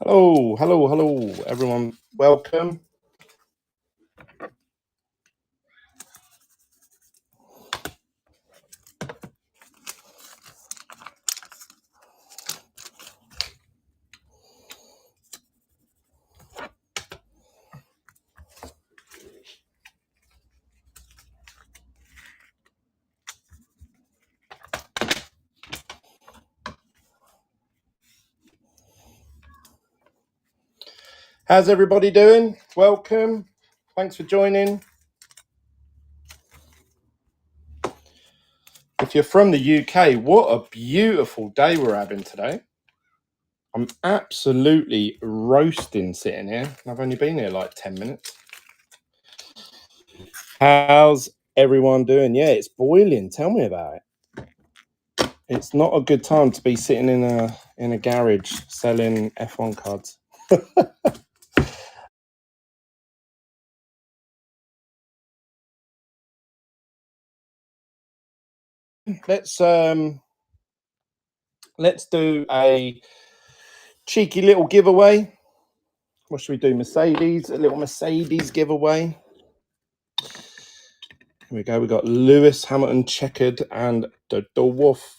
Hello, everyone. Welcome. How's everybody doing? Welcome. Thanks for joining. If you're from the UK, what a beautiful day we're having today. I'm absolutely roasting sitting here. I've only been here like 10 minutes. How's everyone doing? Yeah, it's boiling. Tell me about it. It's not a good time to be sitting in a garage selling F1 cards. Let's do a cheeky little giveaway. What should we do? Mercedes, a little Mercedes giveaway. Here we go. We got Lewis Hamilton checkered and the Wolf.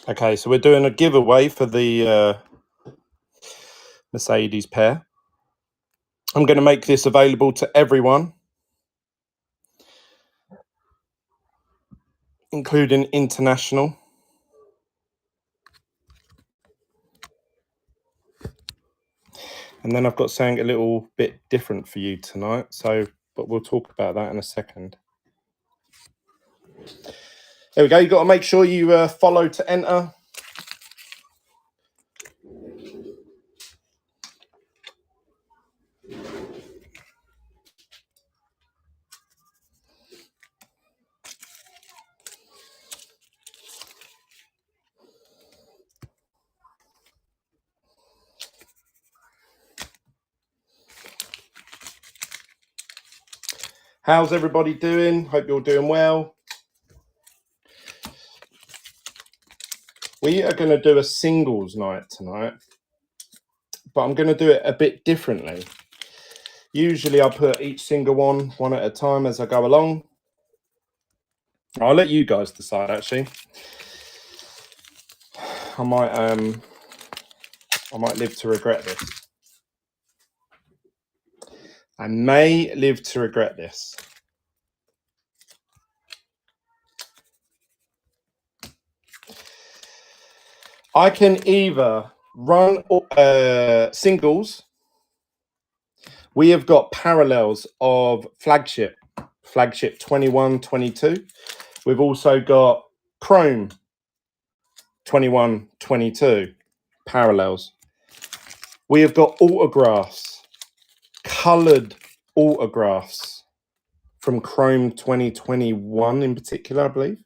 Okay, so we're doing a giveaway for the Mercedes pair. I'm going to make this available to everyone, including international. And then I've got something a little bit different for you tonight. But we'll talk about that in a second. There we go. You've got to make sure you follow to enter. How's everybody doing? Hope you're doing well. We are going to do a singles night tonight, but I'm going to do it a bit differently. Usually I put each single one at a time as I go along. I'll let you guys decide, actually. I might live to regret this. I may live to regret this. I can either run singles. We have got parallels of flagship 21, 22. We've also got chrome 21, 22 parallels. We have got autographs, coloured autographs from chrome 2021 in particular, I believe.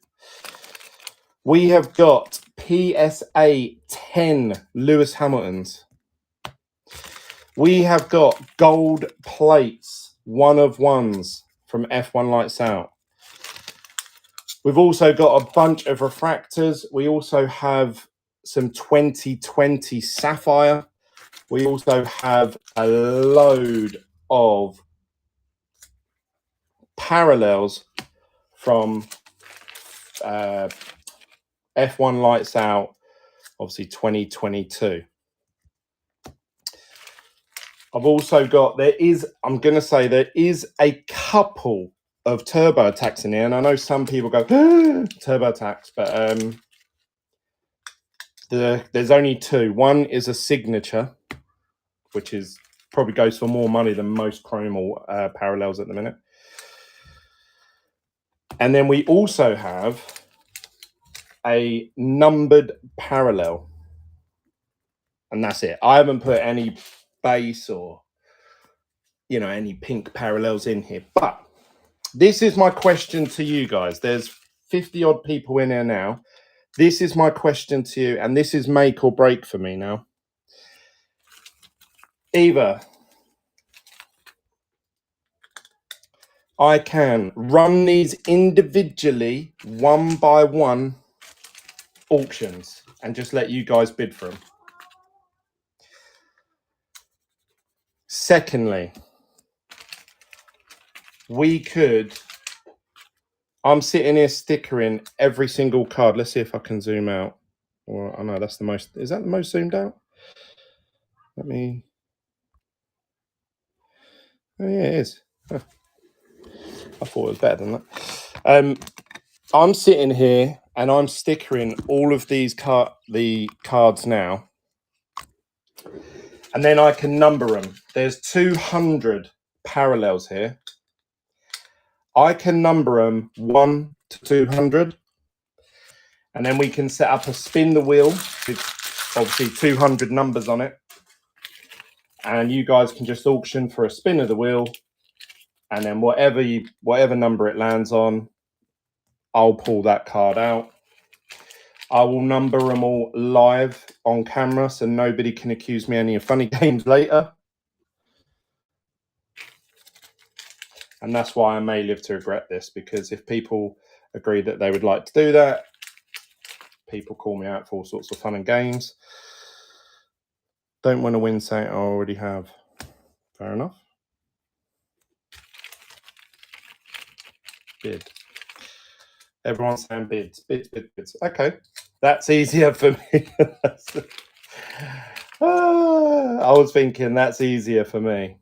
We have got PSA 10 Lewis Hamiltons. We have got gold plates, 1 of 1s from F1 Lights Out. We've also got a bunch of refractors. We also have some 2020 Sapphire. We also have a load of parallels from F1 Lights Out, obviously 2022. I've also got, there is a couple of turbo attacks in here, and I know some people go turbo attacks, but there's only 2. One is a signature, which is probably goes for more money than most chromal parallels at the minute. And then we also have a numbered parallel, and that's it. I haven't put any base or, you know, any pink parallels in here. But this is my question to you guys. There's 50 odd people in here now. This is my question to you, and this is make or break for me now. Either I can run these individually, one by one, auctions, and just let you guys bid for them. Secondly, we could, I'm sitting here stickering every single card. Let's see if I can zoom out. Or I know that's the most, is that the most zoomed out? Let me, oh yeah, it is. Huh. I thought it was better than that. I'm sitting here and I'm stickering all of these cards now. And then I can number them. There's 200 parallels here. I can number them 1 to 200. And then we can set up a spin the wheel with obviously 200 numbers on it. And you guys can just auction for a spin of the wheel. And then whatever number it lands on, I'll pull that card out. I will number them all live on camera so nobody can accuse me any of funny games later. And that's why I may live to regret this, because if people agree that they would like to do that, people call me out for all sorts of fun and games. Don't want to win something I already have. Fair enough. Bid. Everyone's saying bids, bids, bids, bids. Okay, that's easier for me. I was thinking that's easier for me.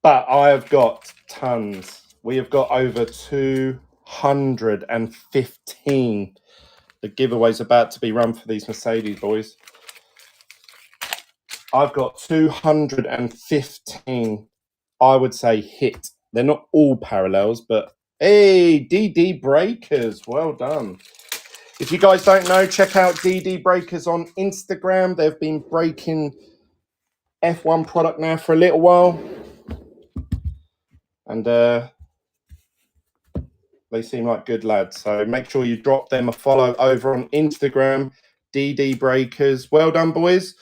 But I have got tons. We have got over 215. The giveaway's about to be run for these Mercedes boys. I've got 215, I would say, hit. They're not all parallels, but hey, DD Breakers, well done. If you guys don't know, check out DD Breakers on Instagram. They've been breaking F1 product now for a little while. And they seem like good lads. So make sure you drop them a follow over on Instagram, DD Breakers. Well done, boys.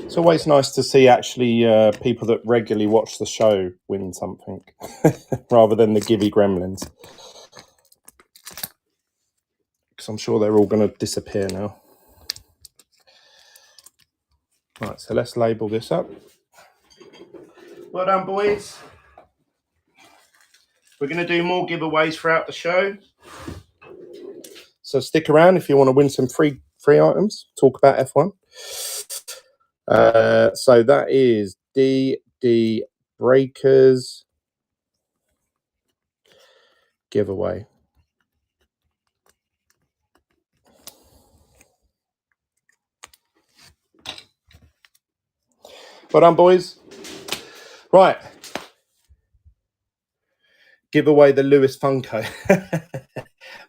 It's always nice to see actually people that regularly watch the show win something rather than the givey gremlins. Because I'm sure they're all going to disappear now. Right, so let's label this up. Well done, boys. We're going to do more giveaways throughout the show. So stick around if you want to win some free items. Talk about F1. So that is DD Breakers giveaway. Well done, boys. Right. Give away the Lewis Funko.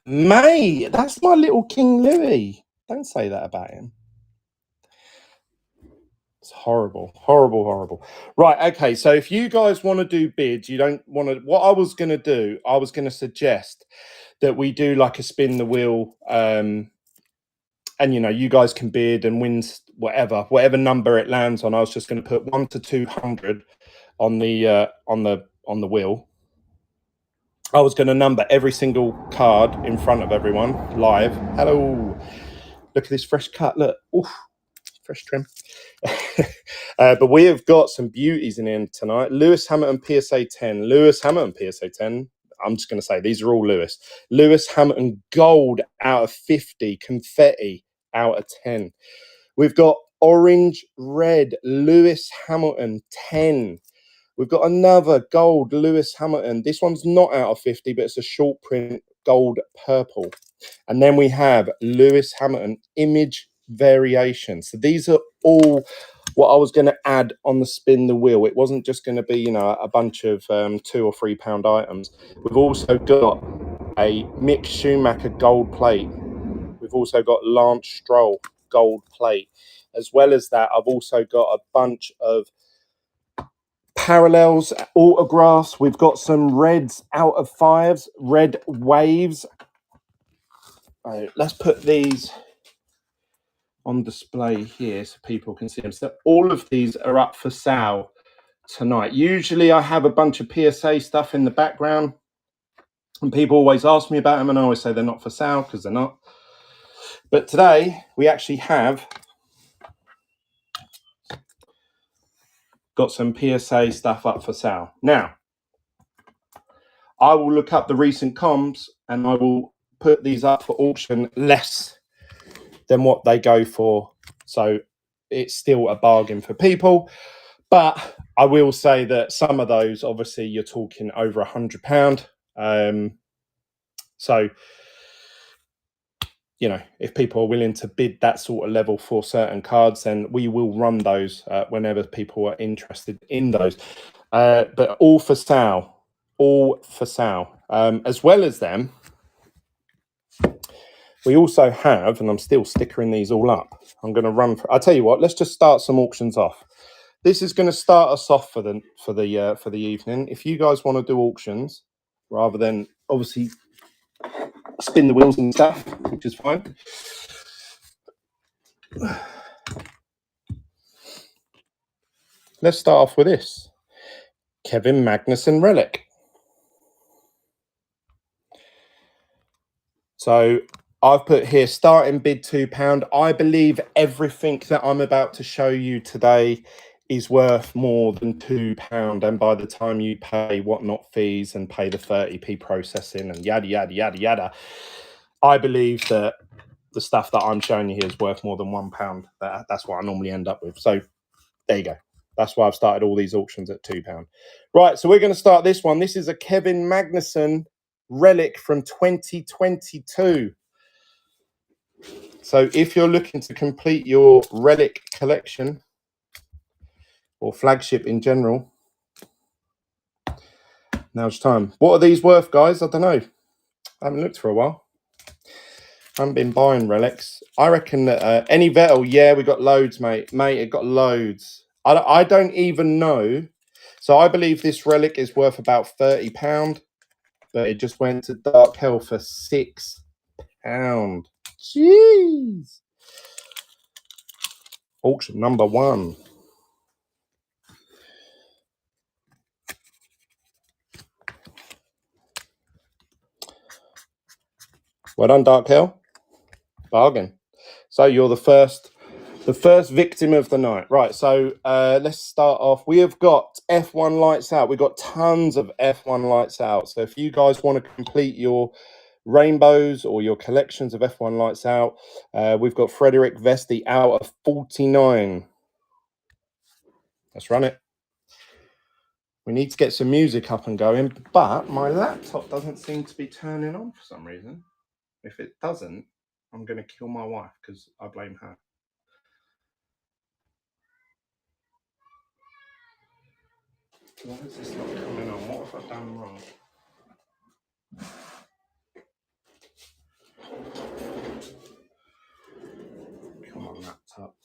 Mate, that's my little King Louis. Don't say that about him. It's horrible, horrible, horrible. Right, okay, so if you guys want to do bids, you don't want to... What I was going to do, I was going to suggest that we do like a spin the wheel, and, you know, you guys can bid and win whatever number it lands on. I was just going to put 1 to 200 on the wheel. I was going to number every single card in front of everyone live. Hello. Look at this fresh cut. Look. Oof. Fresh trim. But we have got some beauties in here tonight. Lewis Hamilton PSA 10. Lewis Hamilton PSA 10. I'm just going to say these are all Lewis. Lewis Hamilton gold out of 50. Confetti out of 10. We've got orange red Lewis Hamilton 10. We've got another gold Lewis Hamilton. This one's not out of 50, but it's a short print gold purple. And then we have Lewis Hamilton image variation. So these are all what I was going to add on the spin the wheel. It wasn't just going to be, you know, a bunch of £2 or £3 items. We've also got a Mick Schumacher gold plate. We've also got Lance Stroll gold plate. As well as that, I've also got a bunch of parallels, autographs. We've got some reds out of 5s, red waves. Let's put these on display here so people can see them. So all of these are up for sale tonight. Usually I have a bunch of PSA stuff in the background and people always ask me about them and I always say they're not for sale because they're not. But today we actually have got some PSA stuff up for sale. Now, I will look up the recent comps and I will put these up for auction less than what they go for. So it's still a bargain for people. But I will say that some of those, obviously, you're talking over £100. So, you know, if people are willing to bid that sort of level for certain cards, then we will run those whenever people are interested in those. But all for sale, all for sale. As well as them, we also have, and I'm still stickering these all up. I'm going to run for. I'll tell you what. Let's just start some auctions off. This is going to start us off for the evening. If you guys want to do auctions, rather than obviously spin the wheels and stuff, which is fine. Let's start off with this Kevin Magnussen relic. So I've put here starting bid £2. I believe everything that I'm about to show you today is worth more than £2. And by the time you pay whatnot fees and pay the 30p processing and yada, yada, yada, yada, I believe that the stuff that I'm showing you here is worth more than £1. That's what I normally end up with. So there you go. That's why I've started all these auctions at £2. Right, so we're going to start this one. This is a Kevin Magnussen relic from 2022. So if you're looking to complete your relic collection or flagship in general, now's time. What are these worth, guys? I don't know. I haven't looked for a while. I haven't been buying relics. I reckon that any Vettel, yeah, we got loads, mate. Mate, it got loads. I don't even know. So I believe this relic is worth about £30, but it just went to Dark Hell for £6. Jeez. Auction number 1. Well done, Dark Hell. Bargain. So you're the first victim of the night. Right, so let's start off. We have got F1 Lights Out. We've got tons of F1 Lights Out. So if you guys want to complete your rainbows or your collections of F1 Lights Out, we've got Frederick Vesti out of 49. Let's run it. We need to get some music up and going, but my laptop doesn't seem to be turning on for some reason. If it doesn't, I'm going to kill my wife because I blame her. Why is this not coming on? What have I done wrong? Come on, laptop.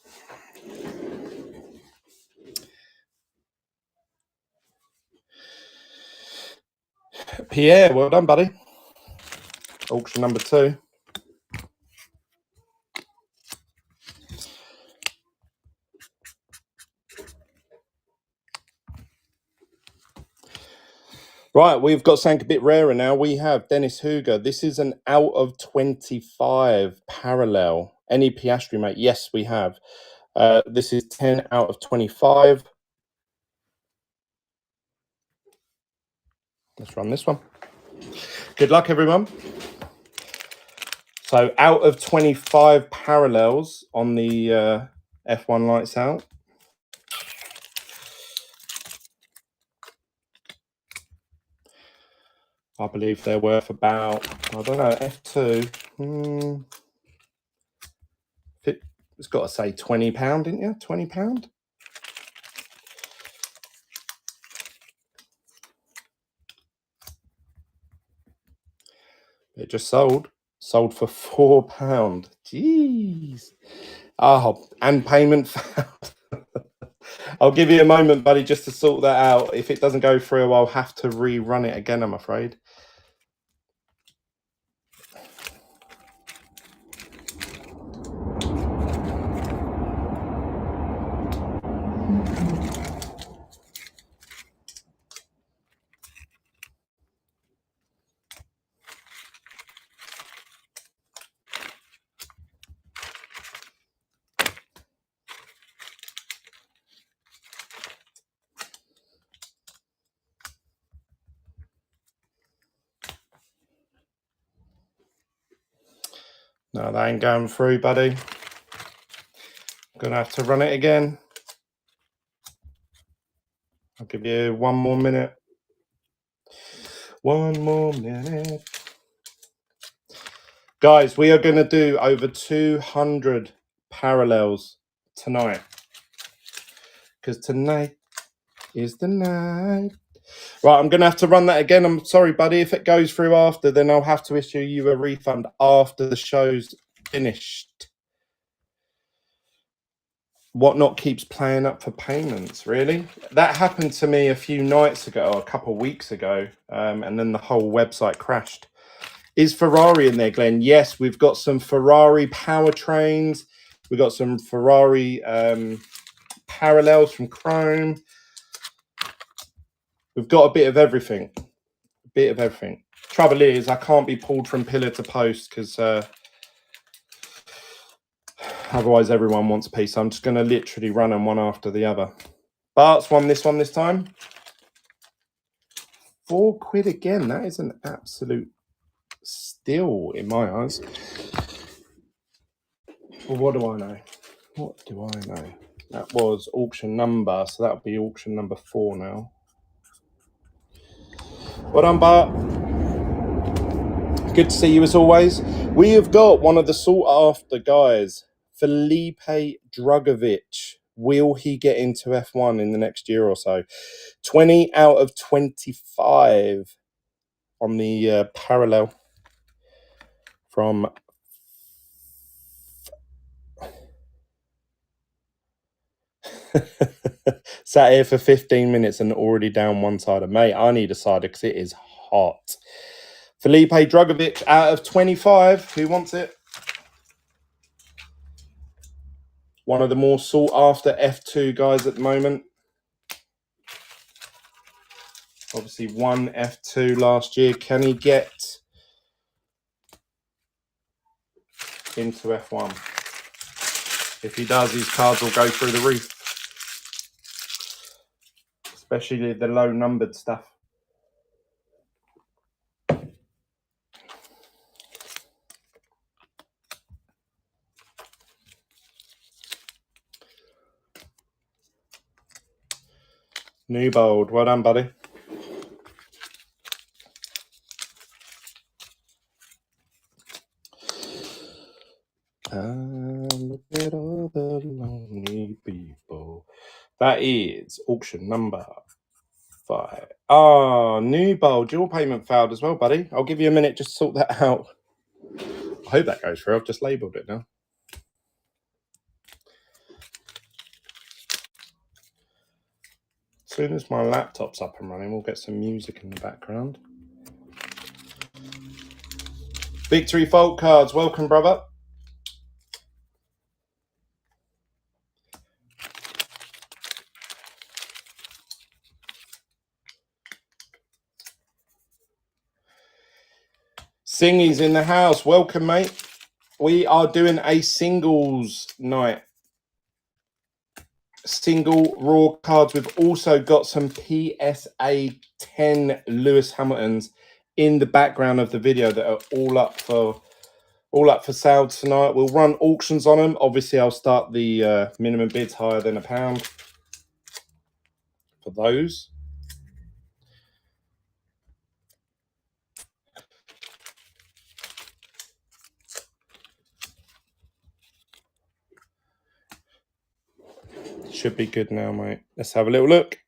Pierre, well done, buddy. Auction number 2. Right, we've got something a bit rarer now. We have Dennis Huger. This is an out of 25 parallel. Any Piastri, mate? Yes, we have. This is 10 out of 25. Let's run this one. Good luck, everyone. So out of 25 parallels on the F1 Lights Out. I believe they're worth about, I don't know, F2. It's got to say £20, didn't you? £20? It just sold for £4. Jeez. Oh, and payment failed. I'll give you a moment, buddy, just to sort that out. If it doesn't go through, I'll have to rerun it again, I'm afraid. No, that ain't going through, buddy. Gonna have to run it again. I'll give you one more minute. One more minute. Guys, we are going to do over 200 parallels tonight. Because tonight is the night. Right, I'm going to have to run that again. I'm sorry, buddy. If it goes through after, then I'll have to issue you a refund after the show's finished. Whatnot keeps playing up for payments, really? That happened to me a few nights ago, or a couple of weeks ago, and then the whole website crashed. Is Ferrari in there, Glenn? Yes, we've got some Ferrari powertrains. We've got some Ferrari parallels from Chrome. We've got a bit of everything. Trouble is, I can't be pulled from pillar to post because otherwise everyone wants a piece. I'm just going to literally run them one after the other. Bart's won this one this time. £4 again. That is an absolute steal in my eyes. Well, what do I know? What do I know? That was auction number, so that'll be auction number 4 now. Well done, Bart. Good to see you as always. We have got one of the sought-after guys, Felipe Drugovich. Will he get into F1 in the next year or so? 20 out of 25 on the parallel from... Sat here for 15 minutes and already down one cider. Mate, I need a cider because it is hot. Felipe Drugovich out of 25. Who wants it? One of the more sought after F2 guys at the moment. Obviously won F2 last year. Can he get into F1? If he does, his cards will go through the roof. Especially the low numbered stuff. Newbold, well done, buddy. Look at all the lonely people. That is auction number 5. Ah, Newbold, dual payment failed as well, buddy. I'll give you a minute just to sort that out. I hope that goes through. I've just labelled it now. As soon as my laptop's up and running, we'll get some music in the background. Victory Fault Cards, welcome, brother. Singy's in the house. Welcome, mate. We are doing a singles night. Single raw cards. We've also got some PSA 10 Lewis Hamiltons in the background of the video that are all up for sale tonight. We'll run auctions on them. Obviously, I'll start the minimum bids higher than £1 for those. Should be good now, mate. Let's have a little look.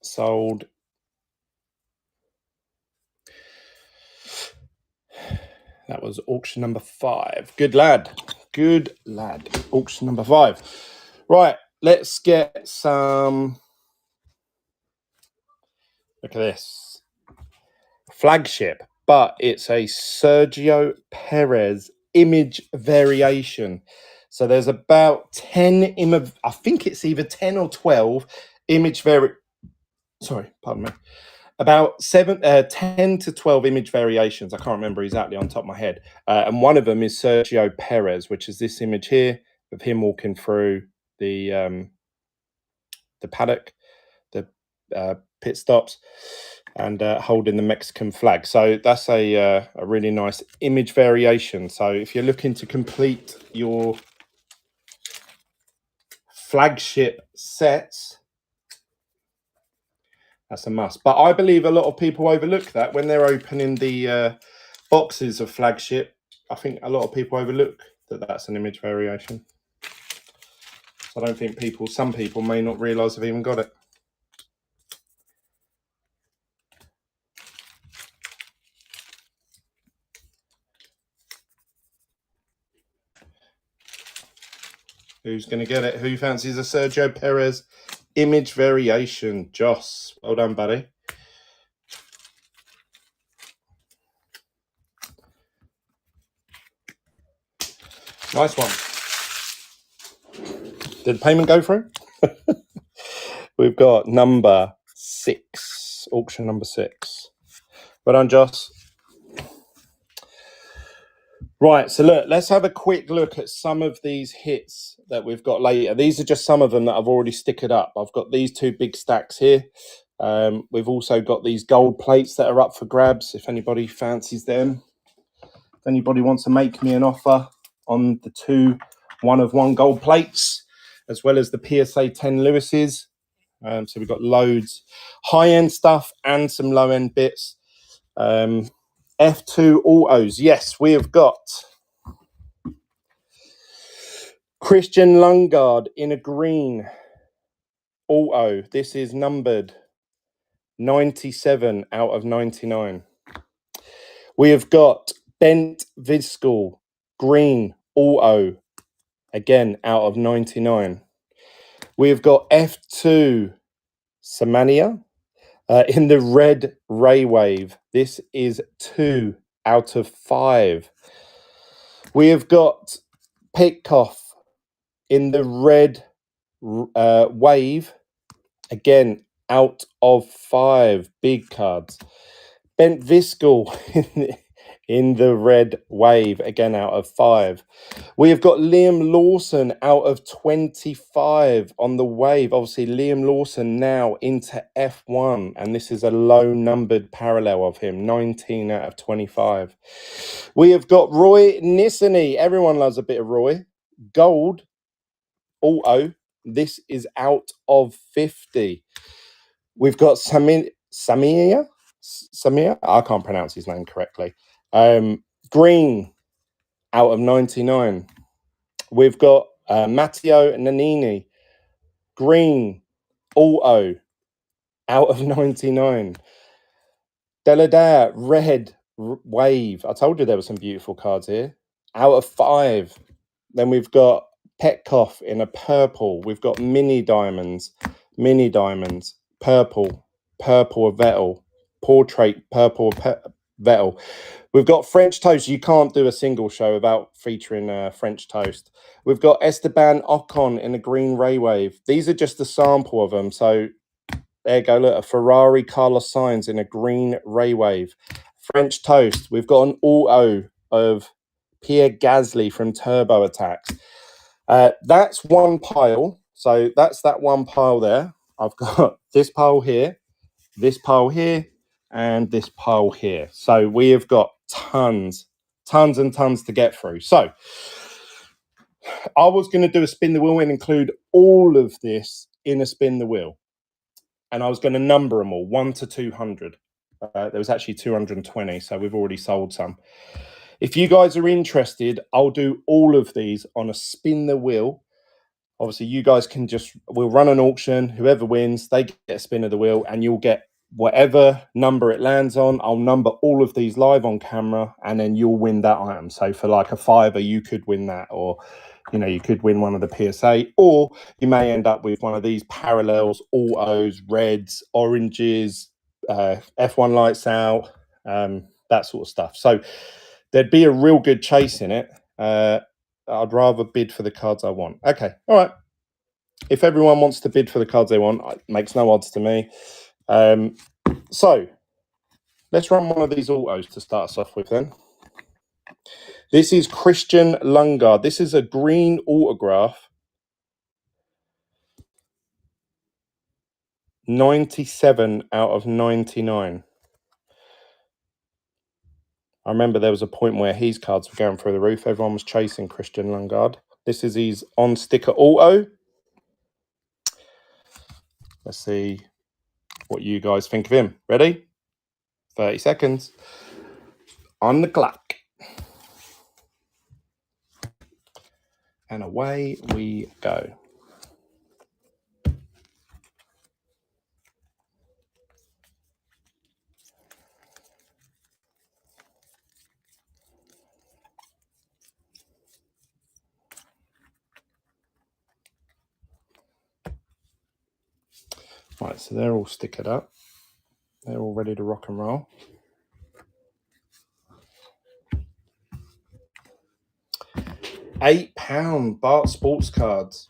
Sold. That was auction number 5. Good lad. Good lad. Auction number 5. Right, let's get some... Look at this. Flagship, but it's a Sergio Perez image variation. So there's about 10 I think it's either 10 or 12 image sorry, pardon me. About 10 to 12 image variations. I can't remember exactly on top of my head. And one of them is Sergio Perez, which is this image here of him walking through the paddock, the pit stops, and holding the Mexican flag. So that's a really nice image variation. So if you're looking to complete your flagship sets, that's a must. But I believe a lot of people overlook that when they're opening the boxes of flagship. I think a lot of people overlook that that's an image variation. So I don't think some people may not realise they've even got it. Who's going to get it? Who fancies a Sergio Perez image variation? Joss, well done, buddy. Nice one. Did the payment go through? We've got number 6, auction number 6. Well done, Joss. Right, so look, let's have a quick look at some of these hits that we've got later. These are just some of them that I've already stickered up. I've got these 2 big stacks here. We've also got these gold plates that are up for grabs, if anybody fancies them. If anybody wants to make me an offer on the 2 1-of-1 gold plates, as well as the PSA 10 Lewis's. So we've got loads high-end stuff and some low-end bits. F2 autos. Yes, we have got Christian Lundgaard in a green auto. This is numbered 97 out of 99. We have got Bent Vizsgul green auto, again out of 99. We have got F2 Samania in the red Ray Wave. This is 2 out of 5. We have got Pitkoff in the red Wave, again out of 5. Big cards. Bent Vizsgul in the red Wave, again out of 5. We have got Liam Lawson out of 25 on the Wave. Obviously, Liam Lawson now into F1, and this is a low-numbered parallel of him, 19 out of 25. We have got Roy Nissany. Everyone loves a bit of Roy. Gold, auto. This is out of 50. We've got Samir, I can't pronounce his name correctly. Green, out of 99. We've got Matteo Nannini, green, auto, out of 99. Deladare, red Wave. I told you there were some beautiful cards here. Out of 5. Then we've got Petkoff in a purple. We've got mini diamonds, purple of Vettel, portrait, purple Vettel. We've got French Toast. You can't do a single show without featuring French Toast. We've got Esteban Ocon in a green Ray Wave. These are just a sample of them. So there you go. Look, a Ferrari Carlos Sainz in a green Ray Wave. French Toast. We've got an auto of Pierre Gasly from Turbo Attacks. That's one pile. So that's that one pile there. I've got this pile here, and this pile here. So we have got tons and tons to get through. So I was going to do a spin the wheel and include all of this in a spin the wheel. And I was going to number them all, 1 to 200. There was actually 220, so we've already sold some. If you guys are interested, I'll do all of these on a spin the wheel. Obviously, you guys can we'll run an auction. Whoever wins, they get a spin of the wheel, and you'll get whatever number it lands on, I'll number all of these live on camera, and then you'll win that item. So for like a £5, you could win that, or you could win one of the PSA, or you may end up with one of these parallels, autos, reds, oranges, F1 lights out, that sort of stuff. So there'd be a real good chase in it. I'd rather bid for the cards I want. Okay, all right. If everyone wants to bid for the cards they want, it makes no odds to me. So let's run one of these autos to start us off with then. This is Christian Lundgaard. This is a green autograph. 97 out of 99. I remember there was a point where his cards were going through the roof. Everyone was chasing Christian Lundgaard. This is his on-sticker auto. Let's see what you guys think of him. Ready? 30 seconds. On the clock. And away we go. Right, so they're all stickered up. They're all ready to rock and roll. £8 Bart Sports Cards.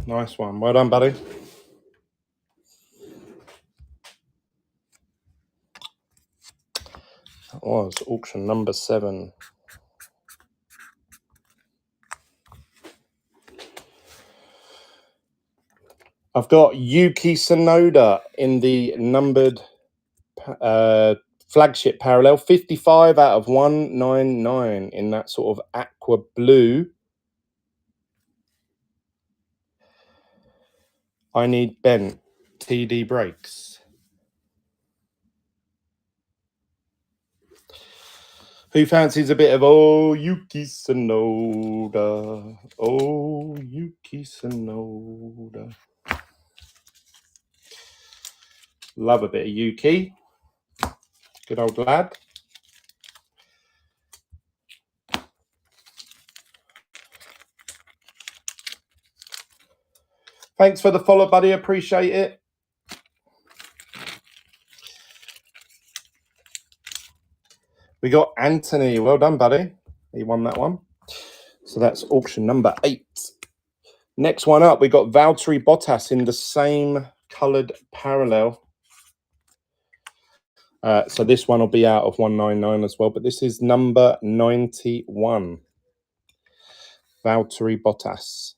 Nice one. Well done, buddy. That was auction number 7. I've got Yuki Tsunoda in the numbered flagship parallel. 55 out of 199 in that sort of aqua blue. I need bent TD brakes. Who fancies a bit of Yuki Tsunoda? Yuki Tsunoda. Love a bit of Yuki. Good old lad. Thanks for the follow, buddy. Appreciate it. We got Anthony. Well done, buddy. He won that one. So that's auction number 8. Next one up, we got Valtteri Bottas in the same coloured parallel. So this one will be out of 199 as well, but this is number 91. Valtteri Bottas.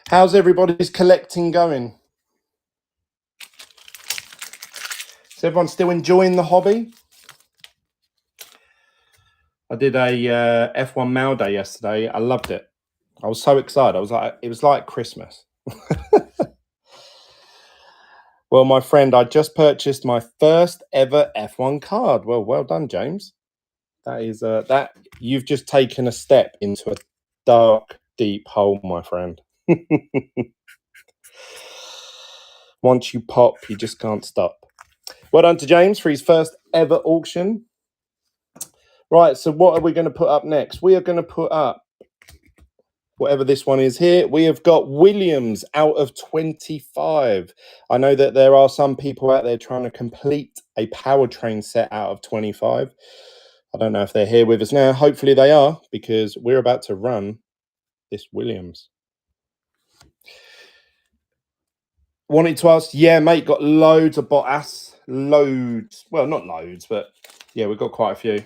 How's everybody's collecting going? Is everyone still enjoying the hobby? I did a F1 mail day yesterday. I loved it. I was so excited. It was like Christmas. Well, my friend, I just purchased my first ever F1 card. Well done, James. That is that you've just taken a step into a dark, deep hole, my friend. Once you pop, you just can't stop. Well done to James for his first ever auction. Right, so what are we going to put up next? We are going to put up whatever this one is here. We have got Williams out of 25. I know that there are some people out there trying to complete a powertrain set out of 25. I don't know if they're here with us now. Hopefully they are, because we're about to run this Williams. Wanted to ask, yeah, mate, got loads of Bottas. Loads. Well, not loads, but yeah, we've got quite a few.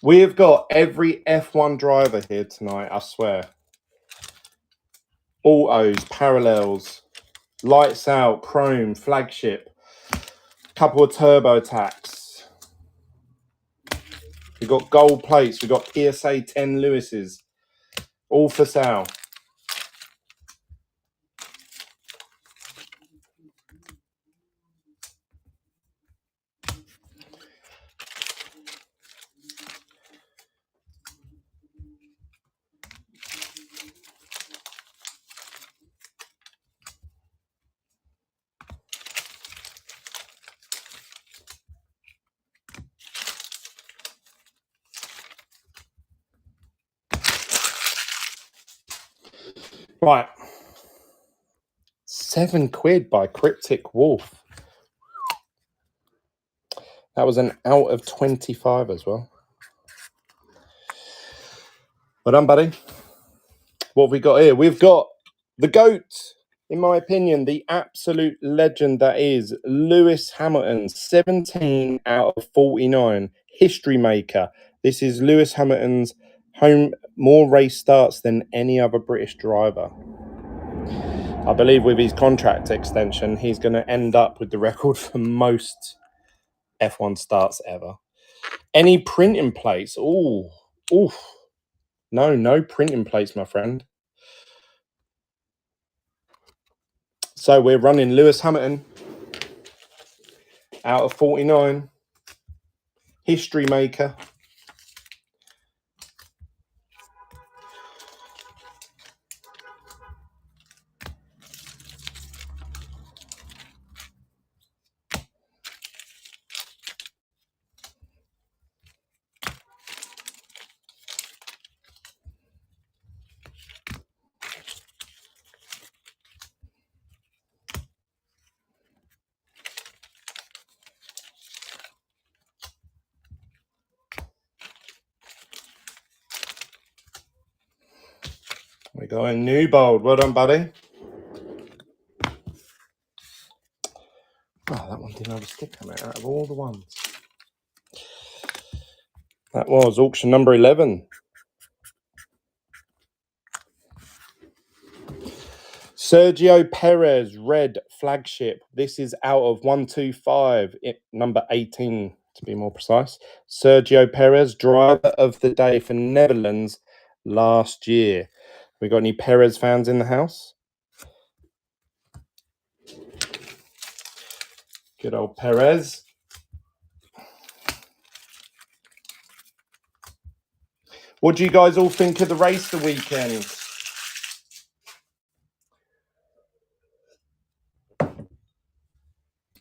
We have got every F1 driver here tonight, I swear. Autos, parallels, lights out, chrome, flagship, couple of turbo attacks. We've got gold plates. We've got PSA 10 Lewis's. All for sale. Right. £7 by Cryptic Wolf. That was an out of 25 as well. Well done, buddy. What have we got here? We've got the GOAT, in my opinion, the absolute legend that is Lewis Hamilton, 17 out of 49. History maker. This is Lewis Hamilton's more race starts than any other British driver. I believe with his contract extension, he's going to end up with the record for most F1 starts ever. Any printing plates? Oh, oof. No printing plates, my friend. So we're running Lewis Hamilton out of 49. History maker. We got a new bold. Well done, buddy. Oh, that one didn't have a sticker, mate, out of all the ones. That was auction number 11. Sergio Perez, red flagship. This is out of 125, number 18 to be more precise. Sergio Perez, driver of the day for Netherlands last year. We got any Perez fans in the house? Good old Perez. What do you guys all think of the race the weekend?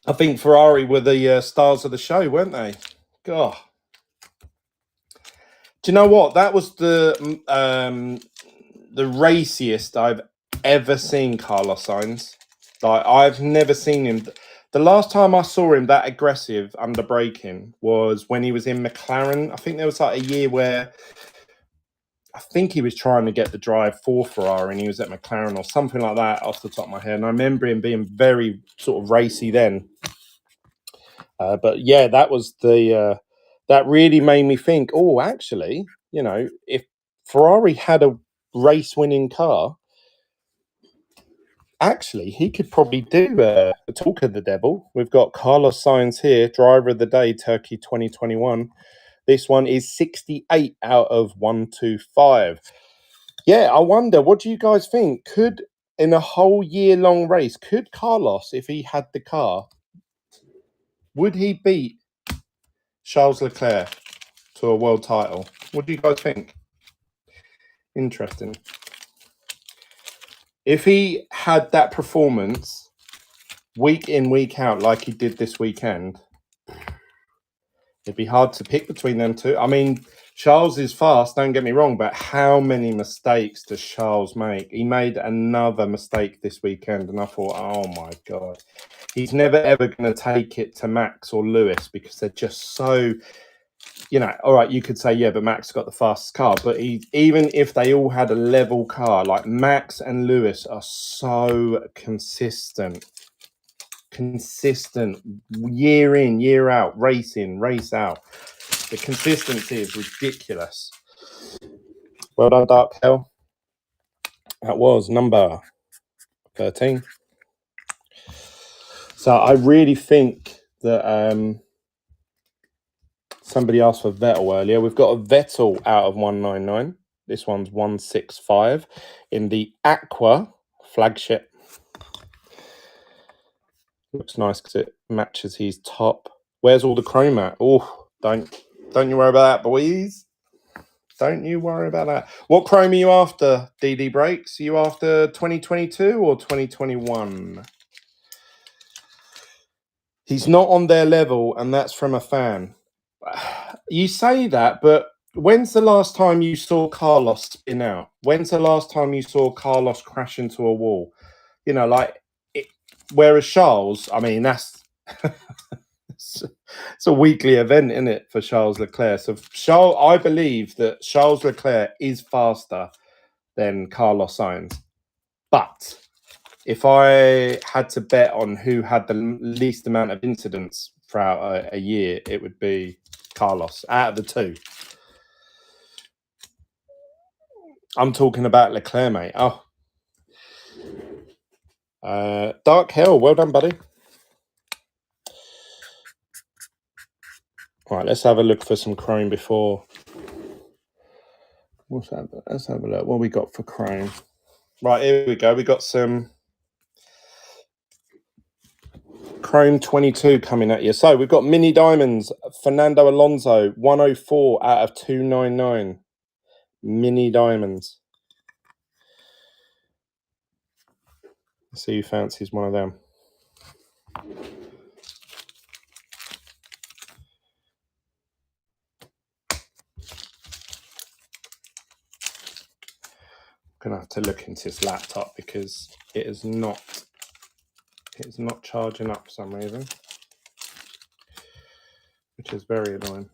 I think Ferrari were the stars of the show, weren't they? God. Do you know what? That was the raciest I've ever seen Carlos Sainz. Like, I've never seen him. The last time I saw him that aggressive under braking was when he was in McLaren. I think there was like a year where I think he was trying to get the drive for Ferrari and he was at McLaren or something like that off the top of my head. And I remember him being very sort of racy then. But yeah, that was that really made me think, oh, actually, you know, if Ferrari had a race-winning car, actually, he could probably do the talk of the devil. We've got Carlos Sainz here, driver of the day, Turkey 2021. This one is 68 out of 125. Yeah, I wonder, what do you guys think? Could, in a whole year-long race, could Carlos, if he had the car, would he beat Charles Leclerc to a world title? What do you guys think? Interesting. If he had that performance week in, week out, like he did this weekend, it'd be hard to pick between them two. I mean, Charles is fast, don't get me wrong, but how many mistakes does Charles make? He made another mistake this weekend, and I thought, oh my God. He's never, ever going to take it to Max or Lewis because they're just so, you know, all right, you could say, yeah, but Max got the fastest car. But even if they all had a level car, like Max and Lewis are so consistent year in, year out, race in, race out. The consistency is ridiculous. Well done, Dark Hell. That was number 13. So I really think that Somebody asked for Vettel earlier. We've got a Vettel out of 199. This one's 165 in the Aqua flagship. Looks nice because it matches his top. Where's all the chrome at? Oh, don't you worry about that, boys. Don't you worry about that. What chrome are you after, DD Breaks? Are you after 2022 or 2021? He's not on their level, and that's from a fan. You say that, but when's the last time you saw Carlos spin out? When's the last time you saw Carlos crash into a wall? You know, like, whereas Charles, I mean, that's it's a weekly event, isn't it, for Charles Leclerc? So I believe that Charles Leclerc is faster than Carlos Sainz. But if I had to bet on who had the least amount of incidents throughout a year, it would be Carlos out of the two. I'm talking about Leclerc, mate. Oh. Dark Hell, well done, buddy. All right, let's have a look for some chrome before. Let's have a look. What we got for chrome? Right, here we go. We got some Chrome 22 coming at you. So we've got mini diamonds. Fernando Alonso, 104 out of 299. Mini diamonds. Let's see who fancies one of them. I'm gonna have to look into this laptop because it is not charging up for some reason, which is very annoying.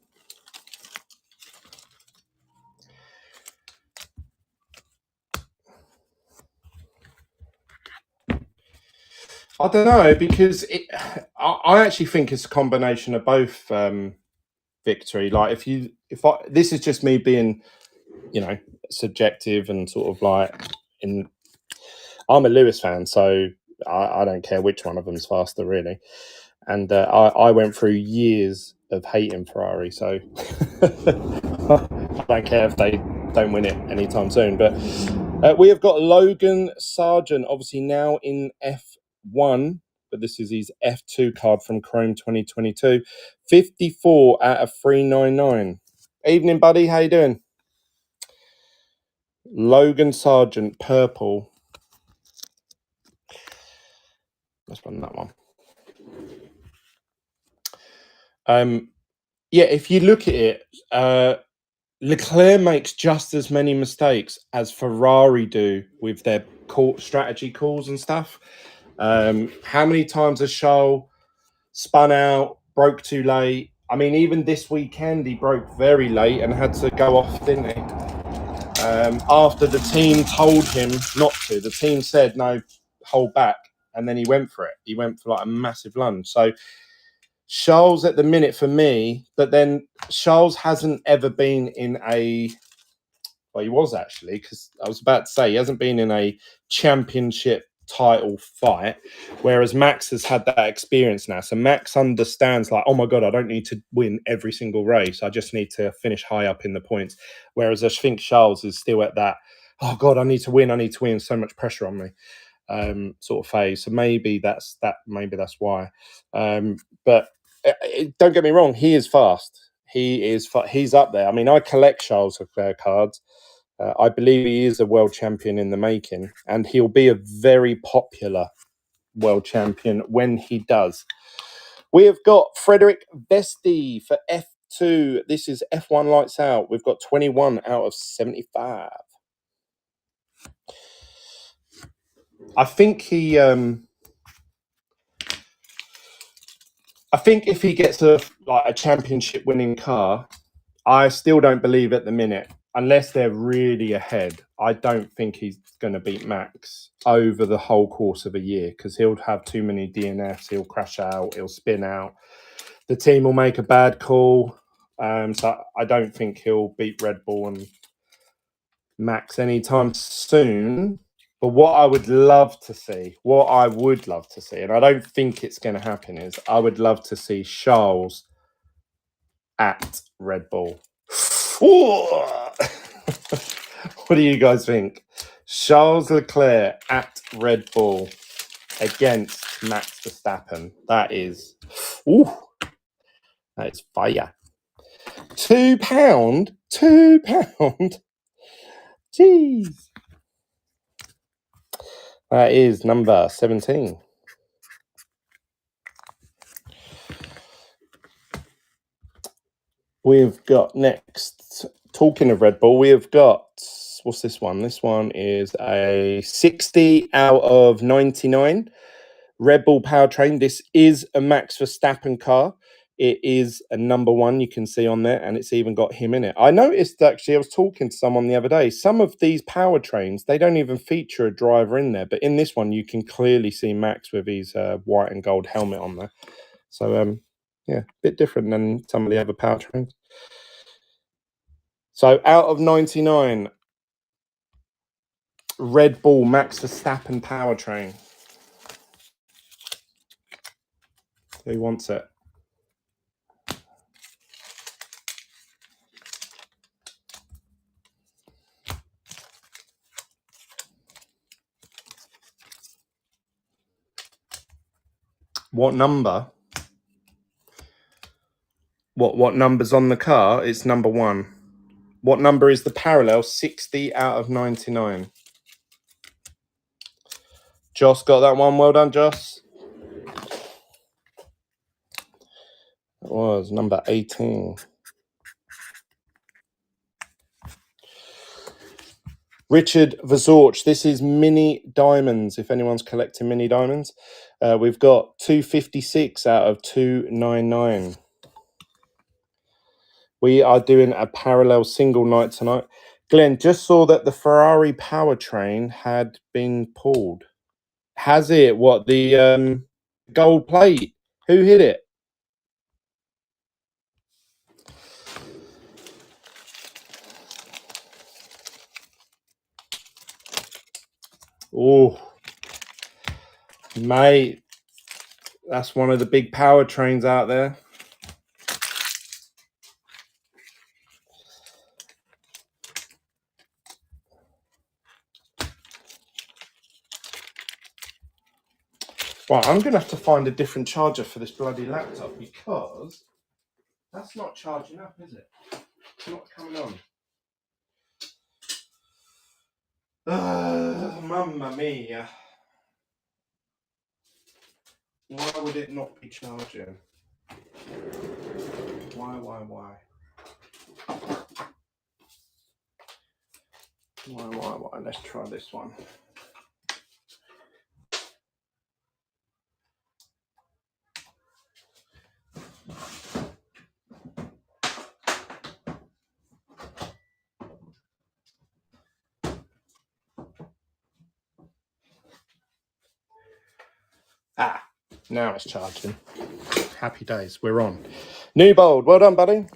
I don't know, because I actually think it's a combination of both, Victory. Like, this is just me being, you know, subjective and sort of like, I'm a Lewis fan, so I don't care which one of them's faster, really. And I went through years of hating Ferrari, so I don't care if they don't win it anytime soon. But we have got Logan Sargent, obviously now in F1, but this is his F2 card from Chrome 2022. 54 out of 399. Evening, buddy. How you doing? Logan Sargent, purple. Let's run that one. Yeah, if you look at it, Leclerc makes just as many mistakes as Ferrari do with their strategy calls and stuff. How many times has Charles spun out, broke too late? I mean, even this weekend, he broke very late and had to go off, didn't he? After the team told him not to. The team said, no, hold back. And then he went for it. He went for like a massive lunge. So Charles at the minute for me, but then Charles hasn't ever been in a, well, he was actually, because I was about to say he hasn't been in a championship title fight, whereas Max has had that experience now. So Max understands, like, oh my God, I don't need to win every single race. I just need to finish high up in the points. Whereas I think Charles is still at that, oh God, I need to win, so much pressure on me, sort of phase. So maybe that's why. But don't get me wrong, he is fast. He's up there. I mean, I collect Charles Leclerc cards. I believe he is a world champion in the making, and he'll be a very popular world champion when he does. We have got Frederick Vesti for F2. This is F1 Lights Out. We've got 21 out of 75. I think if he gets a championship winning car, I still don't believe at the minute, unless they're really ahead, I don't think he's going to beat Max over the whole course of a year, because he'll have too many DNFs. He'll crash out. He'll spin out. The team will make a bad call. So I don't think he'll beat Red Bull and Max anytime soon. But what I would love to see, and I don't think it's going to happen, is I would love to see Charles at Red Bull. What do you guys think? Charles Leclerc at Red Bull against Max Verstappen. That is fire. £2. £2. Jeez. That is number 17. We've got next, talking of Red Bull, we have got, what's this one? This one is a 60 out of 99 Red Bull powertrain. This is a Max Verstappen car. It is a number one, you can see on there, and it's even got him in it. I noticed, actually, I was talking to someone the other day, some of these powertrains, they don't even feature a driver in there, but in this one, you can clearly see Max with his white and gold helmet on there. So, yeah, a bit different than some of the other powertrains. So, out of 99, Red Bull Max Verstappen powertrain. Who wants it? What number? What number's on the car? It's number 1. What number is the parallel? 60 out of 99. Joss got that one. Well done, Joss. It was number 18. Richard Vazorch. This is mini diamonds, if anyone's collecting mini diamonds. We've got 256 out of 299. We are doing a parallel single night tonight. Glenn, just saw that the Ferrari powertrain had been pulled. Has it? What, the gold plate? Who hit it? Oh, mate, that's one of the big powertrains out there. Right, I'm going to have to find a different charger for this bloody laptop because that's not charging up, is it? It's not coming on. Mamma mia. Why would it not be charging? Why? Why? Let's try this one. Now it's charging. Happy days. We're on. New bold. Well done, buddy.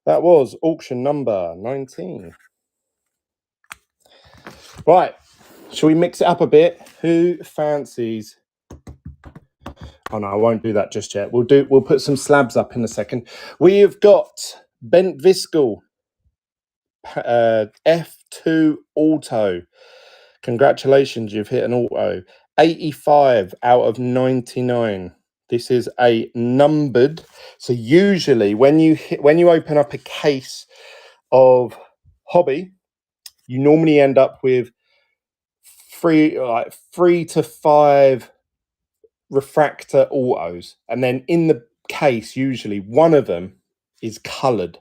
That was auction number 19. Right. Shall we mix it up a bit? Who fancies? Oh no, I won't do that just yet. We'll put some slabs up in a second. We have got Bent Viscal F2 Auto. Congratulations, you've hit an auto. 85 out of 99. This is a numbered. So usually when you open up a case of hobby, you normally end up with 3 to 5 refractor autos, and then in the case usually one of them is coloured.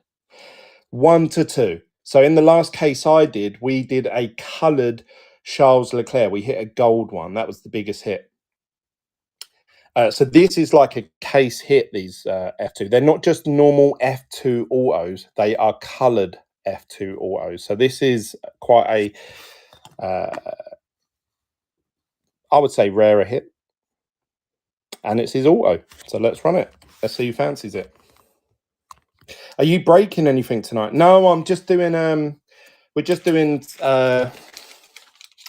1 to 2. So in the last case we did a coloured Charles Leclerc. We hit a gold one. That was the biggest hit. So this is like a case hit, these F2. They're not just normal F2 autos. They are coloured F2 autos. So this is quite a, I would say, rarer hit. And it's his auto. So let's run it. Let's see who fancies it. Are you breaking anything tonight? No, I'm just doing, we're just doing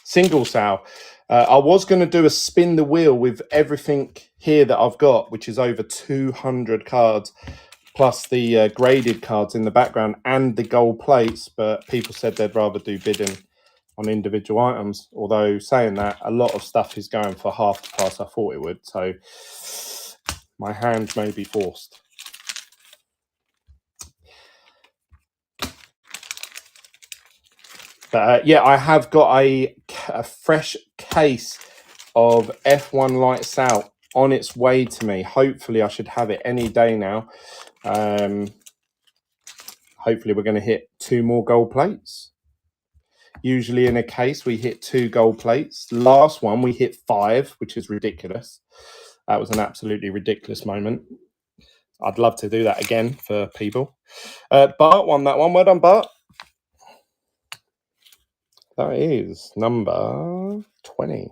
single sale. I was going to do a spin the wheel with everything here that I've got, which is over 200 cards. plus the graded cards in the background and the gold plates, but people said they'd rather do bidding on individual items. Although saying that, a lot of stuff is going for half the price I thought it would, so my hand may be forced. But yeah, I have got a fresh case of F1 Lights Out on its way to me. Hopefully I should have it any day now. Hopefully we're going to hit 2 more gold plates. Usually in a case we hit 2 gold plates. Last one we hit 5, which is ridiculous. That was an absolutely ridiculous moment. I'd love to do that again for people. Bart won that one. Well done, Bart. That is number 20.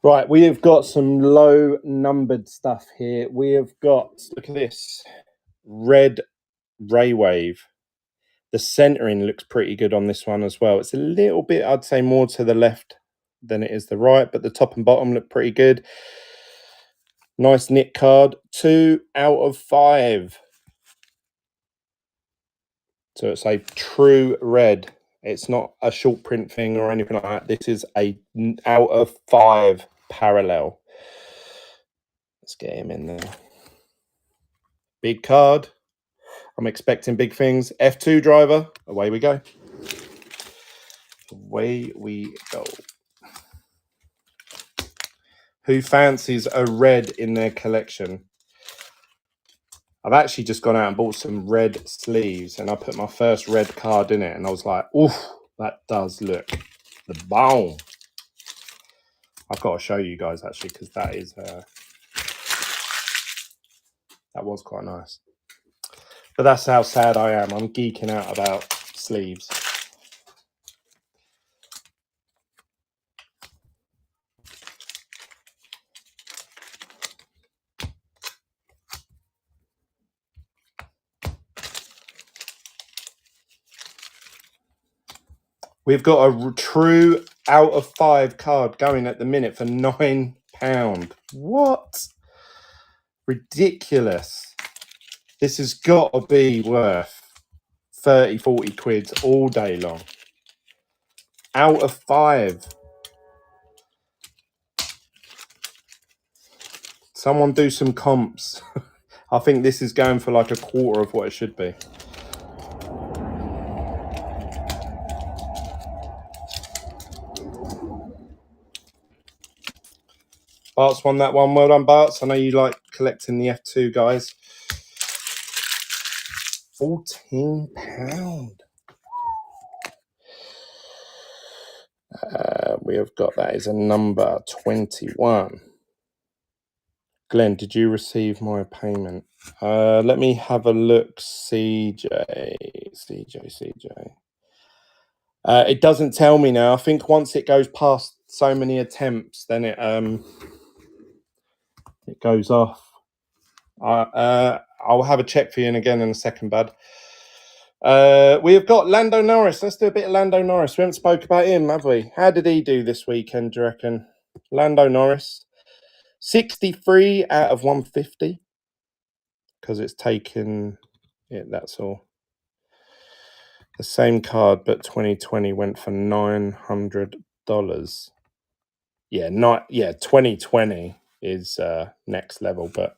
Right, we have got some low numbered stuff here. We have got, look at this, red ray wave. The centering looks pretty good on this one as well. It's a little bit, I'd say, more to the left than it is the right, but the top and bottom look pretty good. Nice knit card. 2 out of 5. So it's a true red. It's not a short print thing or anything like that. This is a out of 5 parallel. Let's get him in there. Big card. I'm expecting big things. F2 driver. Away we go. Away we go. Who fancies a red in their collection? I've actually just gone out and bought some red sleeves, and I put my first red card in it, and I was like, oof, that does look the bomb. I've got to show you guys actually, because that is that was quite nice. But that's how sad I am. I'm geeking out about sleeves. We've got a true out of 5 card going at the minute for £9. What? Ridiculous. This has got to be worth 30, 40 quid all day long. Out of 5. Someone do some comps. I think this is going for like a quarter of what it should be. Bart's won that one. Well done, Bart's. I know you like collecting the F2 guys. £14. We have got, that is a number 21. Glenn, did you receive my payment? Let me have a look. CJ. It doesn't tell me now. I think once it goes past so many attempts, then it goes off. I'll have a check for you again in a second, bud. We have got Lando Norris. Let's do a bit of Lando Norris. We haven't spoke about him, have we? How did he do this weekend, do you reckon? Lando Norris. 63 out of 150. Because it's taken it, that's all. The same card, but 2020 went for $900. Yeah, 2020 is next level, but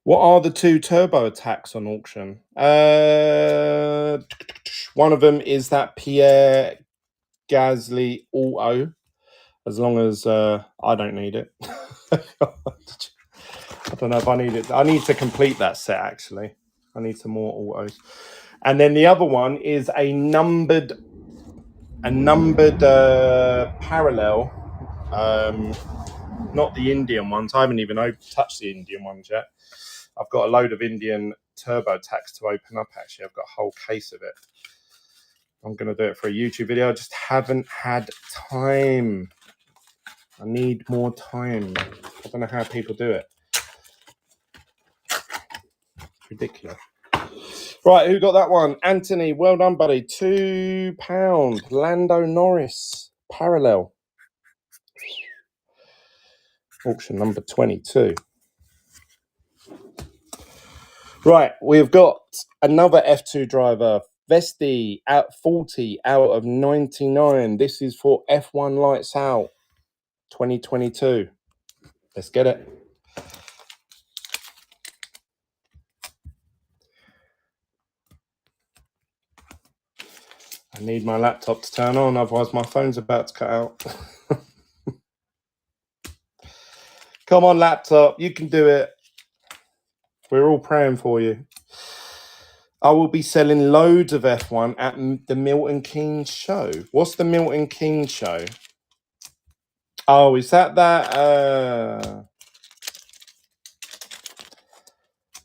what are the 2 turbo attacks on auction? One of them is that Pierre Gasly auto, as long as I don't need it. I don't know if I need it. I need to complete that set, actually. I need some more autos. And then the other one is a numbered parallel. Not the Indian ones. I haven't even touched the Indian ones yet. I've got a load of Indian turbo tax to open up, actually. I've got a whole case of it. I'm going to do it for a YouTube video. I just haven't had time. I need more time. I don't know how people do it. It's ridiculous. Right, who got that one? Anthony, well done, buddy. £2. Lando Norris, parallel. Auction number 22. Right, we've got another F2 driver. Vesti at 40 out of 99. This is for F1 Lights Out 2022. Let's get it. I need my laptop to turn on, otherwise my phone's about to cut out. Come on, laptop, you can do it. We're all praying for you. I will be selling loads of F1 at the Milton Keynes show. What's the Milton Keynes show? Oh, is that?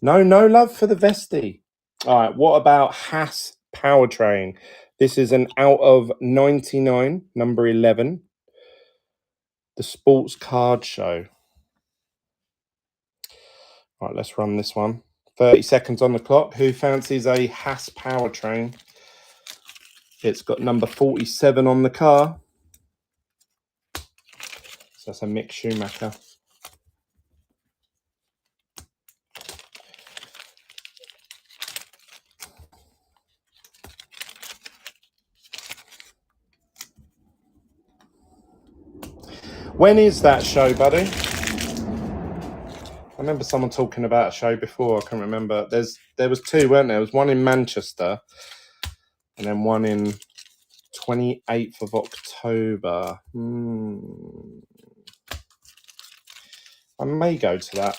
No love for the Vesti. All right, what about Haas Powertrain? This is an out of 99, number 11. The Sports Card Show. All right, let's run this one. 30 seconds on the clock. Who fancies a Haas Powertrain? It's got number 47 on the car. So that's a Mick Schumacher. When is that show, buddy? I remember someone talking about a show before. I can't remember. There was two, weren't there? There was one in Manchester and then one in 28th of October. I may go to that.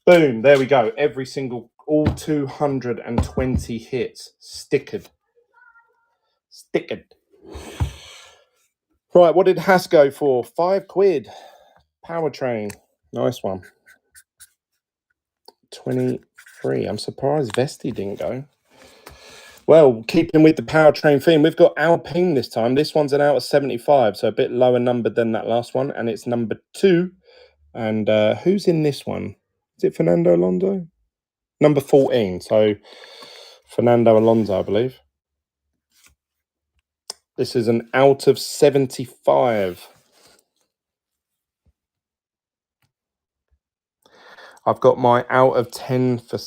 Boom, there we go. Every single, all 220 hits, stickered. Right, what did Haas go for? £5. Powertrain, nice one. 23. I'm surprised Vesti didn't go. Well, keeping with the powertrain theme, we've got Alpine this time. This one's an out of 75, so a bit lower numbered than that last one, and it's number 2. And who's in this one? Is it Fernando Alonso? Number 14, so Fernando Alonso, I believe. This is an out of 75. I've got my out of 10 for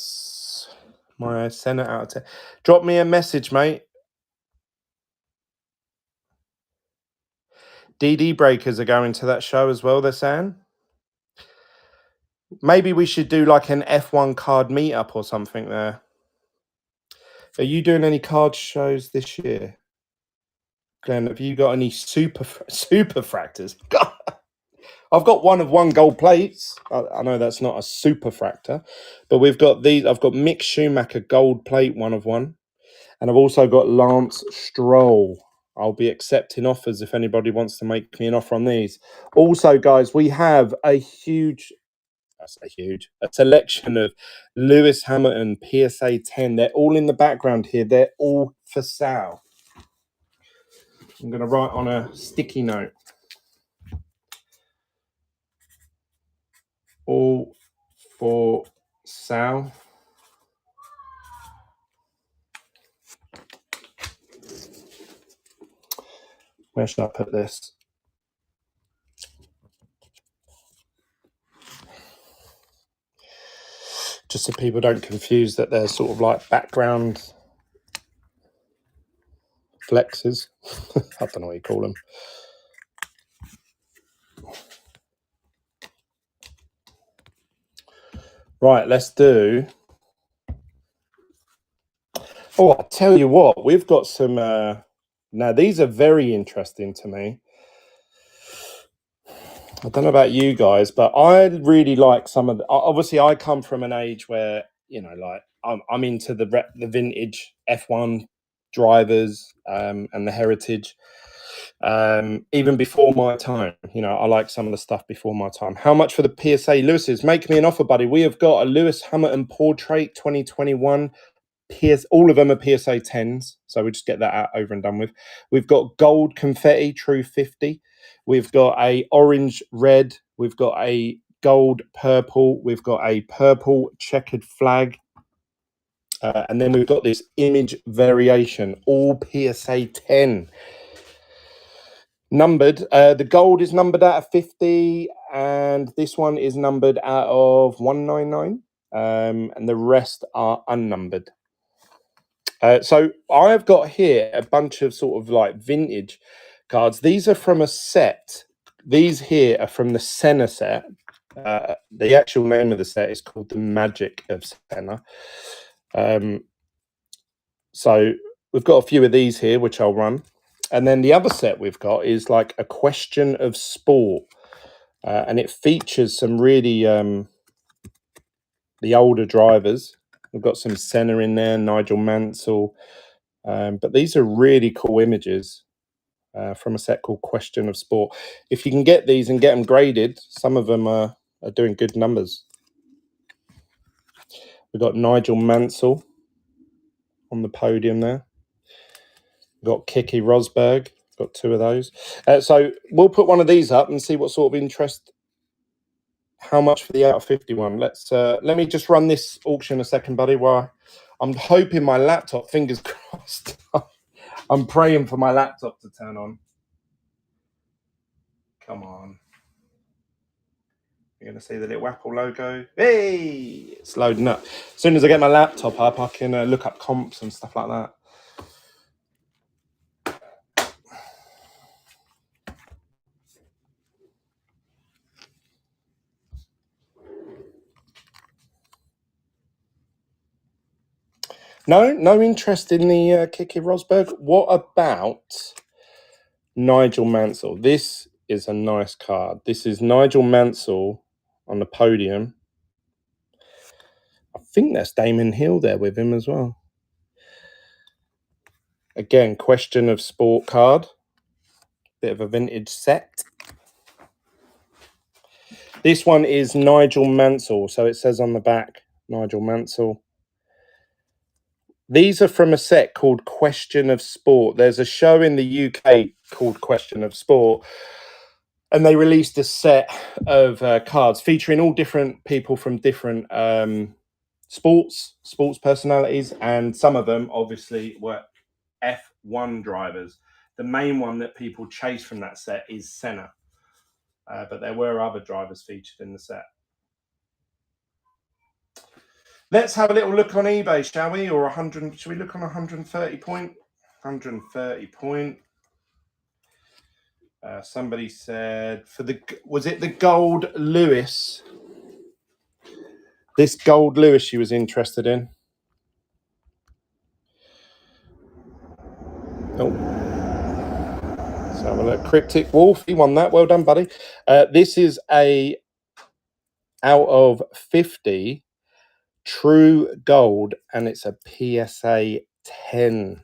my Senna out of 10. Drop me a message, mate. DD Breakers are going to that show as well, they're saying. Maybe we should do like an F1 card meetup or something there. Are you doing any card shows this year? Glenn, have you got any super fractors? I've got one of 1 gold plates. I know that's not a super fractor, but we've got these. I've got Mick Schumacher gold plate 1 of 1. And I've also got Lance Stroll. I'll be accepting offers if anybody wants to make me an offer on these. Also, guys, we have a selection of Lewis Hamilton PSA 10. They're all in the background here. They're all for sale. I'm going to write on a sticky note. All for sale. Where should I put this? Just so people don't confuse that they're sort of like background flexes. I don't know what you call them. Right, let's do. Oh, I'll tell you what, we've got some. Now, these are very interesting to me. I don't know about you guys, but I really like some of the. Obviously, I come from an age where, you know, like I'm into the vintage F1 drivers and the heritage. Even before my time, you know, I like some of the stuff before my time. How much for the PSA Lewis's? Make me an offer, buddy. We have got a Lewis Hamilton Portrait 2021. All of them are PSA 10s, so we'll just get that out over and done with. We've got gold confetti True 50. We've got a orange red. We've got a gold purple. We've got a purple checkered flag. And then we've got this image variation, all PSA 10. Numbered. The gold is numbered out of 50, and this one is numbered out of 199. And the rest are unnumbered. So I've got here a bunch of sort of like vintage cards. These are from a set. These here are from the Senna set. The actual name of the set is called the Magic of Senna. So we've got a few of these here, which I'll run. And then the other set we've got is like a question of sport. And it features some really the older drivers. We've got some Senna in there, Nigel Mansell. But these are really cool images from a set called Question of Sport. If you can get these and get them graded, some of them are doing good numbers. We've got Nigel Mansell on the podium there. We've got Kiki Rosberg. Got two of those. So we'll put one of these up and see what sort of interest, how much for the out of 51. Let me just run this auction a second, buddy, while I'm hoping my laptop, fingers crossed. I'm praying for my laptop to turn on. Come on. You're going to see the little Apple logo. Hey, it's loading up. As soon as I get my laptop up, I can look up comps and stuff like that. No interest in the Kiki Rosberg. What about Nigel Mansell? This is a nice card. This is Nigel Mansell on the podium. I think that's Damon Hill there with him as well. Again, Question of Sport card. Bit of a vintage set. This one is Nigel Mansell. So it says on the back, Nigel Mansell. These are from a set called Question of Sport. There's a show in the UK called Question of Sport. And they released a set of cards featuring all different people from different sports personalities. And some of them obviously were F1 drivers. The main one that people chase from that set is Senna. But there were other drivers featured in the set. Let's have a little look on eBay, shall we? Or 100, should we look on 130 point? 130 point. Somebody said, was it the gold Lewis? This gold Lewis she was interested in. Oh. Let's have a look. Cryptic Wolf, he won that. Well done, buddy. This is a out of 50 true gold, and it's a PSA 10.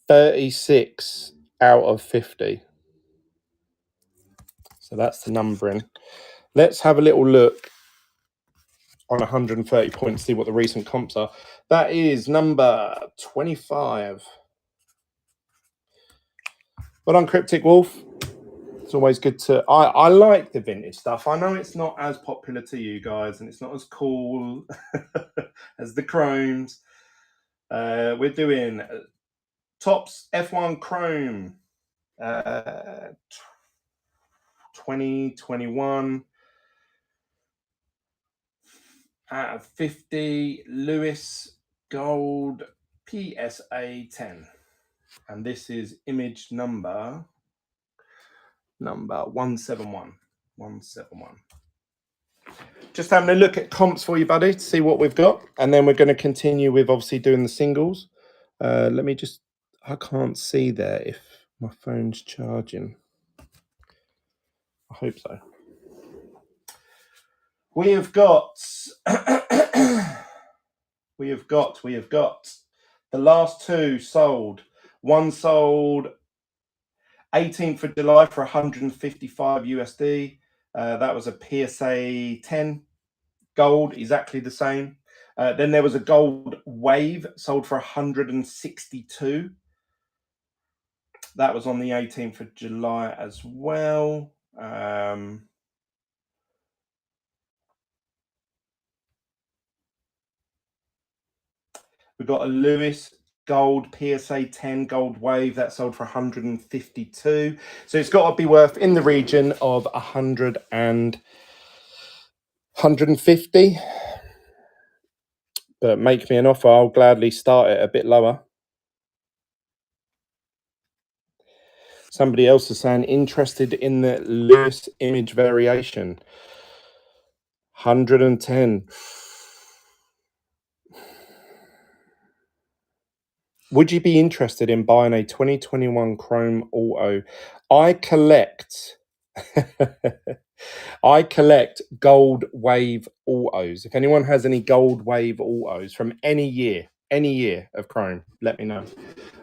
36 out of 50. So that's the numbering. Let's have a little look on 130 points, see what the recent comps are. That is number 25. Well done, Cryptic Wolf. It's always good to... I like the vintage stuff. I know it's not as popular to you guys, and it's not as cool as the chromes. We're doing Topps F1 Chrome 2021 out of 50 Lewis Gold PSA 10. And this is image number 171. 171. Just having a look at comps for you, buddy, to see what we've got. And then we're going to continue with obviously doing the singles. Let me just... I can't see there if my phone's charging. I hope so. We have got the last two sold. One sold 18th of July for 155 USD. That was a PSA 10 gold, exactly the same. Then there was a gold wave sold for 162. That was on the 18th of July as well. We've got a Lewis Gold PSA 10 Gold Wave that sold for 152. So it's got to be worth in the region of 150. But make me an offer, I'll gladly start it a bit lower. Somebody else is saying interested in the Lewis image variation. 110. Would you be interested in buying a 2021 Chrome Auto? I collect Gold Wave Autos. If anyone has any Gold Wave Autos from any year of Chrome, let me know.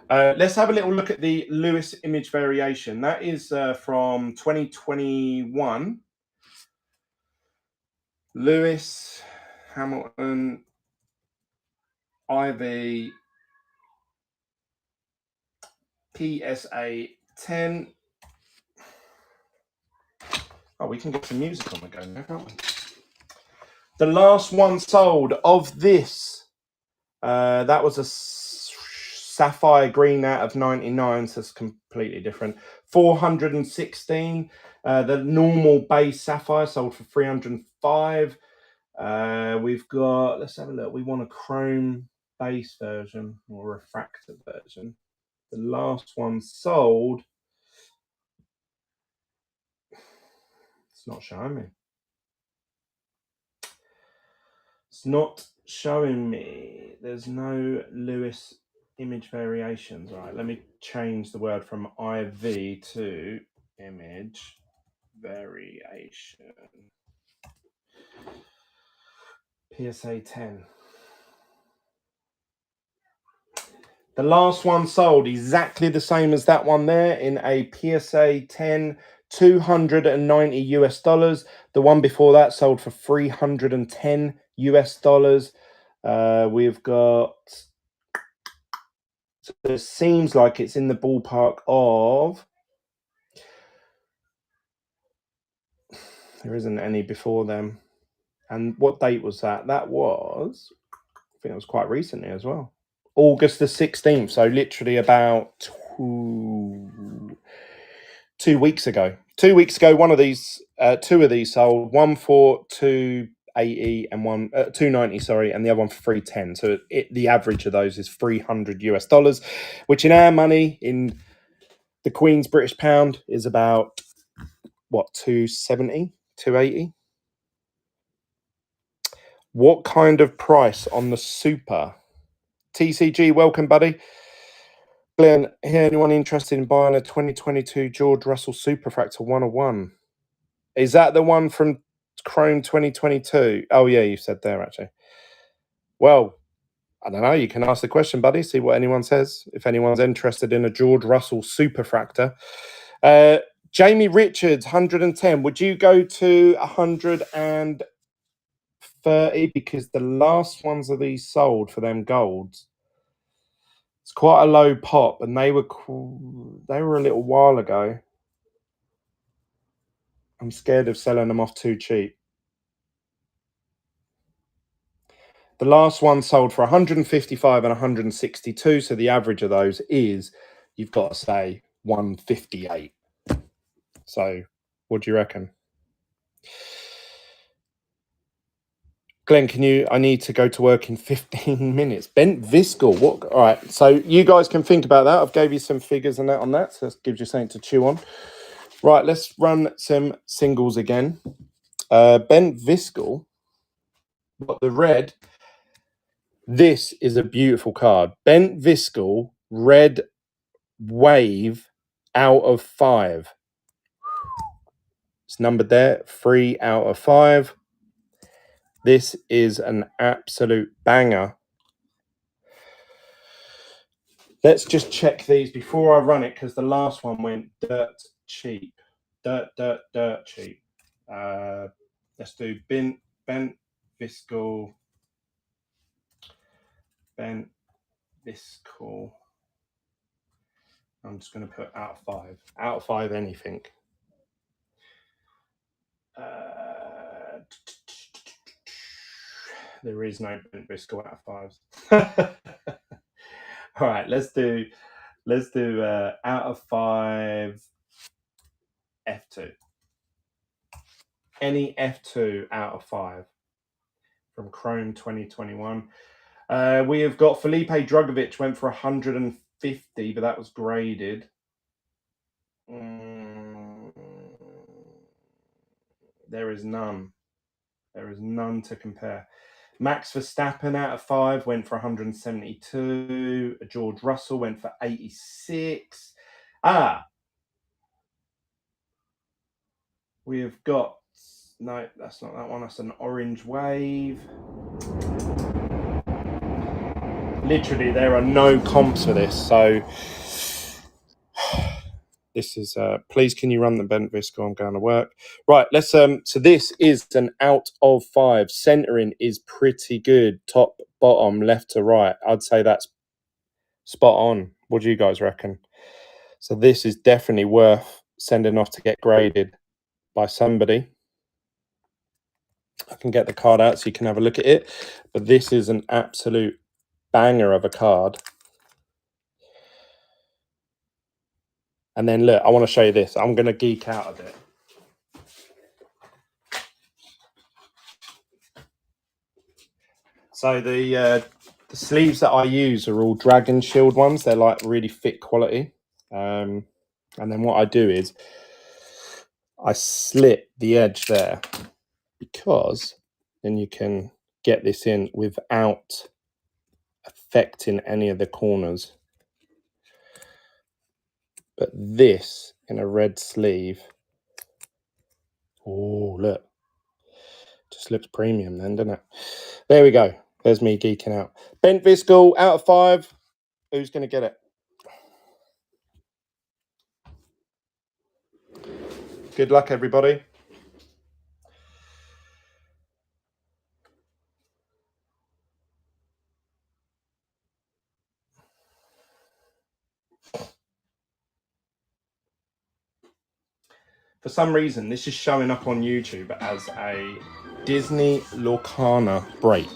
Let's have a little look at the Lewis image variation. That is from 2021. Lewis Hamilton IV PSA 10. Oh, we can get some music on the go now, can't we? The last one sold of this, that was a sapphire green out of 99, so it's completely different. 416. The normal base sapphire sold for 305. We've got, let's have a look. We want a chrome base version or refractor version. The last one sold. It's not showing me. It's not showing me. There's no Lewis image variations. All right, let me change the word from IV to image variation. PSA 10. The last one sold exactly the same as that one there in a PSA 10, $290 US. The one before that sold for $310 US. We've got, so it seems like it's in the ballpark of, there isn't any before them. And what date was that? That was, I think it was quite recently as well. August the 16th. So literally about 2 weeks ago. 2 weeks ago, one of these, two of these sold. One for 280 and one 290, sorry, and the other one for 310. So the average of those is $300 US, which in our money, in the Queen's British pound, is about what, 270, 280. What kind of price on the Super? TCG, welcome, buddy. Glenn, here, anyone interested in buying a 2022 George Russell Superfractor 101? Is that the one from Chrome 2022? Oh, yeah, you said there, actually. Well, I don't know. You can ask the question, buddy, see what anyone says, if anyone's interested in a George Russell Superfractor. Jamie Richards, 110. Would you go to 130? Because the last ones of these sold for them golds, it's quite a low pop, and they were a little while ago. I'm scared of selling them off too cheap. The last one sold for 155 and 162, so the average of those is, you've got to say, 158. So, what do you reckon? Glenn, I need to go to work in 15 minutes. Bent Viscal, what? All right, so you guys can think about that. I've gave you some figures and that on that, so that gives you something to chew on. Right, let's run some singles again. Bent Viscal, what, the red? This is a beautiful card. Bent Viscal, red wave out of 5. It's numbered there, 3 out of 5. This is an absolute banger. Let's just check these before I run it, because the last one went dirt cheap. Dirt cheap. Let's do Bent Viscal. Bent Viscal. I'm just going to put out of 5. Out of 5 anything. There is no bent biscuit out of 5s. All right, let's do out of 5 F2. Any F2 out of 5 from Chrome 2021. We have got Felipe Drugovich went for 150, but that was graded. There is none. There is none to compare. Max Verstappen out of 5 went for 172. George Russell went for 86. We have got, no, that's not that one. That's an orange wave. Literally, there are no comps for this. So this is, please, can you run the bent visco? I'm going to work. Right, let's, so this is an out of 5. Centering is pretty good. Top, bottom, left to right. I'd say that's spot on. What do you guys reckon? So this is definitely worth sending off to get graded by somebody. I can get the card out so you can have a look at it. But this is an absolute banger of a card. And then look, I want to show you this. I'm going to geek out a bit. So the sleeves that I use are all Dragon Shield ones. They're like really thick quality. And then what I do is I slit the edge there because then you can get this in without affecting any of the corners. But this in a red sleeve, oh look, just looks premium then, doesn't it? There we go. There's me geeking out. Bent Viscal out of 5. Who's going to get it? Good luck, everybody. For some reason, this is showing up on YouTube as a Disney Lorcana break.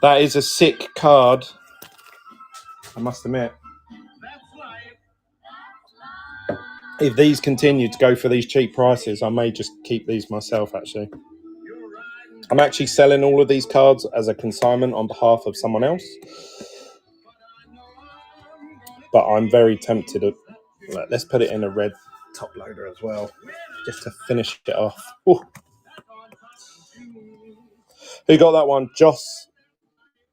That is a sick card, I must admit. If these continue to go for these cheap prices, I may just keep these myself, actually. I'm actually selling all of these cards as a consignment on behalf of someone else. But I'm very tempted to... Let's put it in a red top loader as well, just to finish it off. Ooh. Who got that one? Joss.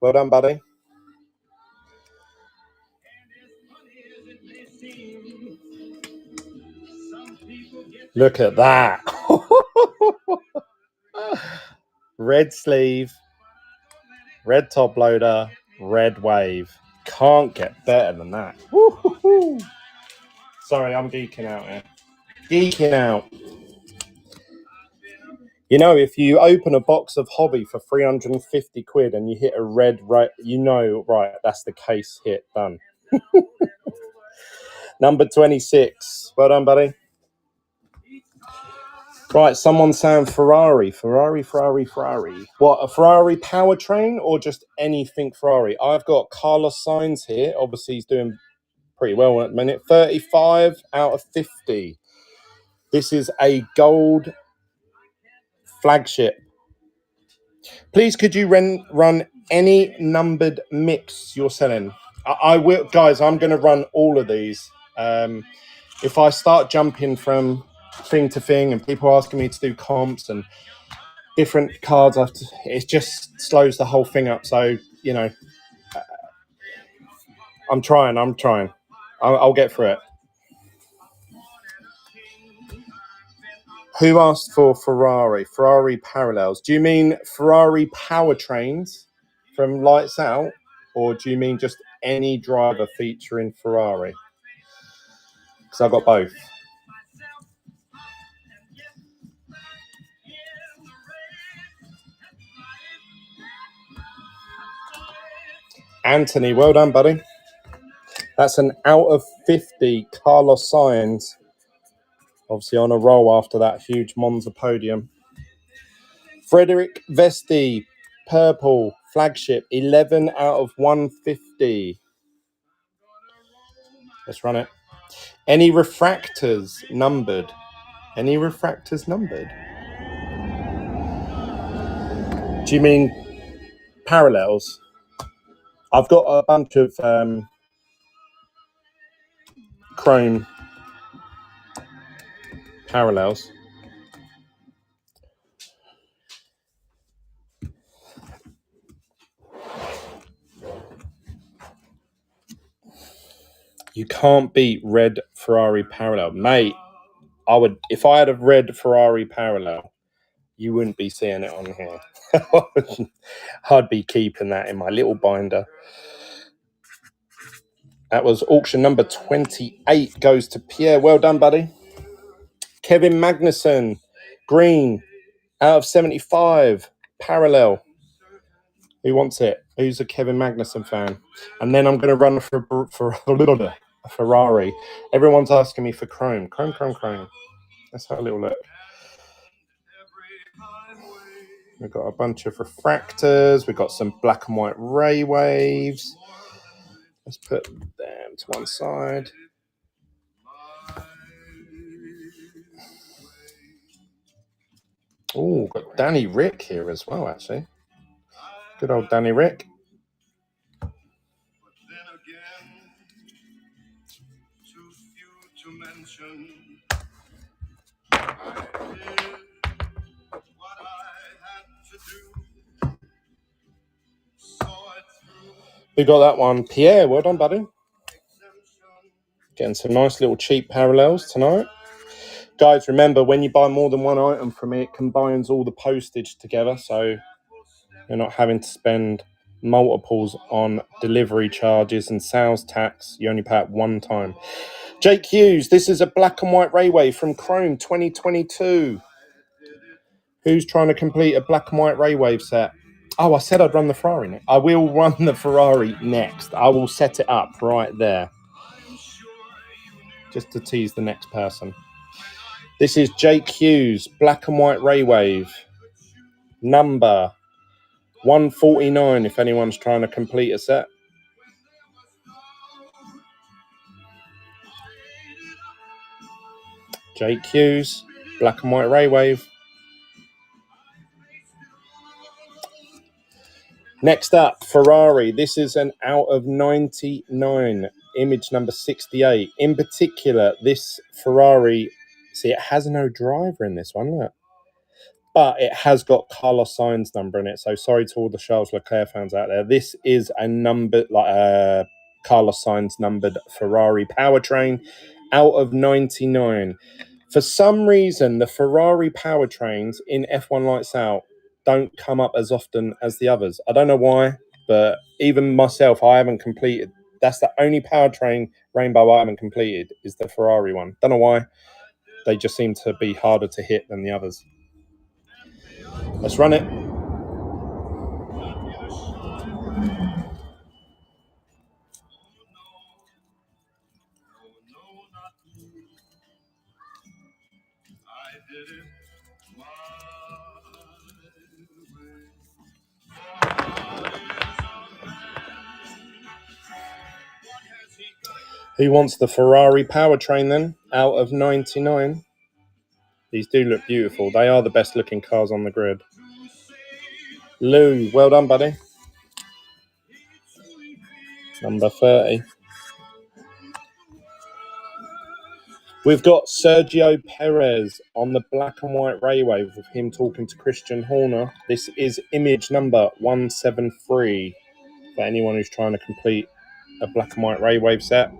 Well done, buddy. Look at that. Red sleeve, red top loader, red wave. Can't get better than that. Woo-hoo-hoo. Sorry, I'm geeking out here. Geeking out. You know, if you open a box of Hobby for 350 quid and you hit a red, right, you know, right, that's the case hit, done. Number 26. Well done, buddy. Right, someone's saying Ferrari. What, a Ferrari powertrain or just anything Ferrari? I've got Carlos Sainz here. Obviously, he's doing pretty well at the minute. 35 out of 50. This is a gold flagship. Please, could you run any numbered mix you're selling? I will, guys. I'm going to run all of these. If I start jumping from thing to thing and people asking me to do comps and different cards, it just slows the whole thing up. So, you know, I'm trying. I'll get through it. Who asked for Ferrari? Ferrari parallels. Do you mean Ferrari powertrains from Lights Out? Or do you mean just any driver featuring Ferrari? Because I've got both. Anthony, well done, buddy. That's an out of 50 Carlos Sainz. Obviously on a roll after that huge Monza podium. Frederick Vesti, purple, flagship, 11 out of 150. Let's run it. Any refractors numbered? Any refractors numbered? Do you mean parallels? I've got a bunch of chrome parallels. You can't beat red Ferrari parallel. Mate, I would, if I had a red Ferrari parallel, you wouldn't be seeing it on here. I'd be keeping that in my little binder. That was auction number 28, goes to Pierre. Well done, buddy. Kevin Magnussen, green, out of 75, parallel. Who wants it? Who's a Kevin Magnussen fan? And then I'm going to run for a Ferrari. Everyone's asking me for chrome. Chrome. Let's have a little look. We've got a bunch of refractors. We've got some black and white ray waves. Let's put them to one side. Oh, got Danny Rick here as well, actually. Good old Danny Rick. We got that one. Pierre, well done, buddy. Getting some nice little cheap parallels tonight. Guys, remember, when you buy more than one item from me, it combines all the postage together, so you're not having to spend multiples on delivery charges and sales tax. You only pay it one time. Jake Hughes, this is a black and white Rayway from Chrome 2022. Who's trying to complete a black and white Raywave set? Oh, I said I'd run the Ferrari next. I will run the Ferrari next. I will set it up right there. Just to tease the next person. This is Jake Hughes, black and white Raywave. Number 149, if anyone's trying to complete a set. Jake Hughes, black and white Raywave. Next up, Ferrari. This is an out of 99, image number 68. In particular, this Ferrari, see, it has no driver in this one, look. But it has got Carlos Sainz number in it. So sorry to all the Charles Leclerc fans out there. This is a number, like a Carlos Sainz numbered Ferrari powertrain, out of 99. For some reason, the Ferrari powertrains in F1 Lights Out don't come up as often as the others. I don't know why, but even myself, I haven't completed. That's the only powertrain rainbow I haven't completed is the Ferrari one. Don't know why. They just seem to be harder to hit than the others. Let's run it. Who wants the Ferrari powertrain then? Out of 99. These do look beautiful. They are the best looking cars on the grid. Lou, well done, buddy. Number 30. We've got Sergio Perez on the black and white Raywave with him talking to Christian Horner. This is image number 173 for anyone who's trying to complete a black and white Raywave set.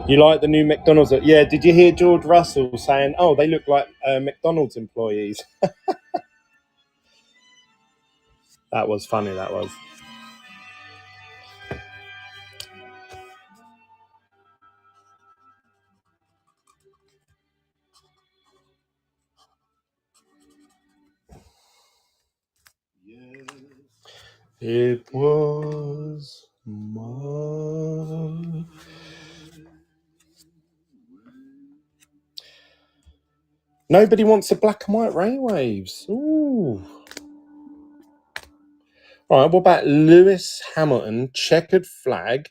You like the new McDonald's? Yeah, did you hear George Russell saying, oh, they look like McDonald's employees? That was funny, that was. It was Nobody wants the black and white Railwaves. Ooh. All right, what about Lewis Hamilton checkered flag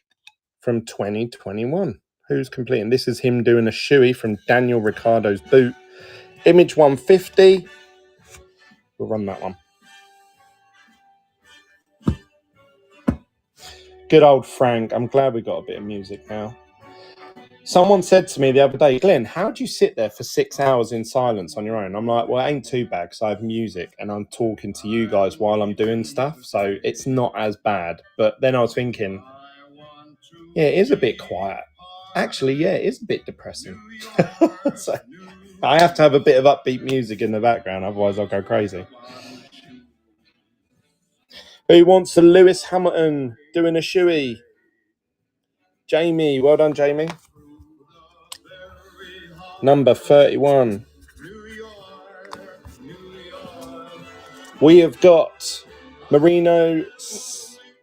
from 2021? Who's completing? This is him doing a shoey from Daniel Ricciardo's boot. Image 150. We'll run that one. Good old Frank. I'm glad we got a bit of music now. Someone said to me the other day, Glenn, how do you sit there for 6 hours in silence on your own? I'm like, well, it ain't too bad because I have music and I'm talking to you guys while I'm doing stuff. So it's not as bad. But then I was thinking, yeah, it is a bit quiet. Actually, yeah, it is a bit depressing. So I have to have a bit of upbeat music in the background. Otherwise, I'll go crazy. Who wants the Lewis Hamilton doing a shoey? Jamie. Well done, Jamie. Number 31. We have got Marino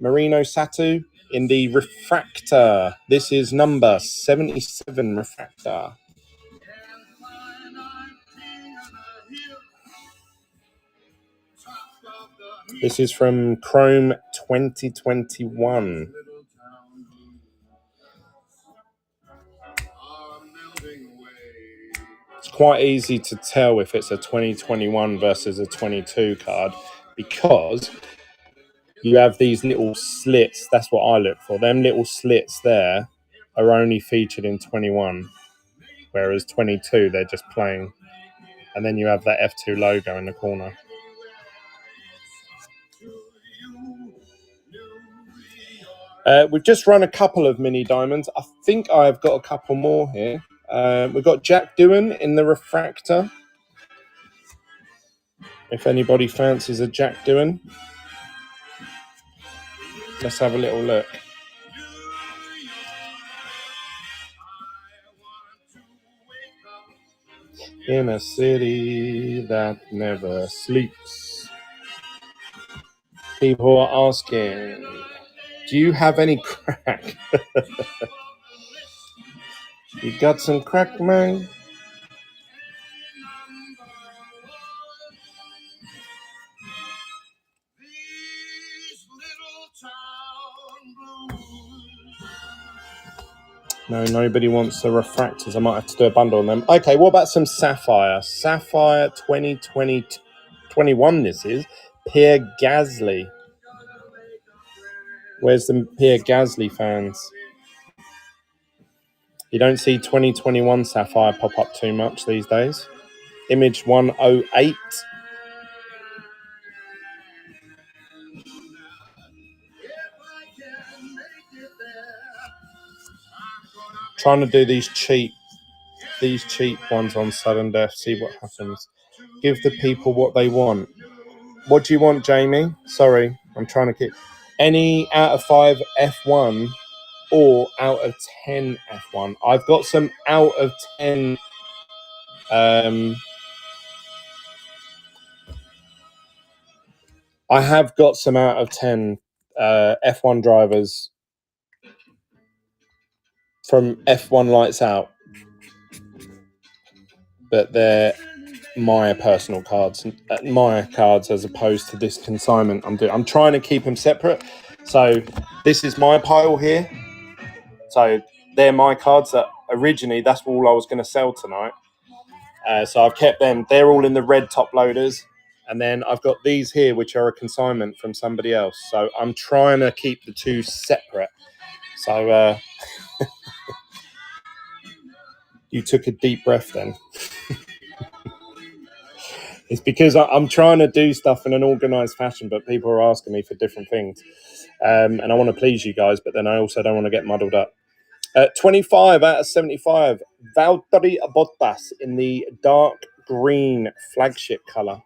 Satu in the refractor. This is number 77 refractor. This is from Chrome 2021. It's quite easy to tell if it's a 2021 versus a 22 card because you have these little slits. That's what I look for. Them little slits there are only featured in 21, whereas 22, they're just plain. And then you have that F2 logo in the corner. We've just run a couple of mini diamonds. I think I've got a couple more here. We've got Jack Doohan in the refractor. If anybody fancies a Jack Doohan, let's have a little look. In a city that never sleeps. People are asking, do you have any crack? You got some crack, man? No, nobody wants the refractors. I might have to do a bundle on them. Okay, what about some Sapphire? Sapphire 2021 this is. Pierre Gasly. Where's the Pierre Gasly fans? You don't see 2021 Sapphire pop up too much these days. Image 108. Trying to do these cheap ones on sudden death, see what happens. Give the people what they want. What do you want, Jamie? Sorry, I'm trying to keep any out of 5 F1 or out of 10 F1. I've got some out of 10 I have got some out of 10 F1 drivers from F1 Lights Out, but they're my personal cards, as opposed to this consignment I'm trying to keep them separate. So this is my pile here. So they're my cards that originally that's all I was going to sell tonight. So I've kept them. They're all in the red top loaders. And then I've got these here, which are a consignment from somebody else. So I'm trying to keep the two separate. So you took a deep breath then. It's because I'm trying to do stuff in an organised fashion, but people are asking me for different things. And I want to please you guys, but then I also don't want to get muddled up. 25 out of 75. Valtteri Bottas in the dark green flagship colour.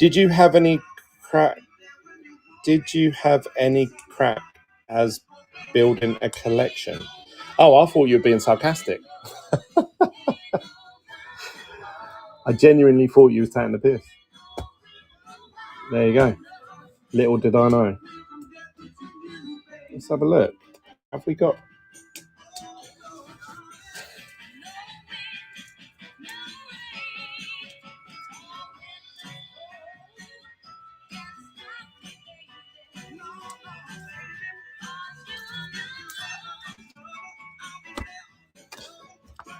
Did you have any crack as building a collection? Oh, I thought you were being sarcastic. I genuinely thought you was taking the piss. There you go. Little did I know. Let's have a look. Have we got...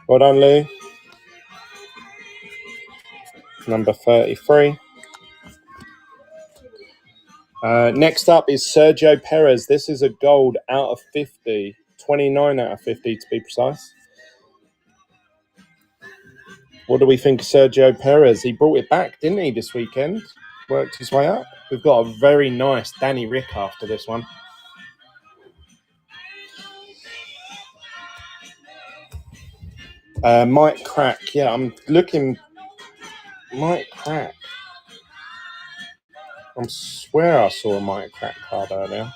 Well done, Lou. Number 33. Next up is Sergio Perez. This is a gold out of 50. 29 out of 50 to be precise. What do we think of Sergio Perez? He brought it back, didn't he, this weekend? Worked his way up. We've got a very nice Danny Rick after this one. Mike Crack. Yeah, I'm looking... Mike Crack. I swear I saw a Mike Crack card earlier.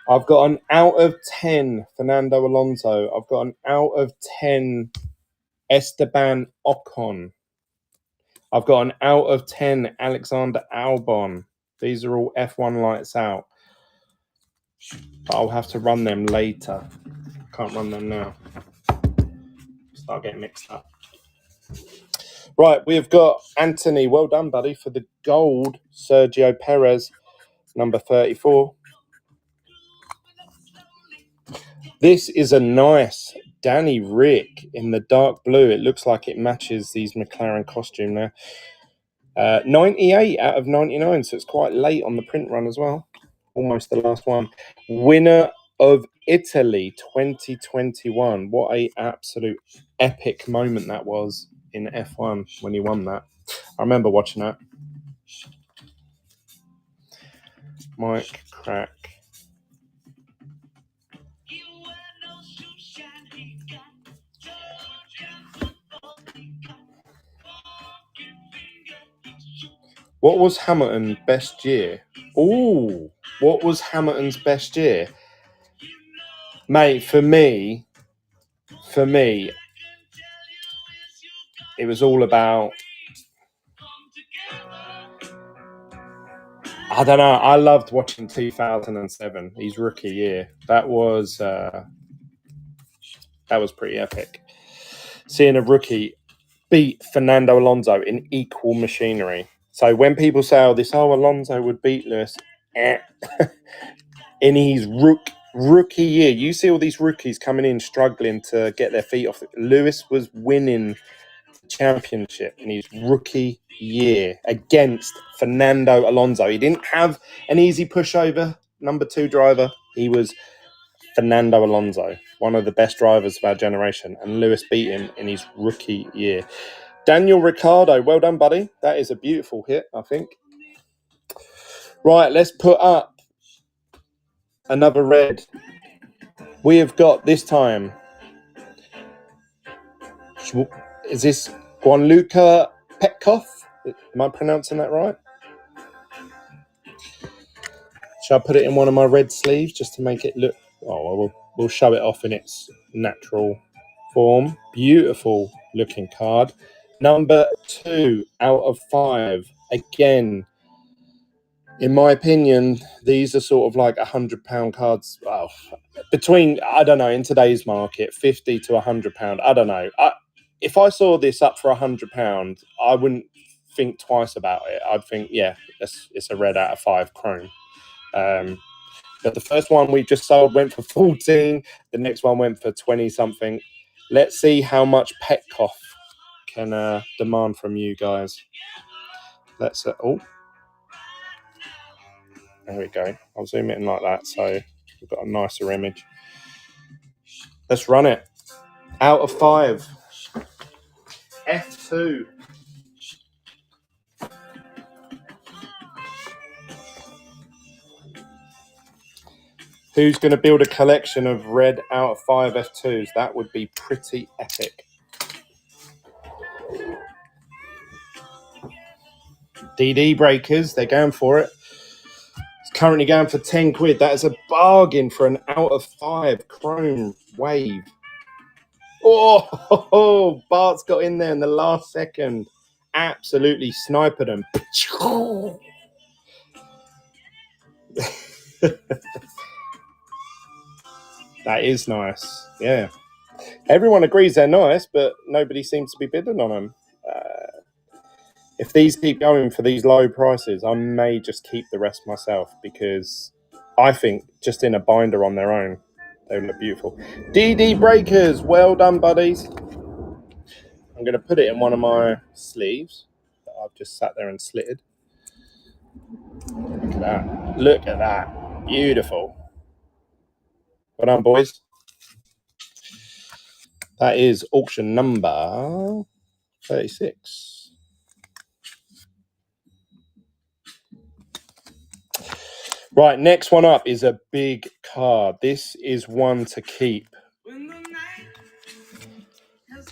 I've got an out of 10 Fernando Alonso. I've got an out of 10 Esteban Ocon. I've got an out of 10 Alexander Albon. These are all F1 lights out. But I'll have to run them later. Can't run them now. Start getting mixed up. Right, we've got Anthony. Well done, buddy, for the gold Sergio Perez, number 34. This is a nice Danny Rick in the dark blue. It looks like it matches these McLaren costume now. 98 out of 99, so it's quite late on the print run as well. Almost the last one. Winner of Italy 2021. What a absolute epic moment that was in F1 when he won that. I remember watching that. Mike Crack. What was Hamilton's best year? Ooh, what was Hamilton's best year? Mate, for me, it was all about... I don't know. I loved watching 2007, his rookie year. That was pretty epic. Seeing a rookie beat Fernando Alonso in equal machinery. So when people say, Alonso would beat Lewis, in his rookie year, you see all these rookies coming in struggling to get their feet off. Lewis was winning the championship in his rookie year against Fernando Alonso. He didn't have an easy pushover number 2 driver. He was Fernando Alonso, one of the best drivers of our generation, and Lewis beat him in his rookie year. Daniel Ricciardo, well done, buddy. That is a beautiful hit, I think. Right, let's put up another red. We have got this time... Is this Gianluca Petkov? Am I pronouncing that right? Shall I put it in one of my red sleeves just to make it look... Oh, well, we'll show it off in its natural form. Beautiful looking card. Number 2 out of 5. Again, in my opinion, these are sort of like £100 cards. Well, between, I don't know, in today's market, £50 to £100. I don't know. If I saw this up for £100, I wouldn't think twice about it. I'd think, yeah, it's a red out of 5 chrome. But the first one we just sold went for 14. The next one went for 20 something. Let's see how much Petkov can demand from you guys. Let's there we go. I'll zoom it in like that so we've got a nicer image. Let's run it. Out of 5. F2. Who's going to build a collection of red out of 5 F2s? That would be pretty epic. DD breakers, they're going for it. It's currently going for 10 quid. That is a bargain for an out of 5 chrome wave. Oh, Bart's got in there in the last second. absolutely sniper them. That is nice. Yeah. Everyone agrees they're nice, but nobody seems to be bidding on them. If these keep going for these low prices, I may just keep the rest myself because I think just in a binder on their own, they look beautiful. DD Breakers, well done, buddies. I'm going to put it in one of my sleeves that I've just sat there and slitted. Look at that. Look at that. Beautiful. Well done, boys. That is auction number 36. Right, next one up is a big card. This is one to keep.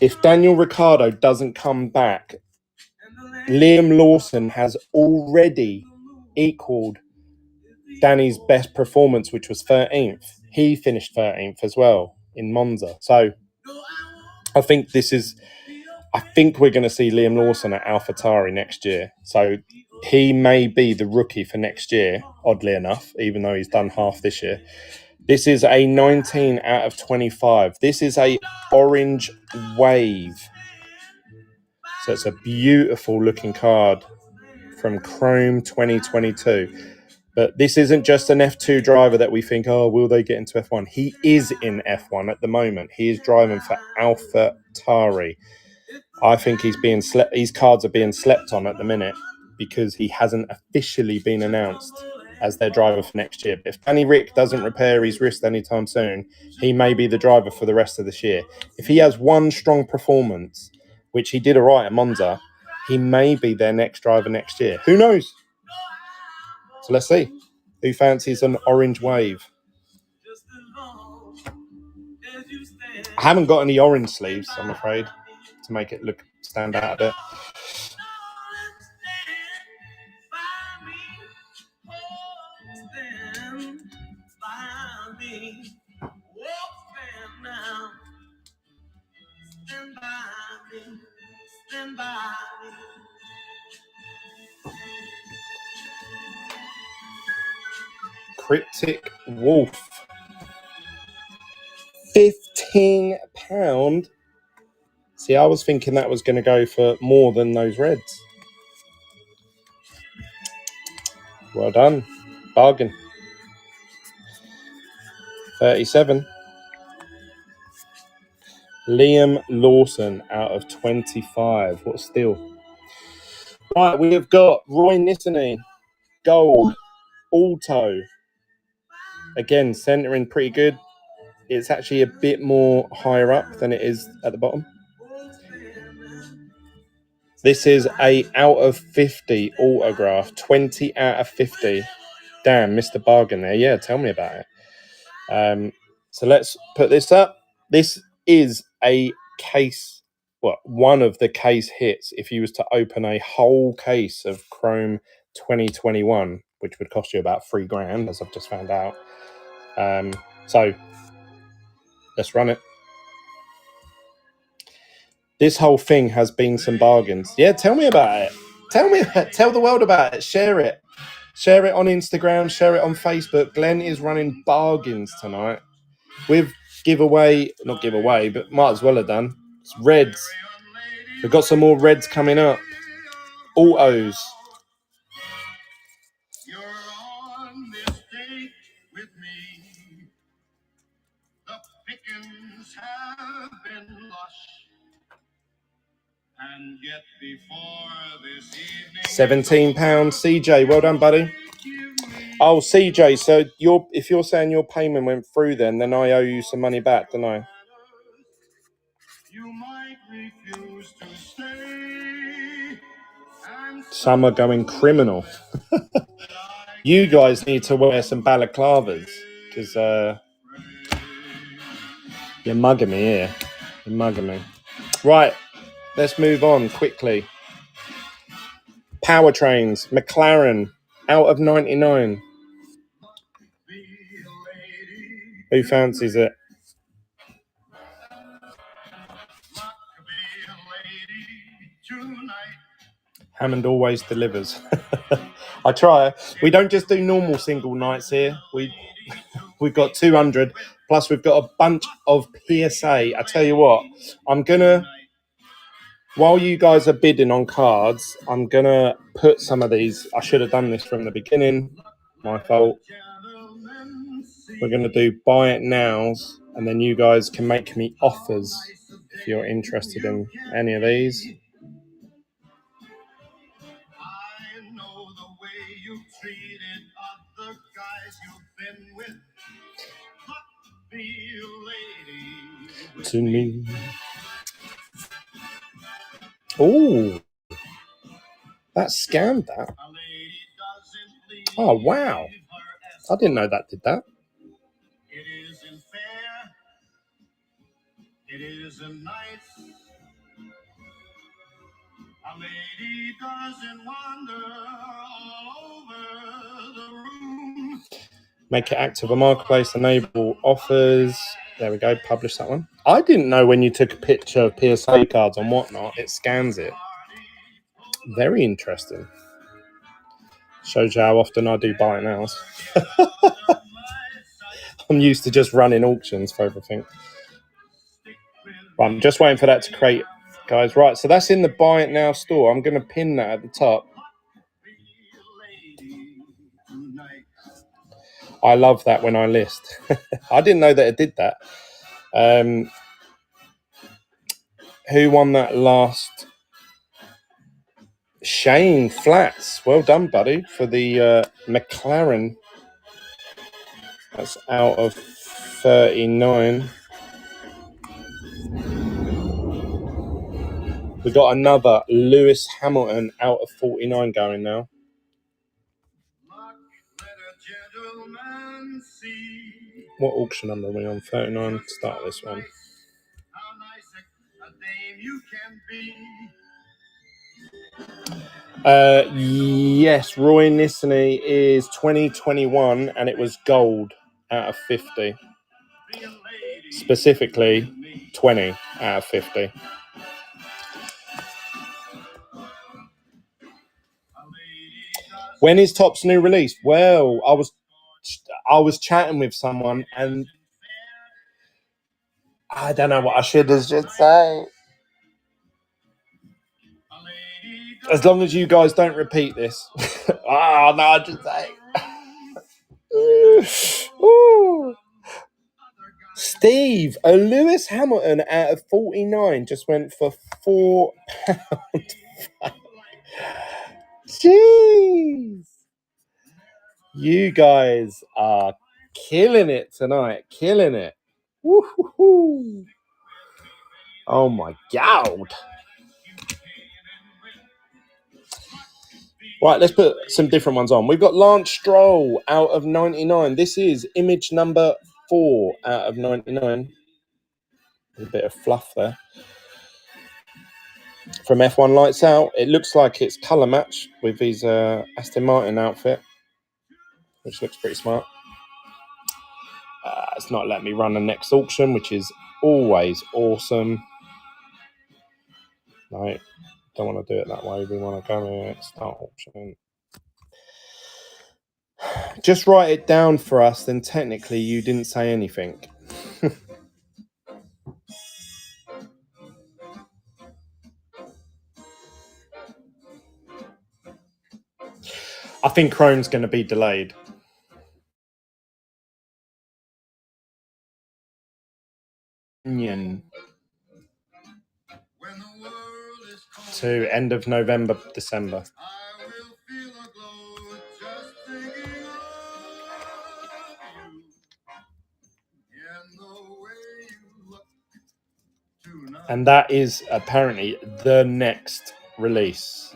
If Daniel Ricciardo doesn't come back, Liam Lawson has already equaled Danny's best performance, which was 13th. He finished 13th as well in Monza. So I think we're going to see Liam Lawson at AlphaTauri next year. So he may be the rookie for next year, oddly enough, even though he's done half this year. This is a 19 out of 25. This is a orange wave. So it's a beautiful looking card from Chrome 2022. But this isn't just an F2 driver that we think, oh, will they get into F1? He is in F1 at the moment. He is driving for AlphaTauri. I think his cards are being slept on at the minute because he hasn't officially been announced as their driver for next year. But if Danny Rick doesn't repair his wrist anytime soon, he may be the driver for the rest of this year. If he has one strong performance, which he did all right at Monza, he may be their next driver next year. Who knows? So let's see. Who fancies an orange wave? I haven't got any orange sleeves, I'm afraid, to make it stand out a bit. Cryptic Wolf. £15. See, I was thinking that was going to go for more than those reds. Well done. Bargain. 37. Liam Lawson out of 25. What a steal. Right, we have got Roy Nissany. Gold. Auto. Again, centering pretty good. It's actually a bit more higher up than it is at the bottom. This is a out of 50 autograph. 20 out of 50. Damn, Mr. Bargain there. Yeah, tell me about it. So let's put this up. This is a case, one of the case hits if you was to open a whole case of Chrome 2021, which would cost you about $3,000, as I've just found out. So let's run it. This whole thing has been some bargains. Yeah, tell me about it. Tell the world about it. Share it. Share it on Instagram. Share it on Facebook. Glenn is running bargains tonight with not giveaway, but might as well have done. It's reds. We've got some more reds coming up. Autos. You're on this date with me. The pickings have been lush. And yet before this evening, £17. CJ, well done, buddy. Oh, CJ, so if you're saying your payment went through then I owe you some money back, don't I? You might refuse to stay. Some are going criminal. You guys need to wear some balaclavas because you're mugging me here. You're mugging me. Right, let's move on quickly. Powertrains, McLaren, out of 99. Who fancies it? Hammond always delivers. I try. We don't just do normal single nights here. We've got 200, plus we've got a bunch of PSA. I tell you what, I'm going to, while you guys are bidding on cards, I'm going to put some of these. I should have done this from the beginning. My fault. We're going to do buy it nows, and then you guys can make me offers if you're interested in any of these. To me. Oh, that scanned that. Oh, wow. I didn't know that did that. It isn't nice. A lady doesn't wander all over the room. Make it active on Marketplace, enable offers. There we go, publish that one. I didn't know when you took a picture of PSA cards and whatnot, it scans it. Very interesting. Shows you how often I do buy it nows. I'm used to just running auctions for everything. Right, I'm just waiting for that to create, guys. Right, so that's in the Buy It Now store. I'm going to pin that at the top. I love that when I list. I didn't know that it did that. Who won that last? Shane Flats. Well done, buddy, for the McLaren. That's out of 39. We got another Lewis Hamilton out of 49 going now. What auction number are we on? 39. Start this one. Yes, Roy Nissany is 2021, and it was gold out of 50. Specifically, 20 out of 50. When is Top's new release? Well, I was chatting with someone, and I don't know what I should just say. As long as you guys don't repeat this. Oh, no, I just say. Ooh. Steve, a Lewis Hamilton out of 49 just went for £4. Jeez. You guys are killing it tonight. Killing it. Woo-hoo-hoo. Oh, my God. Right, let's put some different ones on. We've got Lance Stroll out of 99. This is image number 4 out of 99. A bit of fluff there. From F1 Lights Out, it looks like it's colour match with his Aston Martin outfit, which looks pretty smart. It's not letting me run the next auction, which is always awesome. No, don't want to do it that way. We want to go here, start auction. Just write it down for us, then technically you didn't say anything. I think Chrome's going to be delayed. To end of November, December. And that is apparently the next release.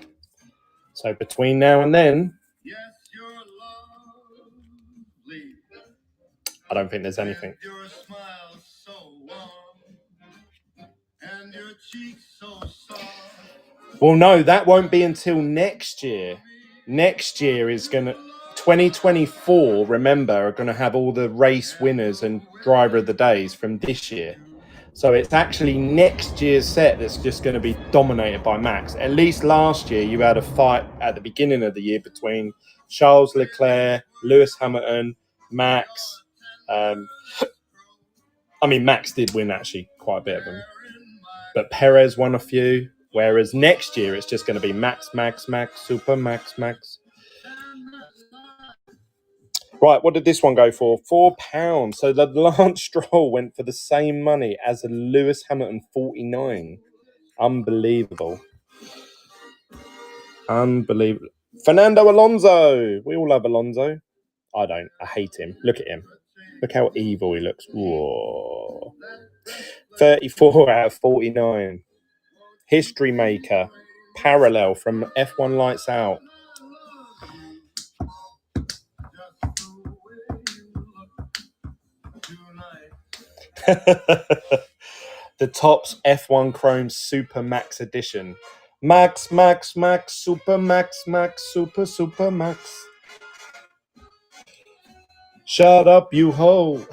So between now and then, I don't think there's anything. Well, no, that won't be until next year. Next year is going to... 2024, remember, are going to have all the race winners and driver of the days from this year. So it's actually next year's set that's just going to be dominated by Max. At least last year, you had a fight at the beginning of the year between Charles Leclerc, Lewis Hamilton, Max. Max did win actually quite a bit of them. But Perez won a few. Whereas next year, it's just going to be Max, Super Max. Right, what did this one go for? £4. So the Lance Stroll went for the same money as a Lewis Hamilton 49. Unbelievable. Fernando Alonso. We all love Alonso. I don't. I hate him. Look at him. Look how evil he looks. Whoa. 34 out of 49. History maker. Parallel from F1 Lights Out. The Topps F1 Chrome Super Max Edition. Max, Super Max, Super Max. Shut up, you hoe.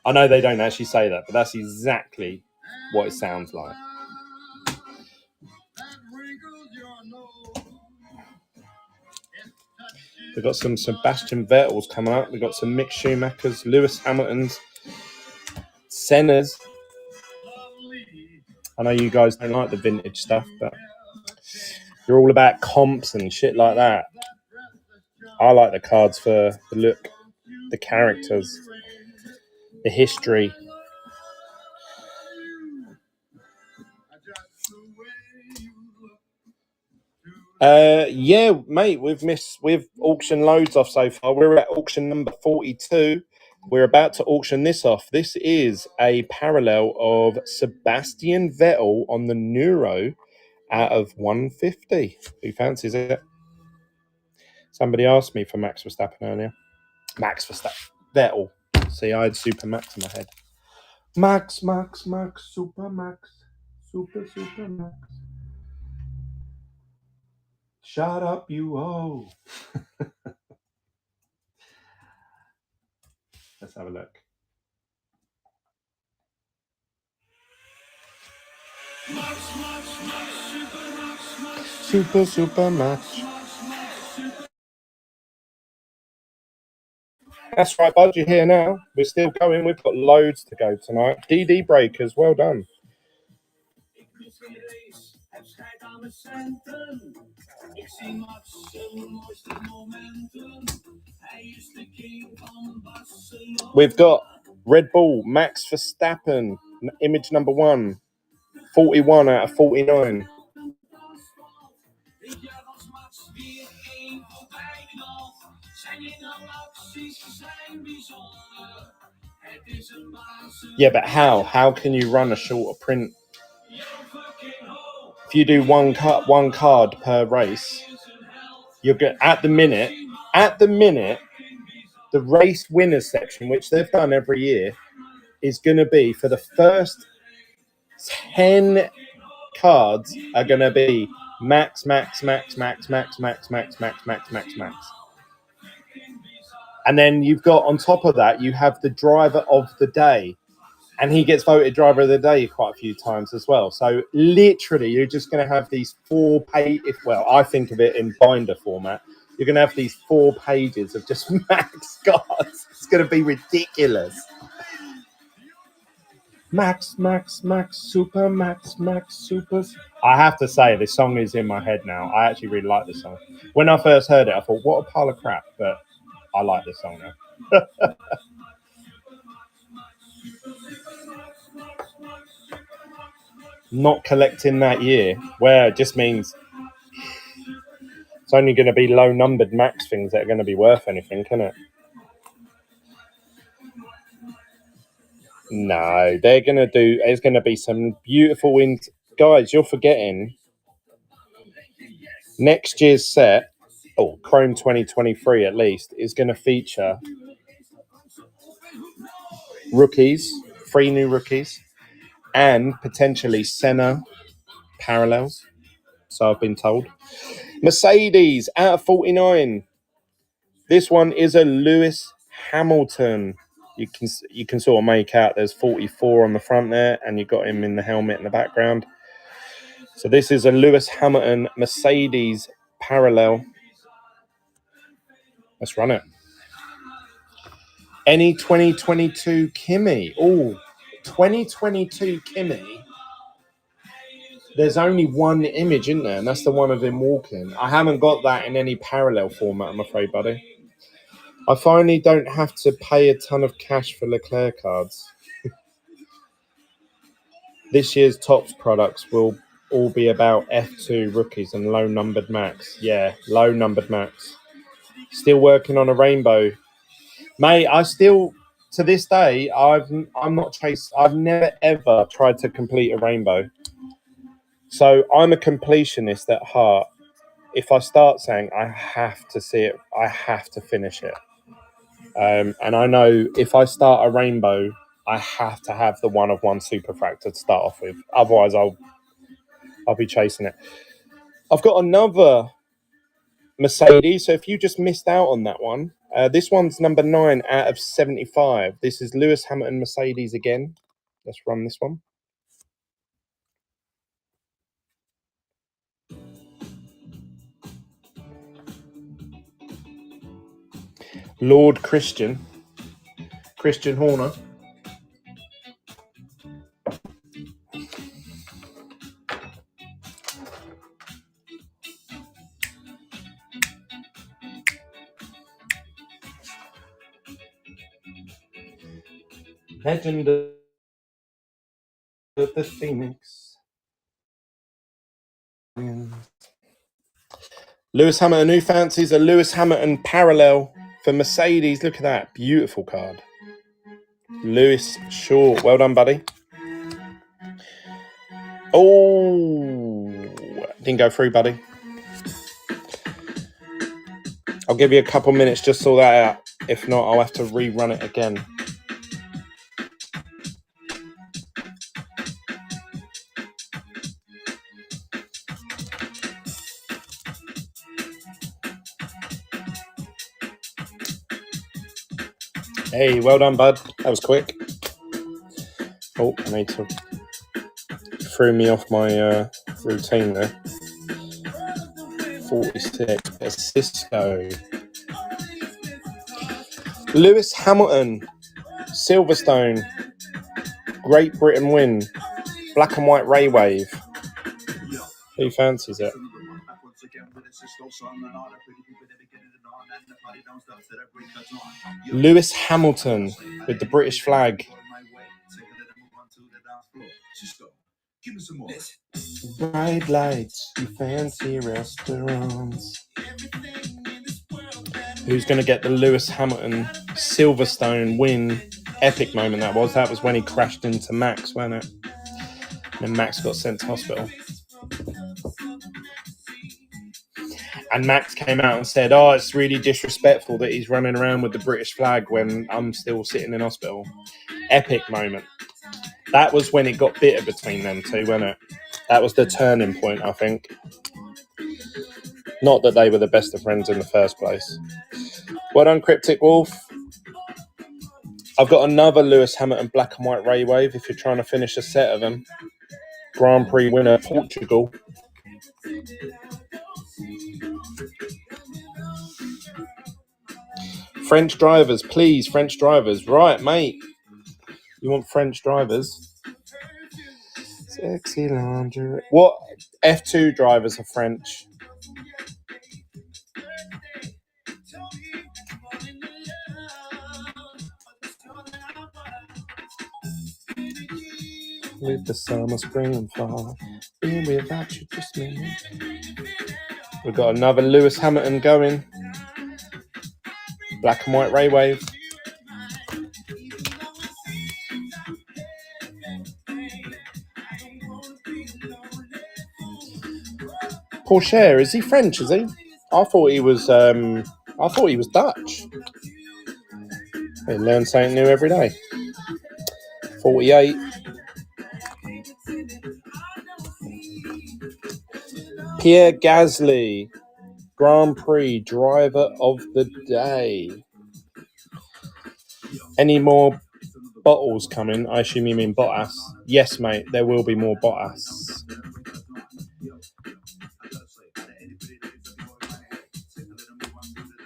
I know they don't actually say that, but that's exactly what it sounds like. We've got some Sebastian Vettels coming up. We've got some Mick Schumachers, Lewis Hamiltons, Senna's. I know you guys don't like the vintage stuff, but you're all about comps and shit like that. I like the cards for the look, the characters, the history. Yeah, mate, we've auctioned loads off so far. We're at auction number 42. We're about to auction this off. This is a parallel of Sebastian Vettel on the Neuro out of 150. Who fancies it? Somebody asked me for Max Verstappen earlier. Max Verstappen. Vettel. See, I had Super Max in my head. Max, Super Max. Super Max. Shut up, you hoe. Let's have a look. Super Max. That's right, bud. You're here now. We're still going. We've got loads to go tonight. DD Breakers, well done. We've got Red Bull, Max Verstappen, image number 1, 41 out of 49. Yeah, but how? How can you run a shorter print? If you do one card per race, you'll get at the minute, the race winners section, which they've done every year, is going to be for the first 10 cards are going to be Max. And then you've got on top of that, you have the driver of the day. And he gets voted driver of the day quite a few times as well. So literally, you're just going to have these 4 pages. Well, I think of it in binder format. You're going to have these 4 pages of just Max cards. It's going to be ridiculous. Max, Super Max, Super. I have to say, this song is in my head now. I actually really like this song. When I first heard it, I thought, what a pile of crap. But I like this song now. Not collecting that year, where it just means it's only going to be low-numbered Max things that are going to be worth anything, can it? No, they're going to do... There's going to be some beautiful... Guys, you're forgetting next year's set, Chrome 2023 at least, is going to feature rookies, 3 new rookies, and potentially Senna parallels. So I've been told. Mercedes out of 49. This one is a Lewis Hamilton You can sort of make out there's 44 on the front there, and you've got him in the helmet in the background. So this is a Lewis Hamilton Mercedes parallel. Let's run it. Any 2022 Kimi. Oh, 2022 Kimi. There's only one image in there, and that's the one of him walking. I haven't got that in any parallel format, I'm afraid, buddy. I finally don't have to pay a ton of cash for Leclerc cards. This year's Topps products will all be about F2 rookies and low-numbered max. Yeah, low-numbered max. Still working on a rainbow. Mate, I still, to this day, I've never, ever tried to complete a rainbow. So I'm a completionist at heart. If I start saying I have to see it, I have to finish it. And I know if I start a rainbow, I have to have the 1-of-1 superfractor to start off with. Otherwise, I'll be chasing it. I've got another Mercedes. So if you just missed out on that one, this one's number 9 out of 75. This is Lewis Hamilton Mercedes again. Let's run this one. Lord Christian Horner. Legend of the Phoenix. Lewis Hamilton, who fancies a Lewis Hamilton parallel for Mercedes? Look at that. Beautiful card. Lewis Shaw. Well done, buddy. Oh, didn't go through, buddy. I'll give you a couple minutes, just sort that out. If not, I'll have to rerun it again. Hey, well done, bud. That was quick. Oh, I need to... Threw me off my routine there. 46. Cisco. Lewis Hamilton. Silverstone. Great Britain win. Black and white Ray Wave. Who fancies it? Lewis Hamilton with the British flag. Bright lights and fancy restaurants. Who's going to get the Lewis Hamilton Silverstone win? Epic moment that was. That was when he crashed into Max, wasn't it? And Max got sent to hospital. And Max came out and said, oh, it's really disrespectful that he's running around with the British flag when I'm still sitting in hospital. Epic moment. That was when it got bitter between them two, wasn't it? That was the turning point, I think. Not that they were the best of friends in the first place. Well done, Cryptic Wolf. I've got another Lewis Hamilton black and white Ray Wave if you're trying to finish a set of them. Grand Prix winner, Portugal. French drivers, please, French drivers. Right, mate. You want French drivers? Sexy lingerie. What F2 drivers are French? With the summer, spring and fall, being without you just me. We've got another Lewis Hamilton going. Black and white Ray Wave. Porsche, is he French? Is he? I thought he was. Dutch. They learn something new every day. 48. Pierre Gasly, Grand Prix driver of the day. Any more bottles coming? I assume you mean Bottas. Yes, mate, there will be more Bottas.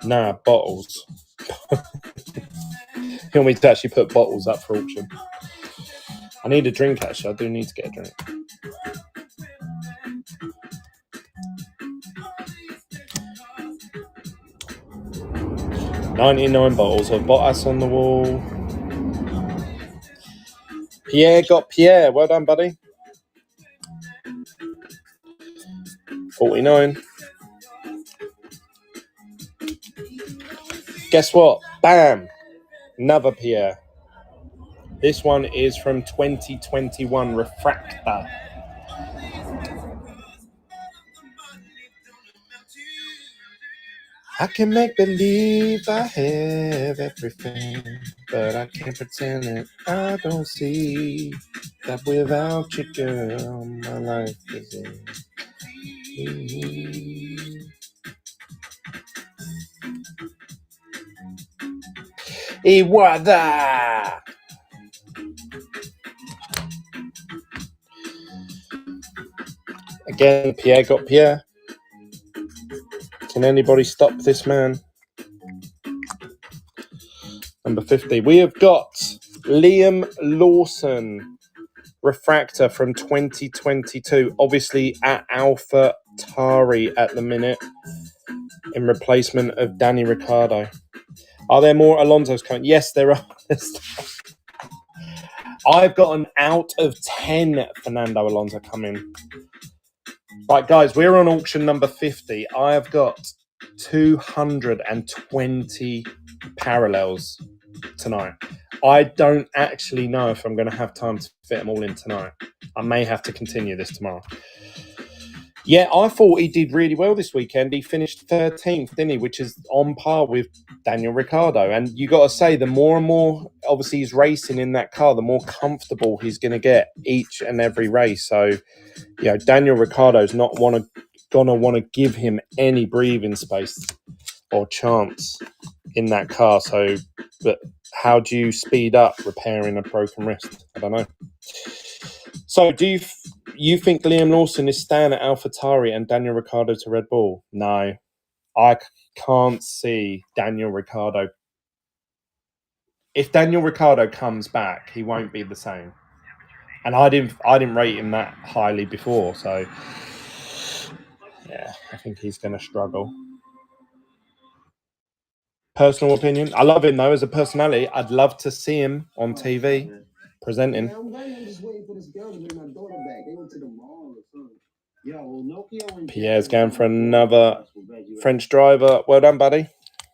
Nah, bottles. You want me to actually put bottles up for auction? I need a drink, actually. I do need to get a drink. $99 bottles of Bottas on the wall. Pierre got Pierre. Well done, buddy. 49. Guess what? Bam! Another Pierre. This one is from 2021 Refractor. I can make believe I have everything, but I can't pretend that I don't see that without you, girl, my life is in. Iwada! Again, Pierre got Pierre. Can anybody stop this man? Number 50. We have got Liam Lawson, Refractor from 2022. Obviously at Alpha Tari at the minute in replacement of Danny Ricciardo. Are there more Alonso's coming? Yes, there are. I've got an out of 10 Fernando Alonso coming. Right, guys, we're on auction number 50. I have got 220 parallels tonight. I don't actually know if I'm going to have time to fit them all in tonight. I may have to continue this tomorrow. Yeah, I thought he did really well this weekend. He finished 13th, didn't he? Which is on par with Daniel Ricciardo. And you got to say, the more and more, obviously, he's racing in that car, the more comfortable he's going to get each and every race. So, you know, Daniel Ricciardo's not going to want to give him any breathing space or chance in that car. So, but how do you speed up repairing a broken wrist? I don't know. So, do you think Liam Lawson is staying at AlphaTauri and Daniel Ricciardo to Red Bull? No, I can't see Daniel Ricciardo. If Daniel Ricciardo comes back, he won't be the same. And I didn't rate him that highly before, so yeah, I think he's going to struggle. Personal opinion, I love him though as a personality. I'd love to see him on TV presenting. Pierre's going for another French driver. Well done, buddy.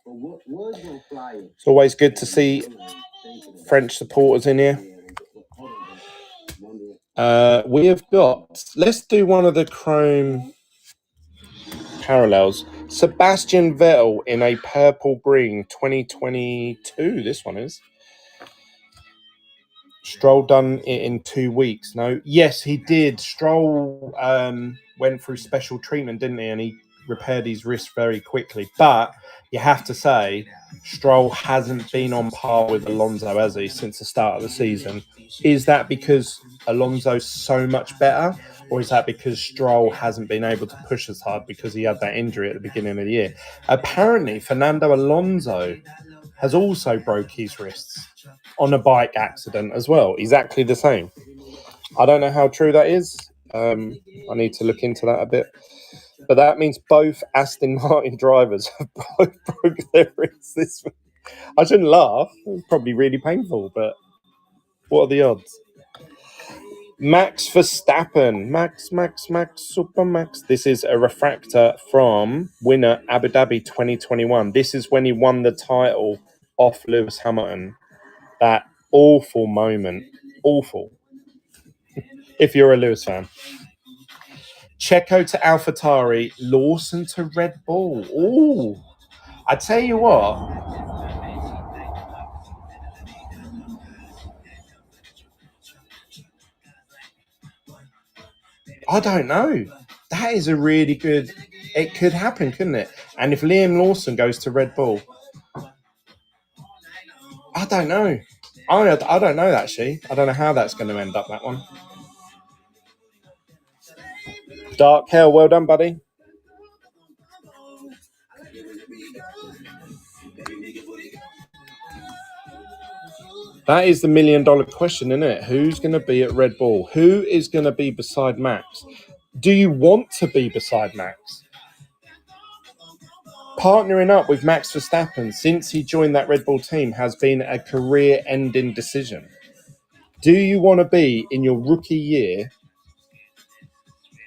It's always good to see French supporters in here. We have got, let's do one of the chrome parallels. Sebastian Vettel in a purple green 2022. This one is. Stroll done it in 2 weeks. No, yes, he did. Stroll went through special treatment, didn't he? And he repaired his wrist very quickly. But you have to say, Stroll hasn't been on par with Alonso, has he, since the start of the season? Is that because Alonso's so much better? Or is that because Stroll hasn't been able to push as hard because he had that injury at the beginning of the year? Apparently, Fernando Alonso has also broke his wrists on a bike accident as well. Exactly the same. I don't know how true that is. I need to look into that a bit. But that means both Aston Martin drivers have both broke their wrists this week. I shouldn't laugh. It's probably really painful, but what are the odds? Max Verstappen. Max, Super Max. This is a refractor from winner Abu Dhabi 2021. This is when he won the title off Lewis Hamilton. That awful moment. Awful. If you're a Lewis fan. Checo to AlphaTauri. Lawson to Red Bull. Ooh. I tell you what. I don't know. That is a really good... It could happen, couldn't it? And if Liam Lawson goes to Red Bull... I don't know. I don't know, actually. I don't know how that's going to end up, that one. Dark Hell, well done, buddy. That is the $1 million question, isn't it? Who's going to be at Red Bull? Who is going to be beside Max? Do you want to be beside Max? Partnering up with Max Verstappen since he joined that Red Bull team has been a career-ending decision. Do you want to be in your rookie year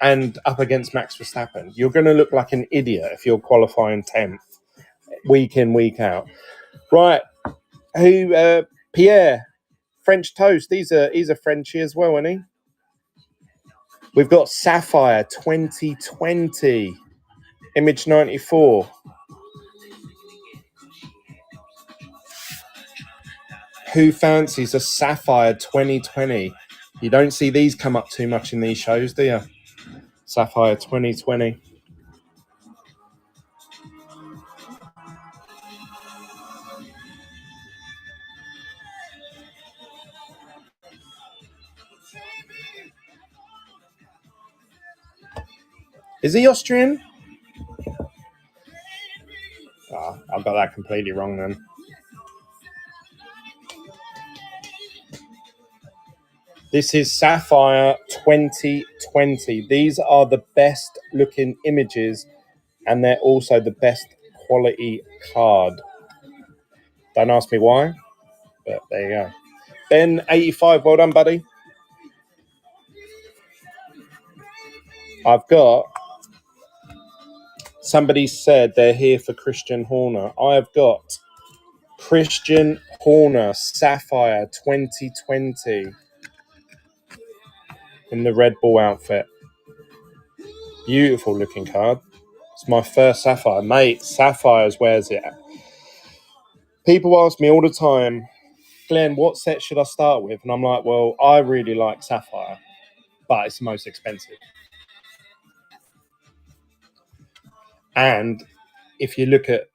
and up against Max Verstappen? You're going to look like an idiot if you're qualifying 10th, week in, week out. Right. Who? Pierre, French Toast. He's a Frenchie as well, isn't he? We've got Sapphire 2020, Image 94. Who fancies a Sapphire 2020? You don't see these come up too much in these shows, do you? Sapphire 2020. Is he Austrian? Oh, I've got that completely wrong then. This is Sapphire 2020. These are the best looking images and they're also the best quality card. Don't ask me why, but there you go. Ben 85, well done, buddy. I've got, somebody said they're here for Christian Horner. I've got Christian Horner Sapphire 2020 in the Red Bull outfit. Beautiful looking card. It's my first Sapphire. Mate, Sapphires, where's it at? People ask me all the time, Glenn, what set should I start with? And I'm like, well, I really like Sapphire, but it's the most expensive. And if you look at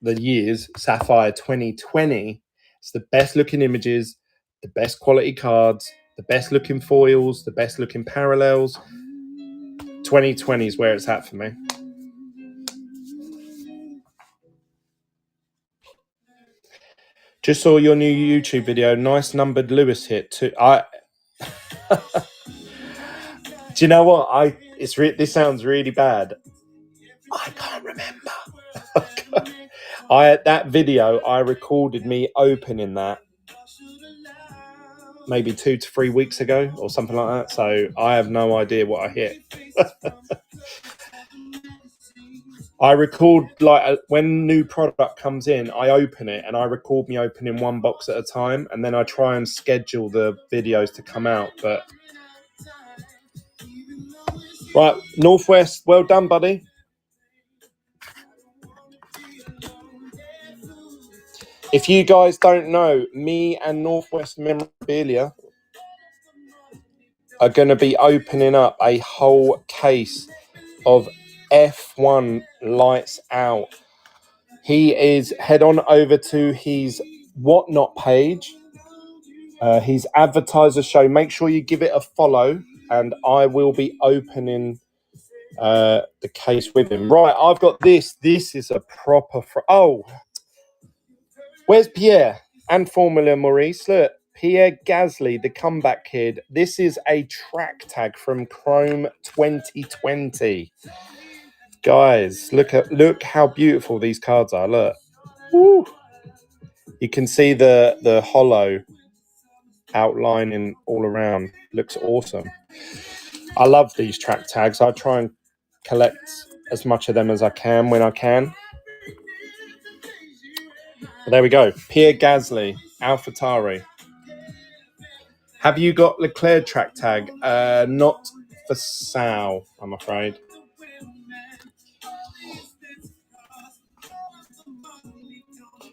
the years, Sapphire 2020, it's the best looking images, the best quality cards, the best looking foils, the best looking parallels. 2020 is where it's at for me. Just saw your new YouTube video. Nice numbered Lewis hit too. Do you know what? This sounds really bad. I can't remember. That video I recorded me opening that maybe 2 to 3 weeks ago or something like that. So I have no idea what I hit. I record, like, when new product comes in, I open it and I record me opening one box at a time, and then I try and schedule the videos to come out. But right, Northwest, well done, buddy. If you guys don't know, me and Northwest Memorabilia are going to be opening up a whole case of F1 Lights Out. Head on over to his Whatnot page, his advertiser show. Make sure you give it a follow, and I will be opening the case with him. Right, I've got this. This is a proper... where's Pierre and Formula Maurice? Look, Pierre Gasly, the comeback kid. This is a track tag from Chrome 2020. Guys, look how beautiful these cards are. Look. Woo. You can see the hollow outlining all around. Looks awesome. I love these track tags. I try and collect as much of them as I can when I can. But there we go. Pierre Gasly, AlphaTauri. Have you got Leclerc track tag? Not for Sal, I'm afraid.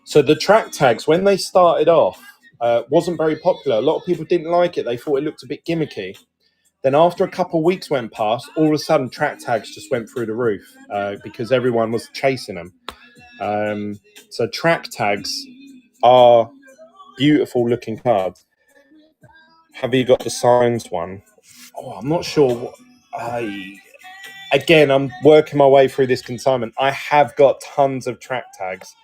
So the track tags, when they started off, wasn't very popular. A lot of people didn't like it. They thought it looked a bit gimmicky. Then after a couple of weeks went past, all of a sudden track tags just went through the roof because everyone was chasing them. So track tags are beautiful looking cards. Have you got the signs one? Oh, I'm not sure. Again, I'm working my way through this consignment. I have got tons of track tags.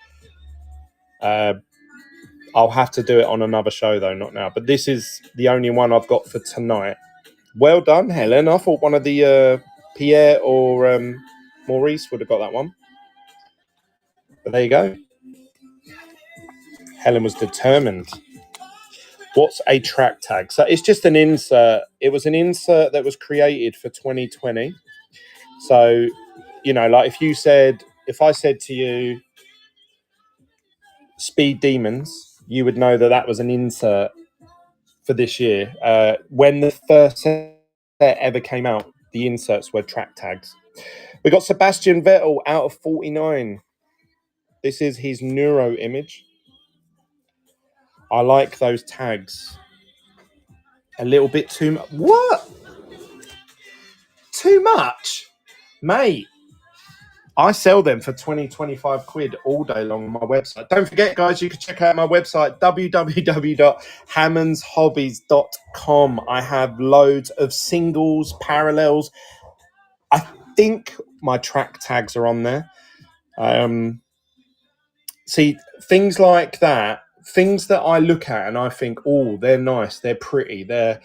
I'll have to do it on another show, though, not now. But this is the only one I've got for tonight. Well done, Helen. I thought one of the Pierre or Maurice would have got that one. But there you go. Helen was determined. What's a track tag? So it's just an insert. It was an insert that was created for 2020. So, you know, like if I said to you, Speed Demons, you would know that that was an insert for this year. When the first set ever came out, the inserts were track tags. We got Sebastian Vettel out of 49. This is his neuro image. I like those tags. A little bit too much. What? Too much? Mate, I sell them for 20, 25 quid all day long on my website. Don't forget, guys, you can check out my website, www.hammondshobbies.com. I have loads of singles, parallels. I think my track tags are on there. See, things like that, things that I look at and I think, oh, they're nice, they're pretty, they're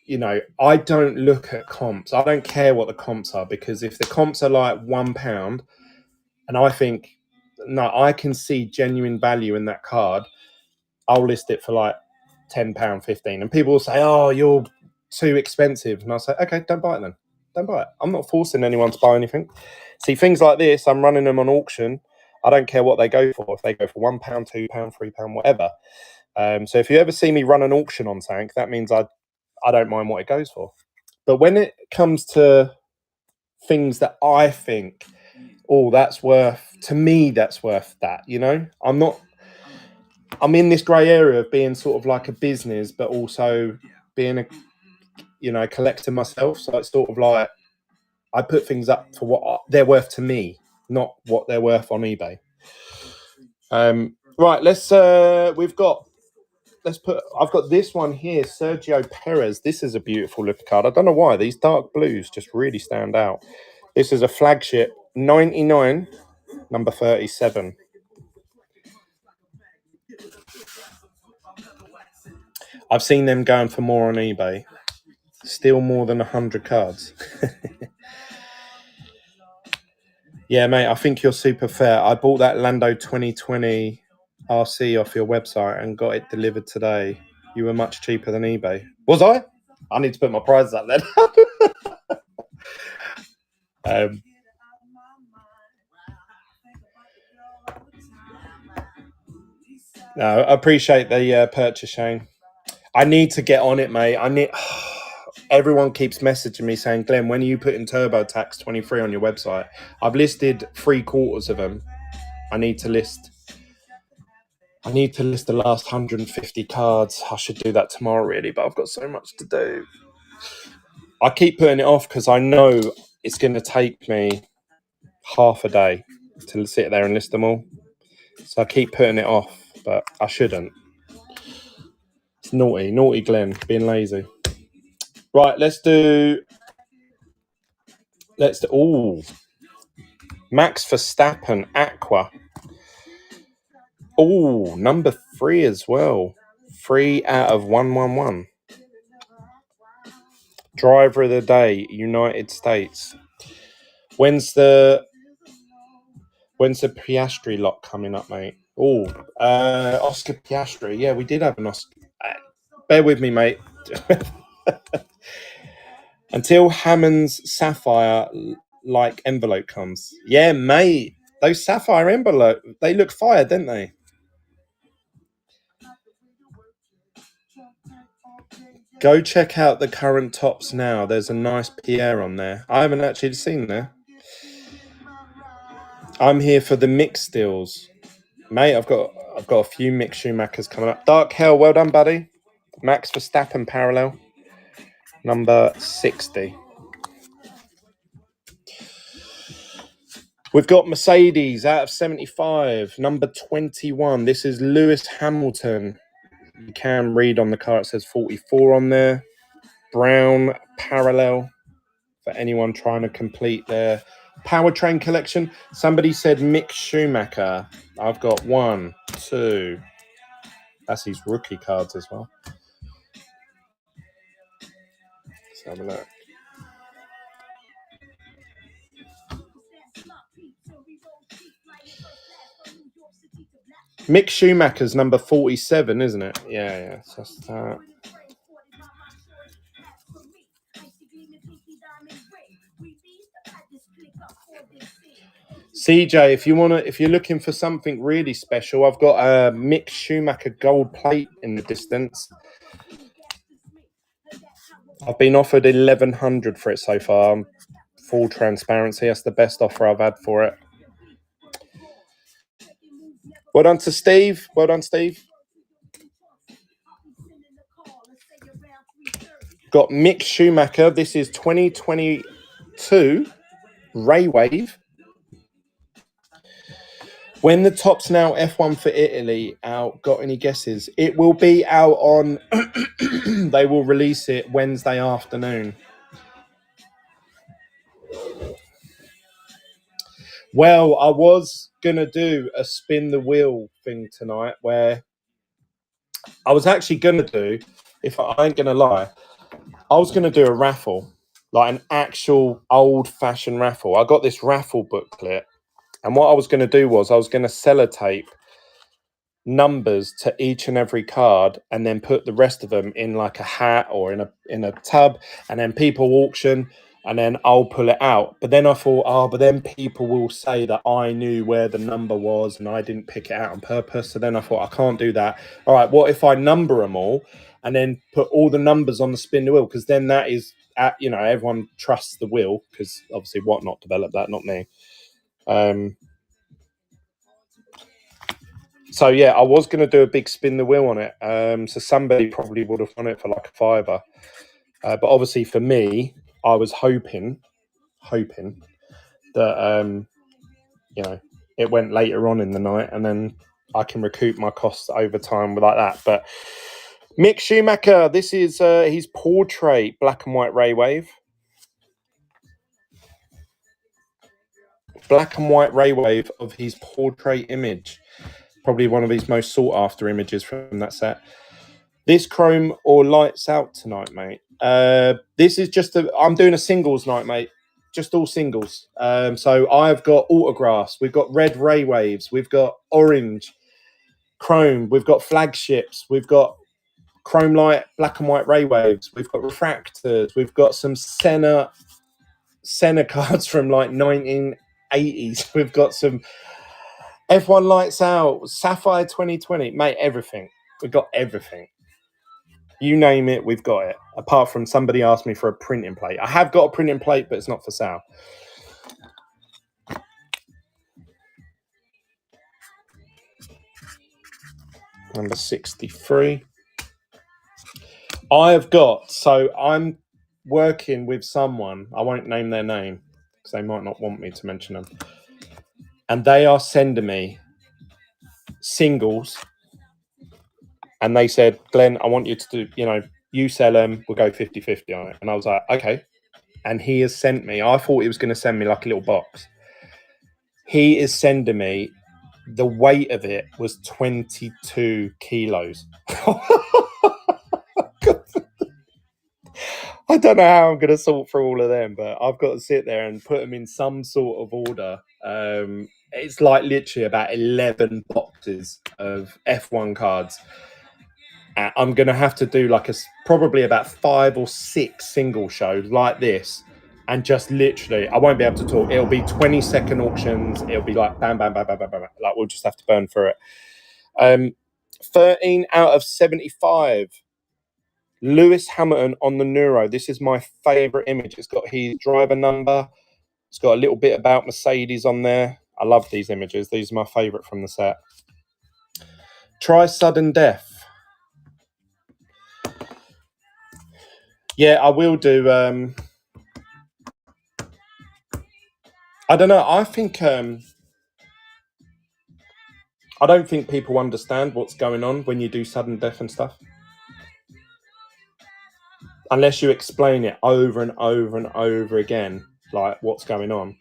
you know, I don't look at comps. I don't care what the comps are, because if the comps are like £1 and I think, no, I can see genuine value in that card, I'll list it for like £10, 15. And people will say, oh, you're too expensive. And I'll say, okay, don't buy it then. Don't buy it. I'm not forcing anyone to buy anything. See, things like this, I'm running them on auction. I don't care what they go for. If they go for £1, £2, £3, whatever. So if you ever see me run an auction on something, that means I don't mind what it goes for. But when it comes to things that I think, oh, that's worth, to me, that's worth that, you know? I'm in this grey area of being sort of like a business, but also being a, you know, collector myself. So it's sort of like, I put things up for what they're worth to me, not what they're worth on eBay. Right, I've got this one here, Sergio Perez. This is a beautiful looking card. I don't know why, these dark blues just really stand out. This is a flagship 99, number 37. I've seen them going for more on eBay. Still more than 100 cards. Yeah, mate, I think you're super fair. I bought that Lando 2020 RC off your website and got it delivered today. You were much cheaper than eBay. Was I? I need to put my prices up then. No, I appreciate the purchase, Shane. I need to get on it, mate. Everyone keeps messaging me saying, Glenn, when are you putting TurboTax 23 on your website? I've listed 3/4 of them. I need to list the last 150 cards. I should do that tomorrow, really, but I've got so much to do. I keep putting it off because I know it's going to take me half a day to sit there and list them all. So I keep putting it off, but I shouldn't. It's naughty Glenn, being lazy. Right, let's do Max Verstappen Aqua. Oh, number 3 as well. 3 out of 111. Driver of the day, United States. When's the Piastri lot coming up, mate? Oh, Oscar Piastri. Yeah, we did have an Oscar. Bear with me, mate. Until Hammond's Sapphire like envelope comes. Yeah, mate. Those Sapphire envelope, they look fire, don't they? Go check out the current tops now. There's a nice Pierre on there. I haven't actually seen there. I'm here for the mixed deals. Mate, I've got a few mixed Schumachers coming up. Dark Hell, well done, buddy. Max Verstappen parallel. Number 60. We've got Mercedes out of 75, number 21. This is Lewis Hamilton. You can read on the car, it says 44 on there. Brown parallel for anyone trying to complete their powertrain collection. Somebody said Mick Schumacher. I've got 1, 2. That's his rookie cards as well. Let's have a look. Mick Schumacher's number 47, isn't it? Yeah. So that's that. CJ, if you're looking for something really special, I've got a Mick Schumacher gold plate in the distance. I've been offered 1,100 for it so far. Full transparency, that's the best offer I've had for it. Well done to Steve. Well done, Steve. Got Mick Schumacher. This is 2022 Ray Wave. When the Top's Now F1 for Italy out, got any guesses? It will be out on, they will release it Wednesday afternoon. Well, I was going to do a spin the wheel thing tonight where I was actually going to do, if I ain't going to lie, I was going to do a raffle, like an actual old-fashioned raffle. I got this raffle booklet, and what I was going to do was I was going to sellotape numbers to each and every card and then put the rest of them in like a hat or in a tub, and then people auction, and then I'll pull it out. But then I thought, but then people will say that I knew where the number was and I didn't pick it out on purpose. So then I thought, I can't do that. All right, what if I number them all and then put all the numbers on the spin the wheel? Because then that is, everyone trusts the wheel, because obviously Whatnot developed that, not me. So yeah, I was going to do a big spin the wheel on it. So somebody probably would have won it for like a $5. But obviously for me, I was hoping that it went later on in the night, and then I can recoup my costs over time like that. But Mick Schumacher, this is his portrait black and white Ray Wave. Black and white Ray Wave of his portrait image. Probably one of his most sought after images from that set. This chrome or lights out tonight, mate. This is just I'm doing a singles night, mate. Just all singles. So I've got autographs. We've got red Ray Waves. We've got orange chrome. We've got flagships. We've got chrome light, black and white Ray Waves. We've got refractors. We've got some Senna cards from like 1980s. We've got some F1 lights out, Sapphire 2020. Mate, everything. We've got everything. You name it, we've got it. Apart from somebody asked me for a printing plate. I have got a printing plate, but it's not for sale. Number 63. I'm working with someone. I won't name their name because they might not want me to mention them. And they are sending me singles. And they said, Glenn, I want you to do, you sell them, we'll go 50-50 on it. And I was like, okay. And he has sent me, I thought he was going to send me like a little box. He is sending me, the weight of it was 22 kilos. I don't know how I'm going to sort through all of them, but I've got to sit there and put them in some sort of order. It's like literally about 11 boxes of F1 cards. I'm going to have to do like probably about 5 or 6 single shows like this. And just literally, I won't be able to talk. It'll be 20-second auctions. It'll be like bam, bam, bam, bam, bam, bam. Like we'll just have to burn through it. 13 out of 75. Lewis Hamilton on the Neuro. This is my favourite image. It's got his driver number. It's got a little bit about Mercedes on there. I love these images. These are my favourite from the set. Try sudden death. Yeah, I will do. I don't know. I think I don't think people understand what's going on when you do sudden death and stuff, unless you explain it over and over and over again, like what's going on.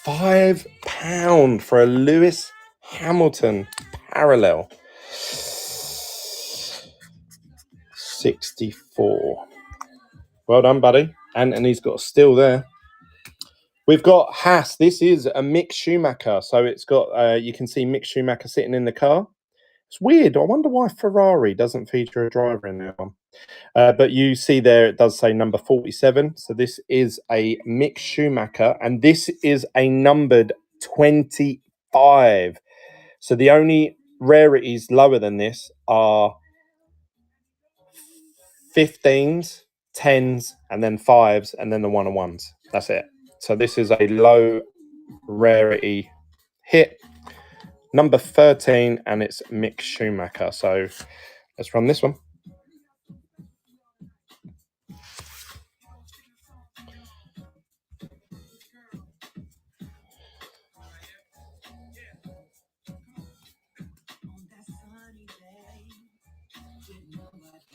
£5 for a Lewis Hamilton parallel. 64. Well done, buddy. Anthony's got a steal there. We've got Haas. This is a Mick Schumacher. So it's got, you can see Mick Schumacher sitting in the car. It's weird. I wonder why Ferrari doesn't feature a driver in that one. But you see there, it does say number 47. So this is a Mick Schumacher, and this is a numbered 25. So the only rarities lower than this are 15s, 10s, and then 5s, and then the 1-on-1s. That's it. So this is a low rarity hit. Number 13, and it's Mick Schumacher. So let's run this one.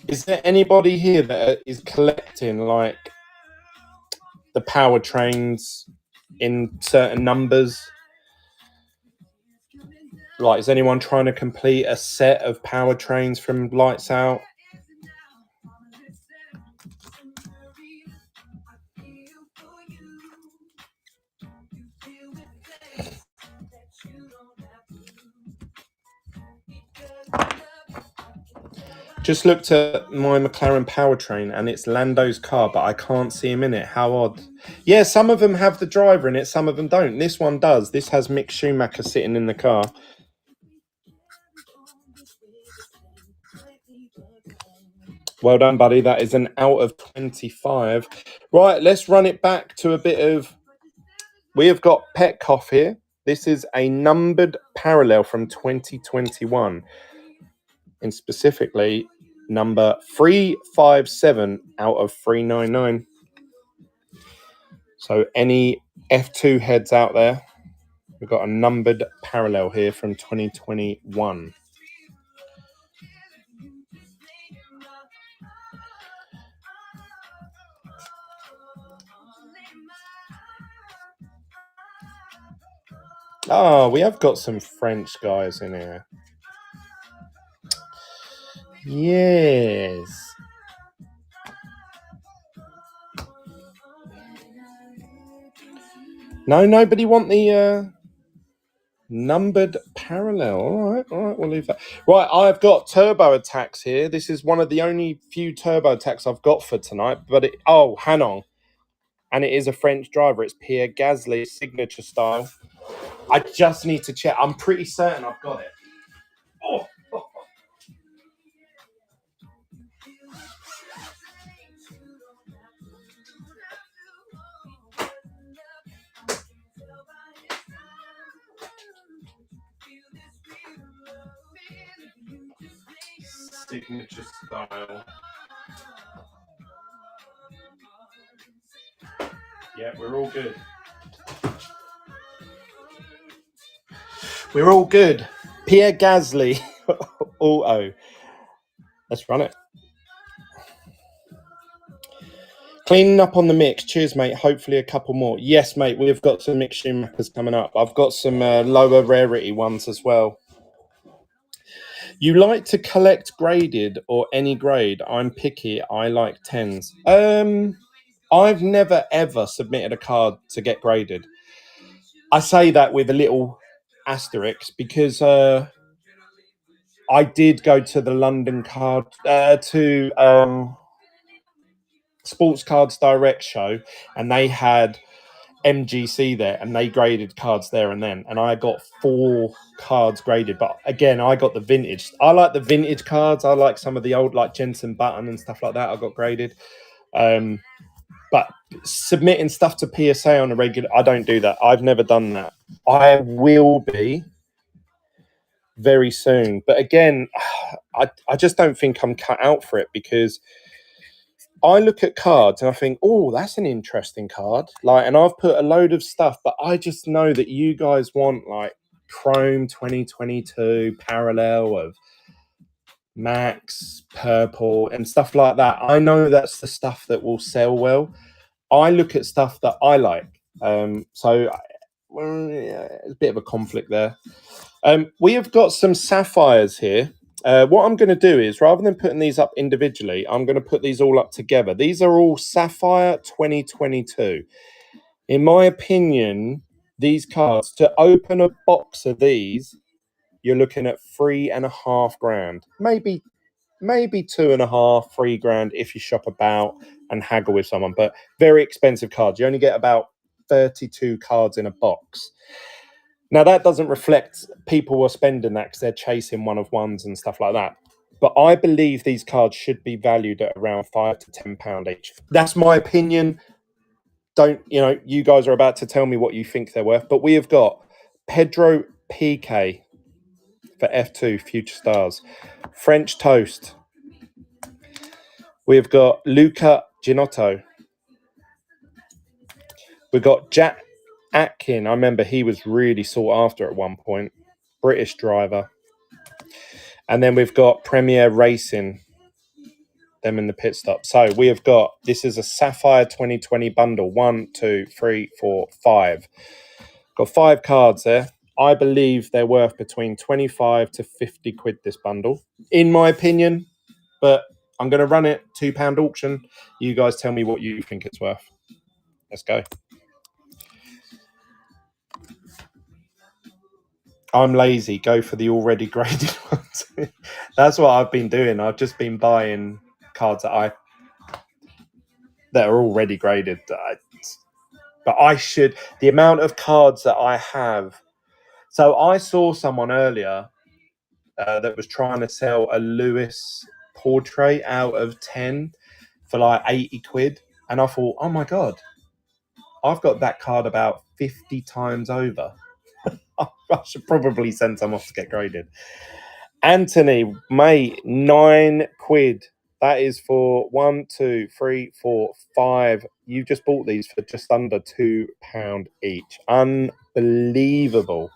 Is there anybody here that is collecting like the powertrains in certain numbers? Like, is anyone trying to complete a set of powertrains from Lights Out? Just looked at my McLaren powertrain and it's Lando's car, but I can't see him in it. How odd. Yeah, some of them have the driver in it, some of them don't. This one does. This has Mick Schumacher sitting in the car. Well done, buddy. That is an out of 25. Right, let's run it back to a bit of... We have got Petkoff here. This is a numbered parallel from 2021. And specifically, number 357 out of 399. So any F2 heads out there, we've got a numbered parallel here from 2021. Oh, we have got some French guys in here. Yes. No, nobody want the numbered parallel. All right, we'll leave that. Right, I've got turbo attacks here. This is one of the only few turbo attacks I've got for tonight. But Hanon. And it is a French driver. It's Pierre Gasly, signature style. I just need to check. I'm pretty certain I've got it. Oh. Signature style. Yeah, we're all good. We're all good. Pierre Gasly, auto. Let's run it. Cleaning up on the mix. Cheers, mate. Hopefully a couple more. Yes, mate, we've got some Mick Schumachers coming up. I've got some lower rarity ones as well. You like to collect graded or any grade? I'm picky. I like 10s. I've never, ever submitted a card to get graded. I say that with a little asterisk because I did go to the London card, to Sports Cards Direct show, and they had MGC there, and they graded cards there and then. And I got 4 cards graded. But again, I got the vintage. I like the vintage cards. I like some of the old, like Jensen Button and stuff like that. I got graded. But submitting stuff to PSA on a regular, I don't do that. I've never done that. I will be very soon. But again, I just don't think I'm cut out for it because I look at cards and I think, oh, that's an interesting card. Like, and I've put a load of stuff, but I just know that you guys want like Chrome 2022 parallel of Max, purple, and stuff like that. I know that's the stuff that will sell well. I look at stuff that I like. So well, yeah, it's a bit of a conflict there. We have got some sapphires here. What I'm going to do is, rather than putting these up individually, I'm going to put these all up together. These are all Sapphire 2022. In my opinion, these cards, to open a box of these, you're looking at $3,500. Maybe 2.5, $3,000 if you shop about and haggle with someone, but very expensive cards. You only get about 32 cards in a box. Now, that doesn't reflect people who are spending that because they're chasing one-of-ones and stuff like that. But I believe these cards should be valued at around £5 to £10 each. That's my opinion. You guys are about to tell me what you think they're worth. But we have got Pedro PK for F2 Future Stars, French Toast. We've got Luca Ginotto. We've got Jack Atkin. I remember he was really sought after at one point. British driver. And then we've got Premier Racing, them in the pit stop. So we have got, this is a Sapphire 2020 bundle. 1, 2, 3, 4, 5. Got 5 cards there. I believe they're worth between 25 to 50 quid this bundle, in my opinion. But I'm going to run it £2 auction. You guys tell me what you think it's worth. Let's go. I'm lazy. Go for the already graded ones. That's what I've been doing. I've just been buying cards that are already graded. But I should. The amount of cards that I have. So I saw someone earlier that was trying to sell a Lewis portrait out of 10 for like 80 quid. And I thought, oh my God, I've got that card about 50 times over. I should probably send some off to get graded. Anthony, mate, 9 quid. That is for 1, 2, 3, 4, 5. You just bought these for just under £2 each. Unbelievable.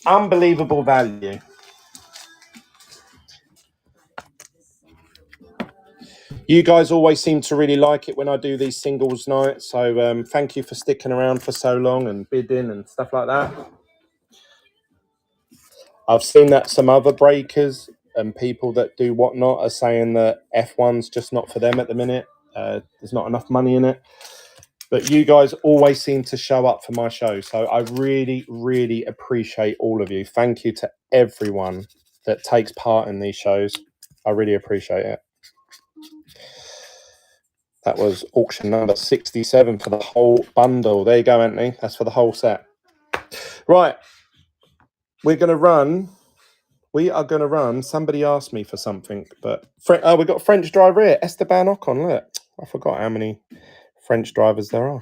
Unbelievable value. You guys always seem to really like it when I do these singles nights. So thank you for sticking around for so long and bidding and stuff like that. I've seen that some other breakers and people that do whatnot are saying that F1's just not for them at the minute. There's not enough money in it. But you guys always seem to show up for my show. So I really, really appreciate all of you. Thank you to everyone that takes part in these shows. I really appreciate it. That was auction number 67 for the whole bundle. There you go, Anthony. That's for the whole set. Right. We are going to run. Somebody asked me for something, but we've got a French driver here. Esteban Ocon, look. I forgot how many French drivers there are.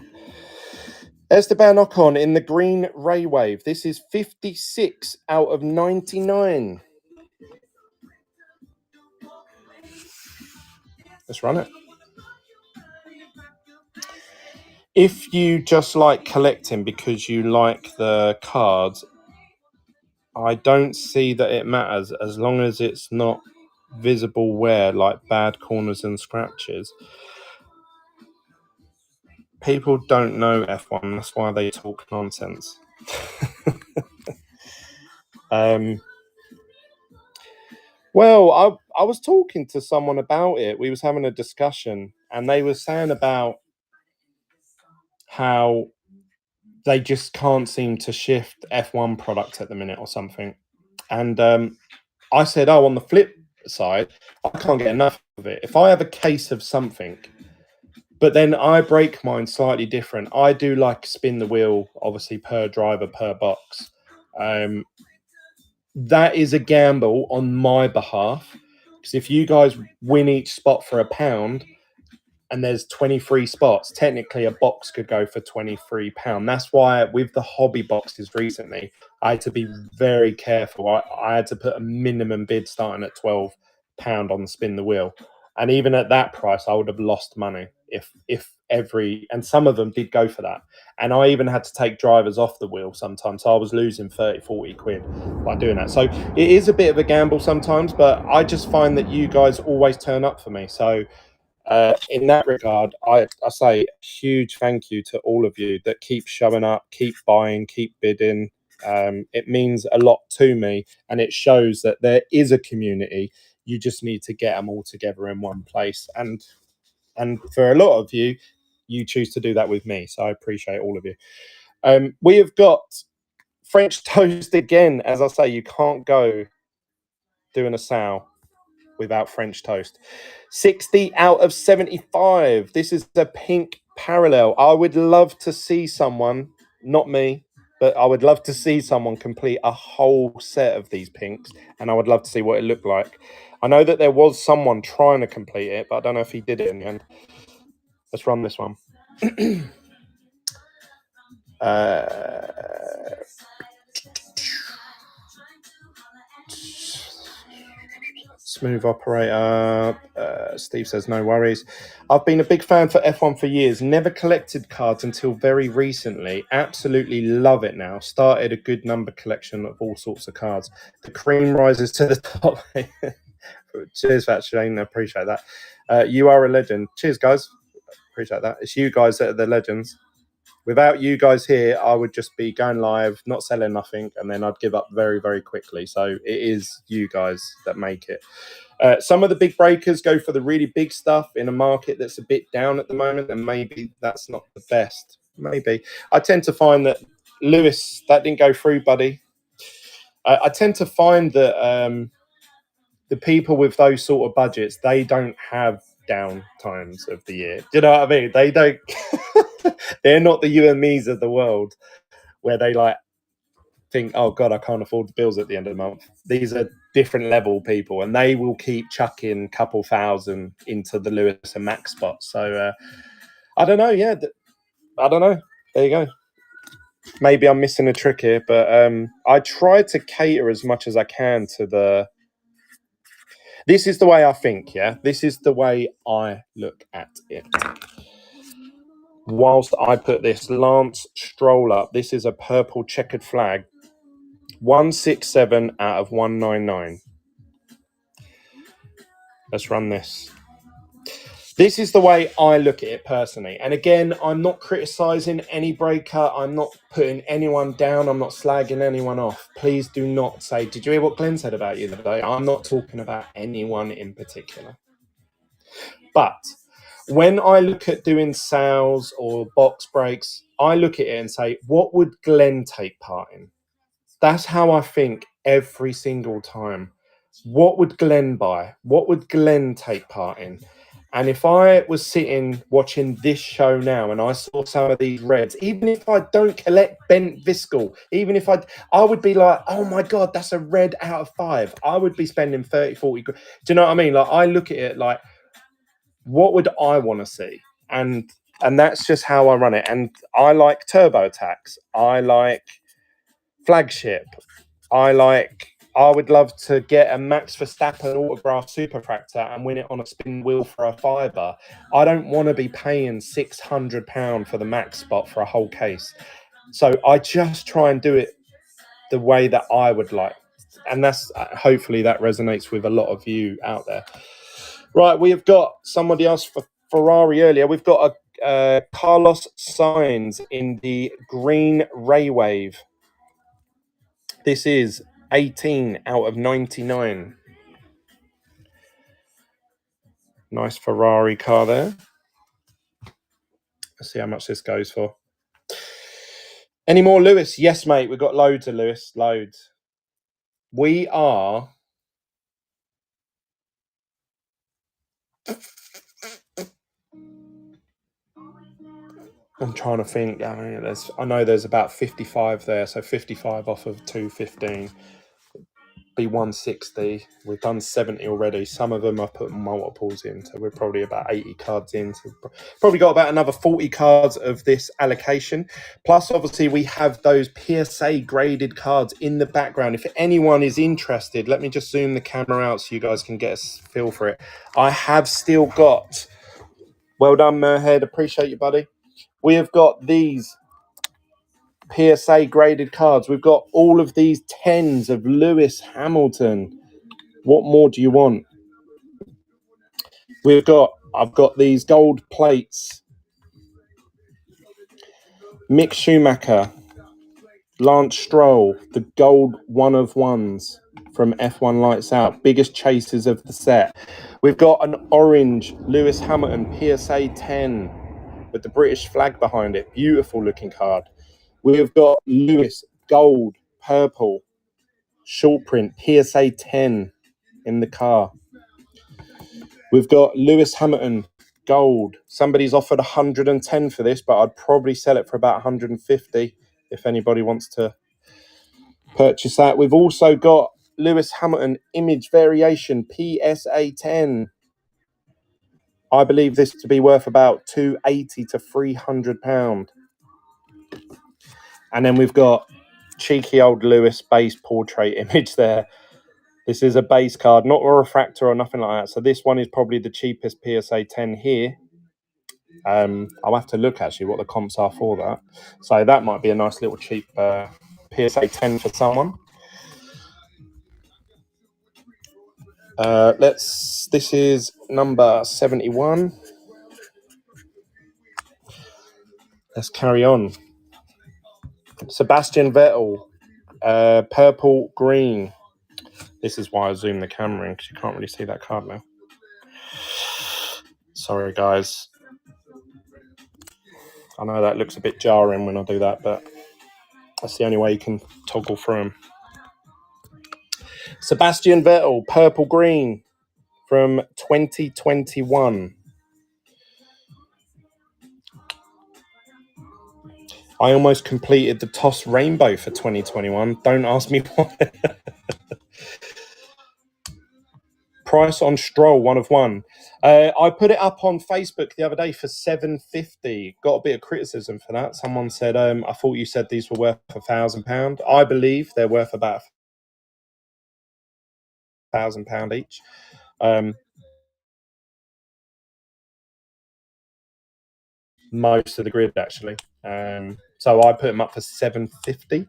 Esteban Ocon in the green Ray Wave. This is 56 out of 99. Let's run it. If you just like collecting because you like the cards, I don't see that it matters as long as it's not visible wear like bad corners and scratches. People don't know F1. That's why they talk nonsense. Well, I was talking to someone about it. We was having a discussion, and they were saying about how they just can't seem to shift F1 product at the minute or something. And I said, oh, on the flip side, I can't get enough of it. If I have a case of something, but then I break mine slightly different. I do like spin the wheel, obviously per driver, per box. That is a gamble on my behalf. Because if you guys win each spot for £1 and there's 23 spots, technically a box could go for £23. That's why with the hobby boxes recently, I had to be very careful. I had to put a minimum bid starting at £12 on the spin the wheel. And even at that price, I would have lost money if and some of them did go for that. And I even had to take drivers off the wheel sometimes. So I was losing 30, 40 quid by doing that. So it is a bit of a gamble sometimes, but I just find that you guys always turn up for me. So in that regard, I say huge thank you to all of you that keep showing up, keep buying, keep bidding. It means a lot to me, and it shows that there is a community. You just need to get them all together in one place. And for a lot of you, you choose to do that with me. So I appreciate all of you. We have got French toast again. As I say, you can't go doing a sow without French toast. 60 out of 75. This is the pink parallel. I would love to see someone, not me, but I would love to see someone complete a whole set of these pinks, and I would love to see what it looked like. I know that there was someone trying to complete it, but I don't know if he did it in the end. Let's run this one. Smooth operator. Steve says no worries. I've been a big fan for F1 for years. Never collected cards until very recently. Absolutely love it now. Started a good number collection of all sorts of cards. The cream rises to the top. Cheers for that, Shane. I appreciate that. You are a legend. Cheers, guys. Appreciate that. It's you guys that are the legends. Without you guys here, I would just be going live, not selling nothing, and then I'd give up very, very quickly. So it is you guys that make it. Some of the big breakers go for the really big stuff in a market that's a bit down at the moment, and maybe that's not the best. Maybe. I tend to find that, Lewis, that didn't go through, buddy. I tend to find that the people with those sort of budgets, they don't have down times of the year. Do you know what I mean? They don't... They're not the you and me's of the world where they like think, oh God, I can't afford the bills at the end of the month. These are different level people, and they will keep chucking a couple thousand into the Lewis and Max spot. So I don't know. Yeah, I don't know. There you go. Maybe I'm missing a trick here, but I try to cater as much as I can to the... This is the way I think, yeah? This is the way I look at it. Whilst I put this Lance Stroll up, this is a purple checkered flag. 167 out of 199. Let's run this. This is the way I look at it personally. And again, I'm not criticising any breaker. I'm not putting anyone down. I'm not slagging anyone off. Please do not say, did you hear what Glenn said about you the other day? I'm not talking about anyone in particular. But when I look at doing sales or box breaks, I look at it and say, what would Glenn take part in? That's how I think every single time. What would Glenn buy? What would Glenn take part in? And if I was sitting watching this show now and I saw some of these reds, even if I don't collect bent Viscal, even if I would be like, oh my God, that's a red out of 5. I would be spending 30, 40. Do you know what I mean? Like, I look at it like, what would I want to see? And that's just how I run it. And I like turbo attacks. I like flagship. I would love to get a Max Verstappen autograph superfractor and win it on a spin wheel for a fiver. I don't want to be paying £600 for the Max spot for a whole case. So I just try and do it the way that I would like. And that's hopefully that resonates with a lot of you out there. Right, we have got somebody else for Ferrari earlier. We've got a Carlos Sainz in the green Ray Wave. This is 18 out of 99. Nice Ferrari car there. Let's see how much this goes for. Any more Lewis? Yes, mate. We've got loads of Lewis. Loads. We are... I'm trying to think. I know there's about 55 there, so 55 off of 215. be 160. We've done 70 already. Some of them I put multiples in, so we're probably about 80 cards in. So probably got about another 40 cards of this allocation. Plus, obviously, we have those PSA graded cards in the background. If anyone is interested, let me just zoom the camera out so you guys can get a feel for it. I have still got, well done, Merhead. Appreciate you, buddy. We have got these PSA graded cards. We've got all of these 10s of Lewis Hamilton. What more do you want? I've got these gold plates. Mick Schumacher, Lance Stroll, the gold one of ones from F1 Lights Out, biggest chasers of the set. We've got an orange Lewis Hamilton PSA 10 with the British flag behind it. Beautiful looking card. We've got Lewis gold, purple, short print, PSA 10 in the car. We've got Lewis Hamilton gold. Somebody's offered 110 for this, but I'd probably sell it for about 150 if anybody wants to purchase that. We've also got Lewis Hamilton image variation PSA 10. I believe this to be worth about £280 to £300. And then we've got cheeky old Lewis base portrait image there. This is a base card, not a refractor or nothing like that. So this one is probably the cheapest PSA 10 here. I'll have to look actually what the comps are for that. So that might be a nice little cheap PSA 10 for someone. This is number 71. Let's carry on. Sebastian Vettel, purple green. This is why I zoomed the camera in, because you can't really see that card now. Sorry, guys. I know that looks a bit jarring when I do that, but that's the only way you can toggle through them. Sebastian Vettel, purple green from 2021. I almost completed the TOS Rainbow for 2021. Don't ask me why. Price on Stroll, one of one. I put it up on Facebook the other day for $750. Got a bit of criticism for that. Someone said, I thought you said these were worth £1,000. I believe they're worth about £1,000 each. Most of the grid, actually. So I put them up for $750.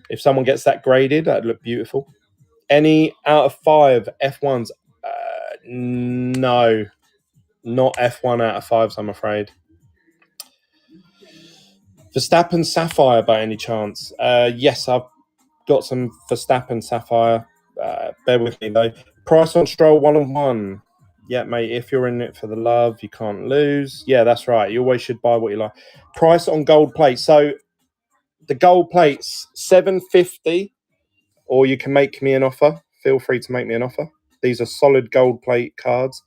If someone gets that graded, that'd look beautiful. Any out of 5 F1s? No, not F1 out of 5s, I'm afraid. Verstappen Sapphire by any chance? Yes, I've got some Verstappen Sapphire. Bear with me though. Price on Stroll, one on one. Yeah, mate, if you're in it for the love, you can't lose. Yeah, that's right. You always should buy what you like. Price on gold plate. So the gold plates, $750, or you can make me an offer. Feel free to make me an offer. These are solid gold plate cards.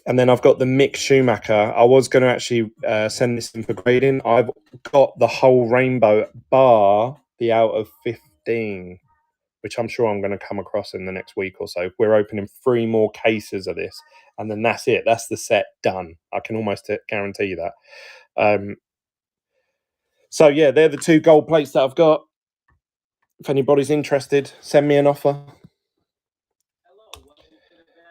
And then I've got the Mick Schumacher. I was going to actually send this in for grading. I've got the whole rainbow bar the out of 15, which I'm sure I'm going to come across in the next week or so. We're opening 3 more cases of this, and then that's it. That's the set done. I can almost guarantee you that. So, yeah, they're the 2 gold plates that I've got. If anybody's interested, send me an offer.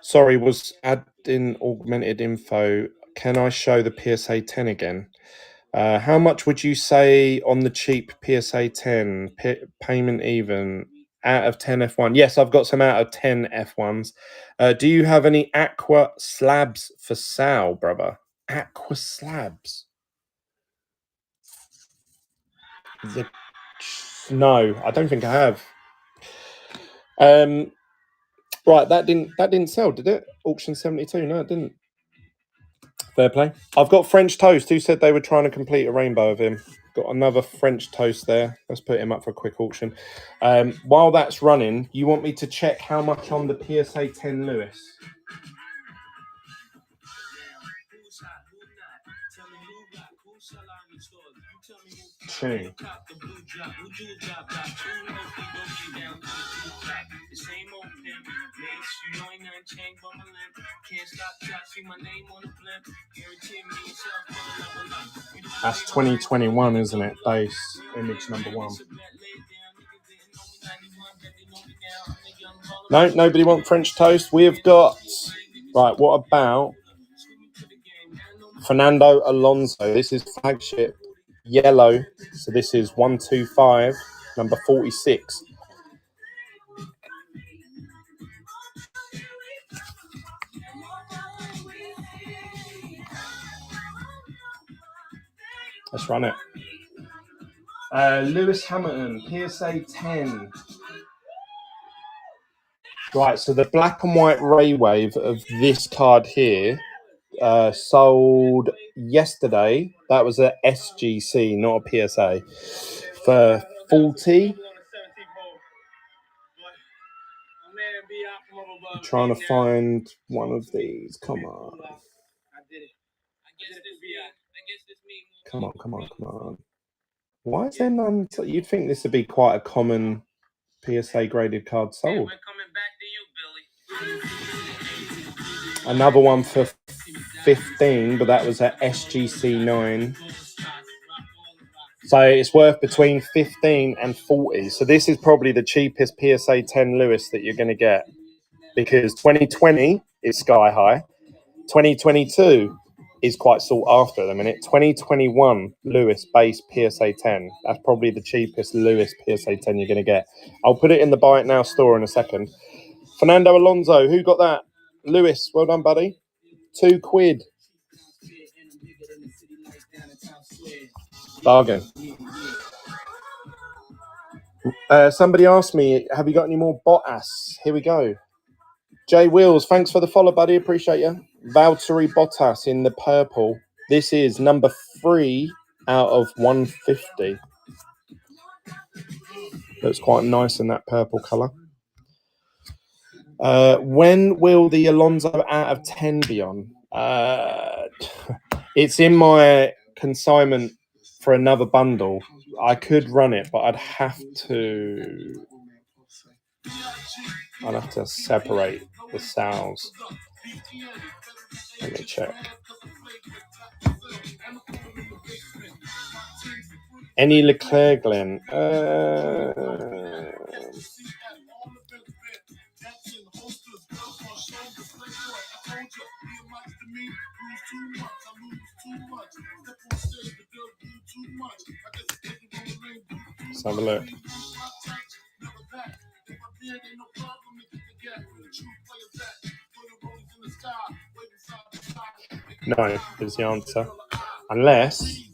Sorry, was adding augmented info. Can I show the PSA 10 again? How much would you say on the cheap PSA 10? Payment even? Out of 10 F1? Yes, I've got some out of 10 F1s. Do you have any aqua slabs for sale, brother? Aqua slabs? No, I don't think I have. Right, that didn't sell, did it? Auction 72? No, it didn't. Fair play. I've got French Toast. Who said they were trying to complete a rainbow of him? Got another French Toast there. Let's put him up for a quick auction. While that's running, you want me to check how much on the PSA 10 Lewis? Two. That's 2021, isn't it? Base image number 1. No, nobody want French toast. We've got, right, what about Fernando Alonso? This is flagship yellow. So this is 125, number 46. Let's run it. Lewis Hamilton, PSA 10. Right, so the black and white Ray Wave of this card here sold yesterday. That was a SGC, not a PSA, for 40. I'm trying to find one of these. Come on. Come on. Why is there none? You'd think this would be quite a common PSA graded card sold. Another one for 15, but that was at SGC 9. So it's worth between 15 and 40. So this is probably the cheapest PSA 10 Lewis that you're going to get, because 2020 is sky high. 2022 is quite sought after at the minute. 2021 Lewis base PSA 10. That's probably the cheapest Lewis PSA 10 you're going to get. I'll put it in the Buy It Now store in a second. Fernando Alonso, who got that? Lewis, well done, buddy. £2. Bargain. Somebody asked me, have you got any more Bottas? Here we go. Jay Wills, thanks for the follow, buddy. Appreciate you. Valtteri Bottas in the purple. This is number 3 out of 150. Looks quite nice in that purple colour. When will the Alonso out of 10 be on? It's in my consignment for another bundle. I could run it, but I'd have to separate the sales. Let me check. Any Leclerc, Glenn? Let's have a look. No, is the answer. Unless...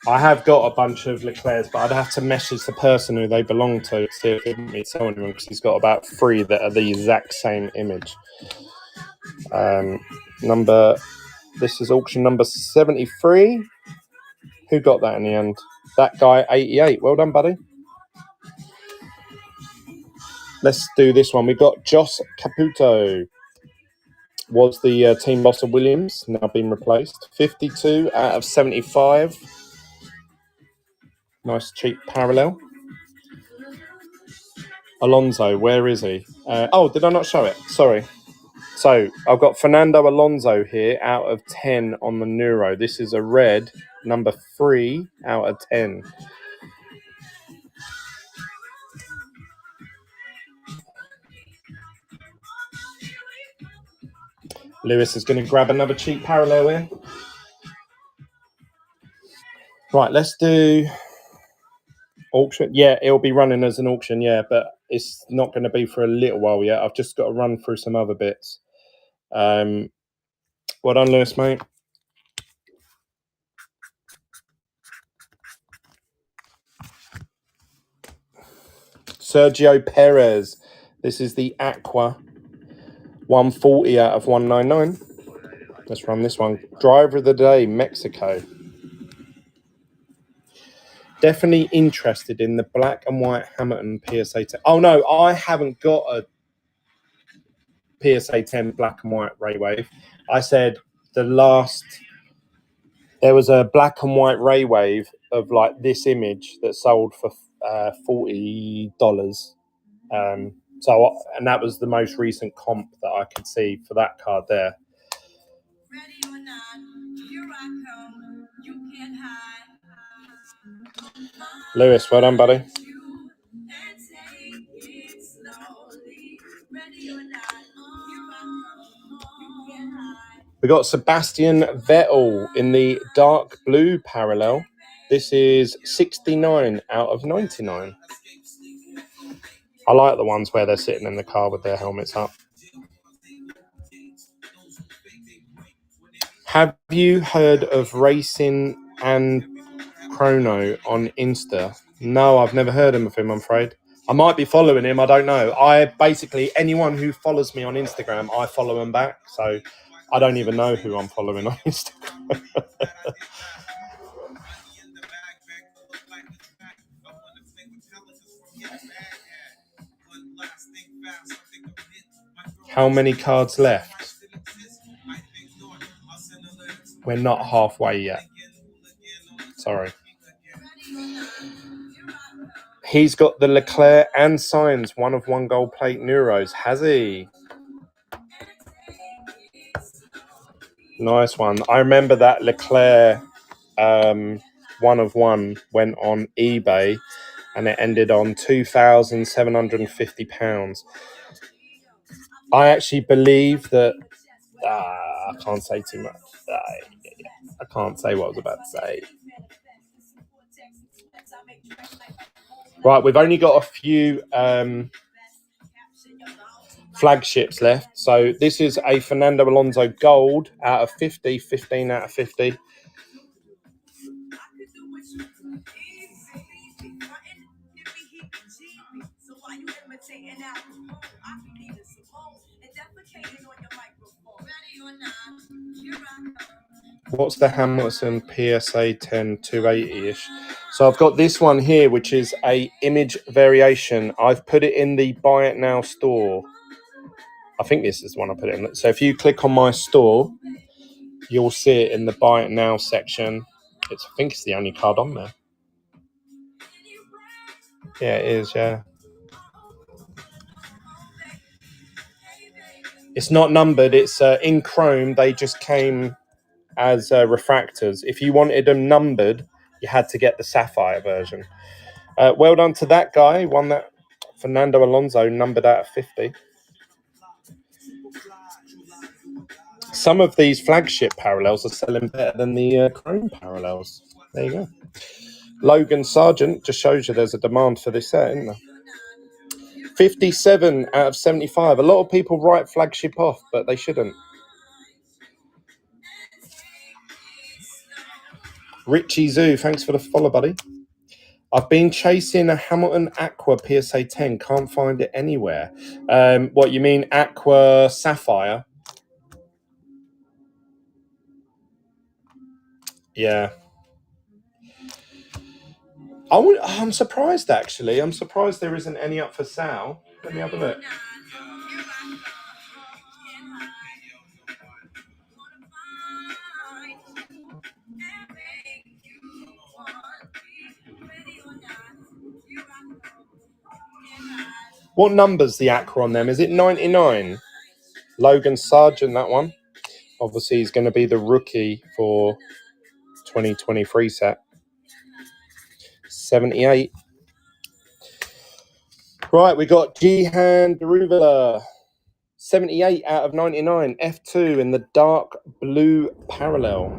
I have got a bunch of Leclercs, but I'd have to message the person who they belong to see if they want me to sell anyone, because he's got about 3 that are the exact same image. This is auction number 73. Who got that in the end? That guy, 88. Well done, buddy. Let's do this one. We've got Joss Caputo. Was the team boss of Williams, now been replaced. 52 out of 75. Nice cheap parallel. Alonso, where is he? Did I not show it? Sorry. So I've got Fernando Alonso here out of 10 on the Neuro. This is a red, number 3 out of 10. Lewis is going to grab another cheap parallel here. Right, let's do auction. Yeah, it'll be running as an auction, yeah, but it's not going to be for a little while yet. I've just got to run through some other bits. Well done, Lewis, mate. Sergio Perez. This is the Aqua 140 out of 199. Let's run this one. Driver of the day, Mexico. Definitely interested in the black and white Hamilton PSA 10. Oh no, I haven't got a PSA 10 black and white Ray Wave. I said there was a black and white Ray Wave of like this image that sold for $40. And that was the most recent comp that I could see for that card there. Ready or not, here I come. You can't hide. Lewis, well done, buddy. We got Sebastian Vettel in the dark blue parallel. This is 69 out of 99. I like the ones where they're sitting in the car with their helmets up. Have you heard of Racing and Chrono on Insta? No, I've never heard of him, I'm afraid. I might be following him, I don't know. Anyone who follows me on Instagram, I follow them back. So I don't even know who I'm following on Instagram. How many cards left? We're not halfway yet. Sorry. He's got the Leclerc and Sainz 1 of 1 gold plate Neuros. Has he? Nice one. I remember that Leclerc 1 of 1 went on eBay and it ended on £2,750. I actually believe that I can't say too much. I can't say what I was about to say. Right, we've only got a few flagships left. So this is a Fernando Alonso gold out of 50, 15 out of 50. What's the Hamilton PSA 10 280-ish? So I've got this one here, which is a image variation. I've put it in the Buy It Now store. I think this is the one I put it in. So if you click on my store, you'll see it in the Buy It Now section. I think it's the only card on there. Yeah, it is, yeah. It's not numbered. It's in Chrome. They just came as refractors. If you wanted them numbered, you had to get the Sapphire version. Well done to that guy. Won that Fernando Alonso numbered out of 50. Some of these flagship parallels are selling better than the Chrome parallels. There you go. Logan Sargent just shows you there's a demand for this set, isn't there? 57 out of 75. A lot of people write flagship off, but they shouldn't. Richie Zoo, thanks for the follow, buddy. I've been chasing a Hamilton Aqua PSA 10. Can't find it anywhere. What, you mean Aqua Sapphire? Yeah. I'm surprised, actually. I'm surprised there isn't any up for sale. Let me have a look. What number's the Aqua on them? Is it 99? Logan Sargent, that one. Obviously, he's going to be the rookie for 2023 set. 78. Right, we got Jihan Daruvilla. 78 out of 99. F2 in the dark blue parallel.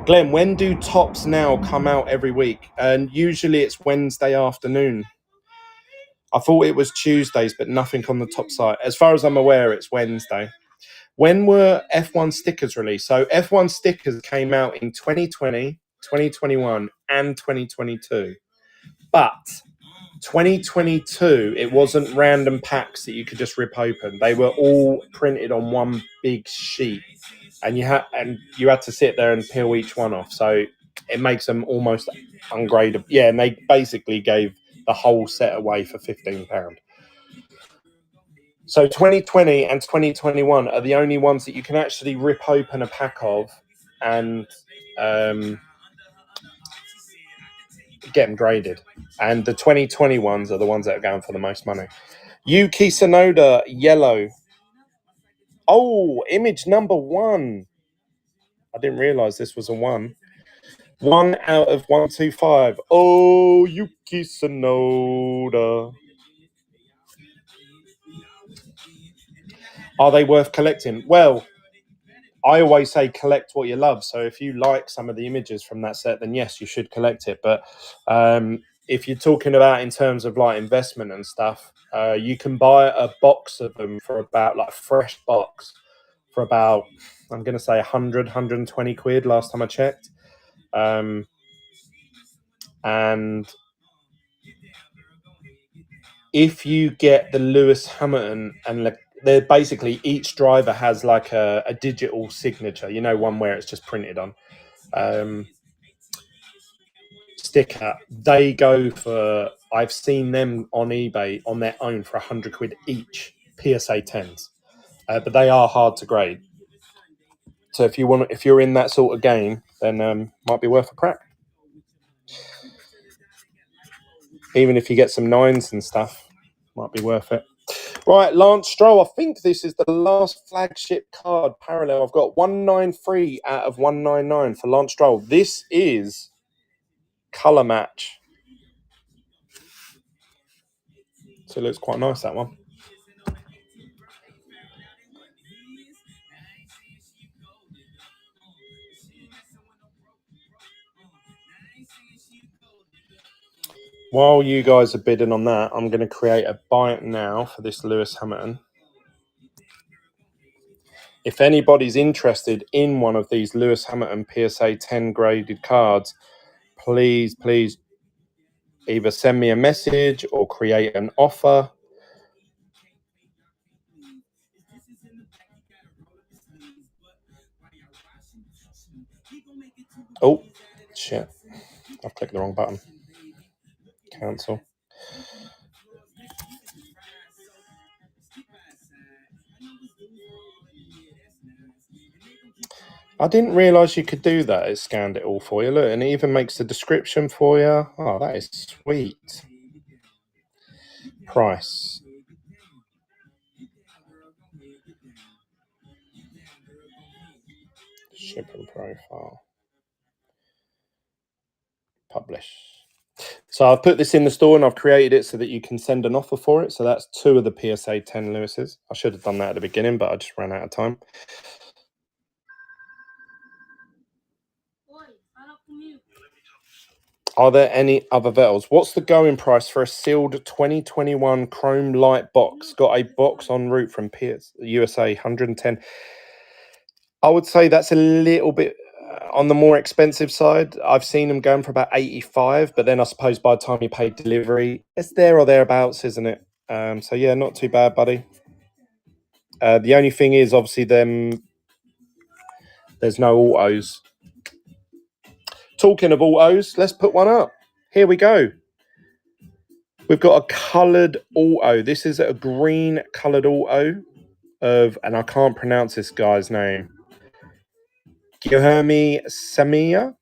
Glenn, when do tops now come out every week? And usually it's Wednesday afternoon. I thought it was Tuesdays, but nothing on the top site. As far as I'm aware, it's Wednesday. When were F1 stickers released? So F1 stickers came out in 2020, 2021, and 2022. But 2022, it wasn't random packs that you could just rip open. They were all printed on one big sheet. And you had to sit there and peel each one off. So it makes them almost ungradable. Yeah, and they basically gave the whole set away for £15. So 2020 and 2021 are the only ones that you can actually rip open a pack of and get them graded. And the 2020 ones are the ones that are going for the most money. Yuki Tsunoda, yellow. Oh, image number 1. I didn't realise this was a 1. 1 out of 125. Oh, Yuki Tsunoda. Are they worth collecting? Well, I always say collect what you love. So if you like some of the images from that set, then yes, you should collect it. But if you're talking about in terms of like investment and stuff, you can buy a box of them for about, like, fresh box for about, I'm going to say 100, 120 quid last time I checked. And if you get the Lewis Hamilton, and they're basically, each driver has like a digital signature, you know, one where it's just printed on sticker. They go for, I've seen them on eBay on their own for 100 quid each, PSA 10s, but they are hard to grade. So if you're in that sort of game, then might be worth a crack. Even if you get some 9s and stuff, might be worth it. Right, Lance Stroll. I think this is the last flagship card parallel. I've got 193 out of 199 for Lance Stroll. This is colour match. So it looks quite nice, that one. While you guys are bidding on that, I'm going to create a buy it now for this Lewis Hamilton. If anybody's interested in one of these Lewis Hamilton PSA 10 graded cards, please either send me a message or create an offer. Oh, shit. I've clicked the wrong button. Cancel. I didn't realise you could do that. It scanned it all for you. Look, and it even makes the description for you. Oh, that is sweet. Price. Shipping profile. Publish. So I've put this in the store and I've created it so that you can send an offer for it. So that's 2 of the PSA 10 Lewises. I should have done that at the beginning, but I just ran out of time. Are there any other Vettels? What's the going price for a sealed 2021 Chrome Light box? Got a box en route from PS USA, 110. I would say that's a little bit on the more expensive side. I've seen them going for about 85, but then I suppose by the time you pay delivery, it's there or thereabouts, isn't it? So yeah, not too bad, buddy. The only thing is, obviously, there's no autos. Talking of autos, let's put one up. Here we go. We've got a coloured auto. This is a green coloured auto of, and I can't pronounce this guy's name, Guilherme Samia.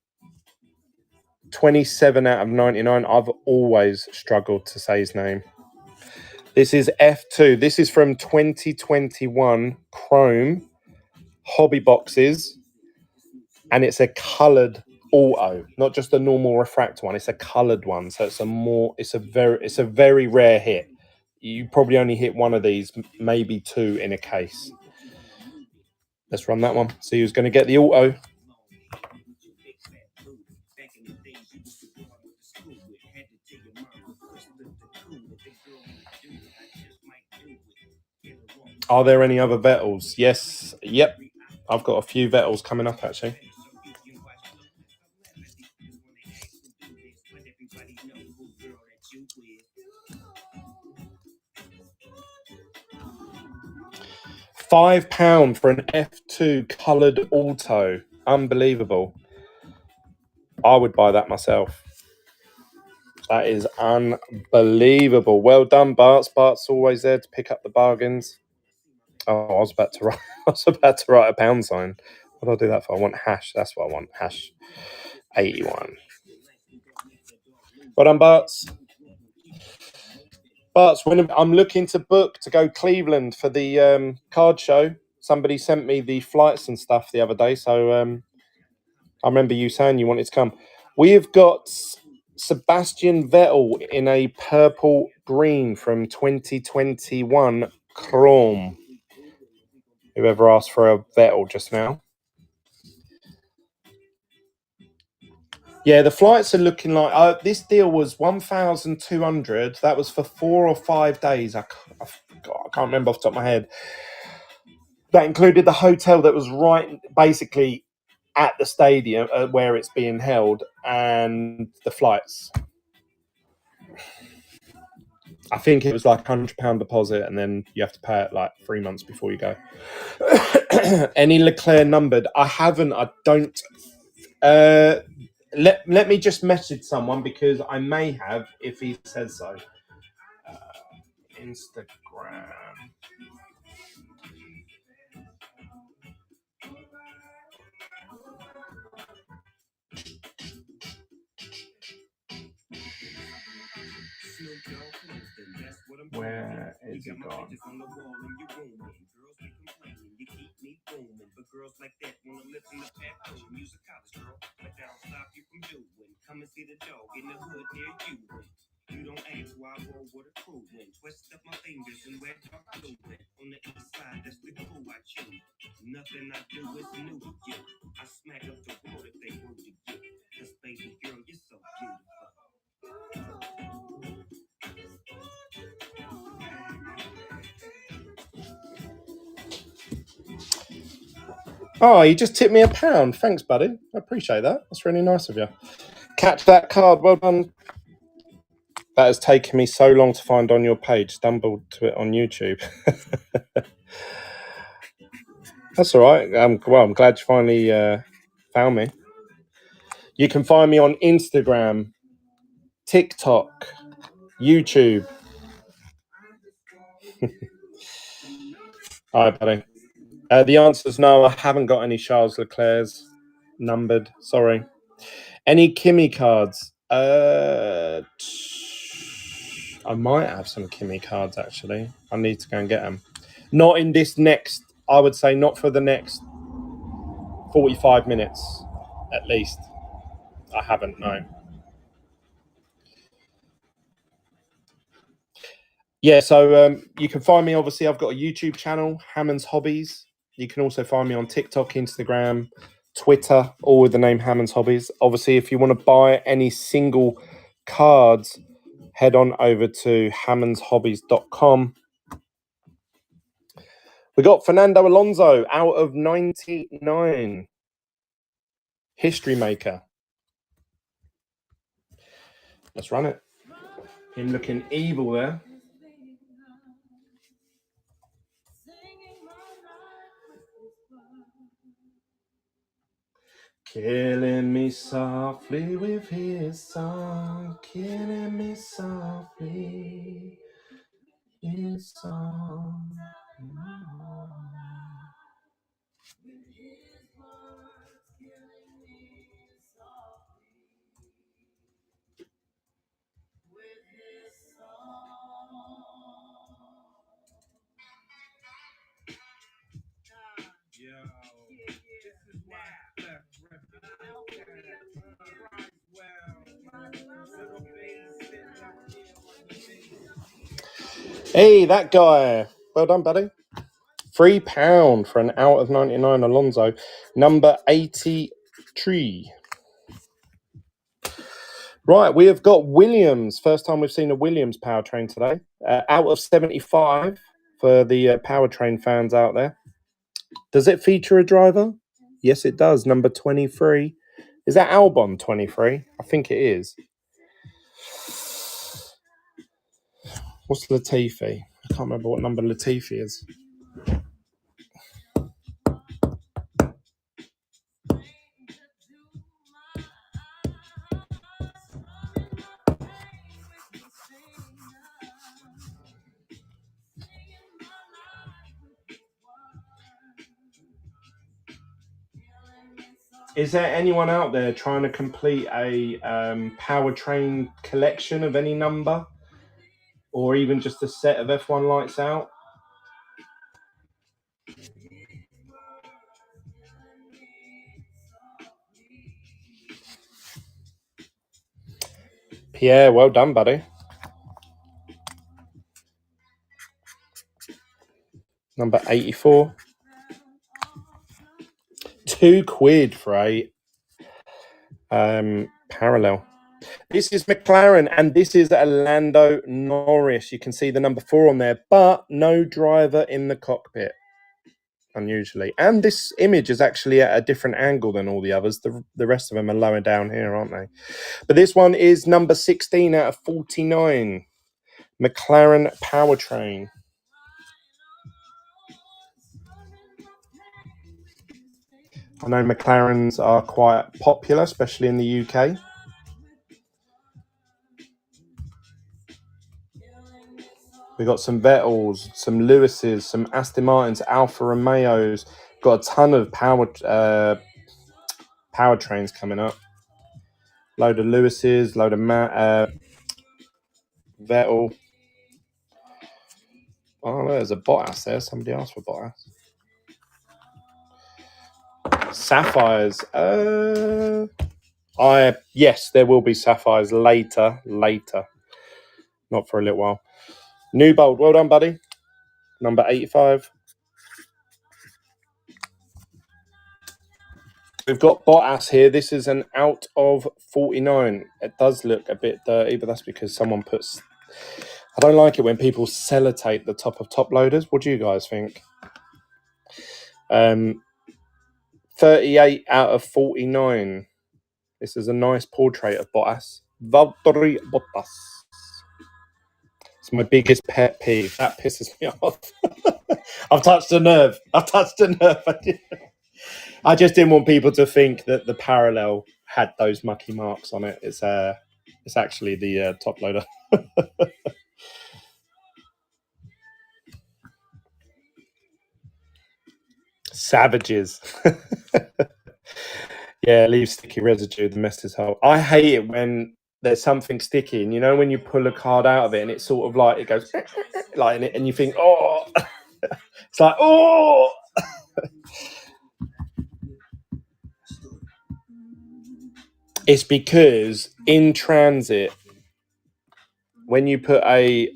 27 out of 99. I've always struggled to say his name. This is F2. This is from 2021 Chrome Hobby Boxes, and it's a coloured auto, not just a normal refractor one. It's a coloured one, so it's a very rare hit. You probably only hit one of these, maybe 2 in a case. Let's run that one. See who's going to get the auto. Are there any other Vettels? Yes. Yep. I've got a few Vettels coming up, actually. £5 for an F2 coloured auto. Unbelievable. I would buy that myself. That is unbelievable. Well done, Bart's. Bart's always there to pick up the bargains. Oh, I was about to write. I was about to write a pound sign. What do I do that for? I want hash. That's what I want. Hash 81. Well done, Bart's. Bart's. When I'm looking to book to go Cleveland for the card show. Somebody sent me the flights and stuff the other day, so I remember you saying you wanted to come. We have got Sebastian Vettel in a purple green from 2021 Chrome. Whoever asked for a Vettel just now. Yeah, the flights are looking like this deal was 1,200. That was for 4 or 5 days. I can't remember off the top of my head. That included the hotel that was right basically at the stadium where it's being held and the flights. I think it was like £100 deposit, and then you have to pay it like 3 months before you go. Any Leclerc numbered? I haven't. I don't. Let me just message someone because I may have if he says so. Instagram. Where is it gone? You don't ask why I roll with a crew when twist up my fingers and wear dark blue on the east side. That's the crew I choose. Nothing I do is new to you. I smack up the road if they rude to you. 'Cause baby girl, you're so beautiful. Oh, you just tipped me £1. Thanks, buddy. I appreciate that. That's really nice of you. Catch that card. Well done. That has taken me so long to find on your page. Stumbled to it on YouTube. That's all right. I'm glad you finally found me. You can find me on Instagram, TikTok, YouTube. All right, buddy. The answer is no. I haven't got any Charles Leclerc's numbered. Sorry. Any Kimi cards? I might have some Kimi cards, actually. I need to go and get them. Not in this next, I would say not for the next 45 minutes, at least. I haven't, no. Yeah, so you can find me, obviously, I've got a YouTube channel, Hammond's Hobbies. You can also find me on TikTok, Instagram, Twitter, all with the name Hammond's Hobbies. Obviously, if you want to buy any single cards, head on over to hammondshobbies.com. We got Fernando Alonso out of 99. History maker. Let's run it. Him looking evil there. Killing me softly with his song. Killing me softly. His song. Hey, that guy. Well done, buddy. £3 for an out of 99 Alonso. Number 83. Right, we have got Williams. First time we've seen a Williams powertrain today. Out of 75 for the powertrain fans out there. Does it feature a driver? Yes, it does. Number 23. Is that Albon 23? I think it is. What's Latifi? I can't remember what number Latifi is. Is there anyone out there trying to complete a powertrain collection of any number? Or even just a set of F1 lights out? Pierre, well done, buddy. Number 84. £2 for a parallel. This is McLaren, and this is a Lando Norris. You can see the number 4 on there, but no driver in the cockpit, unusually. And this image is actually at a different angle than all the others. The rest of them are lower down here, aren't they? But this one is number 16 out of 49. McLaren powertrain. I know McLarens are quite popular, especially in the UK. We've got some Vettels, some Lewises, some Aston Martins, Alfa Romeos. Got a ton of powertrains coming up. Load of Lewises, load of Vettel. Oh, there's a Bottas there. Somebody asked for Bottas. Sapphires. Yes, there will be Sapphires later. Not for a little while. Newbold, well done, buddy. Number 85. We've got Bottas here. This is an out of 49. It does look a bit dirty, but that's because someone puts... I don't like it when people sellotape the top of top loaders. What do you guys think? 38 out of 49. This is a nice portrait of Bottas. Valtteri Bottas. It's my biggest pet peeve. That pisses me off. I've touched a nerve. I just didn't want people to think that the parallel had those mucky marks on it. It's actually the top loader. Savages. Yeah, leave sticky residue. The mess is hard. I hate it when there's something sticky, and you know when you pull a card out of it, and it's sort of like it goes like, and you think, oh, it's like, oh. It's because in transit, when you put a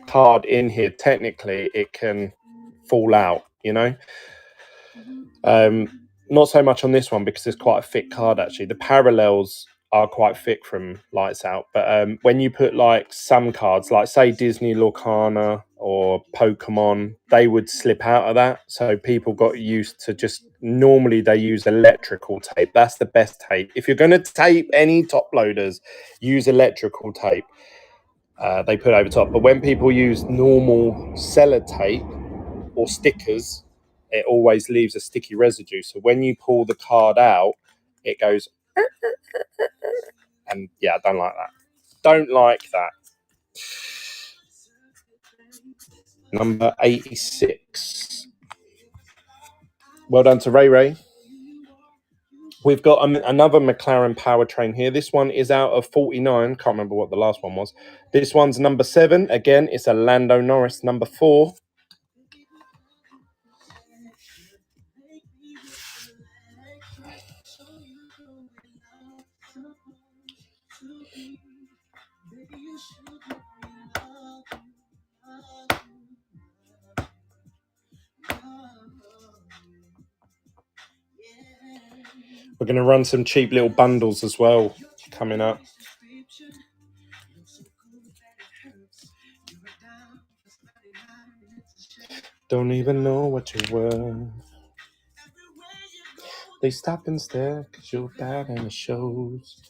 card in here, technically it can fall out, you know. Not so much on this one because it's quite a thick card actually. The parallels are quite thick from lights out, but when you put like some cards, like say Disney Lorcana or Pokemon, they would slip out of that. So people got used to just normally they use electrical tape. That's the best tape. If you're going to tape any top loaders, use electrical tape. They put over top, but when people use normal sellotape or stickers, it always leaves a sticky residue. So when you pull the card out, it goes, and yeah, I don't like that. Don't like that. Number 86. Well done to Ray. We've got another McLaren powertrain here. This one is out of 49. Can't remember what the last one was. This one's number 7. Again, it's a Lando Norris number 4. We're going to run some cheap little bundles as well coming up. Don't even know what you're worth. They stop and stare because you're bad and it shows.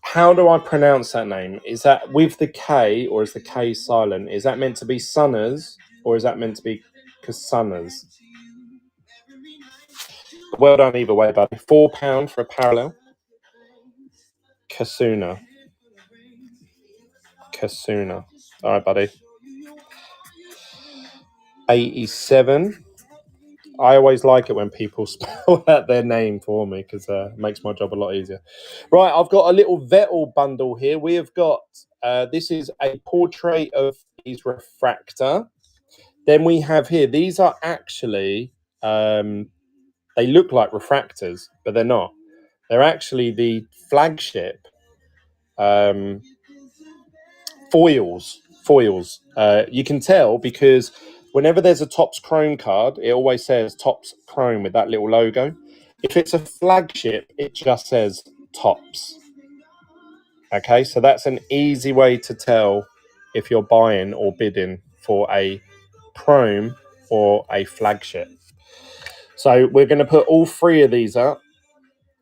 How do I pronounce that name? Is that with the K or is the K silent? Is that meant to be Sunners or is that meant to be Kasunners? Well done either way, buddy. £4 for a parallel. Kasuna. All right, buddy. 87. I always like it when people spell out their name for me because it makes my job a lot easier. Right, I've got a little Vettel bundle here. We have got, this is a portrait of his refractor. Then we have here, these are actually, they look like refractors, but they're not. They're actually the flagship foils. You can tell because whenever there's a Topps Chrome card, it always says Topps Chrome with that little logo. If it's a flagship, it just says Topps. Okay, so that's an easy way to tell if you're buying or bidding for a Chrome or a flagship. So we're going to put all three of these up.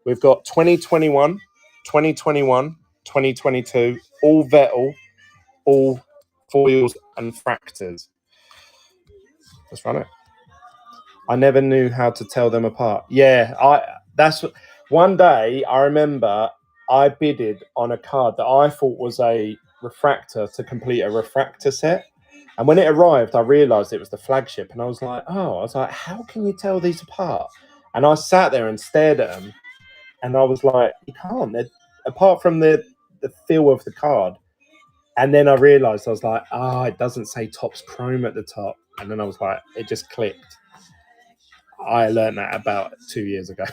We've got 2021, 2021, 2022, all Vettel, all foils and fractors. Let's run it. I never knew how to tell them apart. Yeah, that's one day I remember I bidded on a card that I thought was a refractor to complete a refractor set. And when it arrived, I realized it was the flagship. And I was like, how can you tell these apart? And I sat there and stared at them. And I was like, you can't. Apart from the feel of the card. And then I realized, I was like, it doesn't say Topps Chrome at the top. And then I was like, it just clicked. I learned that about 2 years ago.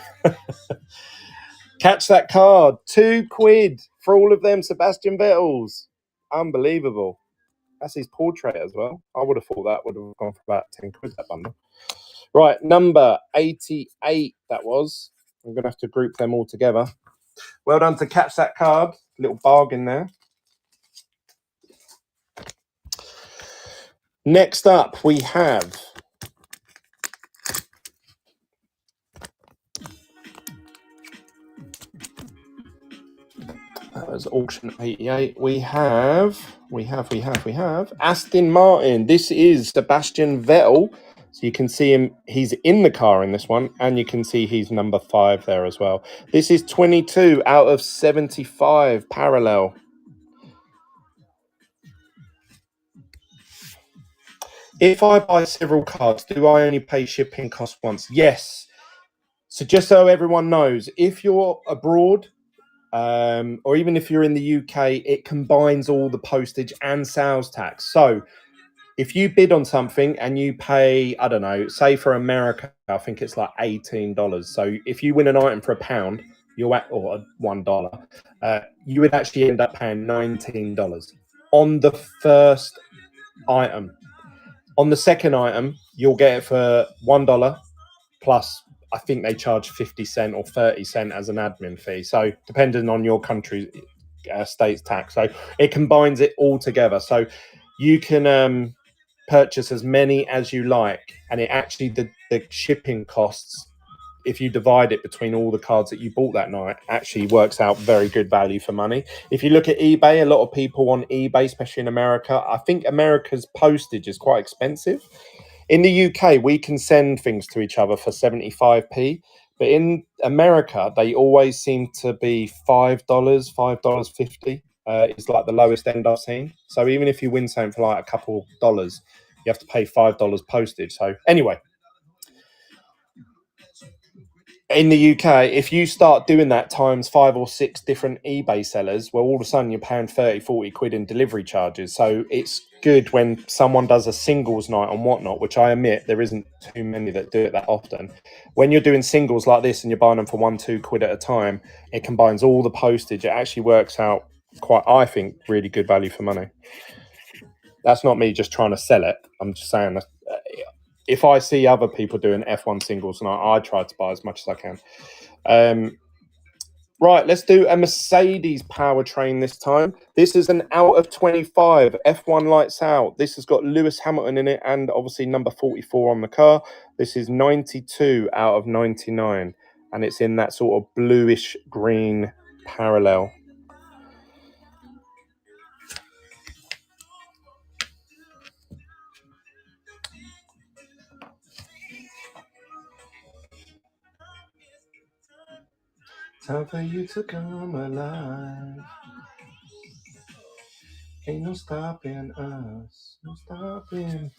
Catch that card. £2 for all of them Sebastian Vettels. Unbelievable. That's his portrait as well. I would have thought that would have gone for about £10, that bundle. Right, number 88 that was. I'm going to have to group them all together. Well done to catch that card. Little bargain there. Next up, we have that was auction 88. We have Aston Martin. This is Sebastian Vettel. So you can see him, he's in the car in this one, and you can see he's number 5 there as well. This is 22 out of 75 parallel. If I buy several cards, do I only pay shipping costs once? Yes. So just so everyone knows, if you're abroad, or even if you're in the UK, it combines all the postage and sales tax. So if you bid on something and you pay, I don't know, say for America, I think it's like $18. So if you win an item for £1, or $1, you would actually end up paying $19 on the first item. On the second item, you'll get it for $1 plus, I think they charge 50 cent or 30 cent as an admin fee. So depending on your country's state's tax. So it combines it all together. So you can purchase as many as you like. And it actually, the shipping costs, if you divide it between all the cards that you bought that night, actually works out very good value for money. If you look at eBay, a lot of people on eBay, especially in America, I think America's postage is quite expensive. In the UK, we can send things to each other for 75p. But in America, they always seem to be $5, $5.50 is like the lowest end I've seen. So even if you win something for like a couple dollars, you have to pay $5 postage. So anyway, in the UK, if you start doing that times 5 or 6 different eBay sellers, well, all of a sudden you're paying 30, 40 quid in delivery charges. So it's good when someone does a singles night and whatnot, which I admit there isn't too many that do it that often. When you're doing singles like this and you're buying them for 1, 2 quid at a time, it combines all the postage. It actually works out quite, I think, really good value for money. That's not me just trying to sell it. I'm just saying that if I see other people doing F1 singles, and I try to buy as much as I can. Right, let's do a Mercedes powertrain this time. This is an out of 25, F1 lights out. This has got Lewis Hamilton in it and obviously number 44 on the car. This is 92 out of 99, and it's in that sort of bluish green parallel. Time for you to come alive. Ain't no stopping us. No stopping.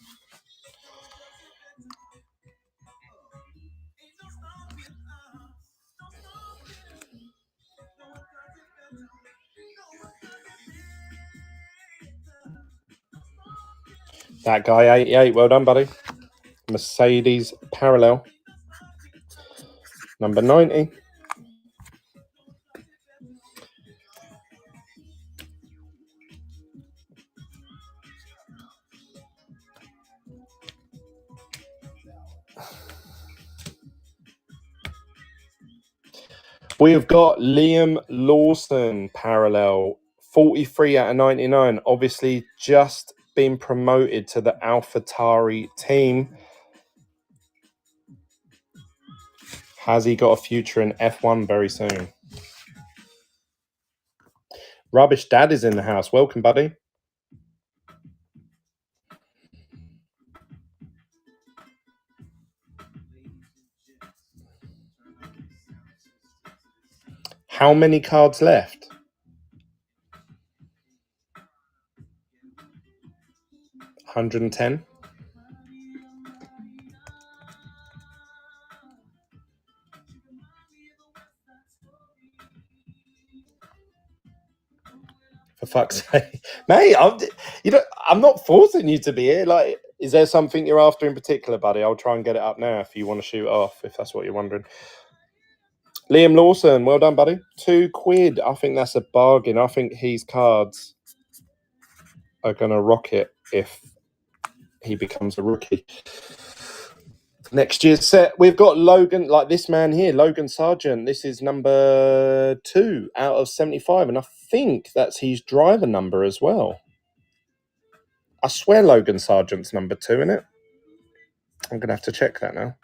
That guy, 88. Well done, buddy. Mercedes Parallel. Number 90. We've got Liam Lawson Parallel. 43 out of 99. Obviously, just been promoted to the AlphaTauri team. Has he got a future in F1 very soon? Rubbish Dad is in the house. Welcome, buddy. How many cards left? 110. For fuck's sake, mate! I'm not forcing you to be here. Like, is there something you're after in particular, buddy? I'll try and get it up now if you want to shoot off, if that's what you're wondering. Liam Lawson, well done, buddy. £2. I think that's a bargain. I think his cards are gonna rocket if he becomes a rookie. Next year's set, we've got Logan, like this man here, Logan Sargent. This is number 2 out of 75, and I think that's his driver number as well. I swear Logan Sargent's number 2, innit? I'm going to have to check that now.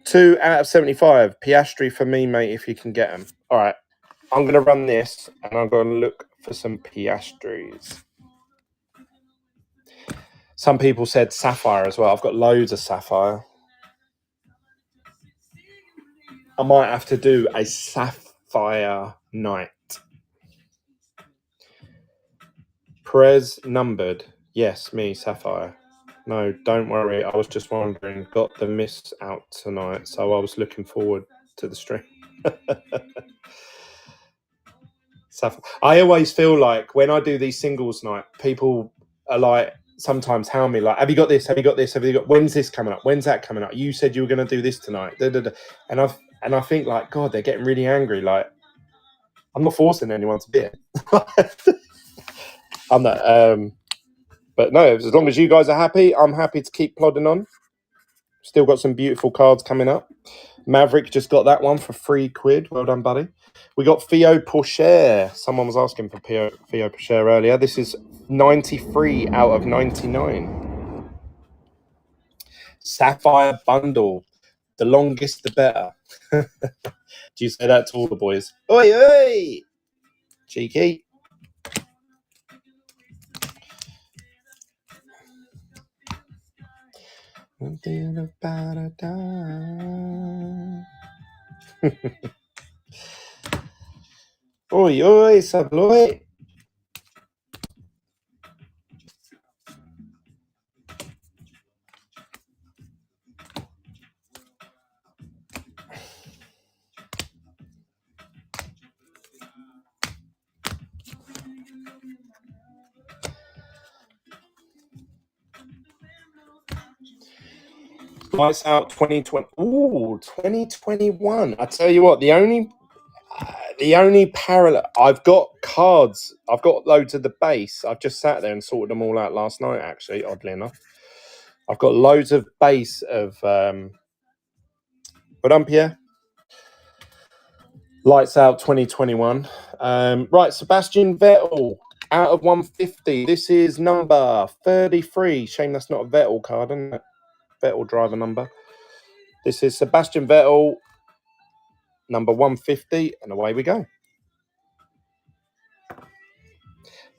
2 out of 75. Piastri for me, mate, if you can get them. All right, I'm going to run this, and I'm going to look for some Piastris. Some people said Sapphire as well. I've got loads of Sapphire. I might have to do a Sapphire night. Perez numbered. Yes, me, Sapphire. No, don't worry. I was just wondering. Got the miss out tonight, so I was looking forward to the stream. Sapphire. I always feel like when I do these singles night, people are like, sometimes hound me like, have you got this? Have you got this? Have you got? When's this coming up? When's that coming up? You said you were going to do this tonight. Da, da, da. And I think like, God, they're getting really angry. Like, I'm not forcing anyone to be it. I'm not. But no, as long as you guys are happy, I'm happy to keep plodding on. Still got some beautiful cards coming up. Maverick just got that one for £3. Well done, buddy. We got Theo Pourchaire. Someone was asking for Theo Pourchaire earlier. This is 93 out of 99. Sapphire bundle. The longest, the better. Do you say that to all the boys? Oi, oi! Cheeky. Something about a time. Oi, oi, sabloy. Lights out 2020. Ooh, 2021. I tell you what, the only parallel, I've got cards. I've got loads of the base. I've just sat there and sorted them all out last night, actually, oddly enough. I've got loads of base of well done, Pierre. Lights out 2021. Right, Sebastian Vettel out of 150. This is number 33. Shame that's not a Vettel card, isn't it? Vettel driver number. This is Sebastian Vettel, number 150, and away we go.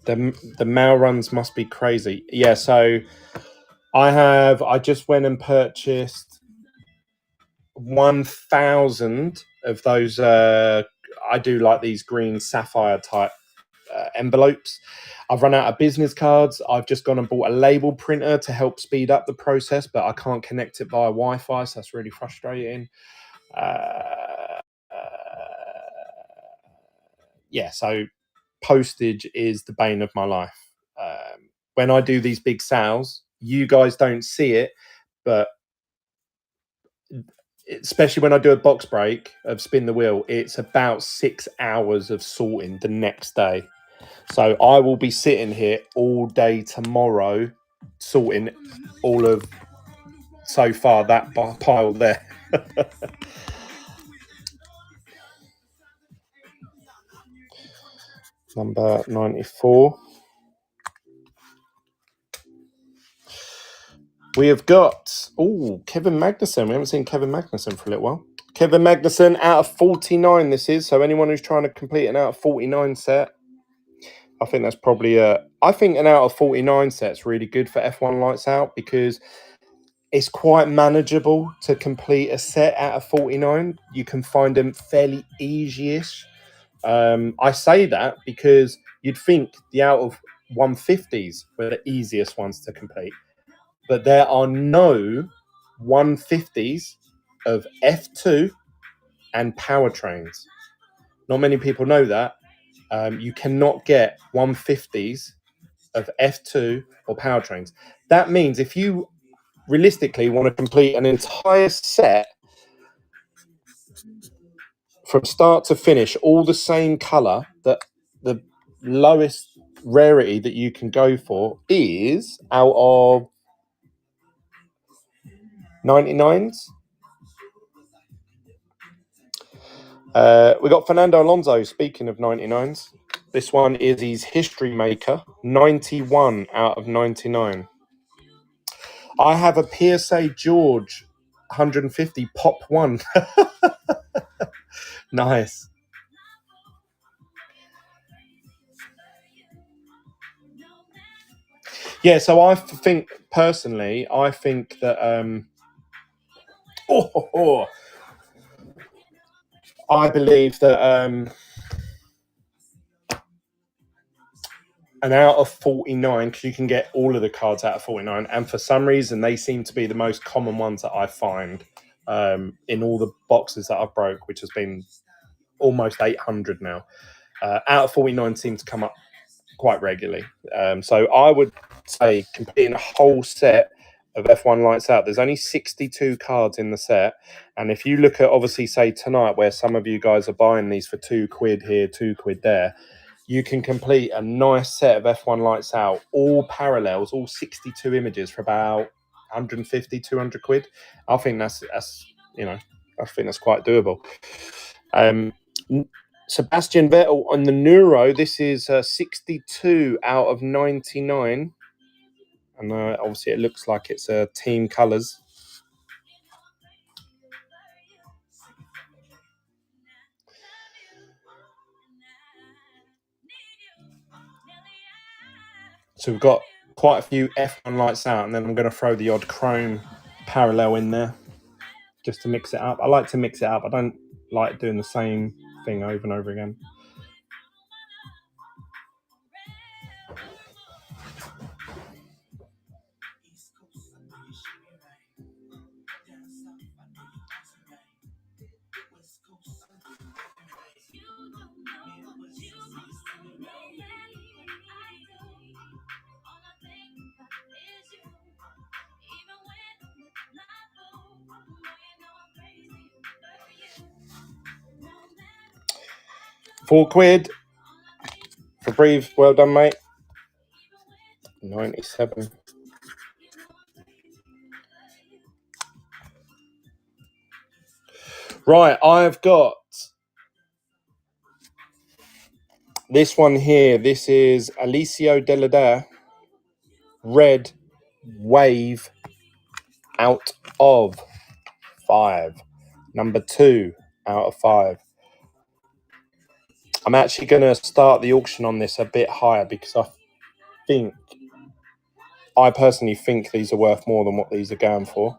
The mail runs must be crazy. Yeah, so I just went and purchased 1,000 of those. I do like these green sapphire type envelopes. I've run out of business cards. I've just gone and bought a label printer to help speed up the process, but I can't connect it via Wi-Fi, so that's really frustrating. Yeah, so postage is the bane of my life. When I do these big sales, you guys don't see it, but especially when I do a box break of spin the wheel, it's about 6 hours of sorting the next day. So I will be sitting here all day tomorrow sorting all of, so far, that pile there. Number 94. We have got, Kevin Magnussen. We haven't seen Kevin Magnussen for a little while. Kevin Magnussen out of 49 this is. So anyone who's trying to complete an out of 49 set, I think that's probably I think an out of 49 set's really good for F1 Lights Out because it's quite manageable to complete a set out of 49. You can find them fairly easy-ish. I say that because you'd think the out of 150s were the easiest ones to complete. But there are no 150s of F2 and powertrains. Not many people know that. You cannot get 150s of F2 or powertrains. That means if you realistically want to complete an entire set from start to finish, all the same color, that the lowest rarity that you can go for is out of 99s. We got Fernando Alonso. Speaking of 99s, this one is his history maker, 91 out of 99. I have a PSA George 150 Pop 1. Nice. Yeah, so I think personally, that I believe that an out of 49, because you can get all of the cards out of 49, and for some reason they seem to be the most common ones that I find in all the boxes that I've broke, which has been almost 800 now. Out of 49 seem to come up quite regularly. So I would say completing a whole set of F1 Lights Out, there's only 62 cards in the set. And if you look at, obviously, say tonight, where some of you guys are buying these for £2 here, £2 there, you can complete a nice set of F1 Lights Out, all parallels, all 62 images for about 150, 200 quid. I think that's I think that's quite doable. Sebastian Vettel on the Neuro. This is 62 out of 99. And obviously it looks like it's team colours. So we've got quite a few F1 Lights Out, and then I'm going to throw the odd chrome parallel in there just to mix it up. I like to mix it up. I don't like doing the same thing over and over again. £4 for Breathe. Well done, mate. 97. Right, I've got this one here. This is Alicio Deladare, Red Wave out of 5. Number 2 out of 5. I'm actually going to start the auction on this a bit higher because I personally think these are worth more than what these are going for.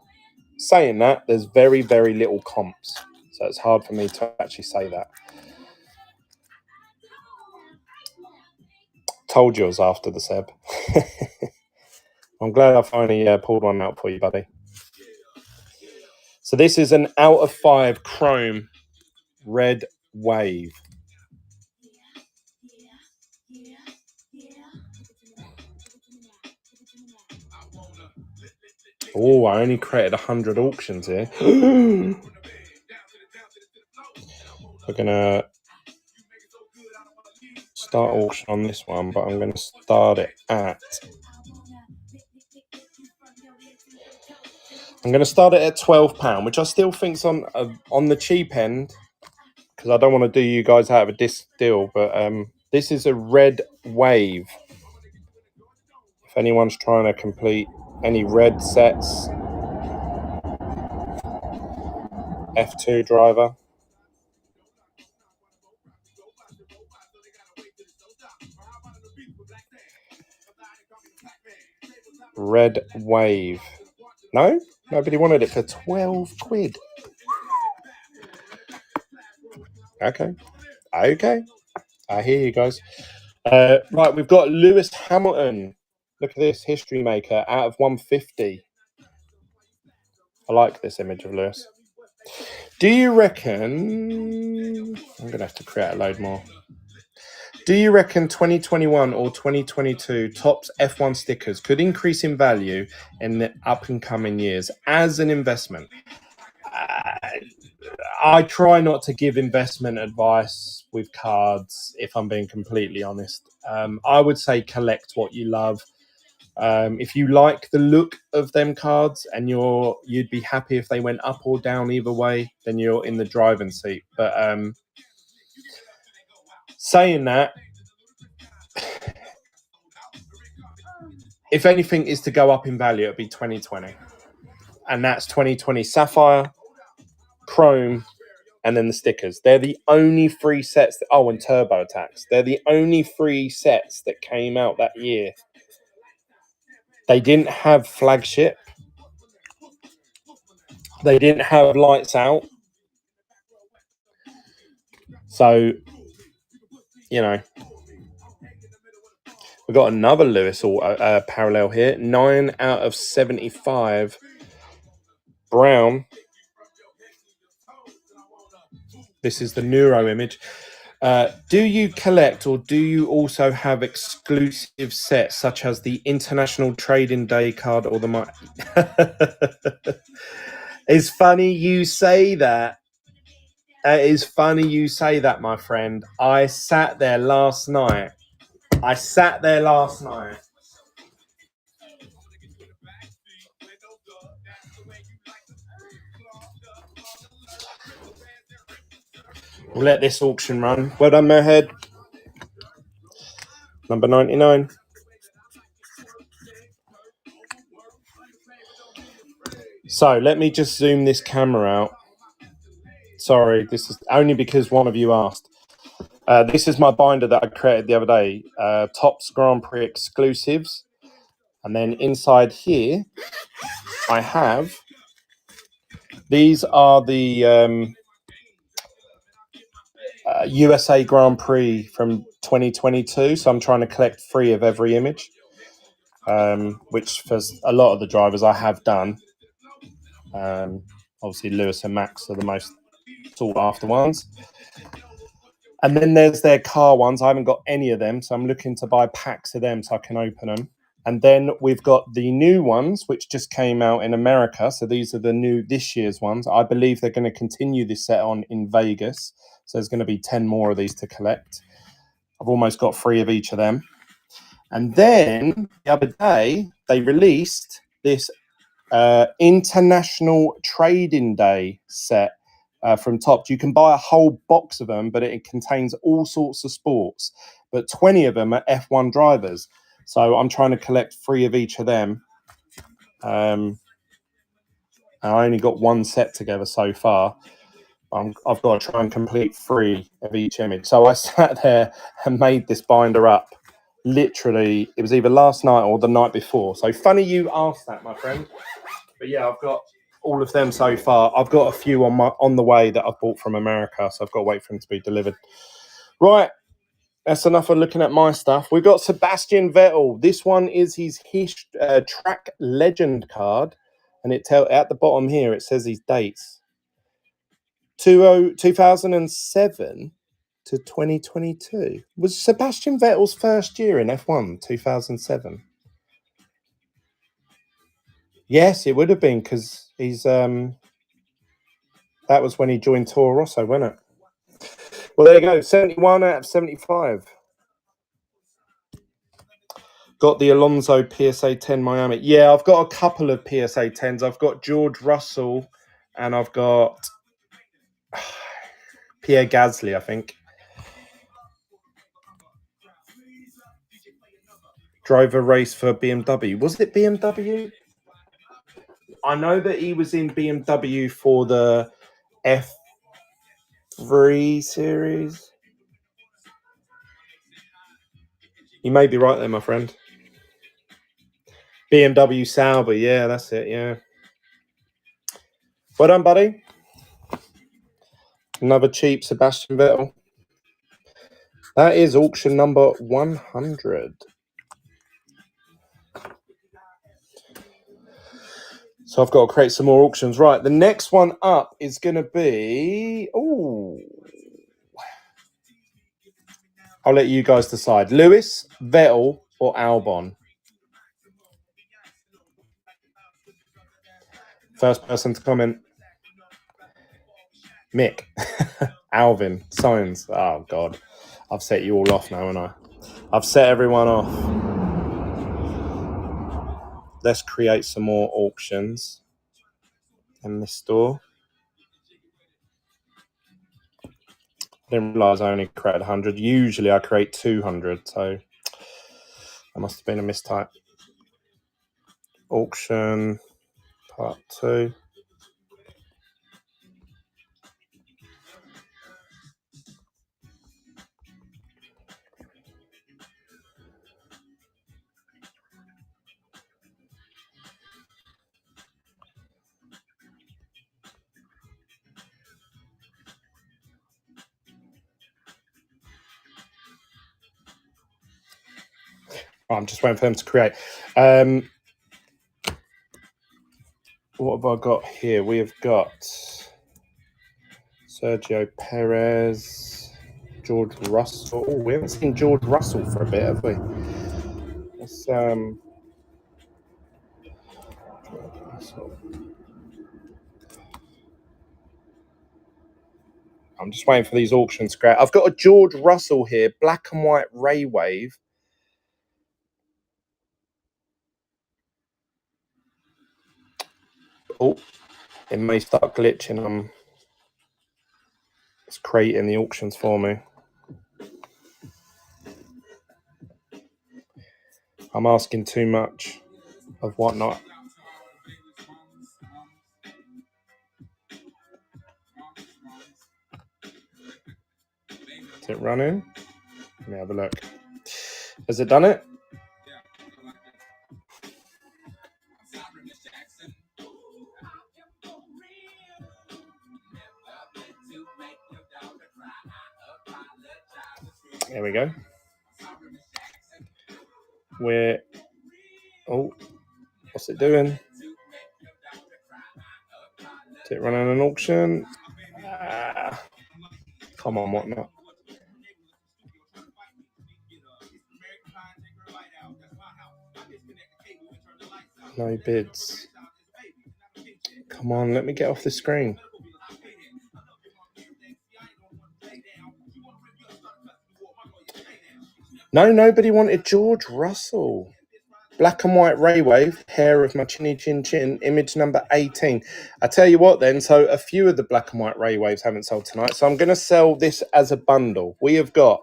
Saying that, there's very, very little comps, so it's hard for me to actually say that. Told you I was after the Seb. I'm glad I finally pulled one out for you, buddy. So this is an out of 5 chrome Red Wave. Oh, I only created 100 auctions here. We're going to start auction on this one, but I'm going to start it at... I'm going to start it at £12, which I still think's on the cheap end, because I don't want to do you guys out of a disc deal, but this is a red wave. If anyone's trying to complete any red sets, F2 driver. Red wave. No? Nobody wanted it for 12 quid. Okay. I hear you guys. Right, we've got Lewis Hamilton. Look at this, history maker out of 150. I like this image of Lewis. Do you reckon... I'm going to have to create a load more. Do you reckon 2021 or 2022 Topps F1 stickers could increase in value in the up and coming years as an investment? I try not to give investment advice with cards, if I'm being completely honest. I would say collect what you love. If you like the look of them cards and you'd be happy if they went up or down either way, then you're in the driving seat. But saying that, if anything is to go up in value, it'd be 2020. And that's 2020 Sapphire, Chrome, and then the stickers. They're the only 3 sets that... Oh, and Turbo Attacks. They're the only 3 sets that came out that year. They didn't have Flagship. They didn't have Lights Out. So, you know, we've got another Lewis parallel here. 9 out of 75. Brown. This is the Neuro image. Do you collect or do you also have exclusive sets such as the International Trading Day card or the... It's funny you say that. It is funny you say that, my friend. I sat there last night. We'll let this auction run. Well done, Mohead. Number 99. So let me just zoom this camera out. Sorry, this is only because one of you asked. This is my binder that I created the other day. Topps Grand Prix exclusives. And then inside here, I have... These are the USA Grand Prix from 2022. So I'm trying to collect 3 of every image, which for a lot of the drivers I have done. Obviously, Lewis and Max are the most sought after ones. And then there's their car ones. I haven't got any of them, so I'm looking to buy packs of them so I can open them. And then we've got the new ones, which just came out in America. So these are the new this year's ones. I believe they're going to continue this set on in Vegas. So there's going to be 10 more of these to collect. I've almost got 3 of each of them. And then the other day, they released this International Trading Day set from Topps. You can buy a whole box of them, but it contains all sorts of sports. But 20 of them are F1 drivers. So I'm trying to collect 3 of each of them. I only got 1 set together so far. I've got to try and complete 3 of each image. So I sat there and made this binder up. Literally, it was either last night or the night before. So funny you asked that, my friend. But yeah, I've got all of them so far. I've got a few on the way that I've bought from America, so I've got to wait for them to be delivered. Right, that's enough of looking at my stuff. We've got Sebastian Vettel. This one is his track legend card, and at the bottom here it says his dates: 2007 to 2022. Was Sebastian Vettel's first year in F1 2007? Yes, it would have been because he's that was when he joined Toro Rosso, wasn't it? Well, there you go. 71 out of 75. Got the Alonso PSA 10 Miami. Yeah, I've got a couple of PSA 10s. I've got George Russell and I've got Pierre Gasly, I think. Drove a race for BMW. Was it BMW? I know that he was in BMW for the F3 series. You may be right there, my friend. BMW Sauber. Yeah, that's it. Yeah. Well done, buddy. Another cheap Sebastian Vettel. That is auction number 100. So I've got to create some more auctions. Right, the next one up is going to be... Oh, I'll let you guys decide. Lewis, Vettel, or Albon? First person to comment. Mick. Alvin. Signs. Oh, God. I've set you all off now, haven't I? I've set everyone off. Let's create some more auctions in this store. I didn't realise I only created 100. Usually I create 200, so that must have been a mistype. Auction part 2. I'm just waiting for them to create. What have I got here? We have got Sergio Perez, George Russell. Oh, we haven't seen George Russell for a bit, have we? Let's, I'm just waiting for these auctions to create. I've got a George Russell here, black and white Ray Wave. Oh, it may start glitching. It's creating the auctions for me. I'm asking too much of whatnot. Is it running? Let me have a look. Has it done it? There we go. Oh, what's it doing? Is it running an auction? Come on, whatnot. No bids. Come on, let me get off the screen. No, nobody wanted George Russell. Black and white Ray Wave, hair of my chinny chin chin, image number 18. I tell you what then, so a few of the black and white Ray Waves haven't sold tonight, so I'm going to sell this as a bundle. We have got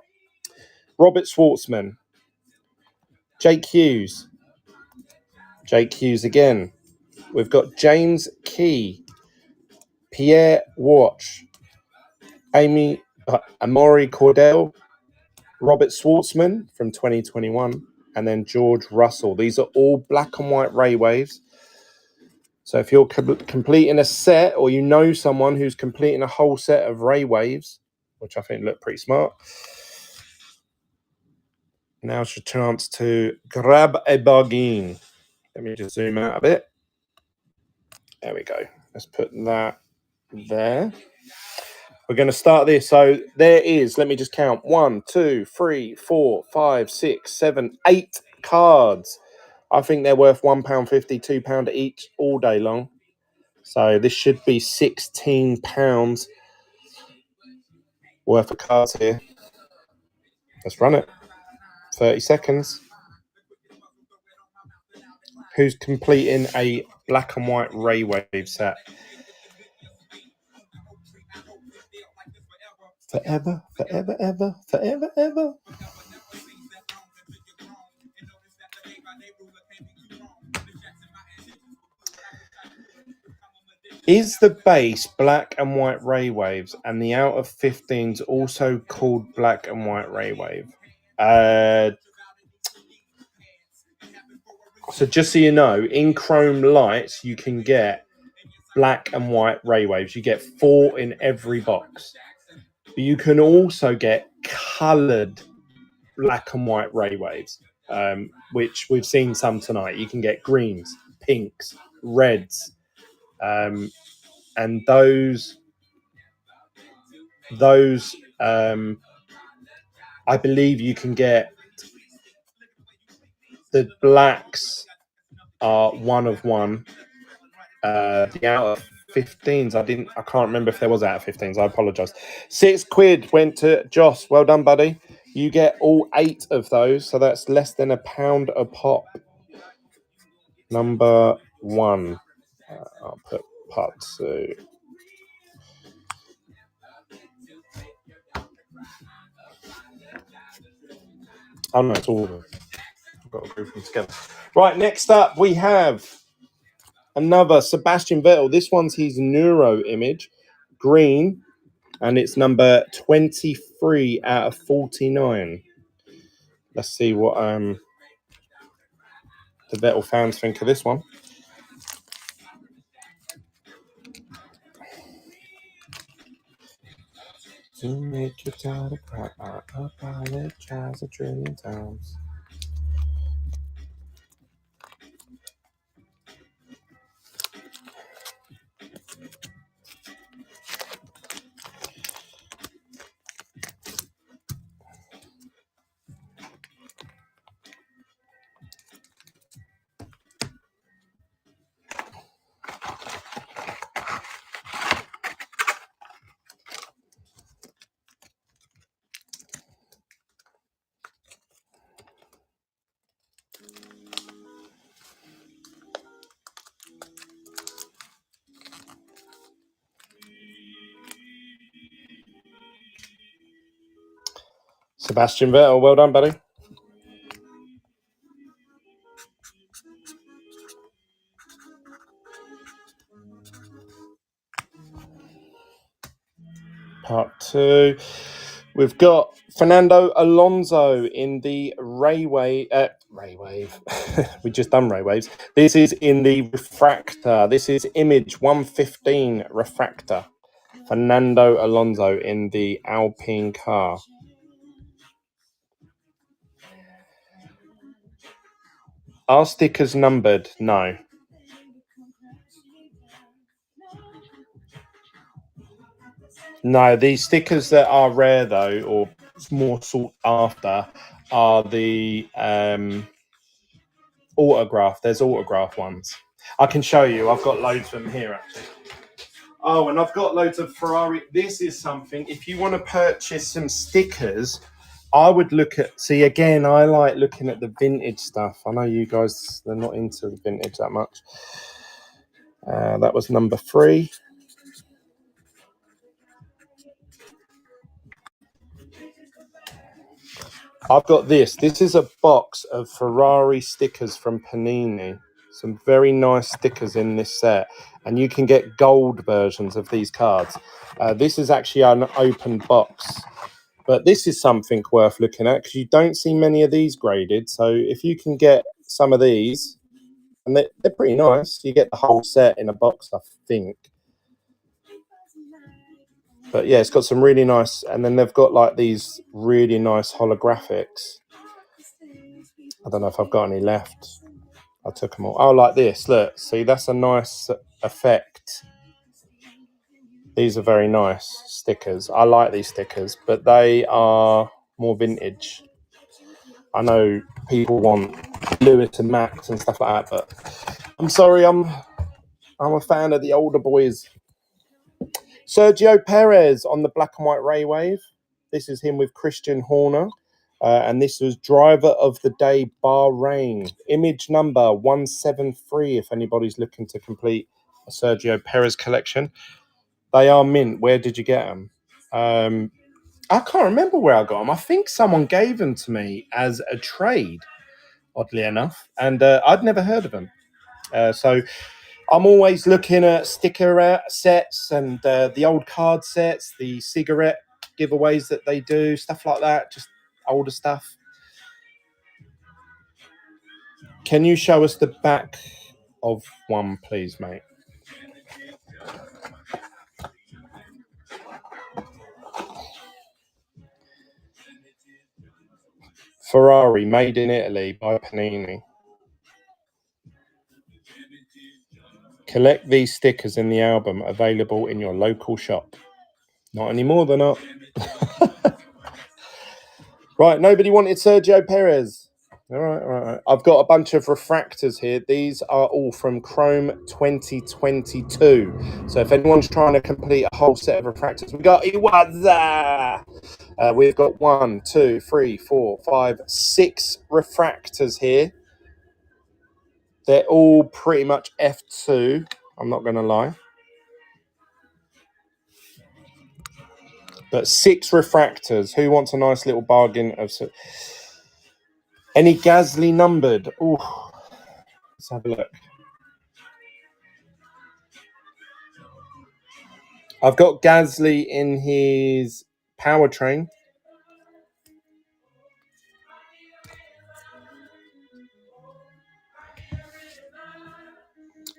Robert Schwartzman, Jake Hughes again. We've got James Key, Pierre Watch, Amaury Cordell, Robert Schwartzman from 2021, and then George Russell. These are all black and white Ray Waves. So if you're completing a set, or you know someone who's completing a whole set of Ray Waves, which I think look pretty smart, now's your chance to grab a bargain. Let me just zoom out a bit. There we go. Let's put that there. We're going to start this. So there is, let me just count, 1, 2, 3, 4, 5, 6, 7, 8 cards. I think they're worth £1.50, £2 each all day long. So this should be £16 worth of cards here. Let's run it. 30 seconds. Who's completing a black and white Ray Wave set? Forever, forever, ever, forever, ever. Is the base black and white Ray Waves and the out of 15s also called black and white Ray Wave? So just so you know, in Chrome Lights, you can get black and white Ray Waves. You get 4 in every box. But you can also get coloured black and white Ray Waves, which we've seen some tonight. You can get greens, pinks, reds, and those I believe you can get. The blacks are 1 of 1. The out of 15s, I can't remember if there was out of 15s. I apologise. £6 went to Joss. Well done, buddy. You get all 8 of those, so that's less than £1 a pop. Number 1. I'll put part 2. Oh no, it's all of them. I've got to group them together. Right, next up we have another Sebastian Vettel. This one's his Neuro image, green, and it's number 23 out of 49. Let's see what the Vettel fans think of this one. To make your daughter cry, I apologize a trillion times. Sebastian Vettel, well done, buddy. Part 2. We've got Fernando Alonso in the Ray Wave. We just done Ray Waves. This is in the Refractor. This is image 115 Refractor. Fernando Alonso in the Alpine car. Are stickers numbered? No. No, these stickers that are rare, though, or more sought after, are the autograph. There's autograph ones. I can show you. I've got loads of them here, actually. Oh, and I've got loads of Ferrari. This is something. If you want to purchase some stickers, I would look at... See, again, I like looking at the vintage stuff. I know you guys, they're not into the vintage that much. That was number 3. I've got this. This is a box of Ferrari stickers from Panini. Some very nice stickers in this set. And you can get gold versions of these cards. This is actually an open box. But this is something worth looking at because you don't see many of these graded. So if you can get some of these, and they're pretty nice. You get the whole set in a box, I think. But yeah, it's got some really nice, and then they've got like these really nice holographics. I don't know if I've got any left. I took them all. Oh, like this. Look, see, that's a nice effect. These are very nice stickers. I like these stickers, but they are more vintage. I know people want Lewis and Max and stuff like that, but I'm sorry, I'm a fan of the older boys. Sergio Perez on the black and white Ray Wave. This is him with Christian Horner. And this was Driver of the Day Bahrain. Image number 173, if anybody's looking to complete a Sergio Perez collection. They are mint. Where did you get them? I can't remember where I got them. I think someone gave them to me as a trade, oddly enough. And I'd never heard of them. So I'm always looking at sticker sets and the old card sets, the cigarette giveaways that they do, stuff like that, just older stuff. Can you show us the back of one, please, mate? Ferrari, made in Italy by Panini. Collect these stickers in the album, available in your local shop. Not anymore, they're not. Right, nobody wanted Sergio Perez. All right. I've got a bunch of refractors here. These are all from Chrome 2022. So if anyone's trying to complete a whole set of refractors, we got Iwaza. We've got 1, 2, 3, 4, 5, 6 refractors here. They're all pretty much F2. I'm not going to lie. But 6 refractors. Who wants a nice little bargain of... Any Gasly numbered? Ooh. Let's have a look. I've got Gasly in his powertrain.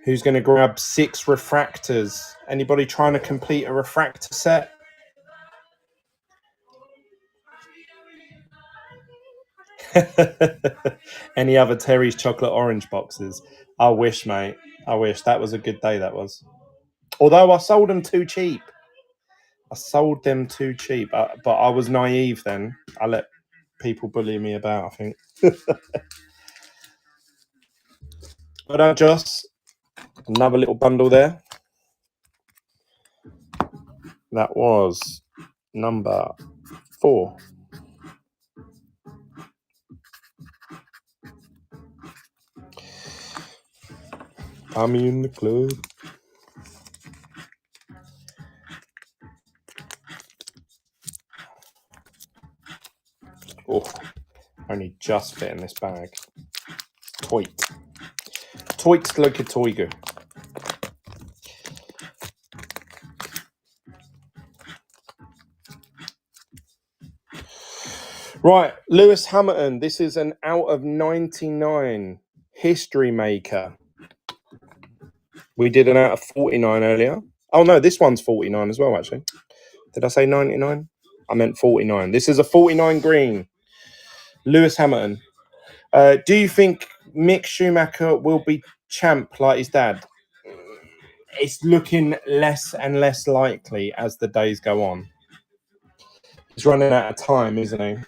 Who's going to grab 6 refractors? Anybody trying to complete a refractor set? Any other Terry's chocolate orange boxes? I wish, mate. I wish. That was a good day, that was. Although I sold them too cheap. But I was naive then. I let people bully me about, I think. But Joss, another little bundle there. That was number 4. I'm in the club. Oh, only just fit in this bag. Toit like a toiger. Right, Lewis Hamilton. This is an out of 99 history maker. We did an out of 49 earlier. Oh no, this one's 49 as well, actually. Did I say 99? I meant 49. This is a 49 green. Lewis Hamilton. Do you think Mick Schumacher will be champ like his dad? It's looking less and less likely as the days go on. He's running out of time, isn't he?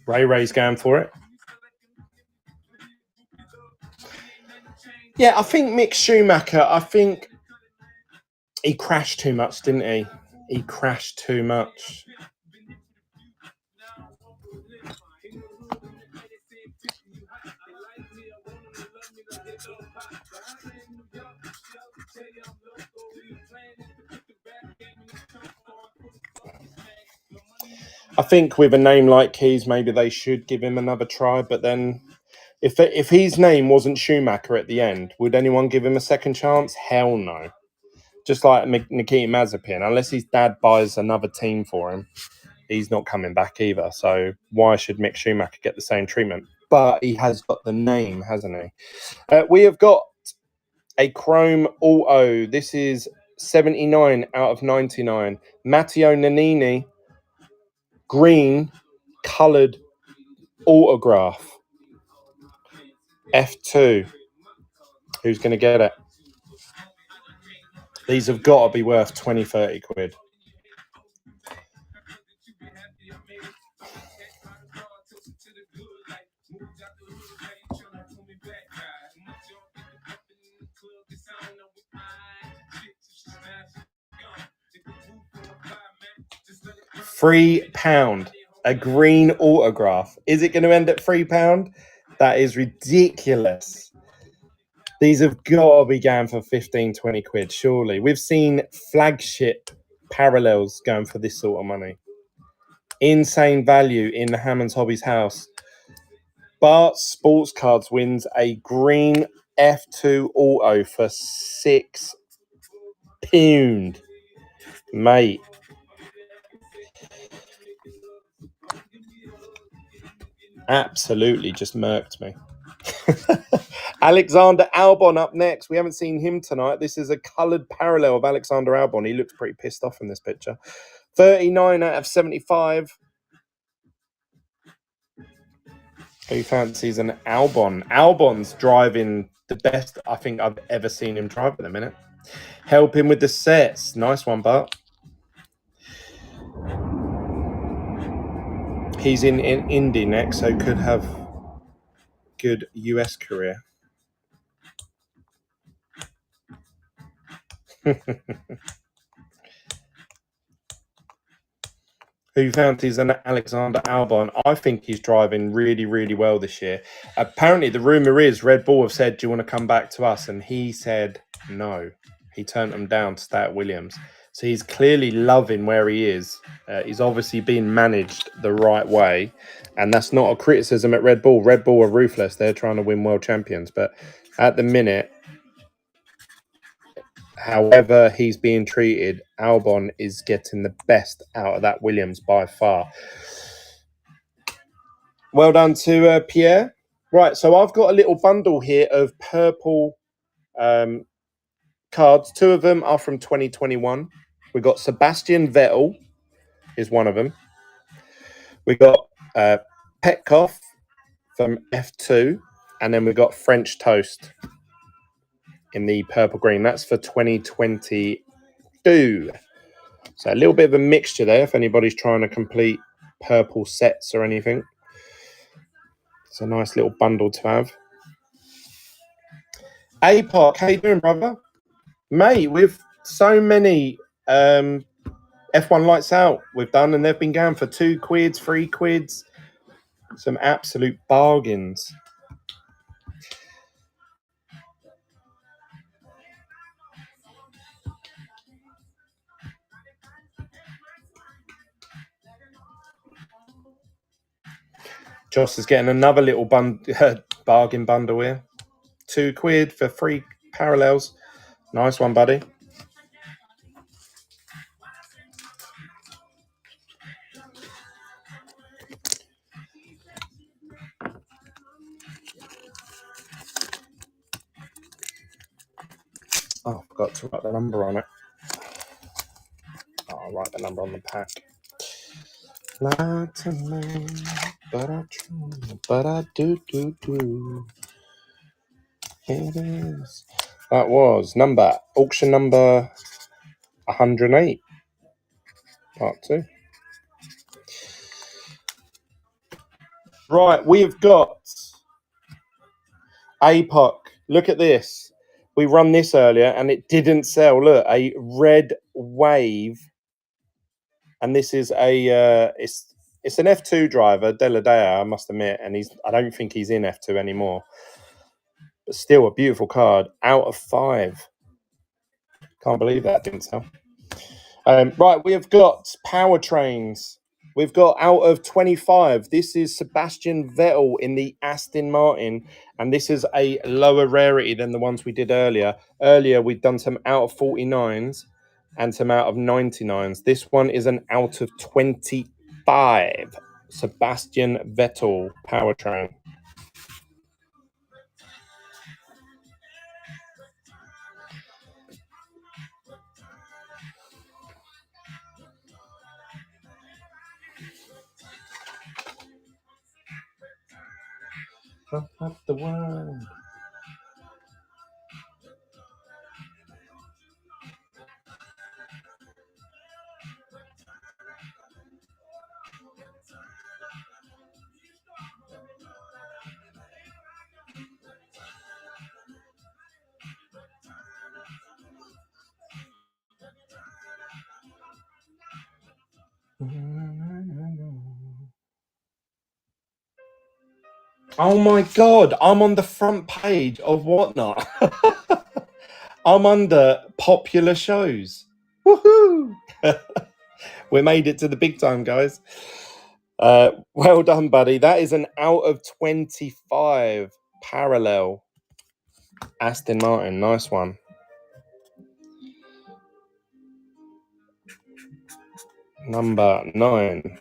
Ray's going for it. Yeah, I think Mick Schumacher, he crashed too much, didn't he? He crashed too much. I think with a name like Keys, maybe they should give him another try. But then, if his name wasn't Schumacher at the end, would anyone give him a second chance? Hell no. Just like Nikita Mazepin, unless his dad buys another team for him, he's not coming back either. So why should Mick Schumacher get the same treatment? But he has got the name, hasn't he? We have got a Chrome Auto. This is 79 out of 99. Matteo Nannini, green, coloured autograph. F2. Who's going to get it? These have got to be worth 20, 30 quid. £3. A green autograph. Is it going to end at £3? That is ridiculous. These have got to be going for 15, 20 quid, surely. We've seen flagship parallels going for this sort of money. Insane value in the Hammond's Hobbies house. Bart Sports Cards wins a green F2 auto for £6. Mate. Absolutely just murked me. Alexander Albon up next. We haven't seen him tonight. This is a coloured parallel of Alexander Albon. He looks pretty pissed off in this picture. 39 out of 75. Who fancies an Albon? Albon's driving the best I think I've ever seen him drive at the minute. Help him with the sets. Nice one, Bart. He's in Indy next, so could have good US career. Who fancies an Alexander Albon? I think he's driving really, really well this year. Apparently, the rumour is Red Bull have said, do you want to come back to us? And he said no. He turned them down to stay at Williams. So he's clearly loving where he is. He's obviously been managed the right way. And that's not a criticism at Red Bull. Red Bull are ruthless. They're trying to win world champions. But at the minute, however he's being treated, Albon is getting the best out of that Williams by far. Well done to Pierre. Right, so I've got a little bundle here of purple cards. Two of them are from 2021. We've got Sebastian Vettel is one of them. We've got Petkov from F2. And then we've got French Toast in the purple green. That's for 2022. So a little bit of a mixture there if anybody's trying to complete purple sets or anything. It's a nice little bundle to have. APOC, how you doing, brother? Mate, with so many F1 Lights Out we've done, and they've been going for 2 quids, 3 quids. Some absolute bargains. Joss is getting another little bargain bundle here. 2 quid for 3 parallels. Nice one, buddy. Oh, I forgot to write the number on it. Oh, I'll write the number on the pack. Lie to me, but I true, but I do. It is. That was auction number 108, part 2. Right, we've got APOC. Look at this. We run this earlier and it didn't sell. Look, a red wave. And this is a it's an F2 driver, Deladea, I must admit, and I don't think he's in F2 anymore. But still a beautiful card. Out of 5. Can't believe that didn't sell. Right, we have got powertrains. We've got out of 25. This is Sebastian Vettel in the Aston Martin, and this is a lower rarity than the ones we did earlier. Earlier, we'd done some out of 49s and some out of 99s. This one is an out of 25. Sebastian Vettel powertrain. Pump up the world. Oh my God, I'm on the front page of Whatnot. I'm under popular shows. Woohoo! We made it to the big time, guys. Well done, buddy. That is an out of 25 parallel Aston Martin. Nice one. Number 9.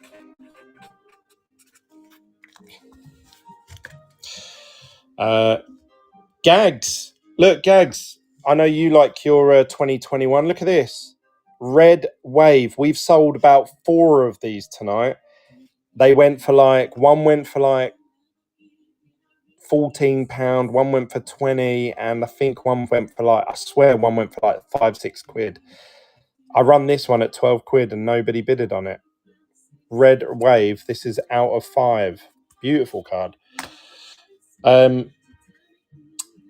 Gags. Look, Gags. I know you like your 2021. Look at this. Red Wave. We've sold about 4 of these tonight. They went for like, one went for like £14, one went for 20, and I think one went for like, I swear one went for like 5-6 quid. I run this one at 12 quid and nobody bidded on it. Red Wave. This is out of 5. Beautiful card.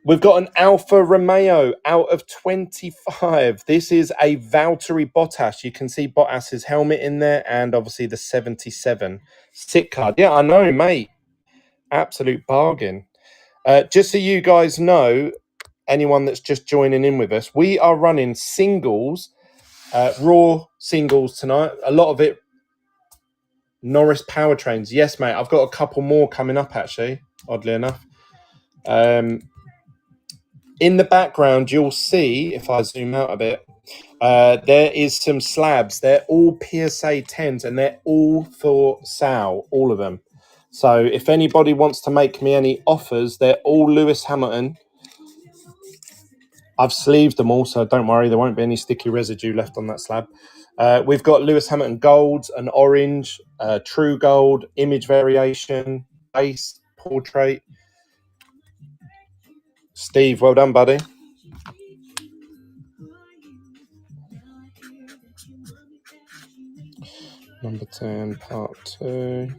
We've got an Alfa Romeo out of 25. This is a Valtteri Bottas. You can see Bottas's helmet in there and obviously the 77. Sick card. Yeah, I know, mate. Absolute bargain. Just so you guys know, anyone that's just joining in with us, we are running singles, raw singles tonight. A lot of it Norris powertrains. Yes, mate. I've got a couple more coming up, actually, oddly enough. In the background, you'll see, if I zoom out a bit, there is some slabs. They're all PSA 10s, and they're all for sale, all of them. So if anybody wants to make me any offers, they're all Lewis Hamilton. I've sleeved them all, so don't worry. There won't be any sticky residue left on that slab. We've got Lewis Hamilton golds, an orange, true gold, image variation, base, portrait. Steve, well done, buddy. Number 10, part 2.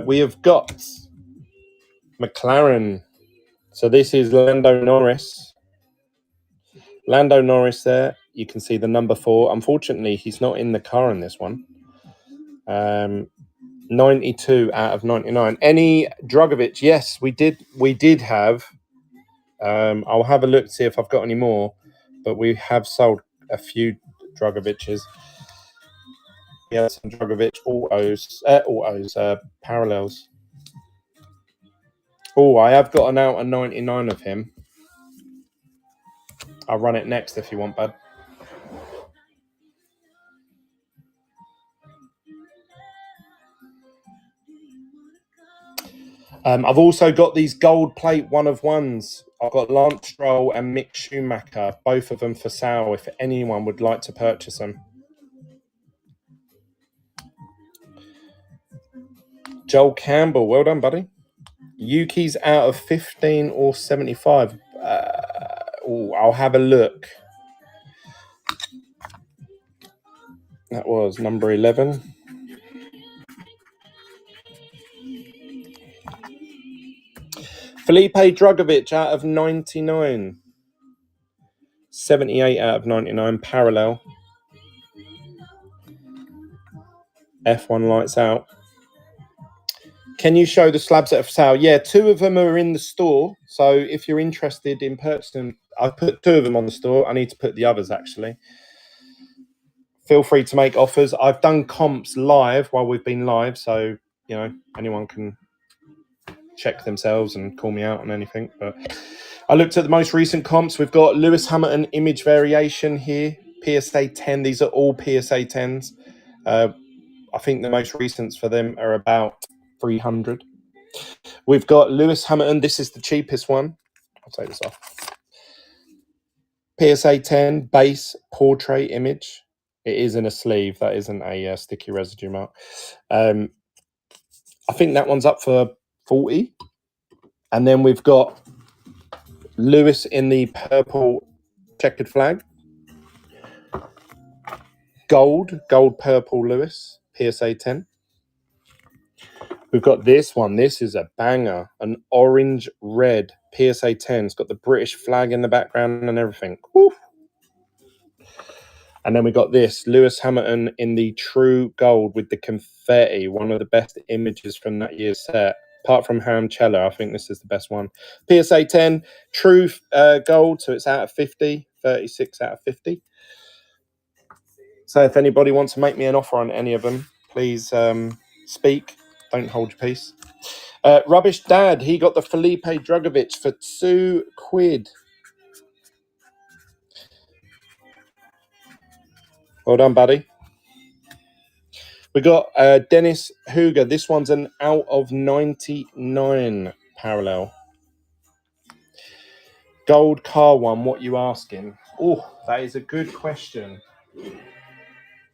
We have got McLaren. So this is Lando Norris. Lando Norris there. You can see the number 4. Unfortunately, he's not in the car in this one. 92 out of 99. Any Drugovich? Yes, we did have. I'll have a look to see if I've got any more, but we have sold a few Drugoviches. We had some Drugovich parallels. Oh, I have got an out of 99 of him. I'll run it next if you want, bud. I've also got these gold plate 1-of-1s. I've got Lance Stroll and Mick Schumacher, both of them for sale if anyone would like to purchase them. Joel Campbell, well done, buddy. Yuki's out of 15 or 75. I'll have a look. That was number 11. Felipe Drugovich out of 99. 78 out of 99, parallel. F1 lights out. Can you show the slabs that are for sale? Yeah, 2 of them are in the store. So if you're interested in purchasing, I've put 2 of them on the store. I need to put the others, actually. Feel free to make offers. I've done comps live while we've been live. So, you know, anyone can check themselves and call me out on anything. But I looked at the most recent comps. We've got Lewis Hamilton image variation here. PSA 10. These are all PSA 10s. I think the most recents for them are about 300. We've got Lewis Hamilton. This is the cheapest one. I'll take this off. PSA 10 base portrait image. It is in a sleeve. That isn't a sticky residue mark. I think that one's up for 40. And then we've got Lewis in the purple checkered flag. Gold, purple Lewis, PSA 10. We've got this one. This is a banger. An orange red PSA 10. It's got the British flag in the background and everything. Woo. And then we got this Lewis Hamilton in the true gold with the confetti. One of the best images from that year's set. Apart from Hamchella, I think this is the best one. PSA 10, true gold. So it's out of 50, 36 out of 50. So if anybody wants to make me an offer on any of them, please speak. Don't hold your peace. Rubbish Dad, he got the Felipe Drugovich for £2. Well done, buddy. We got Dennis Huger. This one's an out of 99 parallel. Gold car one, what you asking? Oh, that is a good question.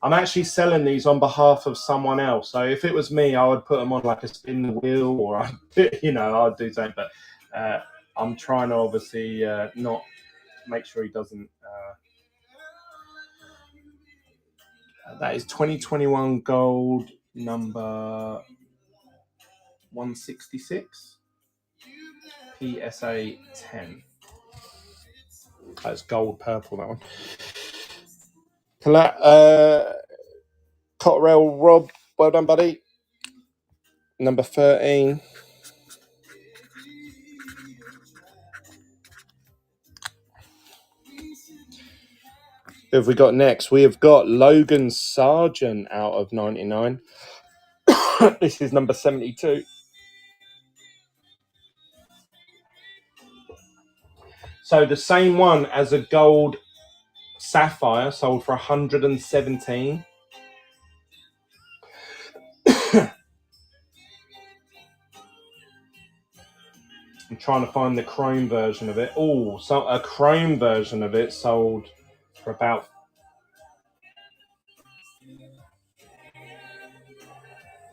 I'm actually selling these on behalf of someone else. So if it was me, I would put them on like a spin the wheel, or I'd do something. But I'm trying to obviously not make sure he doesn't. That is 2021 gold number 166. PSA 10. That's gold purple, that one. Cotterell Rob, well done, buddy. Number 13. Who have we got next? We have got Logan Sargent out of 99. This is number 72. So the same one as a gold sapphire sold for 117. I'm trying to find the chrome version of it. Oh, so a chrome version of it sold for about.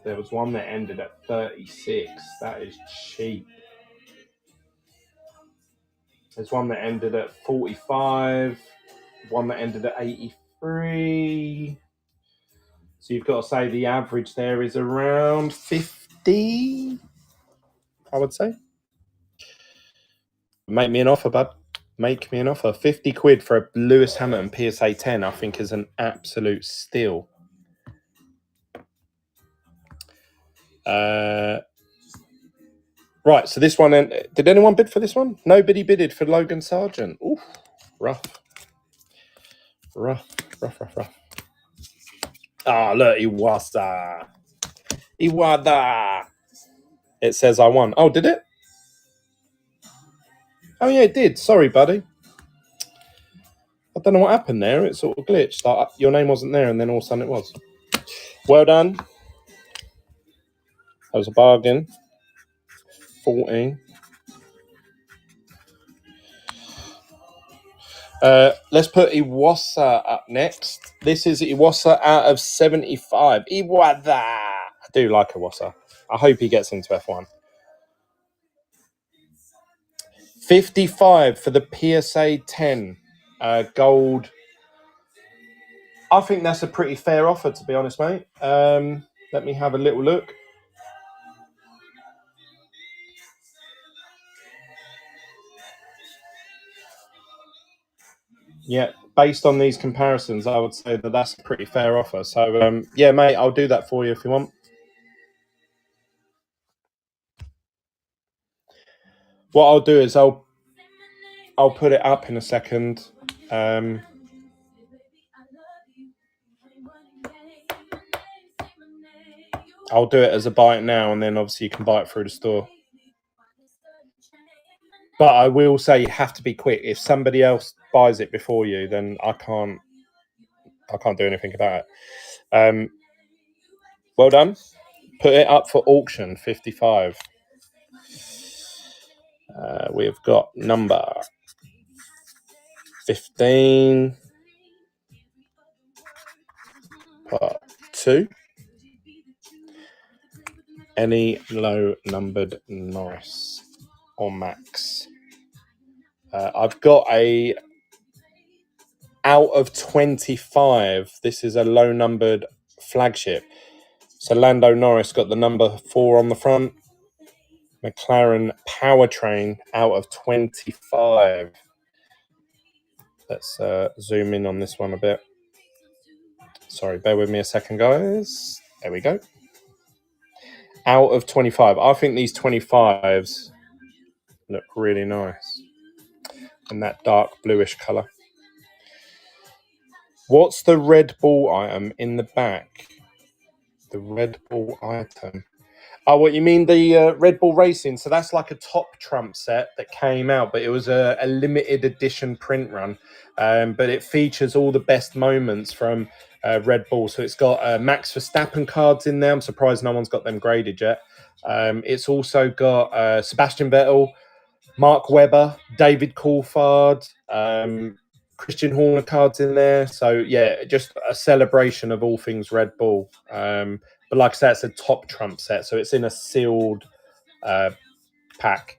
There was one that ended at 36. That is cheap. There's one that ended at 45. One that ended at 83. So you've got to say the average there is around 50, I would say. Make me an offer, bud. Make me an offer. 50 quid for a Lewis Hamilton PSA 10, I think, is an absolute steal. Right, so this one, did anyone bid for this one? Nobody bidded for Logan Sargent. Ooh, rough. Ah, look, Iwasa. Iwada. It says I won. Oh, did it? Oh, yeah, it did. Sorry, buddy. I don't know what happened there. It sort of glitched. Like, your name wasn't there, and then all of a sudden it was. Well done. That was a bargain. 14. Let's put Iwasa up next. This is Iwasa out of 75. Iwada. I do like Iwasa. I hope he gets into F1. 55 for the PSA 10 gold. I think that's a pretty fair offer, to be honest, mate. Let me have a little look. Yeah, based on these comparisons, I would say that that's a pretty fair offer. So, yeah, mate, I'll do that for you if you want. What I'll do is I'll put it up in a second. I'll do it as a buy it now, and then obviously you can buy it through the store. But I will say you have to be quick. If somebody else buys it before you, then I can't do anything about it. Well done. Put it up for auction, 55. We've got number 15. Part 2. Any low numbered Norris or Max? I've got a out of 25. This is a low numbered flagship. So Lando Norris got the number 4 on the front. McLaren powertrain out of 25. Let's zoom in on this one a bit. Sorry, bear with me a second, guys. There we go. Out of 25. I think these 25s look really nice in that dark bluish colour. What's the Red Bull item in the back? The Red Bull item. Oh, what you mean, the Red Bull Racing? So that's like a Top Trump set that came out, but it was a limited edition print run. But it features all the best moments from Red Bull. So it's got Max Verstappen cards in there. I'm surprised no one's got them graded yet. It's also got Sebastian Vettel, Mark Webber, David Coulthard, Christian Horner cards in there. So, yeah, just a celebration of all things Red Bull. But like I said, it's a Top Trump set, so it's in a sealed pack.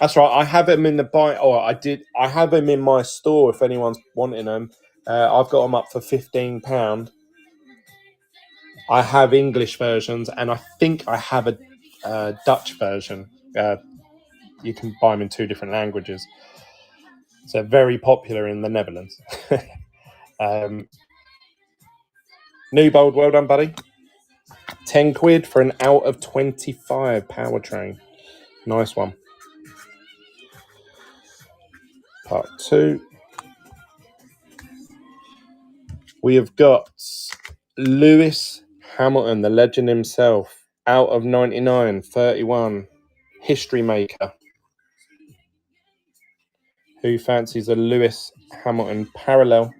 That's right. I have them in the buy. Oh, I have them in my store. If anyone's wanting them, I've got them up for £15. I have English versions, and I think I have a Dutch version. You can buy them in 2 different languages. So very popular in the Netherlands. Newbold, well done, buddy. 10 quid for an out of 25 powertrain. Nice one. Part 2. We have got Lewis Hamilton, the legend himself, out of 99, 31. History maker. Who fancies a Lewis Hamilton parallel?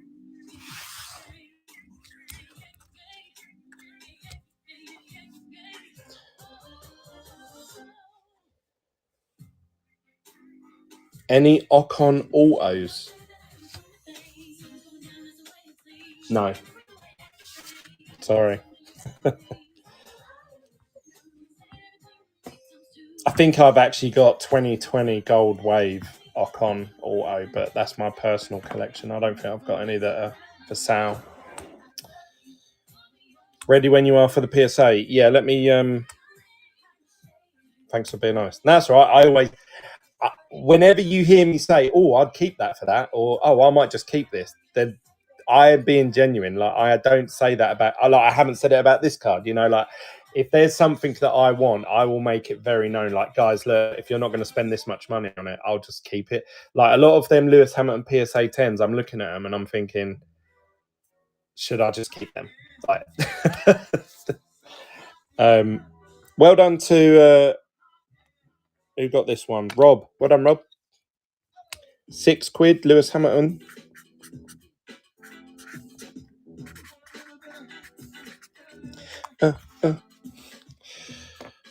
Any Ocon autos? No. Sorry. I think I've actually got 2020 Gold Wave Ocon auto, but that's my personal collection. I don't think I've got any that are for sale. Ready when you are for the PSA. Yeah, let me... Thanks for being nice. That's right. I always... whenever you hear me say, oh, I'd keep that for that, or, oh, I might just keep this, then I am being genuine. Like, I don't say that about... I haven't said it about this card, you know, like... If there's something that I want, I will make it very known. Like, guys, look, if you're not going to spend this much money on it, I'll just keep it. Like, a lot of them Lewis Hamilton PSA 10s, I'm looking at them and I'm thinking, should I just keep them? Like, well done to who got this one? Rob. Well done, Rob. 6 quid, Lewis Hamilton.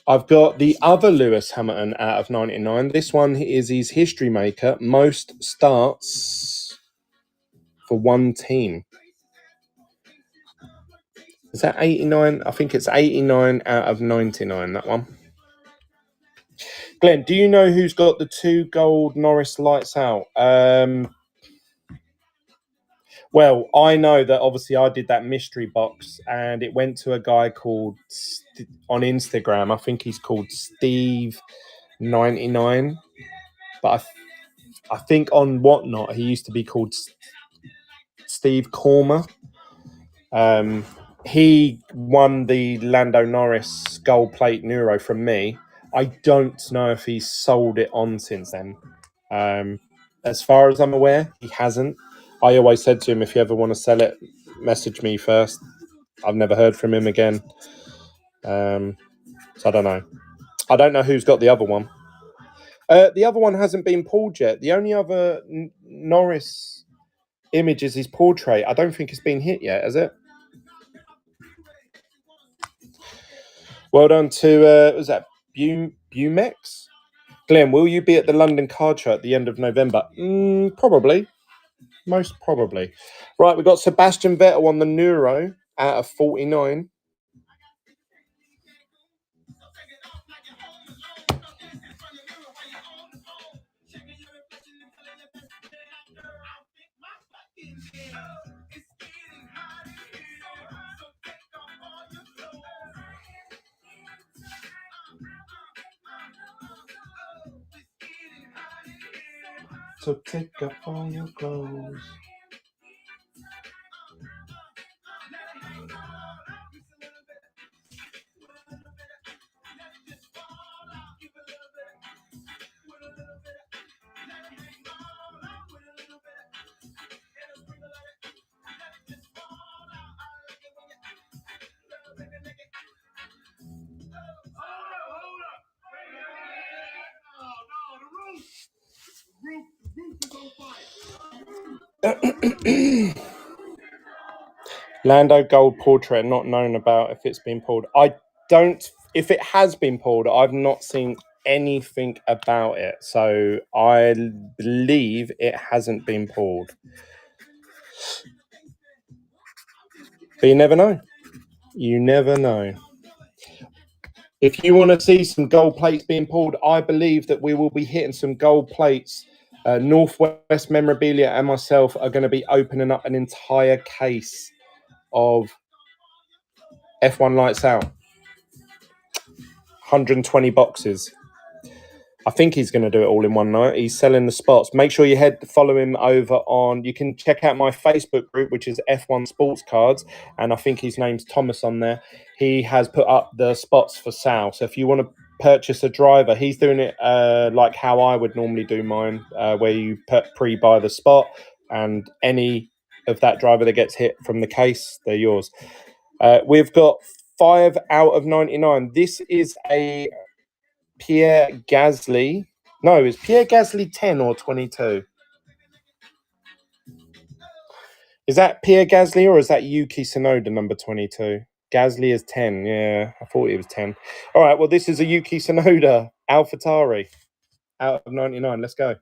I've got the other Lewis Hamilton out of 99. This one is his history maker. Most starts for one team. Is that 89? I think it's 89 out of 99, that one. Glenn, do you know who's got the 2 gold Norris lights out? Well, I know that obviously I did that mystery box and it went to a guy called, on Instagram, I think he's called Steve99. But I think on Whatnot, he used to be called Steve Cormer. He won the Lando Norris gold plate Neuro from me. I don't know if he's sold it on since then. As far as I'm aware, he hasn't. I always said to him, if you ever want to sell it, message me first. I've never heard from him again. So I don't know. I don't know who's got the other one. The other one hasn't been pulled yet. The only other Norris image is his portrait. I don't think it's been hit yet, has it? Well done to, was that Bumex? Glenn, will you be at the London Card Show at the end of November? Probably. Most probably. Right, we've got Sebastian Vettel on the Neuro out of 49. So take off all your clothes. Lando Gold Portrait, not known about if it's been pulled. I don't, if it has been pulled, I've not seen anything about it. So I believe it hasn't been pulled. But you never know. You never know. If you want to see some gold plates being pulled, I believe that we will be hitting some gold plates. Northwest Memorabilia and myself are going to be opening up an entire case of F1 Lights Out. 120 boxes. I think he's going to do it all in one night. He's selling the spots. Make sure you follow him over on, you can check out my Facebook group, which is F1 Sports Cards. And I think his name's Thomas on there. He has put up the spots for sale. So if you want to purchase a driver, he's doing it like how I would normally do mine, where you pre-buy the spot and any of that driver that gets hit from the case, they're yours. We've got 5 out of 99. This is a Pierre Gasly. No, is Pierre Gasly 10 or 22? Is that Pierre Gasly or is that Yuki Tsunoda number 22? Gasly is 10. Yeah, I thought he was 10. All right, well, this is a Yuki Tsunoda AlphaTauri out of 99. Let's go.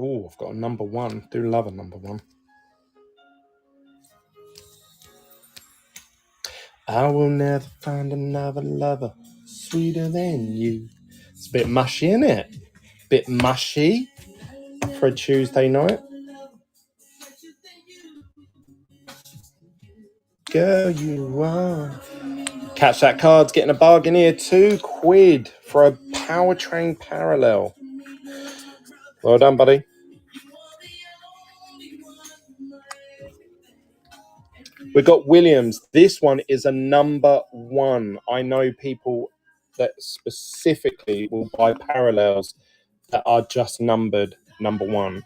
Oh, I've got a number 1. Do love a number 1. I will never find another lover sweeter than you. It's a bit mushy, isn't it? Bit mushy for a Tuesday night. Girl, you are. Catch that card's getting a bargain here. £2 for a powertrain parallel. Well done, buddy. We've got Williams. This one is a number 1. I know people that specifically will buy parallels that are just numbered number 1.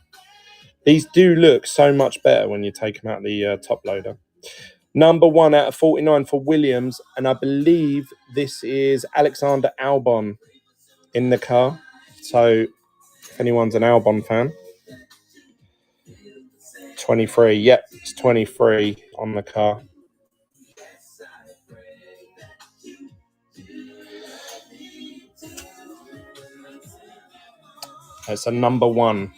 These do look so much better when you take them out the top loader. Number 1 out of 49 for Williams. And I believe this is Alexander Albon in the car. So if anyone's an Albon fan. 23. Yep, it's 23 on the car. It's a number 1.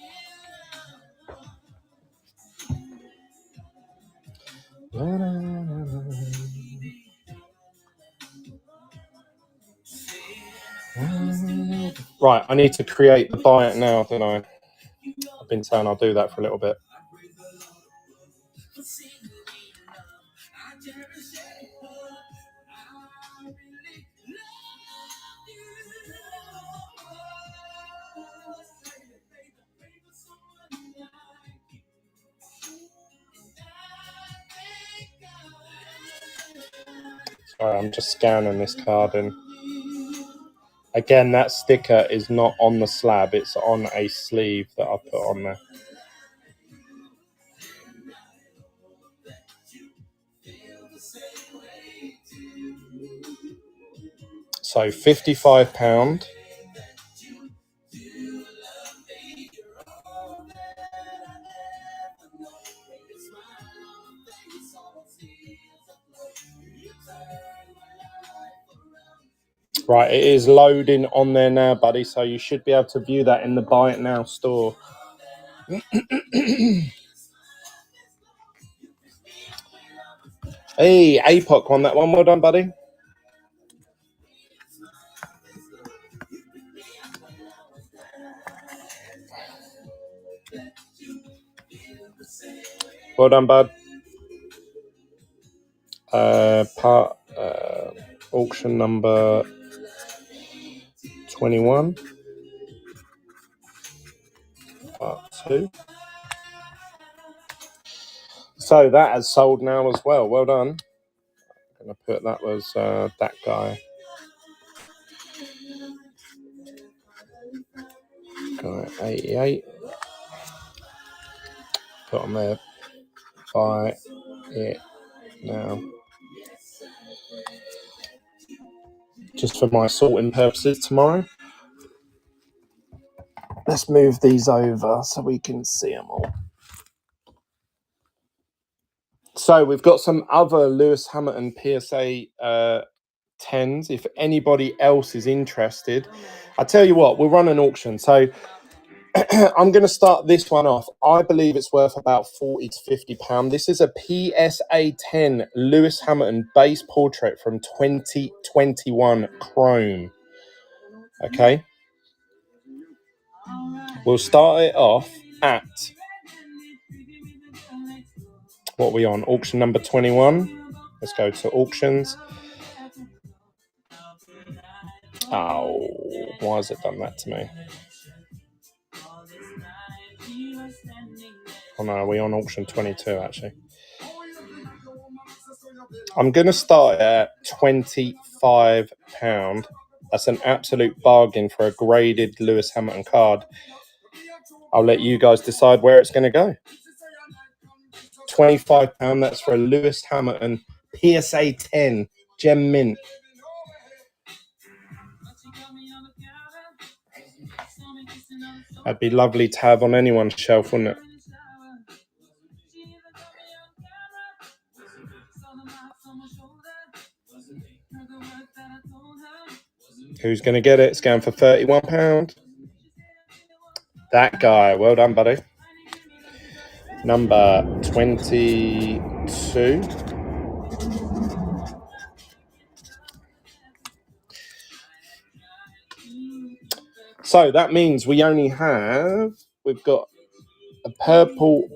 Right, I need to create the buy it now, don't I? I've been saying I'll do that for a little bit. Sorry, I'm just scanning this card in. Again, that sticker is not on the slab. It's on a sleeve that I put on there. So £55. Right, it is loading on there now, buddy, so you should be able to view that in the Buy It Now store. Hey, APOC won that one. Well done, buddy. Well done, bud. Auction number 21. Part 2. So that has sold now as well. Well done. I'm going to put that was that guy. Guy 88. Put on there. Buy it now. Just for my sorting purposes tomorrow. Let's move these over so we can see them all. So we've got some other Lewis Hamilton PSA 10s. If anybody else is interested, I tell you what, we'll run an auction. So I'm going to start this one off. I believe it's worth about £40 to £50. This is a PSA 10 Lewis Hamilton base portrait from 2021 Chrome. Okay. We'll start it off at, what are we on? Auction number 21. Let's go to auctions. Oh, why has it done that to me? Oh no, we're on auction 22 actually. I'm going to start at £25. That's an absolute bargain for a graded Lewis Hamilton card. I'll let you guys decide where it's going to go. £25, that's for a Lewis Hamilton PSA 10 Gem Mint. That'd be lovely to have on anyone's shelf, wouldn't it? Who's going to get it? It's going for £31. That guy. Well done, buddy. Number 22. So that means we only have, we've got a purple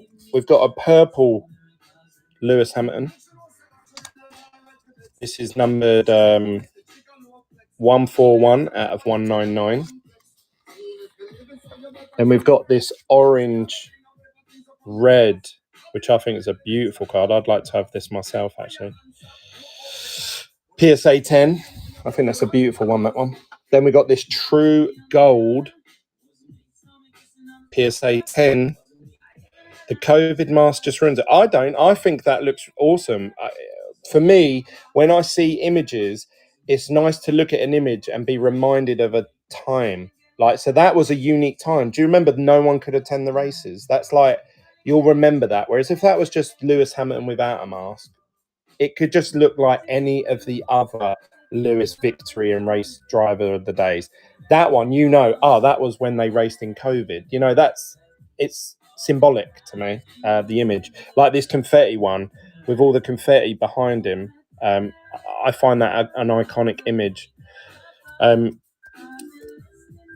Lewis Hamilton. This is numbered 141 out of 199. Then we've got this orange red, which I think is a beautiful card. I'd like to have this myself, actually. PSA 10. I think that's a beautiful one, that one. Then we got this true gold PSA 10. The COVID mask just ruins it. I don't. I think that looks awesome. For me, when I see images, it's nice to look at an image and be reminded of a time. Like, so that was a unique time. Do you remember no one could attend the races? That's like, you'll remember that. Whereas if that was just Lewis Hamilton without a mask, it could just look like any of the other Lewis victory and race driver of the days. That one, that was when they raced in COVID. It's symbolic to me, the image. Like this confetti one, with all the confetti behind him, I find that an iconic image.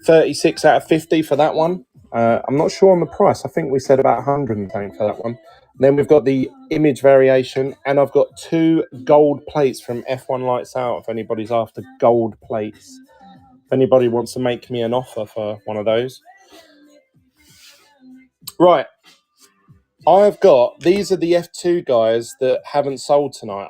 36 out of 50 for that one. I'm not sure on the price. I think we said about 100 and something for that one. Then we've got the image variation, and I've got 2 gold plates from F1 Lights Out, if anybody's after gold plates. If anybody wants to make me an offer for one of those. Right. These are the F2 guys that haven't sold tonight.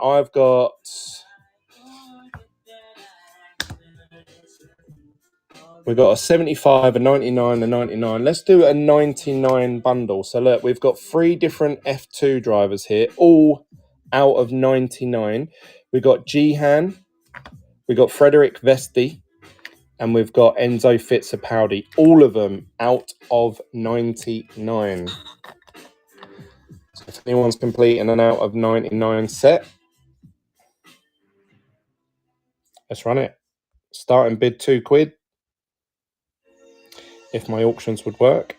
We've got a 75, a 99, a 99. Let's do a 99 bundle. So look, we've got 3 different F2 drivers here, all out of 99. We've got Gihan, we've got Frederick Vesti, and we've got Enzo Fittipaldi. All of them out of 99. So if anyone's completing an out of 99 set, let's run it. Starting bid £2 if my auctions would work.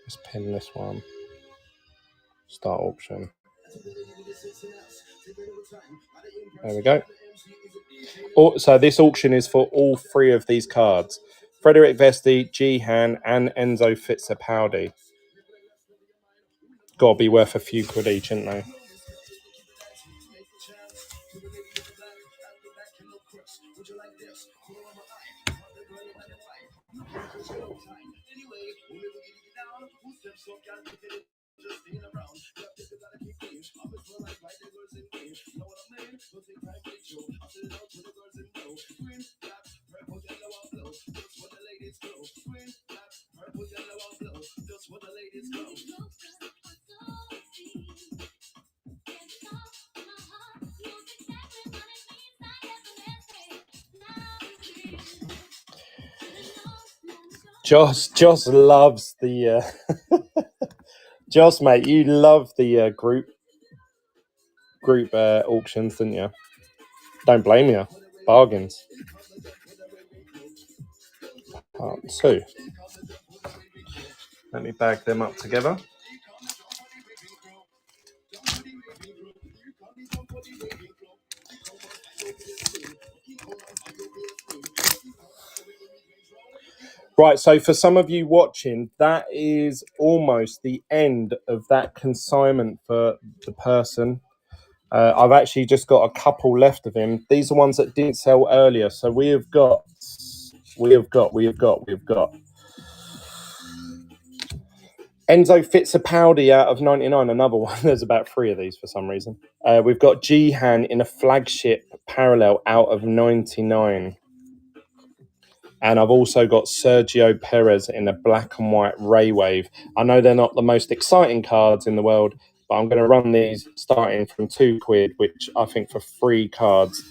Let's pin this one. Start auction. There we go. So this auction is for all three of these cards. Frederick Vesti, Jihan, and Enzo Fittipaldi. Got to be worth a few quid each, ain't they? Joss loves the Joss, mate, you love the group auctions, didn't you? Don't blame you. Bargains. Part 2. Let me bag them up together. Right, so for some of you watching, that is almost the end of that consignment for the person. I've actually just got a couple left of him. These are ones that didn't sell earlier. So we have got Enzo Fittipaldi out of 99, another one. There's about 3 of these for some reason. We've got Jihan in a flagship parallel out of 99. And I've also got Sergio Perez in a black and white Ray Wave. I know they're not the most exciting cards in the world, but I'm going to run these starting from £2, which I think for 3 cards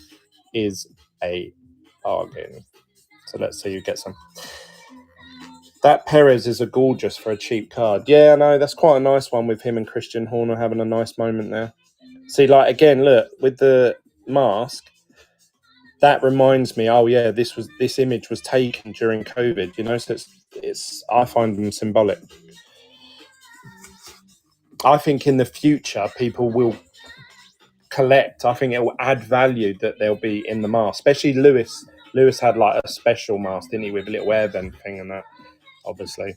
is a bargain. So let's see who gets them. That Perez is a gorgeous for a cheap card. Yeah, I know. That's quite a nice one with him and Christian Horner having a nice moment there. See, like, again, look, with the mask, that reminds me, oh yeah, this image was taken during COVID, you know, so it's I find them symbolic. I think in the future people will collect. I think it will add value that they'll be in the mask, especially Lewis. Lewis had like a special mask, didn't he, with a little airbend thing and that, obviously.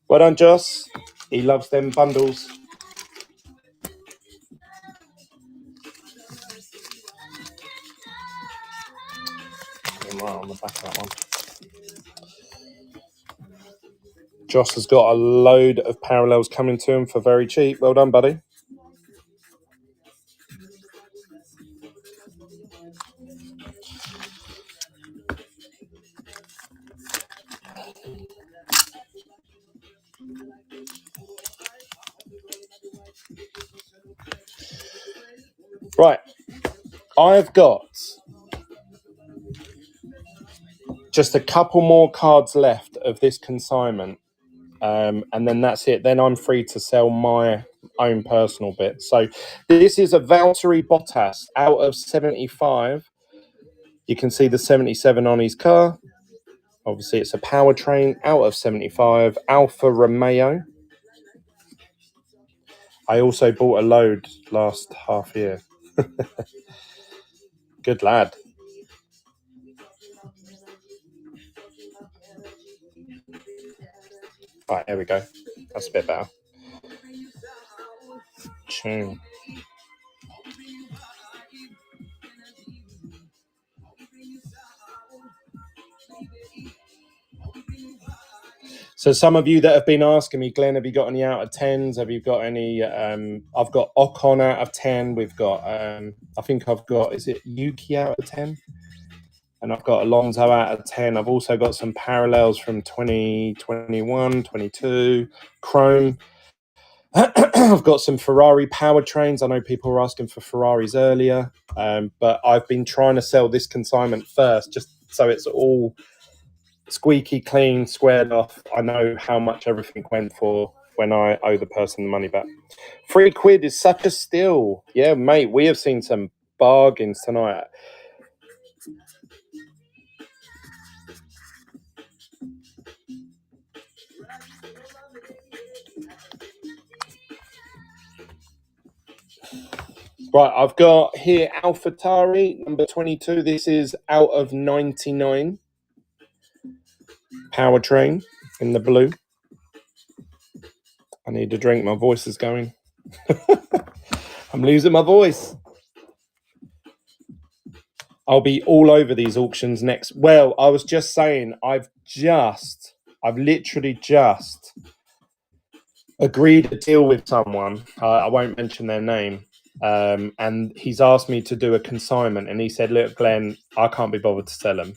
Well done, Joss. He loves them bundles. Right on the back of that one. Joss has got a load of parallels coming to him for very cheap. Well done, buddy. Right. I've got just a couple more cards left of this consignment, and then that's it. Then I'm free to sell my own personal bit. So this is a Valtteri Bottas out of 75. You can see the 77 on his car. Obviously, it's a powertrain out of 75. Alfa Romeo. I also bought a load last half year. Good lad. Right, here we go. That's a bit better. Tune. So some of you that have been asking me, Glenn, have you got any out of 10s? Have you got any? I've got Ocon out of 10. We've got, I think I've got, is it Yuki out of 10? And I've got Alonso out of 10. I've also got some parallels from 2021, 22, Chrome. I've got some Ferrari powertrains. I know people were asking for Ferraris earlier, but I've been trying to sell this consignment first, just so it's all squeaky clean, squared off. I know how much everything went for when I owe the person the money back. £3 is such a steal. Yeah, mate, we have seen some bargains tonight. Right, I've got here AlphaTauri number 22. This is out of 99. Powertrain in the blue. I need a drink. My voice is going. I'm losing my voice. I'll be all over these auctions next. Well, I was just saying, I've literally just agreed a deal with someone. I won't mention their name. And he's asked me to do a consignment. And he said, look, Glenn, I can't be bothered to sell them.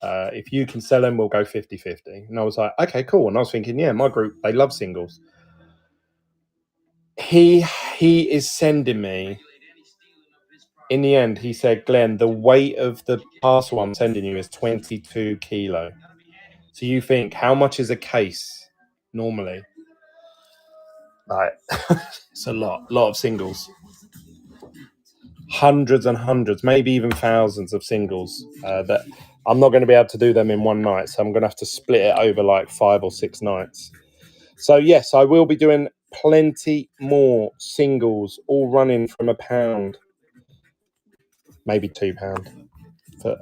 If you can sell them, we'll go 50-50. And I was like, okay, cool. And I was thinking, yeah, my group, they love singles. He is sending me, in the end, he said, Glenn, the weight of the parcel I'm sending you is 22 kilo. So you think, how much is a case normally? Like, it's a lot of singles. Hundreds and hundreds, maybe even thousands of singles that I'm not going to be able to do them in one night. So I'm going to have to split it over like 5 or 6 nights. So yes, I will be doing plenty more singles, all running from £1, maybe £2. But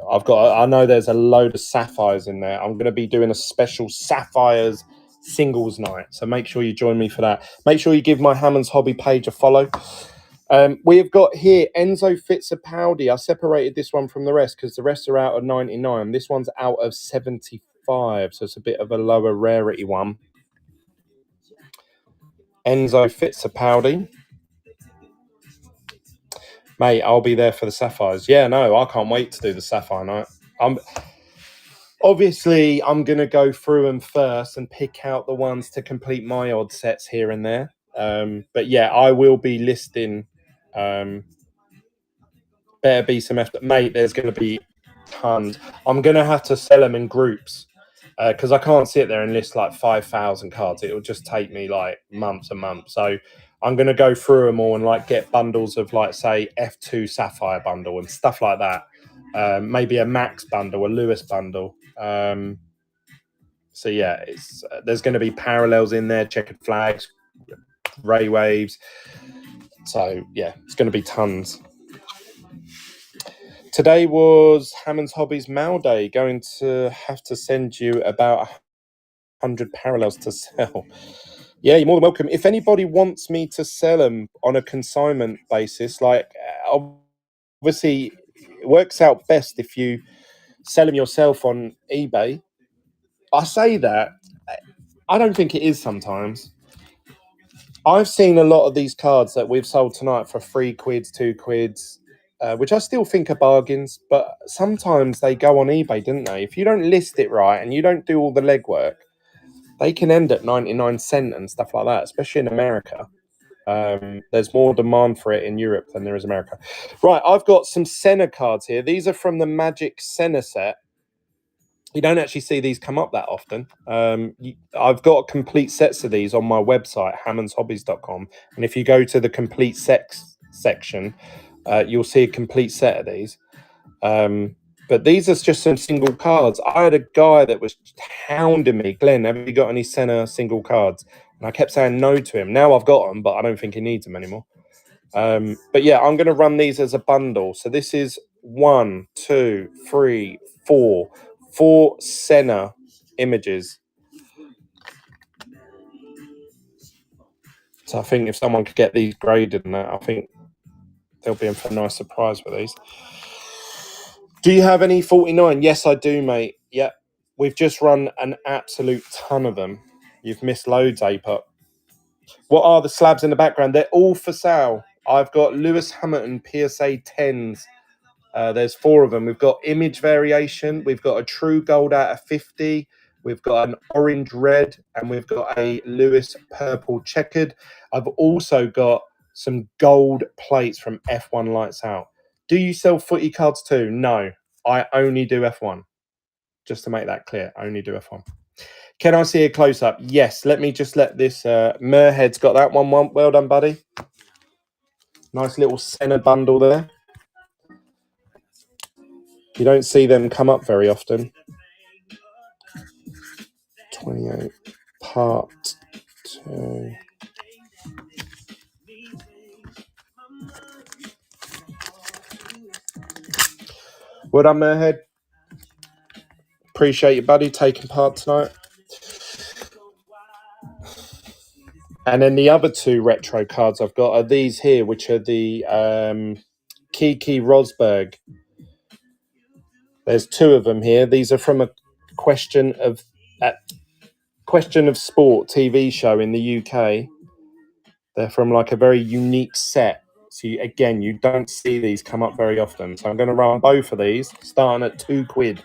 I know there's a load of sapphires in there. I'm going to be doing a special sapphires singles night. So make sure you join me for that. Make sure you give my Hammond's Hobby page a follow. We have got here Enzo Fittipaldi. I separated this one from the rest because the rest are out of 99. This one's out of 75. So it's a bit of a lower rarity one. Enzo Fittipaldi. Mate, I'll be there for the sapphires. Yeah, no, I can't wait to do the sapphire night. Obviously, I'm going to go through them first and pick out the ones to complete my odd sets here and there. But yeah, I will be listing. Better be some effort. Mate, there's going to be tons. I'm going to have to sell them in groups because I can't sit there and list like 5,000 cards. It will just take me like months and months. So I'm going to go through them all and like get bundles of like, say, F2 Sapphire bundle and stuff like that. Maybe a Max bundle, a Lewis bundle. So yeah, there's going to be parallels in there, checkered flags, ray waves. So yeah, it's going to be tons. Today was Hammond's Hobbies Mail Day. Going to have to send you about 100 parallels to sell. Yeah, you're more than welcome. If anybody wants me to sell them on a consignment basis, like obviously it works out best if you sell them yourself on eBay. I say that, I don't think it is sometimes. I've seen a lot of these cards that we've sold tonight for £3, £2, which I still think are bargains, but sometimes they go on eBay, don't they? If you don't list it right and you don't do all the legwork, they can end at 99 cents and stuff like that, especially in America. There's more demand for it in Europe than there is America. Right, I've got some Senna cards here. These are from the Magic Senna set. You don't actually see these come up that often. I've got complete sets of these on my website, hammondshobbies.com. And if you go to the complete sets section, you'll see a complete set of these. But these are just some single cards. I had a guy that was hounding me, Glenn, have you got any Senna single cards? And I kept saying no to him. Now I've got them, but I don't think he needs them anymore. But yeah, I'm going to run these as a bundle. So this is 1, 2, 3, 4 Senna images. So I think if someone could get these graded and that, I think they'll be in for a nice surprise with these. Do you have any 49? Yes, I do, mate. Yep. We've just run an absolute ton of them. You've missed loads, APOP. What are the slabs in the background? They're all for sale. I've got Lewis Hamilton PSA 10s. There's 4 of them. We've got image variation. We've got a true gold out of 50. We've got an orange red. And we've got a Lewis purple checkered. I've also got some gold plates from F1 Lights Out. Do you sell footy cards too? No, I only do F1. just to make that clear. Only do F1. Can I see a close-up? Yes. Let me just let this... Merhead's got that one. Well done, buddy. Nice little Senna bundle there. You don't see them come up very often. 28 part 2. Well done, Merhead. Appreciate you, buddy, taking part tonight. And then the other 2 retro cards I've got are these here, which are the Kiki Rosberg. There's 2 of them here. These are from a Question of Sport TV show in the UK. They're from like a very unique set. So again, you don't see these come up very often. So I'm going to run both of these, starting at £2.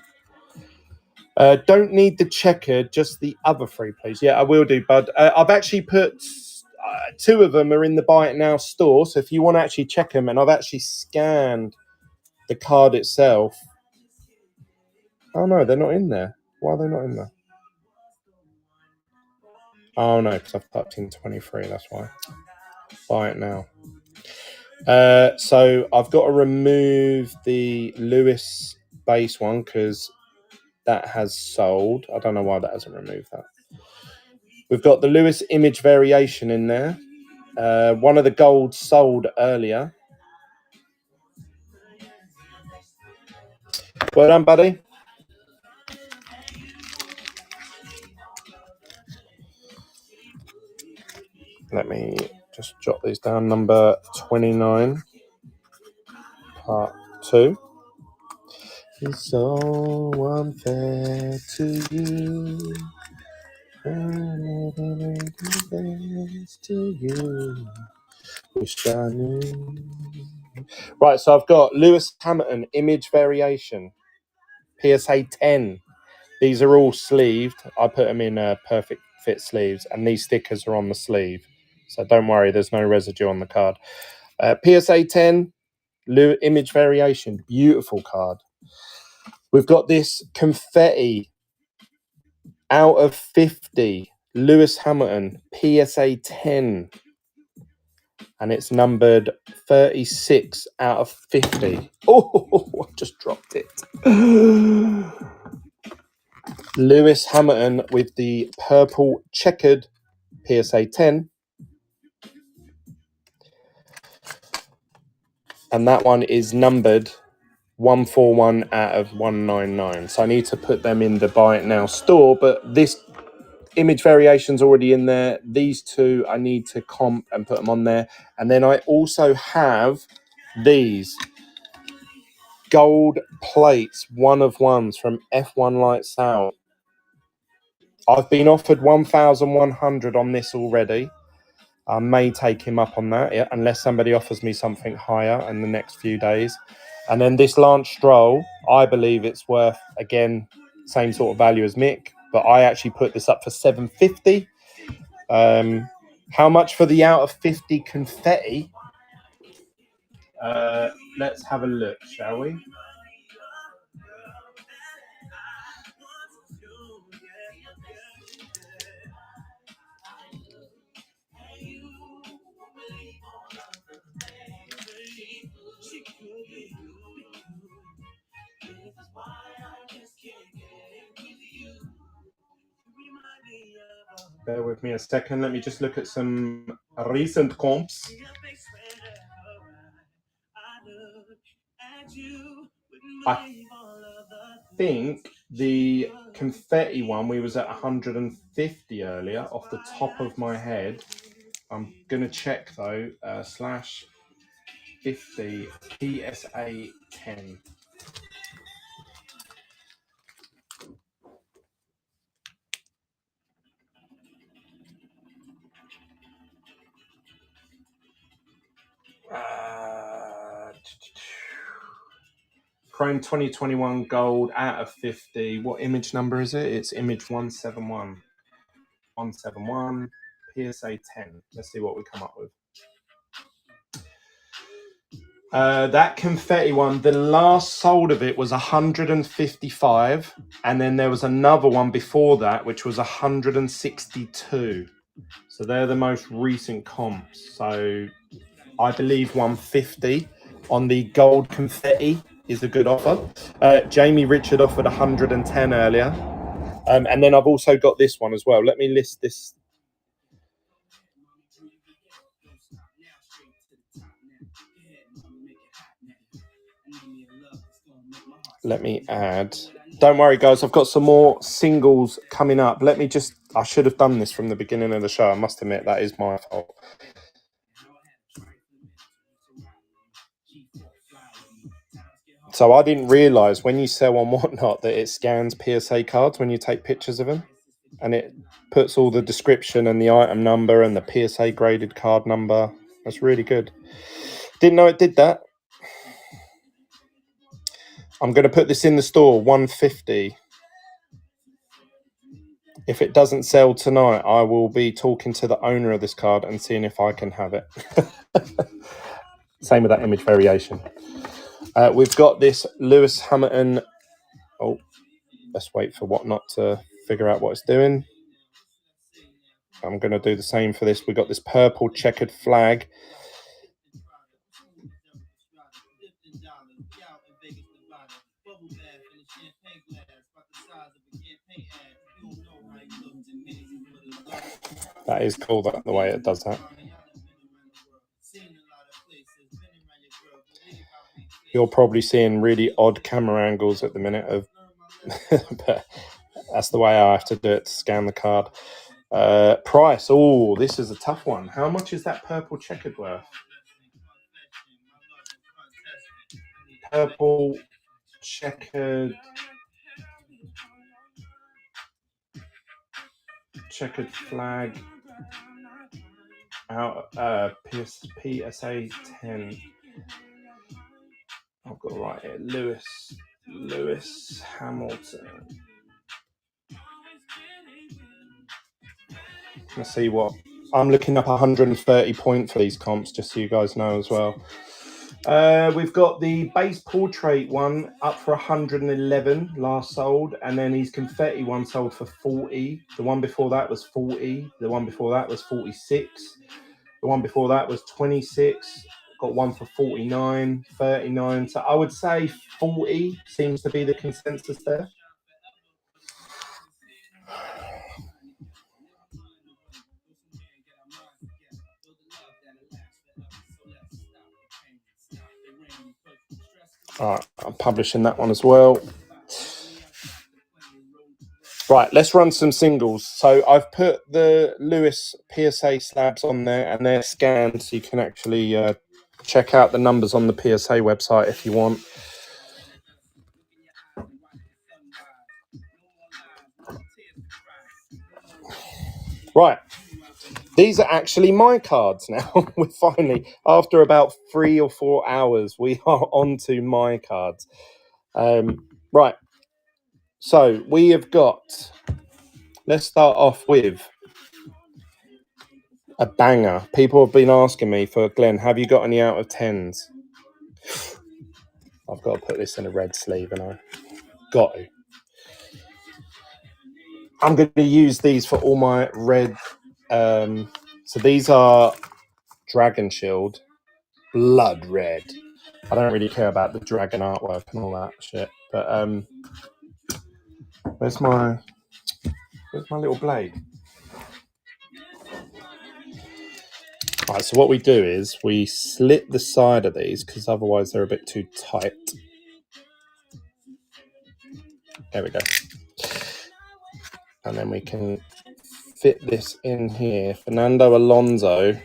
Don't need the checker, just the other 3, please. Yeah, I will do, bud. I've actually put 2 of them are in the Buy It Now store. So if you want to actually check them, and I've actually scanned the card itself. Oh, no, they're not in there. Why are they not in there? Oh, no, because I've typed in 23. That's why. Buy It Now. So I've got to remove the Lewis base one because that has sold. I don't know why that hasn't removed that. We've got the Lewis image variation in there. One of the golds sold earlier. Well done, buddy. Let me just jot these down. Number 29, part 2. It's so unfair to you. To you. Wish I knew. Right, so I've got Lewis Hamilton image variation, PSA 10. These are all sleeved. I put them in perfect fit sleeves, and these stickers are on the sleeve. So don't worry, there's no residue on the card. PSA 10, image variation, beautiful card. We've got this confetti out of 50, Lewis Hamilton, PSA 10. And it's numbered 36 out of 50. Oh, I just dropped it. Lewis Hamilton with the purple checkered PSA 10. And that one is numbered 141 out of 199. So I need to put them in the Buy It Now store. But this image variation's already in there. These 2 I need to comp and put them on there. And then I also have these gold plates, 1 of 1s from F1 Lights Out. I've been offered 1,100 on this already. I may take him up on that, unless somebody offers me something higher in the next few days. And then this Lance Stroll, I believe it's worth, again, same sort of value as Mick, but I actually put this up for $750. How much for the out of 50 confetti? Let's have a look, shall we? Bear with me a second. Let me just look at some recent comps. I think the confetti one, we was at 150 earlier off the top of my head. I'm going to check though, /50 PSA 10. Chrome 2021 gold out of 50. What image number is it? It's image 171. 171 PSA 10. Let's see what we come up with. That confetti one, the last sold of it was 155, and then there was another one before that which was 162. So they're the most recent comps. So I believe 150 on the gold confetti is a good offer. Jamie Richard offered 110 earlier. And then I've also got this one as well. Let me list this. Let me add. Don't worry, guys. I've got some more singles coming up. Let me just. I should have done this from the beginning of the show. I must admit that is my fault. So I didn't realise when you sell on Whatnot that it scans PSA cards when you take pictures of them, and it puts all the description and the item number and the PSA graded card number. That's really good. Didn't know it did that. I'm going to put this in the store, 150. If it doesn't sell tonight, I will be talking to the owner of this card and seeing if I can have it. Same with that image variation. We've got this Lewis Hamilton. Oh, let's wait for Whatnot to figure out what it's doing. I'm going to do the same for this. We've got this purple checkered flag. That is cool, that the way it does that. You're probably seeing really odd camera angles at the minute, but that's the way I have to do it to scan the card. Price. Oh, this is a tough one. How much is that purple checkered worth? Purple checkered flag out PSA 10. I've got right here. Lewis Hamilton. Let's see what I'm looking up. 130 point for these comps, just so you guys know as well. We've got the base portrait one up for 111 last sold, and then his confetti one sold for 40. The one before that was 40. The one before that was 46. The one before that was 26. Got one for 49, 39. So I would say 40 seems to be the consensus there. All right, I'm publishing that one as well. Right, let's run some singles. So I've put the Lewis PSA slabs on there, and they're scanned, so you can actually check out the numbers on the PSA website if you want. Right, these are actually my cards now. We're finally, after about 3 or 4 hours, we are on to my cards. Right, so we have got, let's start off with a banger. People have been asking me for, Glenn, have you got any out of 10s? I've got to put this in a red sleeve, and I got to. I'm going to use these for all my red. So these are Dragon Shield, blood red. I don't really care about the dragon artwork and all that shit. But where's my little blade? All right, so what we do is we slit the side of these because otherwise they're a bit too tight. There we go. And then we can fit this in here. Fernando Alonso.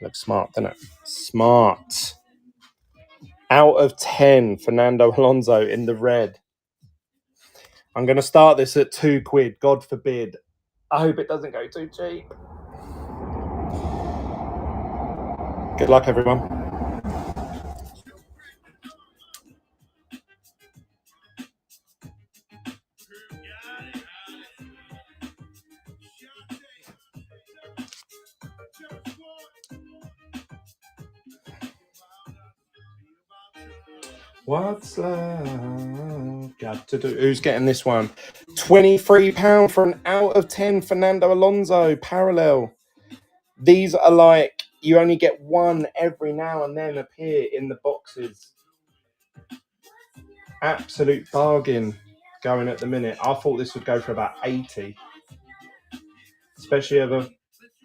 Looks smart, doesn't it? Smart. Out of 10, Fernando Alonso in the red. I'm going to start this at £2. God forbid. I hope it doesn't go too cheap. Good luck, everyone. What's love got to do? Who's getting this one? £23 for an out of 10 Fernando Alonso parallel. These are like, you only get one every now and then appear in the boxes. Absolute bargain going at the minute. I thought this would go for about 80. Especially over,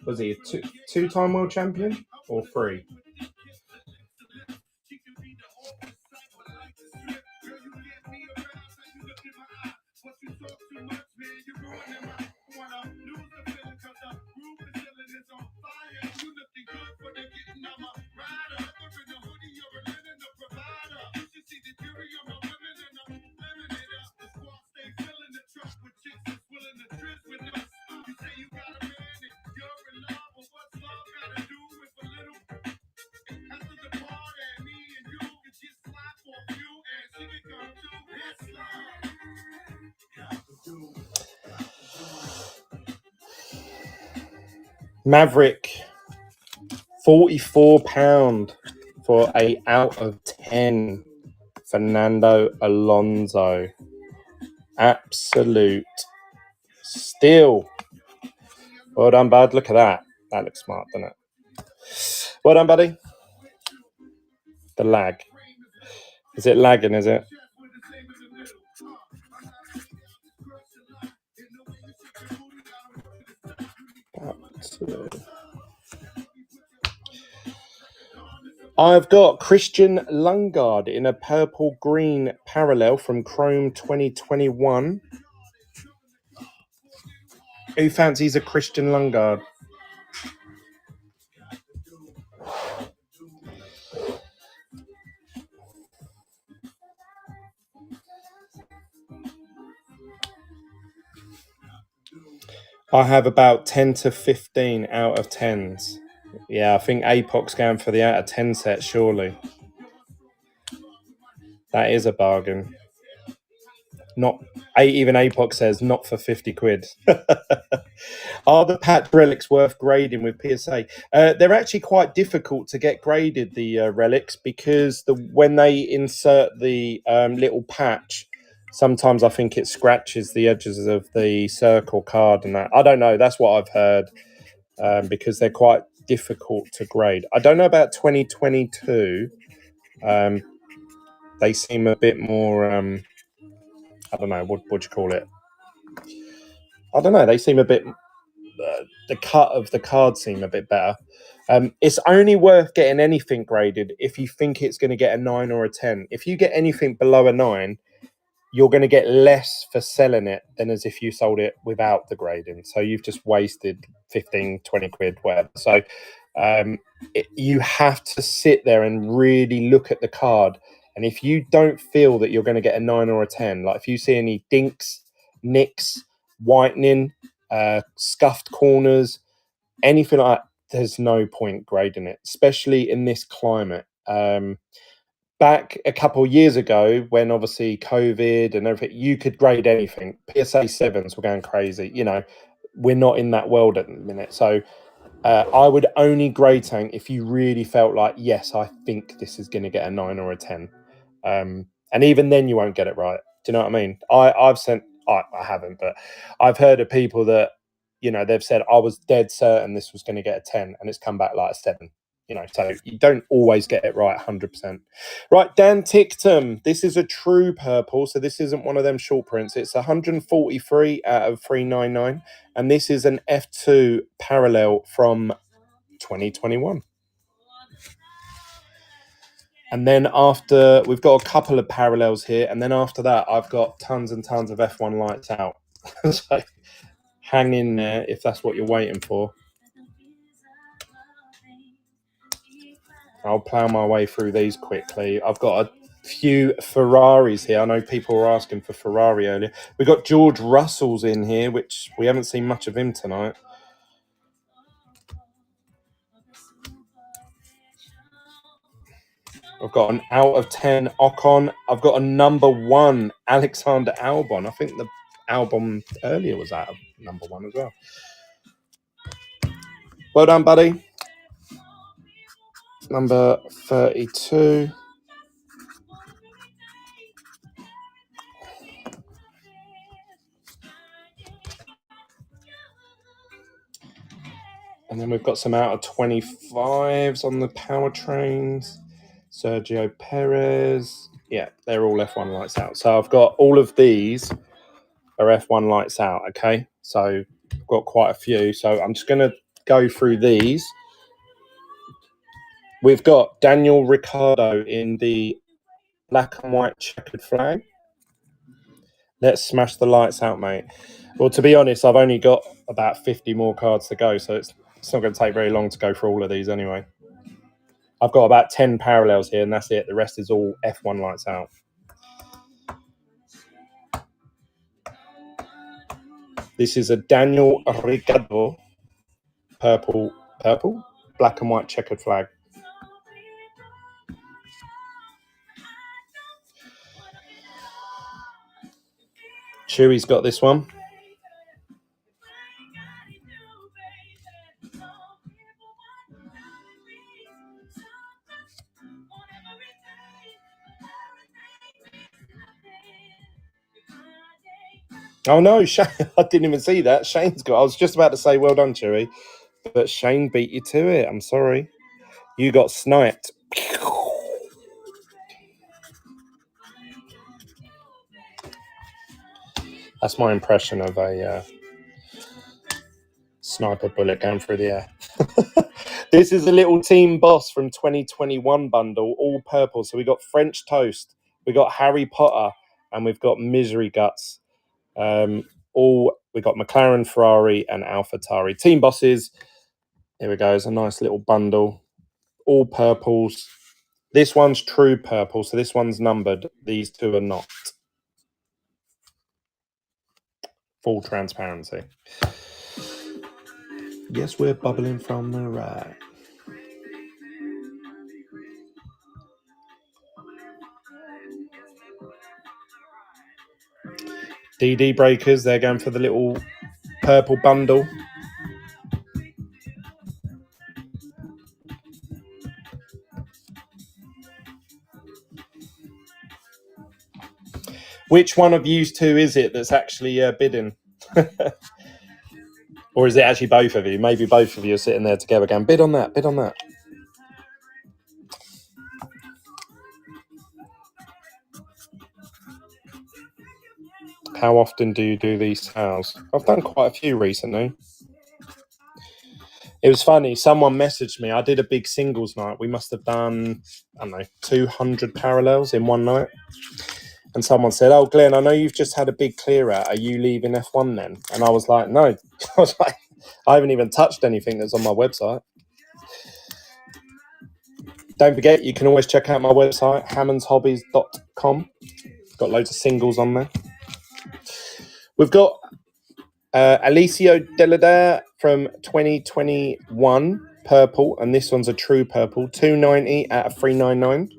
was he a two-time world champion or three? Maverick, £44 for a out of 10 Fernando Alonso. Absolute steal. Well done, bud. Look at that. That looks smart, doesn't it? Well done, buddy. The lag. Is it lagging, is it? I've got Christian Lundgaard in a purple-green parallel from Chrome 2021. Who fancies a Christian Lundgaard? I have about 10 to 15 out of 10s. Yeah, I think APOC's going for the out of 10 set, surely. That is a bargain. Not even APOC says not for 50 quid. Are the patch relics worth grading with PSA? They're actually quite difficult to get graded, the relics, because when they insert the little patch, sometimes I think it scratches the edges of the circle card and that. I don't know. That's what I've heard, because they're quite difficult to grade. I don't know about 2022. They seem a bit more... I don't know, what do you call it? I don't know. They seem a bit... the cut of the card seem a bit better. It's only worth getting anything graded if you think it's going to get a 9 or a 10. If you get anything below a 9, you're going to get less for selling it than as if you sold it without the grading. So you've just wasted 15, 20 quid, whatever. So you have to sit there and really look at the card. And if you don't feel that you're going to get a 9 or a 10, like if you see any dinks, nicks, whitening, scuffed corners, anything like that, there's no point grading it, especially in this climate. Back a couple of years ago, when obviously COVID and everything, you could grade anything. PSA 7s were going crazy. You know, we're not in that world at the minute. So I would only grade something if you really felt like, yes, I think this is going to get a 9 or a 10. And even then you won't get it right. Do you know what I mean? I haven't, but I've heard of people that, you know, they've said, I was dead certain this was going to get a 10 and it's come back like a 7. You know, so you don't always get it right 100%. Right, Dan Tictum. This is a true purple, so this isn't one of them short prints. It's 143 out of 399, and this is an F2 parallel from 2021. And then after, we've got a couple of parallels here, and then after that, I've got tons and tons of F1 lights out. So hang in there if that's what you're waiting for. I'll plough my way through these quickly. I've got a few Ferraris here. I know people were asking for Ferrari earlier. We've got George Russell's in here, which we haven't seen much of him tonight. I've got an out of 10 Ocon. I've got a number 1 Alexander Albon. I think the Albon earlier was out of number 1 as well. Well done, buddy. Number 32. And then we've got some out of 25s on the powertrains. Sergio Perez. Yeah, they're all F1 lights out. So I've got all of these are F1 lights out, okay? So I've got quite a few. So I'm just going to go through these. We've got Daniel Ricciardo in the black and white checkered flag. Let's smash the lights out, mate. Well, to be honest, I've only got about 50 more cards to go, so it's not going to take very long to go through all of these anyway. I've got about 10 parallels here, and that's it. The rest is all F1 lights out. This is a Daniel Ricciardo purple, black and white checkered flag. Chewy's got this one. Oh no, Shane, I didn't even see that. Shane's got. I was just about to say, well done, Chewy, but Shane beat you to it. I'm sorry. You got sniped. That's my impression of a sniper bullet going through the air. This is a little Team Boss from 2021 bundle, all purple. So we got French Toast, we got Harry Potter, and we've got Misery Guts. We got McLaren, Ferrari, and AlphaTauri. Team Bosses. Here we go. It's a nice little bundle. All purples. This one's true purple, so this one's numbered. These two are not. Full transparency. Yes, we're bubbling from the right. DD Breakers, they're going for the little purple bundle. Which one of you two is it that's actually bidding? Or is it actually both of you? Maybe both of you are sitting there together going, bid on that, bid on that. How often do you do these sales? I've done quite a few recently. It was funny. Someone messaged me. I did a big singles night. We must have done, 200 parallels in one night. And someone said, oh, Glenn, I know you've just had a big clear out. Are you leaving F1 then? And I was like, no. I was like, I haven't even touched anything that's on my website. Don't forget, you can always check out my website, hammondshobbies.com. Got loads of singles on there. We've got Alicio Deladare from 2021, purple, and this one's a true purple, 290 out of 399.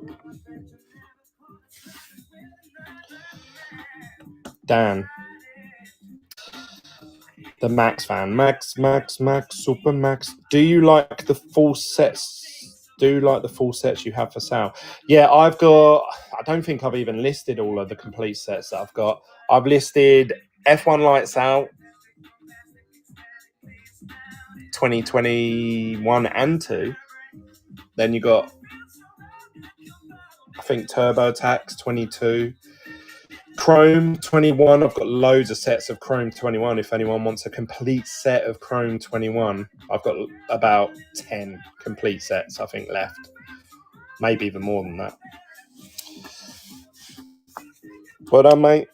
Dan, the Max fan, Max, Super Max. Do you like the full sets? Do you like the full sets you have for sale? Yeah, I don't think I've even listed all of the complete sets that I've got. I've listed F1 Lights Out, 2021 and 2. Then you got, I think, Turbo Tax 22. Chrome 21. I've got loads of sets of Chrome 21. If anyone wants a complete set of Chrome 21, I've got about 10 complete sets, I think, left. Maybe even more than that. Well done, mate.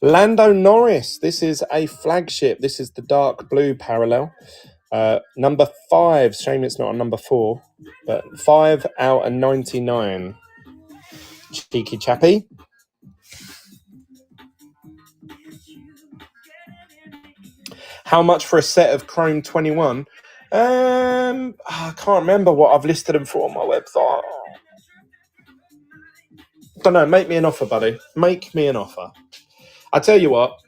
Lando Norris. This is a flagship. This is the dark blue parallel. Number 5. Shame it's not a number 4, but 5 out of 99. Cheeky chappy. How much for a set of Chrome 21? I can't remember what I've listed them for on my website. Don't know. Make me an offer, buddy. Make me an offer. I tell you what.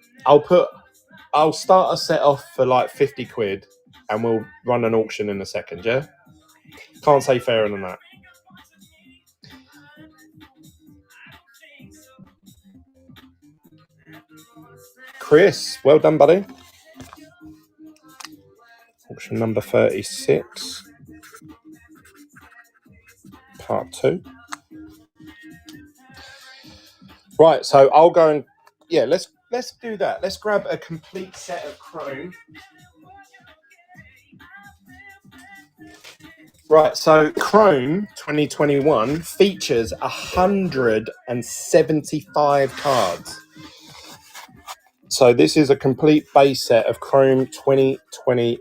I'll start a set off for like 50 quid, and we'll run an auction in a second. Yeah. Can't say fairer than that. Chris, well done, buddy. Auction number 36, part 2. Right, so I'll go and let's do that. Let's grab a complete set of chrome. Right, so Chrome 2021 features 175 cards. So this is a complete base set of Chrome 2021.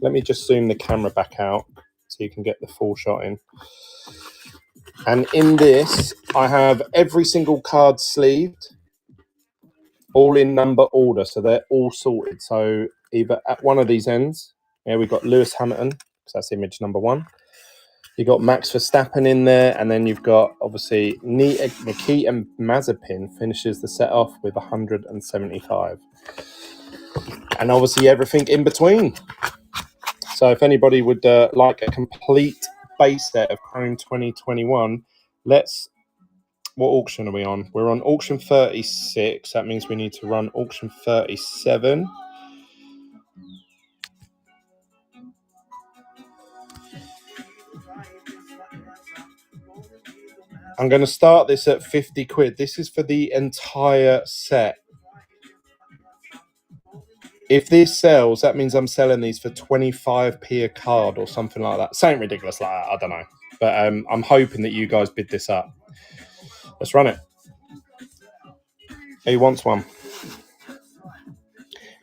Let me just zoom the camera back out so you can get the full shot in. And in this, I have every single card sleeved, all in number order. So they're all sorted. So either at one of these ends, we've got Lewis Hamilton, because that's image number 1. You've got Max Verstappen in there, and then you've got, obviously, Nikita Mazepin finishes the set off with 175. And obviously everything in between. So if anybody would like a complete base set of Chrome 2021, what auction are we on? We're on auction 36. That means we need to run auction 37. I'm going to start this at 50 quid. This is for the entire set. If this sells, that means I'm selling these for 25p a card or something like that. Something ridiculous like that. I don't know. But I'm hoping that you guys bid this up. Let's run it. Who wants one?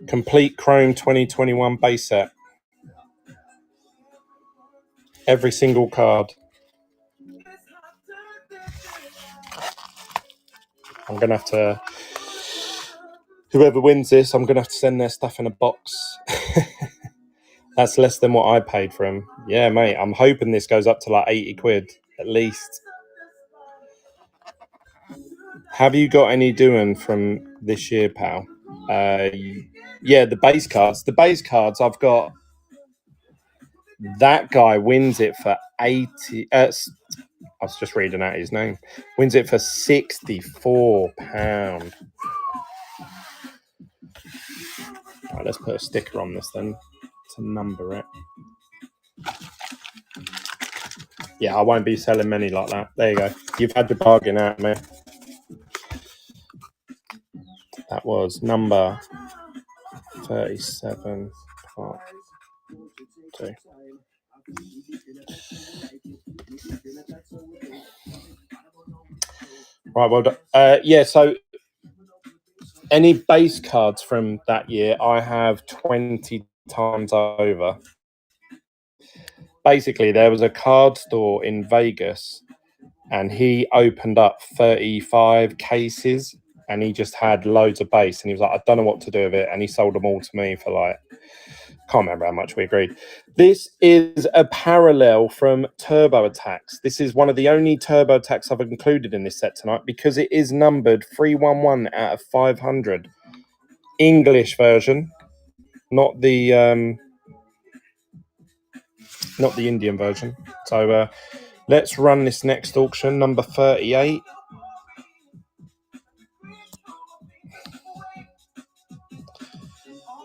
Complete Chrome 2021 base set. Every single card. I'm going to have to... Whoever wins this, I'm going to have to send their stuff in a box. That's less than what I paid for him. Yeah, mate, I'm hoping this goes up to like 80 quid at least. Have you got any doing from this year, pal? Yeah, the base cards. The base cards, I've got... That guy wins it for 80... I was just reading out his name. Wins it for £64. Right, let's put a sticker on this then to number it. Yeah, I won't be selling many like that. There you go. You've had your bargain out, man. That was number 37, part 2. Right, well done. Yeah, so any base cards from that year, I have 20 times over. Basically, there was a card store in Vegas, and he opened up 35 cases, and he just had loads of base, and he was like, I don't know what to do with it, and he sold them all to me for like, can't remember how much we agreed. This is a parallel from Turbo Attacks. This is one of the only Turbo Attacks I've included in this set tonight because it is numbered 311 out of 500. English version, not the Indian version. So let's run this next auction, number 38.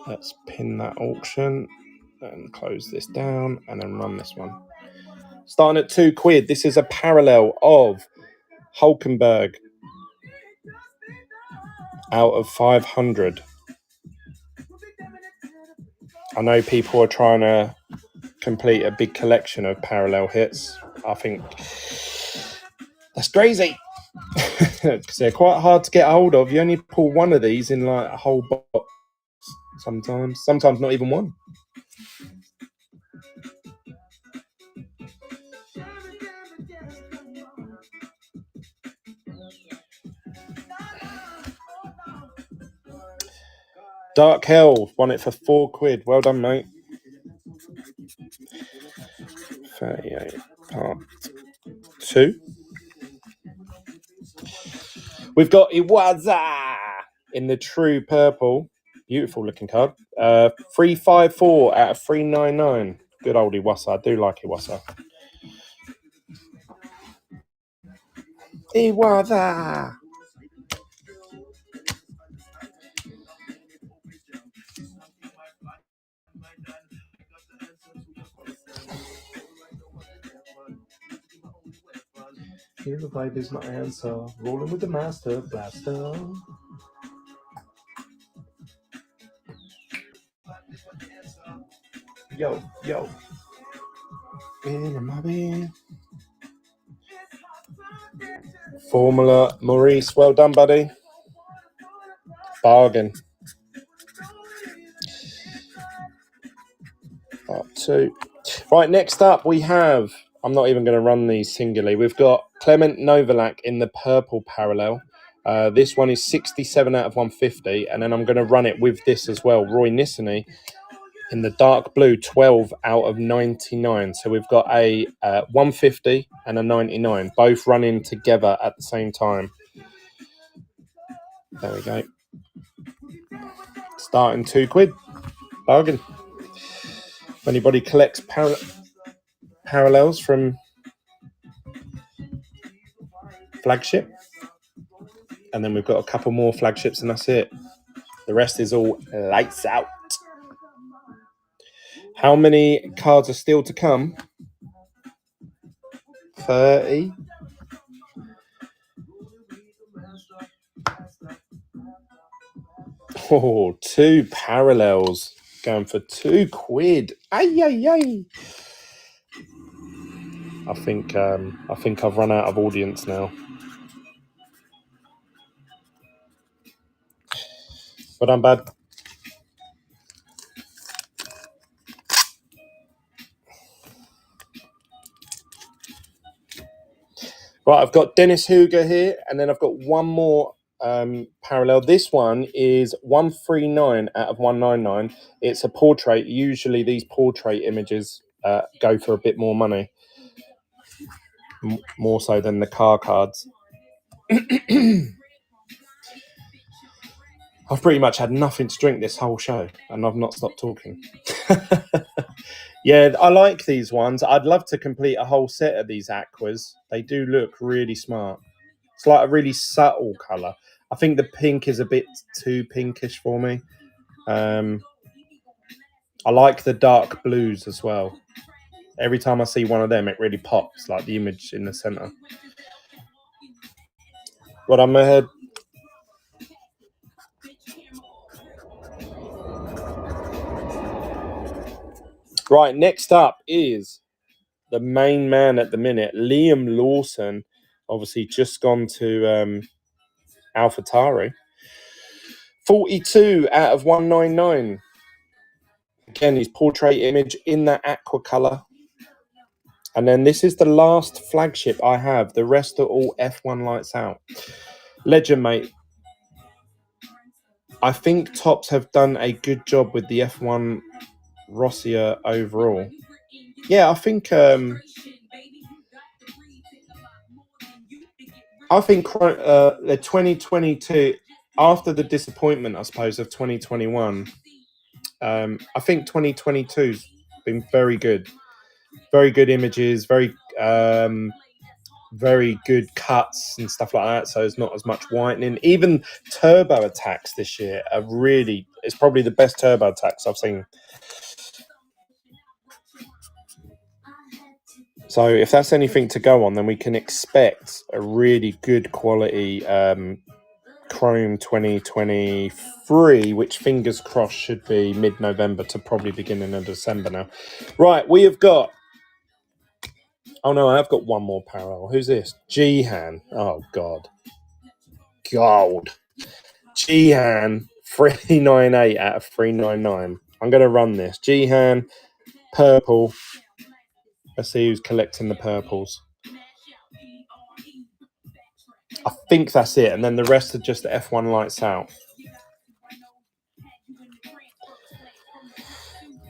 Let's pin that auction and close this down and then run this one. Starting at 2 quid. This is a parallel of Hulkenberg out of 500. I know people are trying to complete a big collection of parallel hits. I think that's crazy because they're quite hard to get hold of. You only pull one of these in like a whole box sometimes not even one. Dark Hell won it for 4 quid. Well done, mate. 38 part 2. We've got Iwaza in the true purple. Beautiful looking card. 354 out of 399. Good old Iwasa. I do like Iwasa. Iwasa. Feel the vibe is my answer. Rolling with the master blaster. Yo, yo. In my bed. Formula Maurice, well done, buddy. Bargain. Part 2. Right, next up we have, I'm not even going to run these singularly. We've got Clement Novalak in the purple parallel. This one is 67 out of 150, and then I'm going to run it with this as well. Roy Nissany in the dark blue, 12 out of 99. So we've got a 150 and a 99, both running together at the same time. There we go. Starting £2. Bargain. If anybody collects parallels from flagship. And then we've got a couple more flagships and that's it. The rest is all lights out. How many cards are still to come? 30. Oh, 2 parallels. Going for £2. Ay, ay, ay. I think I've run out of audience now. But I'm bad. Right, I've got Dennis Huger here, and then I've got one more parallel. This one is 139 out of 199. It's a portrait. Usually these portrait images go for a bit more money. More so than the car cards. I've pretty much had nothing to drink this whole show, and I've not stopped talking. Yeah, I like these ones. I'd love to complete a whole set of these aquas. They do look really smart. It's like a really subtle colour. I think the pink is a bit too pinkish for me. I like the dark blues as well. Every time I see one of them, it really pops, like the image in the centre. What I'm ahead. Right, next up is the main man at the minute, Liam Lawson. Obviously, just gone to AlphaTauri. 42 out of 199. Again, his portrait image in that aqua colour. And then this is the last flagship I have. The rest are all F1 lights out. Legend, mate. I think Topps have done a good job with the F1 Rossier overall. Yeah, I think the 2022, after the disappointment, I suppose, of 2021, I think 2022's been very good. Very good images, very good cuts and stuff like that. So it's not as much whitening. Even turbo attacks this year are really, it's probably the best turbo attacks I've seen. So if that's anything to go on, then we can expect a really good quality Chrome 2023, which fingers crossed should be mid-November to probably beginning of December now. Right, we have got... Oh, no, I have got one more parallel. Who's this? Jihan. Oh, God. Gold. Jihan, 398 out of 399. I'm going to run this. Jihan, purple. Let's see who's collecting the purples. I think that's it. And then the rest are just the F1 lights out.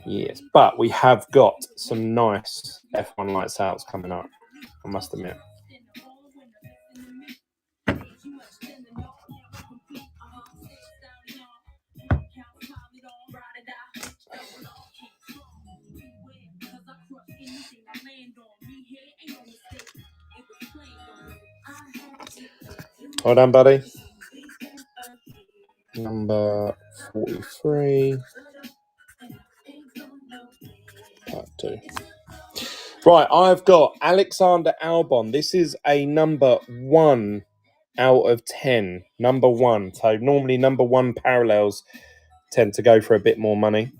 Yes, but we have got some nice F1 lights outs coming up, I must admit. Well done, buddy. Number 43. Part 2. Right, I've got Alexander Albon. This is a number 1 out of 10. Number 1. So normally number 1 parallels tend to go for a bit more money.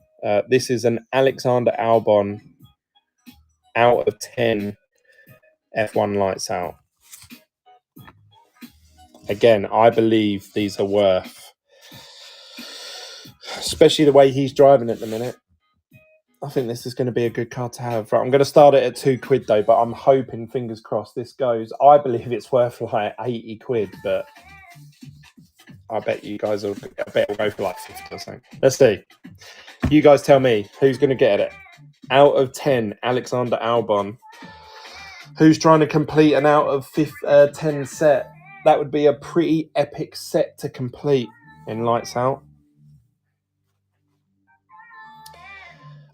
This is an Alexander Albon out of 10 F1 lights out. Again, I believe these are worth, especially the way he's driving at the minute. I think this is going to be a good car to have. Right, I'm going to start it at £2 though, but I'm hoping, fingers crossed, this goes. I believe it's worth like 80 quid, but I bet you guys will. I bet it'll go for like 50 or something. Let's see. You guys tell me who's going to get it. Out of 10, Alexander Albon. Who's trying to complete an out of 10 set? That would be a pretty epic set to complete in lights out.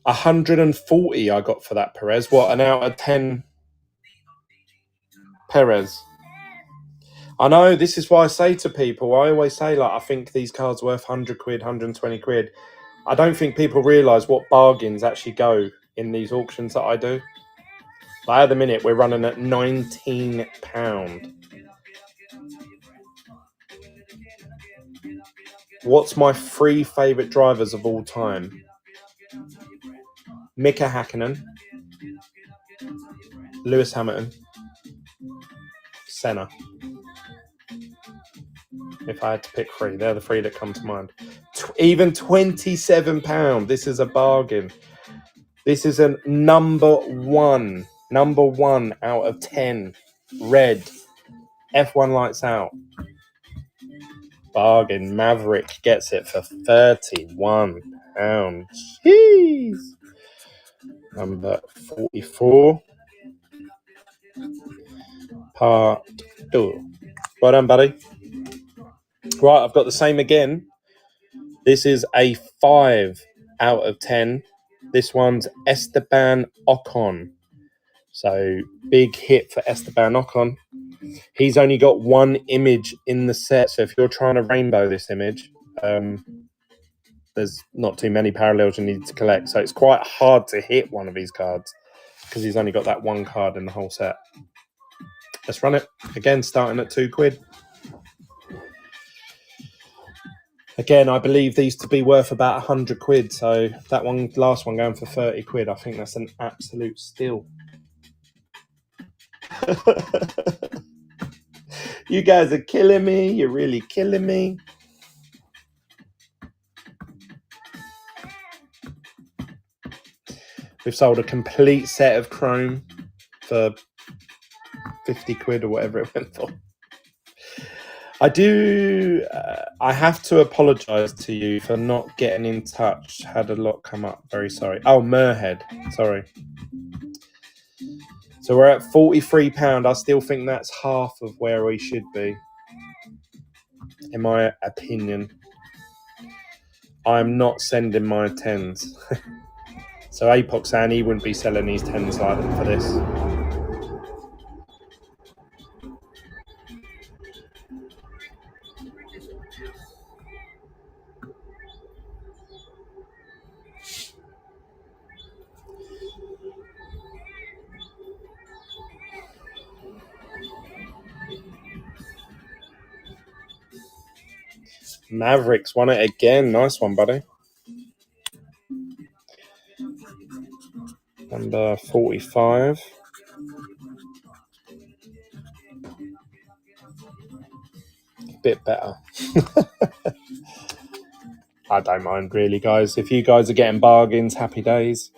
140 I got for that, Perez. What, an out of 10 Perez? I know, this is why I say to people, I always say, like, I think these cars are worth 100 quid, 120 quid. I don't think people realise what bargains actually go in these auctions that I do. Like, at the minute, we're running at £19. What's my 3 favourite drivers of all time? Mika Hakkinen, Lewis Hamilton, Senna. If I had to pick 3, they're the 3 that come to mind. Even £27. This is a bargain. This is a number 1 out of 10 red F1 lights out. Bargain. Maverick gets it for £31. Jeez. Number 44. Part 2. Well done, buddy. Right, I've got the same again. This is a 5 out of 10. This one's Esteban Ocon. So, big hit for Esteban Ocon. He's only got 1 image in the set. So, if you're trying to rainbow this image, there's not too many parallels you need to collect. So, it's quite hard to hit one of these cards because he's only got that 1 card in the whole set. Let's run it. Again, starting at £2. Again, I believe these to be worth about 100 quid. So that one, last one going for 30 quid. I think that's an absolute steal. You guys are killing me. You're really killing me. We've sold a complete set of chrome for 50 quid or whatever it went for. I have to apologise to you for not getting in touch. Had a lot come up. Very sorry. Oh, Merhead. Sorry. So we're at £43. I still think that's half of where we should be, in my opinion. I'm not sending my 10s. So Apoc saying he wouldn't be selling these 10s like them for this. Mavericks won it again. Nice one, buddy. Number 45. A bit better. I don't mind, really, guys. If you guys are getting bargains, happy days.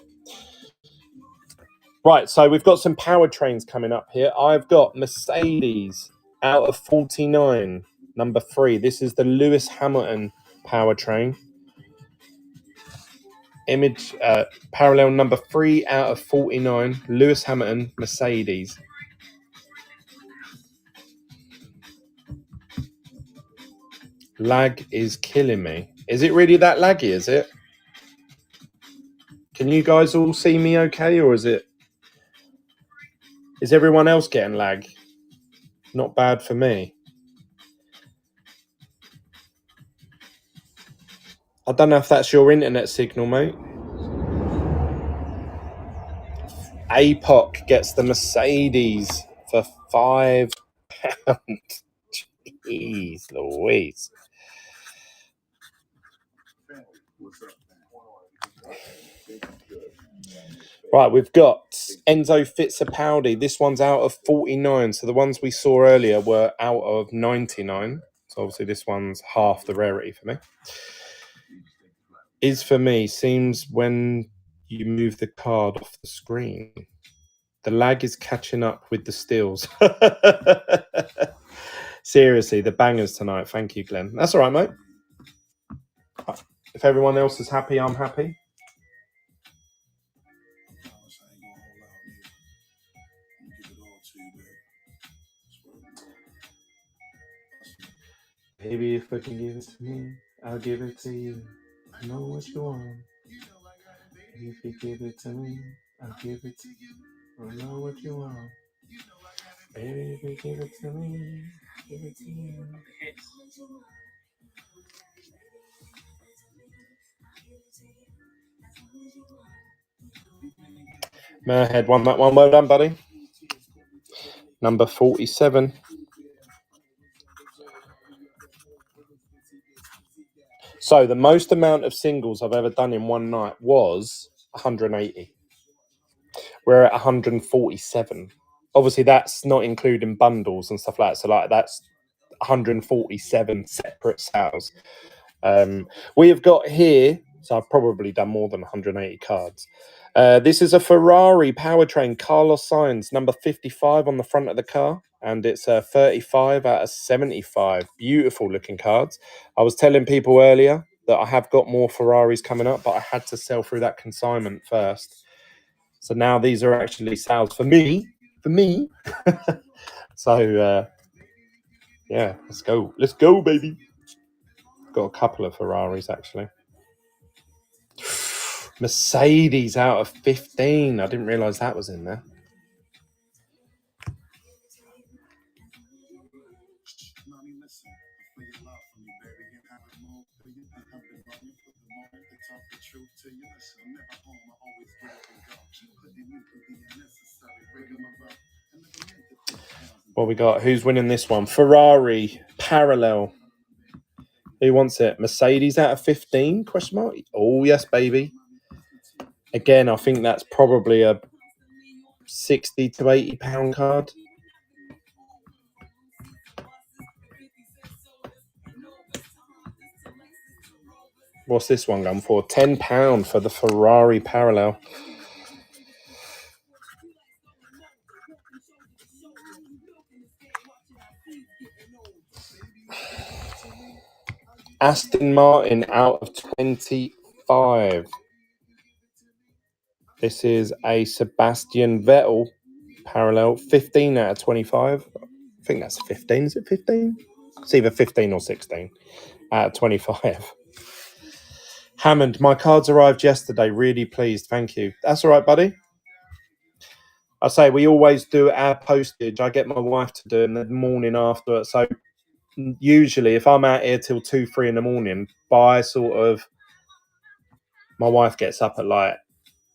Right, so we've got some powertrains coming up here. I've got Mercedes out of 49, number 3. This is the Lewis Hamilton powertrain. Image parallel number 3 out of 49, Lewis Hamilton, Mercedes. Lag is killing me. Is it really that laggy, is it? Can you guys all see me okay, or is everyone else getting lag? Not bad for me. I don't know if that's your internet signal, mate. APOC gets the Mercedes for £5. Jeez Louise. Right, we've got Enzo Fittipaldi. This one's out of 49. So the ones we saw earlier were out of 99. So obviously this one's half the rarity for me. Is for me, seems when you move the card off the screen. The lag is catching up with the steals. Seriously, the bangers tonight. Thank you, Glenn. That's all right, mate. If everyone else is happy, I'm happy. Baby, if you can give it to me, I'll give it to you. I know what you want. If you give it to me, I'll give it to you. I know what you want. Baby, if you give it to me, give it to you. Merhead won that one. Well done, buddy. Number 47. So the most amount of singles I've ever done in one night was 180. We're at 147. Obviously, that's not including bundles and stuff like that. So like that's 147 separate sales. We have got here, so I've probably done more than 180 cards. This is a Ferrari powertrain, Carlos Sainz, number 55 on the front of the car, and it's a 35 out of 75. Beautiful looking cards. I was telling people earlier that I have got more Ferraris coming up, but I had to sell through that consignment first. So now these are actually sales for me. So, yeah, let's go. Let's go, baby. Got a couple of Ferraris, actually. Mercedes out of 15. I didn't realise that was in there. What we got? Who's winning this one? Ferrari parallel. Who wants it? Mercedes out of 15? Question mark. Oh yes, baby. Again, I think that's probably a 60 to 80 pound card. What's this one going for? £10 for the Ferrari parallel. Aston Martin out of 25. This is a Sebastian Vettel parallel, 15 out of 25. I think that's 15. Is it 15? It's either 15 or 16 out of 25. Hammond, my cards arrived yesterday. Really pleased. Thank you. That's all right, buddy. I say we always do our postage. I get my wife to do it in the morning after. So usually if I'm out here till 2, 3 in the morning, by sort of, my wife gets up at like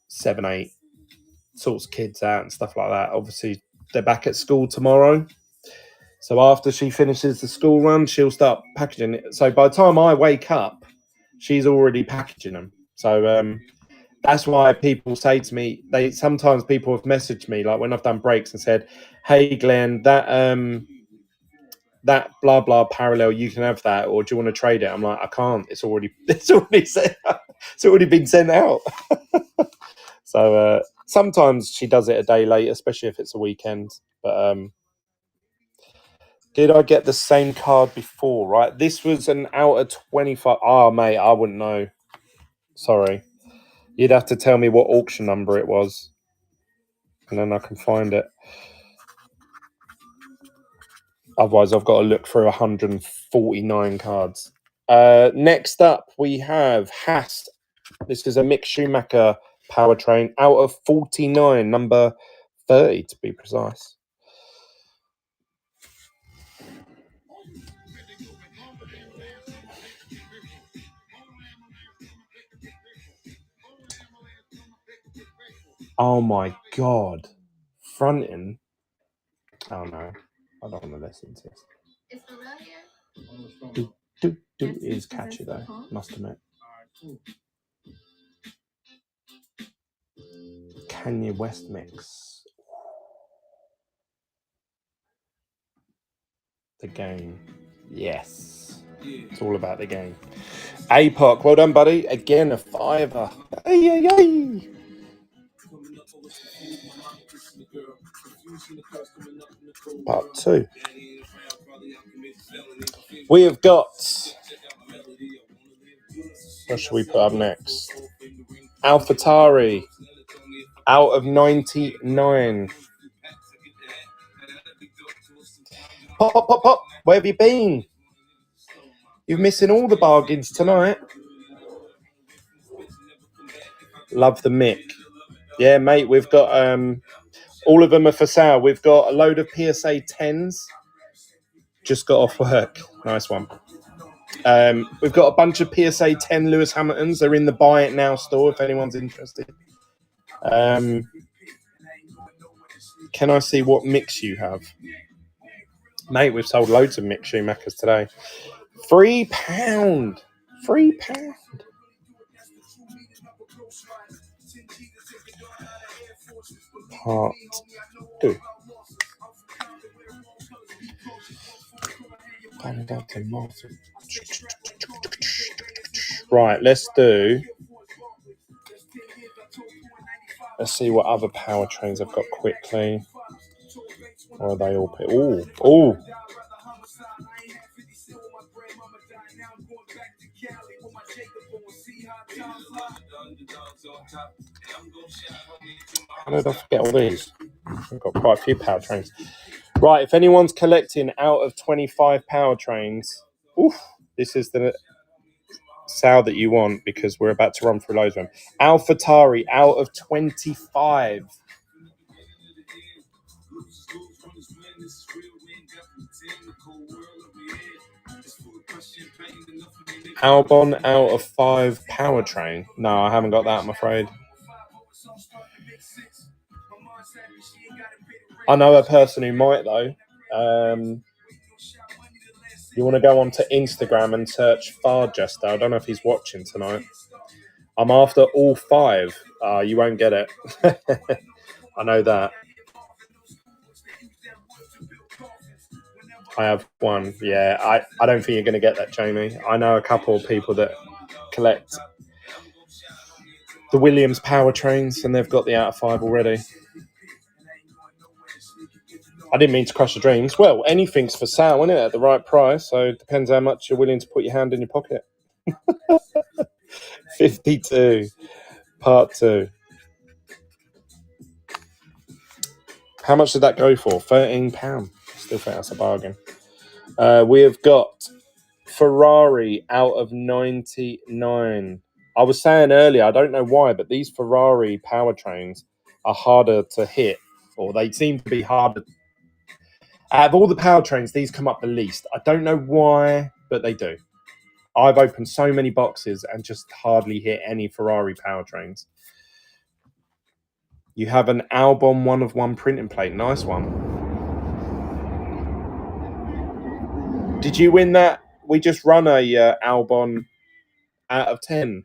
7, 8, sorts kids out and stuff like that. Obviously, they're back at school tomorrow. So after she finishes the school run, she'll start packaging it. So by the time I wake up, she's already packaging them. So that's why people say to me, sometimes people have messaged me, like when I've done breaks and said, hey, Glenn, that blah, blah parallel, you can have that, or do you want to trade it? I'm like, I can't. It's already sent out. It's already been sent out. So sometimes she does it a day late, especially if it's a weekend. But did I get the same card before? Right, this was an out of 25. Oh, mate, I wouldn't know. Sorry, you'd have to tell me what auction number it was, and then I can find it. Otherwise, I've got to look through 149 cards. Next up, we have Haas. This is a Mick Schumacher powertrain out of 49, number 30 to be precise. Oh my God. Fronting. Oh no. I don't want to listen to this. It is catchy though, must admit. Kanye West mix. The game. Yes. It's all about the game. APOC, well done, buddy. Again, a fiver. Ay, ay, ay. Part 2. We have got... What should we put up next? AlphaTauri. Out of 99. Pop, pop, pop, pop. Where have you been? You're missing all the bargains tonight. Love the Mick. Yeah, mate, we've got... all of them are for sale. We've got a load of PSA 10s. Just got off work. Nice one. We've got a bunch of PSA 10 Lewis Hamiltons. They're in the Buy It Now store if anyone's interested. Can I see what mix you have? Mate, we've sold loads of Mick Schumachers today. £3. £3. Part 2. Right, let's see what other powertrains I've got quickly. Or are they all... Oh! How did I forget all these? I've got quite a few powertrains. Right, if anyone's collecting out of 25 powertrains, this is the sale that you want because we're about to run through loads of them. AlphaTauri out of 25. Albon out of 5 powertrain. No, I haven't got that, I'm afraid. I know a person who might, though. You want to go onto Instagram and search Farjester. I don't know if he's watching tonight. I'm after all 5. You won't get it. I know that. I have 1. Yeah, I don't think you're going to get that, Jamie. I know a couple of people that collect the Williams powertrains, and they've got the out of 5 already. I didn't mean to crush your dreams. Well, anything's for sale, isn't it, at the right price? So it depends how much you're willing to put your hand in your pocket. 52, part 2. How much did that go for? £13. Still think that's a bargain. We have got Ferrari out of 99. I was saying earlier, I don't know why, but these Ferrari powertrains are harder to hit, or they seem to be harder. Out of all the powertrains, these come up the least. I don't know why, but they do. I've opened so many boxes and just hardly hit any Ferrari powertrains. You have an Albon 1 of 1 printing plate. Nice one. Did you win that? We just run a Albon out of 10.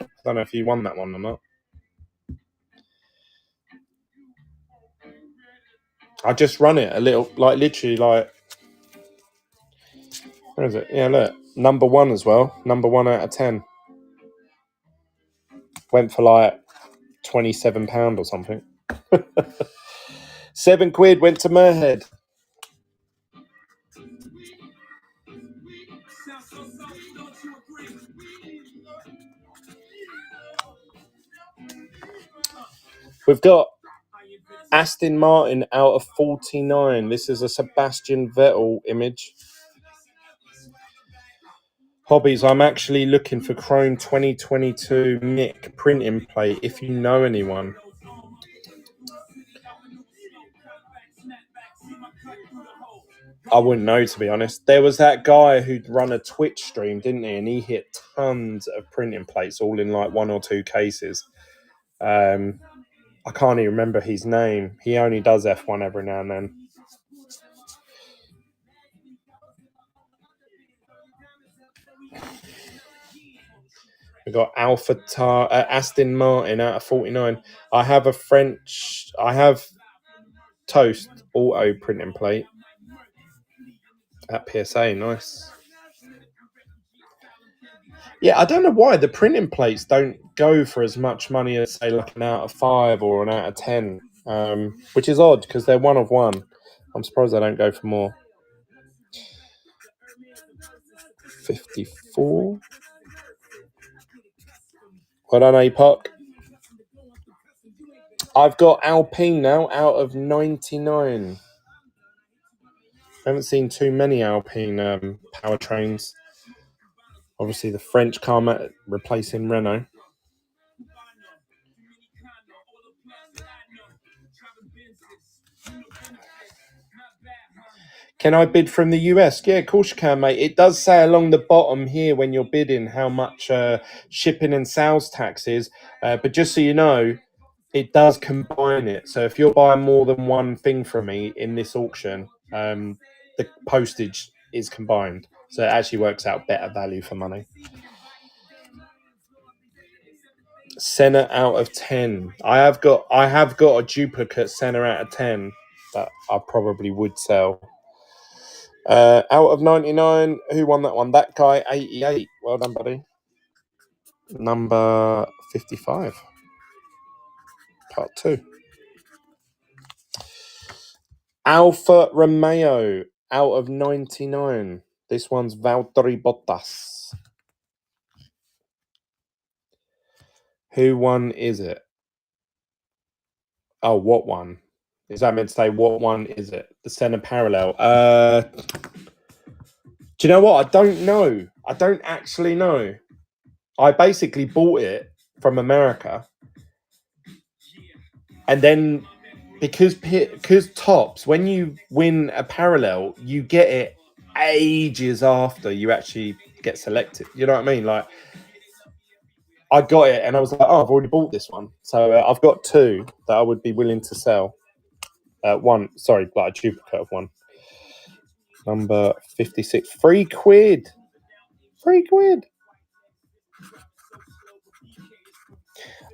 I don't know if you won that one or not. I just run it a little, literally, where is it? Yeah, look, number 1 as well. Number 1 out of 10. Went for £27 or something. £7 went to Merhead. We've got Aston Martin out of 49. This is a Sebastian Vettel image. Hobbies, I'm actually looking for Chrome 2022 Mick printing plate if you know anyone. I wouldn't know, to be honest. There was that guy who'd run a Twitch stream, didn't he? And he hit tons of printing plates, all in 1 or 2 cases. I I can't even remember his name. He only does F1 every now and then. We got Aston Martin out of 49. I have Toast auto printing plate at PSA. Nice. Yeah, I don't know why the printing plates don't go for as much money as, say, like an out of 5 or an out of 10, which is odd because they're one of one. I'm surprised they don't go for more. 54. Well done, APOC. I've got Alpine now out of 99. I haven't seen too many Alpine powertrains. Obviously, the French car replacing Renault. Can I bid from the US? Yeah, of course you can, mate. It does say along the bottom here when you're bidding how much shipping and sales tax is. But just so you know, it does combine it. So if you're buying more than one thing from me in this auction, the postage is combined. So it actually works out better value for money. Senna out of 10. I have got a duplicate Senna out of 10 that I probably would sell. Out of 99, who won that one? That guy, 88. Well done, buddy. Number 55. Part 2. Alfa Romeo out of 99. This one's Valtteri Bottas. Who one is it? Oh, what one? Is that meant to say what one is it? The Senna Parallel. Do you know what? I don't know. I don't actually know. I basically bought it from America. And then because Topps, when you win a parallel, you get it ages after you actually get selected. You know what I mean? Like, I got it and I was like, oh, I've already bought this one. So I've got 2 that I would be willing to sell. One, sorry, like a duplicate of one. Number 56. £3. £3.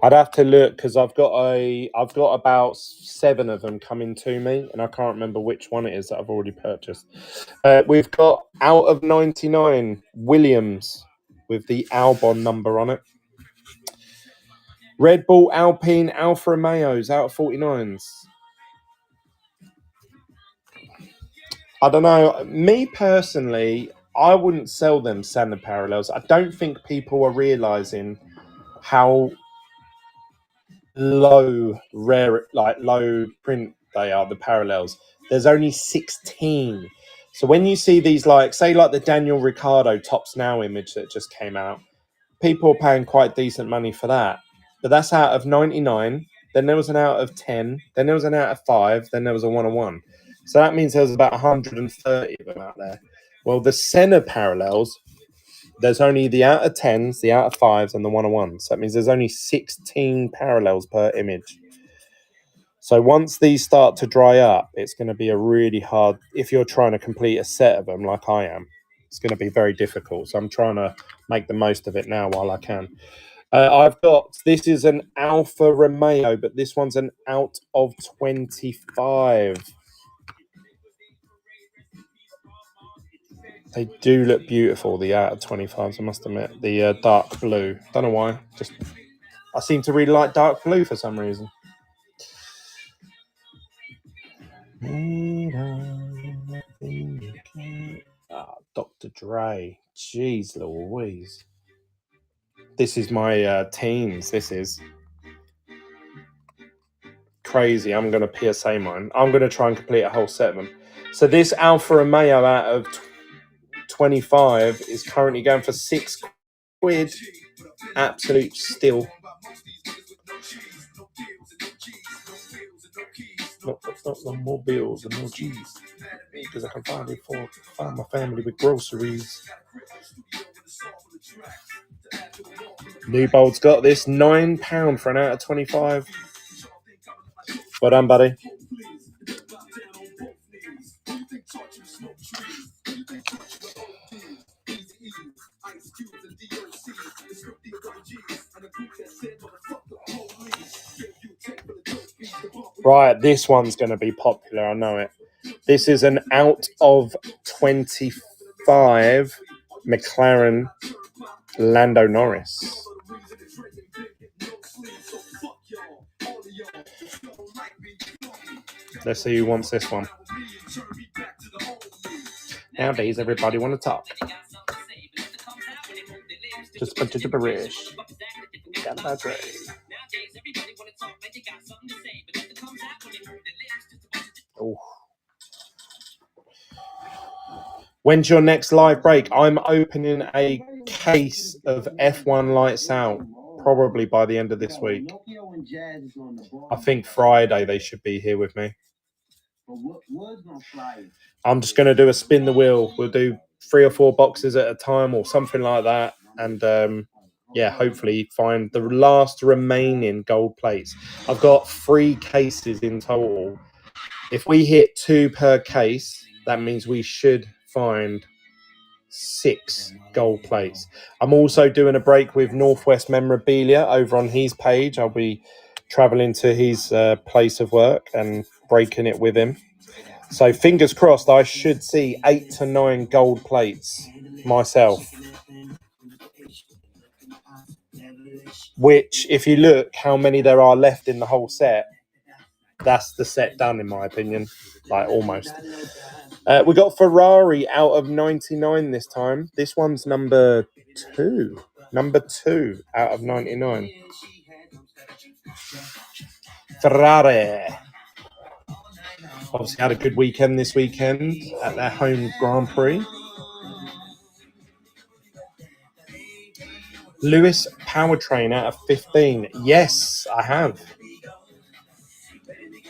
I'd have to look because I've got about 7 of them coming to me, and I can't remember which one it is that I've already purchased. We've got out of 99 Williams with the Albon number on it. Red Bull, Alpine, Alfa Romeos out of 49s. I don't know. Me personally, I wouldn't sell them Senna parallels. I don't think people are realizing how low print they are, the parallels. There's only 16. So when you see these, like, say, like the Daniel Ricciardo Tops Now image that just came out, people are paying quite decent money for that. But that's out of 99. Then there was an out of 10. Then there was an out of 5. Then there was a 101. So that means there's about 130 of them out there. Well, the Senna parallels, there's only the out of 10s, the out of 5s, and the 101s. So that means there's only 16 parallels per image. So once these start to dry up, it's going to be a really hard, if you're trying to complete a set of them like I am, it's going to be very difficult. So I'm trying to make the most of it now while I can. This is an Alfa Romeo, but this one's an out of 25. They do look beautiful, the out of 25s, I must admit. The dark blue. Don't know why. I seem to really like dark blue for some reason. Dr. Dre. Jeez Louise. This is my teens. This is crazy. I'm going to PSA mine. I'm going to try and complete a whole set of them. So this Alfa Romeo out of 25 is currently going for £6. Absolute steal. No more bills and no G's. Because I can find my family with groceries. Newbold's got this £9 for an out of 25. Well done, buddy. Right, this one's going to be popular. I know it. This is an out of 25 McLaren Lando Norris. Let's see who wants this one. Nowadays, everybody want to talk. Just a bunch of gibberish. Oh. When's your next live break? I'm opening a case of F1 Lights Out, probably by the end of this week. I think Friday they should be here with me. I'm just going to do a spin the wheel. We'll do 3 or 4 boxes at a time or something like that. And yeah, hopefully find the last remaining gold plates. I've got 3 cases in total. If we hit 2 per case, that means we should find 6 gold plates. I'm also doing a break with Northwest Memorabilia over on his page. I'll be traveling to his place of work and breaking it with him. So fingers crossed, I should see 8 to 9 gold plates myself. Which, if you look how many there are left in the whole set, that's the set done, in my opinion. Like, almost. We got Ferrari out of 99 this time. This one's number 2. Number 2 out of 99. Ferrari. Obviously had a good weekend this weekend at their home Grand Prix. Lewis Powertrain out of 15. Yes, I have.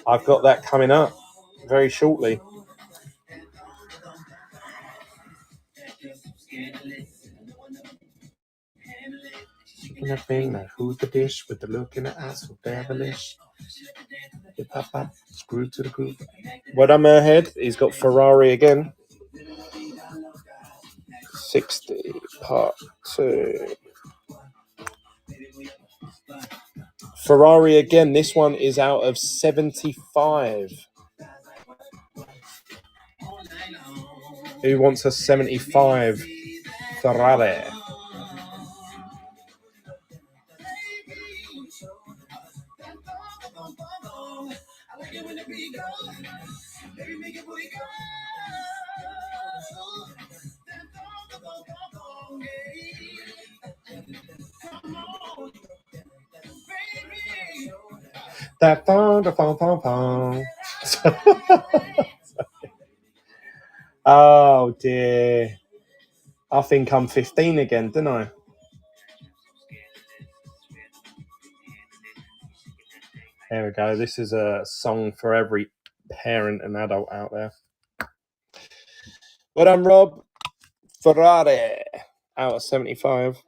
I've got that coming up very shortly. Who's the dish with the look in the ass so devilish? Screw to the groove. Well done, Merhead. He's got Ferrari again. 60 part 2. Ferrari again. This one is out of 75. Who wants a 75 Ferrari? That phone. Oh dear. I think I'm 15 again, don't I? There we go. This is a song for every parent and adult out there. Well done, Rob. Ferrari out of 75.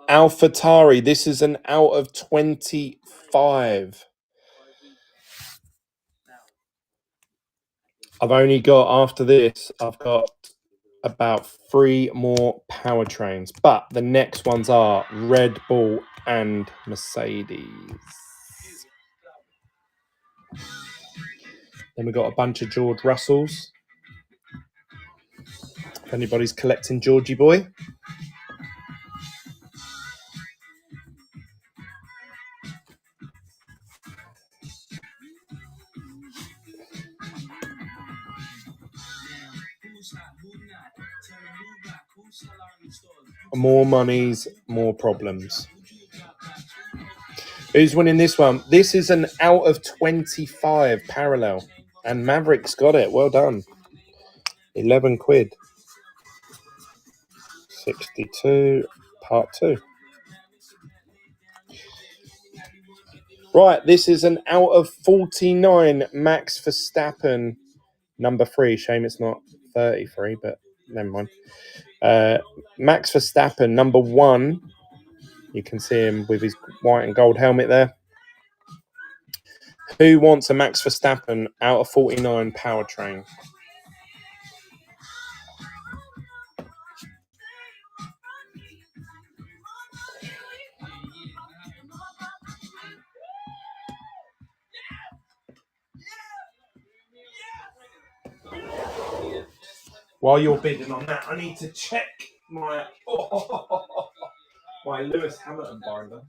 AlphaTauri. This is an out of 25. I've only got, after this, I've got about 3 more powertrains. But the next ones are Red Bull and Mercedes. Then we've got a bunch of George Russells. If anybody's collecting Georgie boy. More monies, more problems. Who's winning this one? This is an out of 25 parallel. And Maverick's got it. Well done. 11 quid. 62 part 2. Right, this is an out of 49 Max Verstappen number 3. Shame it's not 33, but never mind. Max Verstappen, number 1. You can see him with his white and gold helmet there. Who wants a Max Verstappen out of 49 powertrain? While you're bidding on that, I need to check my my Lewis Hamilton binder.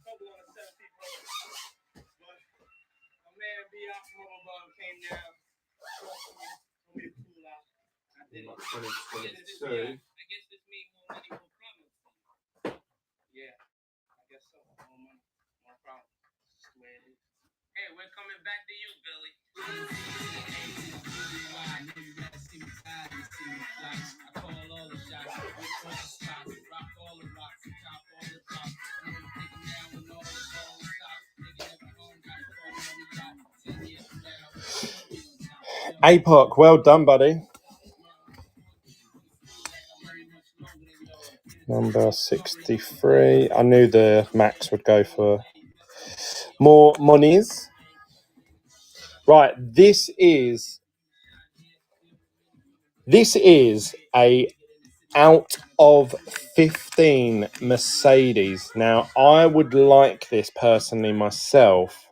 Hey, we're coming back to you, Billy. I call all the shots, all the spots, rock all the rocks, top all the tops. I'm gonna take it down when all the balls stop. Nigga never home, got a phone on the yacht. 10 years from now, APOC, well done, buddy. Number 63. I knew the Max would go for more monies. Right, this is a out of 15 Mercedes. Now, I would like this personally myself.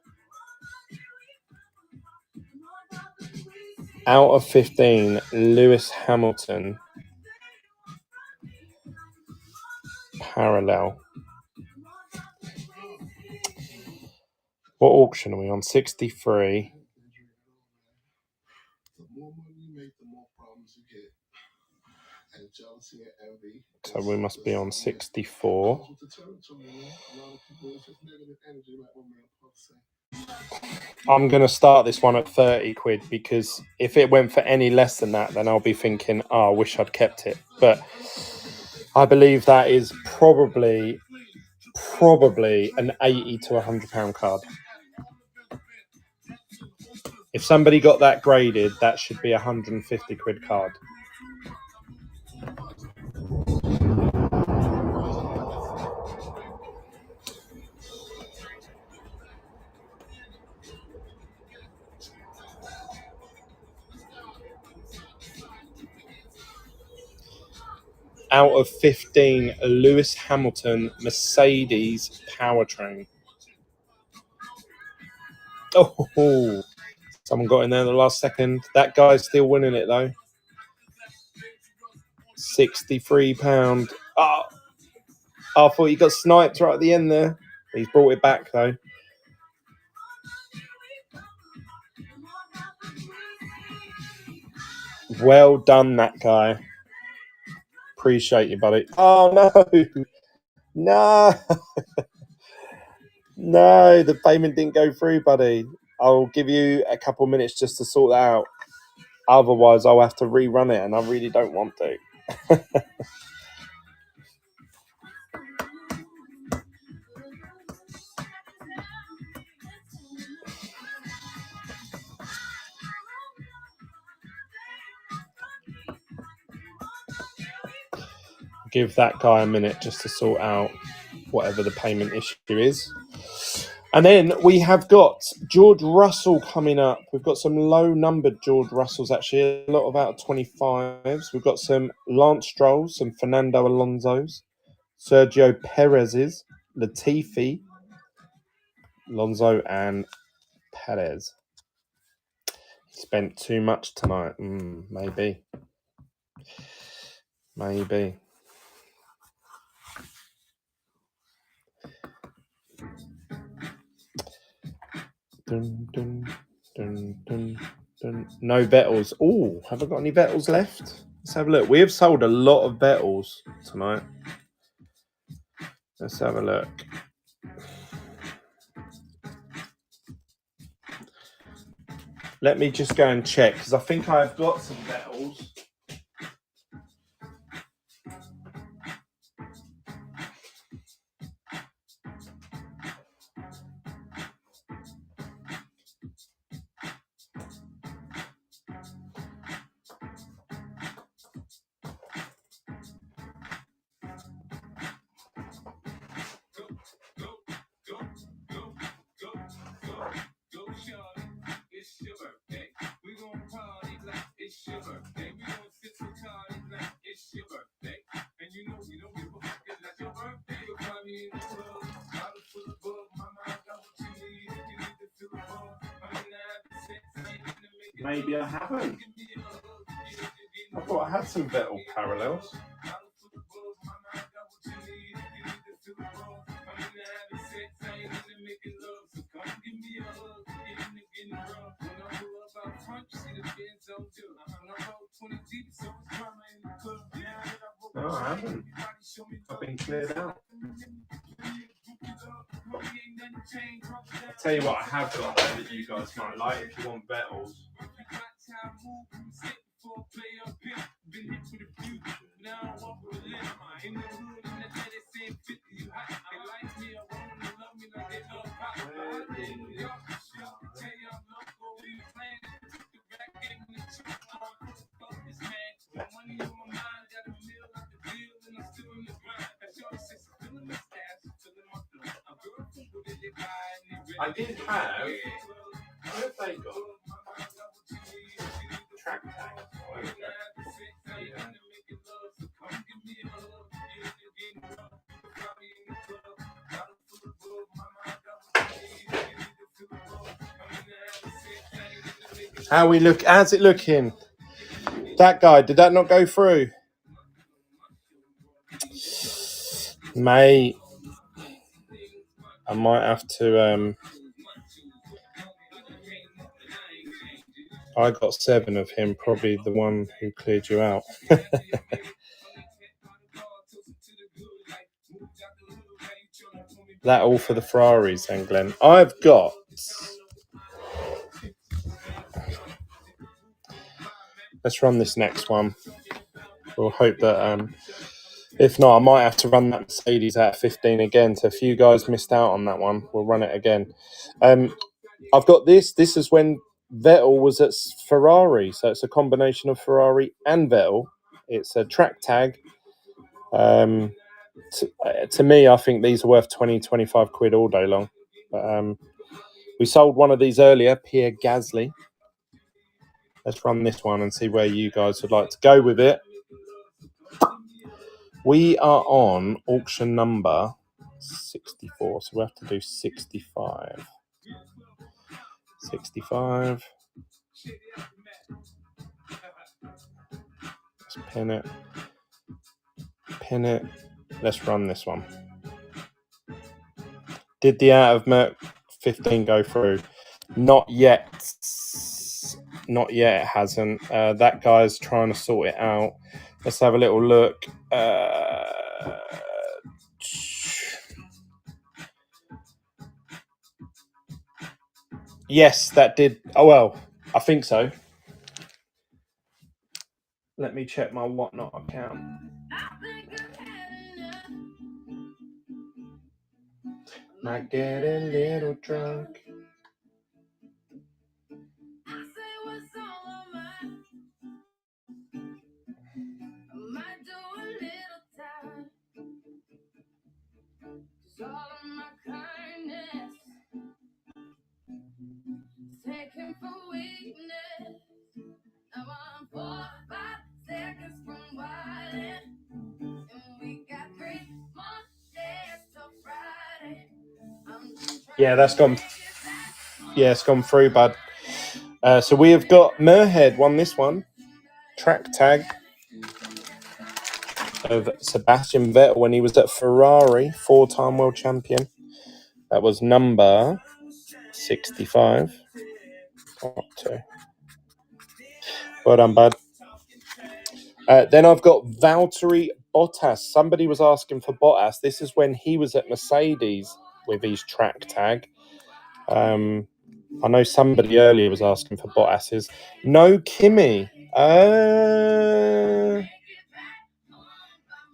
Out of 15, Lewis Hamilton parallel. What auction are we on? 63. So we must be on 64. I'm going to start this one at 30 quid because if it went for any less than that, then I'll be thinking, oh, I wish I'd kept it. But I believe that is probably an 80 to £100 card. If somebody got that graded, that should be a 150 quid card. Out of 15, Lewis Hamilton Mercedes powertrain. Oh, someone got in there in the last second. That guy's still winning it though. £63. Oh, I thought he got sniped right at the end there. He's brought it back though. Well done, that guy. Appreciate you, buddy. Oh no, no, no! The payment didn't go through, buddy. I'll give you a couple minutes just to sort that out. Otherwise, I'll have to rerun it, and I really don't want to. Give that guy a minute just to sort out whatever the payment issue is. And then we have got George Russell coming up. We've got some low-numbered George Russells, actually. A lot of out of 25s. We've got some Lance Strolls, some Fernando Alonso's, Sergio Perez's, Latifi, Alonso, and Perez. He spent too much tonight. Maybe. Dun, dun, dun, dun, dun. No Vettels. Oh, have I got any Vettels left? Let's have a look. We have sold a lot of Vettels tonight. Let's have a look. Let me just go and check because I think I've got some Vettels. maybe I haven't. I thought I had some Vettel parallels. No, I haven't. I've been cleared out. I'll tell you what I have got though that you guys might like if you want Vettels. I did have. What have they got? Track tags. Oh, there we go. How we look? How's it looking? That guy, did that not go through? Mate, I might have to. I got 7 of him, probably the one who cleared you out. That all for the Ferraris then, Glenn. I've got. Let's run this next one. We'll hope that. If not, I might have to run that Mercedes at 15 again. So if you guys missed out on that one, we'll run it again. I've got this. This is when Vettel was at Ferrari. So it's a combination of Ferrari and Vettel. It's a track tag. To me, I think these are worth 20, 25 quid all day long. But, we sold one of these earlier, Pierre Gasly. Let's run this one and see where you guys would like to go with it. We are on auction number 64, so we'll have to do 65. 65. Let's pin it. Pin it. Let's run this one. Did the out of Merc 15 go through? Not yet. Not yet, it hasn't. That guy's trying to sort it out. Let's have a little look. Yes, that did. Oh, well, I think so. Let me check my Whatnot account. Might get a little drunk. Yeah, that's gone. Yeah, it's gone through, bud. So we have got Merhead won this one. Track tag of Sebastian Vettel when he was at Ferrari, 4-time world champion. That was number 65. Well done, bud. Then I've got Valtteri Bottas. Somebody was asking for Bottas. This is when he was at Mercedes with his track tag. I know somebody earlier was asking for Bottas's. No Kimi.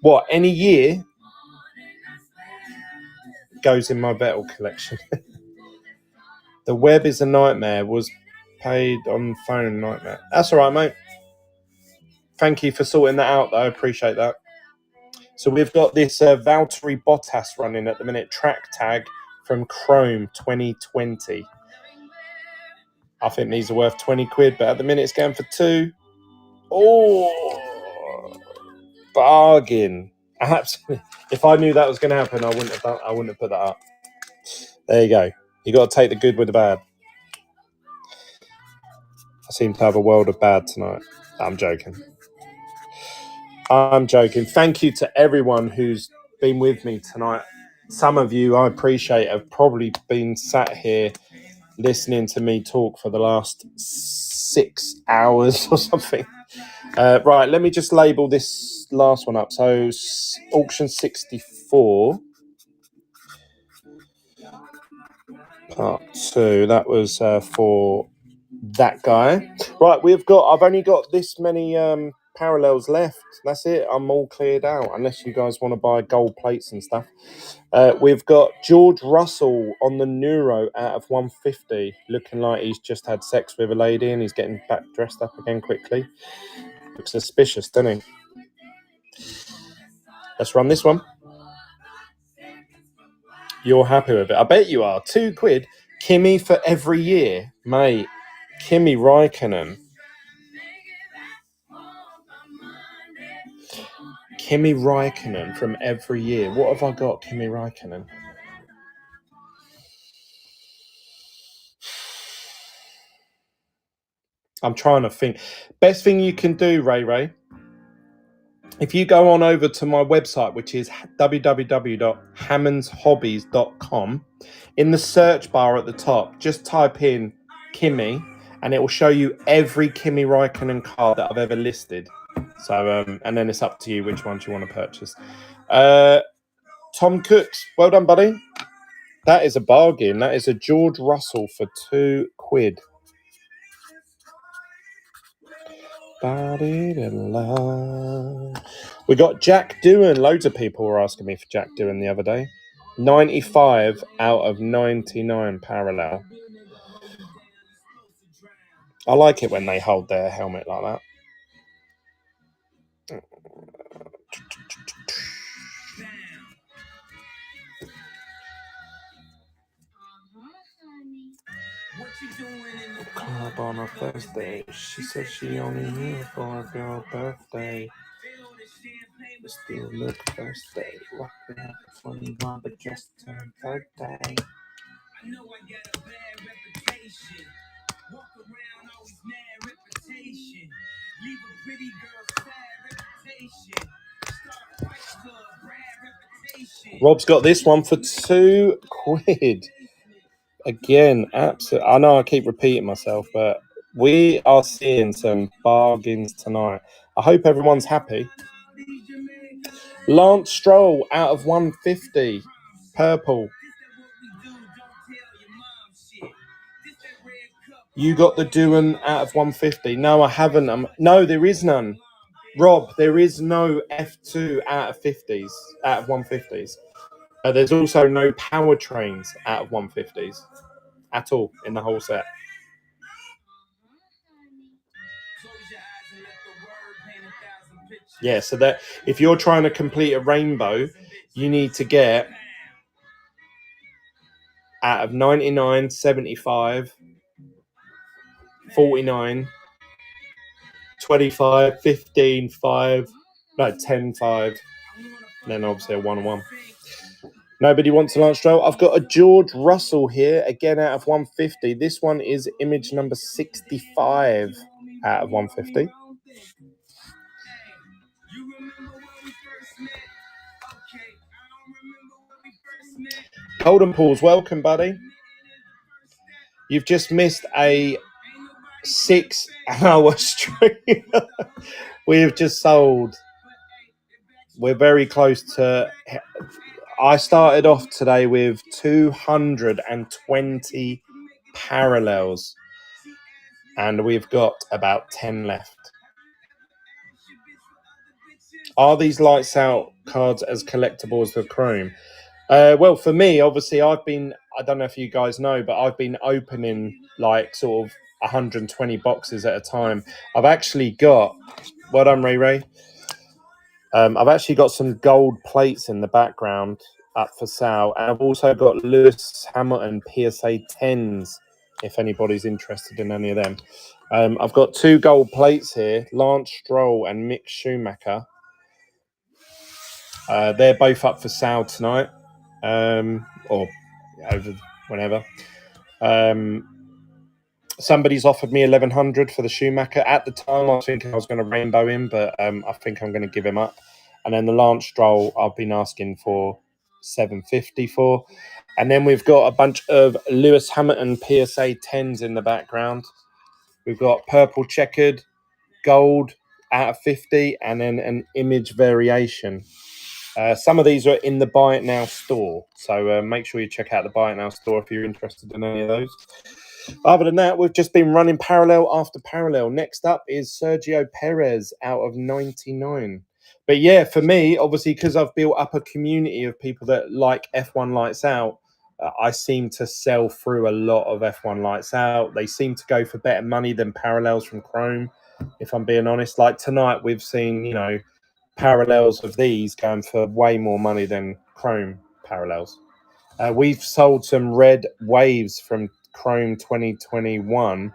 What, any year goes in my Vettel collection. The web is a nightmare. Was paid on phone nightmare. That's all right, mate. Thank you for sorting that out, though. I appreciate that. So we've got this Valtteri Bottas running at the minute. Track tag from Chrome 2020. I think these are worth 20 quid, but at the minute it's going for 2. Oh, bargain. Absolutely. If I knew that was going to happen, I wouldn't have put that up. There you go. You got to take the good with the bad. I seem to have a world of bad tonight. I'm joking. I'm joking. Thank you to everyone who's been with me tonight. Some of you, I appreciate, have probably been sat here listening to me talk for the last 6 hours or something. Right, let me just label this last one up. So, auction 64, part 2. That was for that guy. Right, I've only got this many parallels left. That's it. I'm all cleared out, unless you guys want to buy gold plates and stuff. We've got George Russell on the Neuro out of 150, looking like he's just had sex with a lady and he's getting back dressed up again quickly. Looks suspicious, doesn't he? Let's run this one. You're happy with it? I bet you are. £2. Kimi for every year, mate. Kimi Räikkönen. Kimi Räikkönen from every year. What have I got, Kimi Räikkönen? I'm trying to think. Best thing you can do, Ray, if you go on over to my website, which is www.hammondshobbies.com, in the search bar at the top, just type in Kimi, and it will show you every Kimi Räikkönen car that I've ever listed. So, and then it's up to you which ones you want to purchase. Tom Cooks, well done, buddy. That is a bargain. That is a George Russell for £2. We got Jack Doohan. Loads of people were asking me for Jack Doohan the other day. 95 out of 99 parallel. I like it when they hold their helmet like that. Club on her Thursday. She said she only here for her girl birthday. Still look birthday. Rockin' up a funny one, but just turned birthday. I know I got a bad reputation. Walk around always mad reputation. Leave a pretty girl sad reputation. Start a fight club, bad reputation. Rob's got this one for £2. Again, absolutely. I know I keep repeating myself, but we are seeing some bargains tonight. I hope everyone's happy. Lance Stroll out of 150, purple. You got the Doohan out of 150. No, I haven't. No, there is none. Rob, there is no F2 out of 50s, out of 150s. There's also no powertrains out of 150s at all in the whole set. Yeah, so that if you're trying to complete a rainbow, you need to get out of 99, 75, 49, 25, 15, 5, no, 10, 5, and then obviously a 1-1. Nobody wants a Lance Stroll. I've got a George Russell here, again out of 150. This one is image number 65 out of 150. Golden Pools, welcome, buddy. You've just missed a 6-hour stream. We have just sold. We're very close to. I started off today with 220 parallels, and we've got about 10 left. Are these lights out cards as collectible as the Chrome? Well, for me, obviously, I don't know if you guys know, but I've been opening like sort of 120 boxes at a time. I've actually got, well done, Ray. I've actually got some gold plates in the background up for sale. And I've also got Lewis Hamilton PSA 10s, if anybody's interested in any of them. I've got 2 gold plates here, Lance Stroll and Mick Schumacher. They're both up for sale tonight, or over whenever. Somebody's offered me 1100 for the Schumacher. At the time, I was thinking I was going to rainbow him, but I think I'm going to give him up. And then the Lance Stroll, I've been asking for 750 for. And then we've got a bunch of Lewis Hamilton PSA 10s in the background. We've got purple checkered, gold out of 50, and then an image variation. Some of these are in the Buy It Now store. So make sure you check out the Buy It Now store if you're interested in any of those. Other than that, we've just been running parallel after parallel. Next up is Sergio Perez out of 99. But yeah, for me, obviously, because I've built up a community of people that like F1 Lights Out, I seem to sell through a lot of F1 Lights Out. They seem to go for better money than parallels from Chrome, if I'm being honest. Like tonight, we've seen, parallels of these going for way more money than Chrome parallels. We've sold some red waves from Chrome 2021.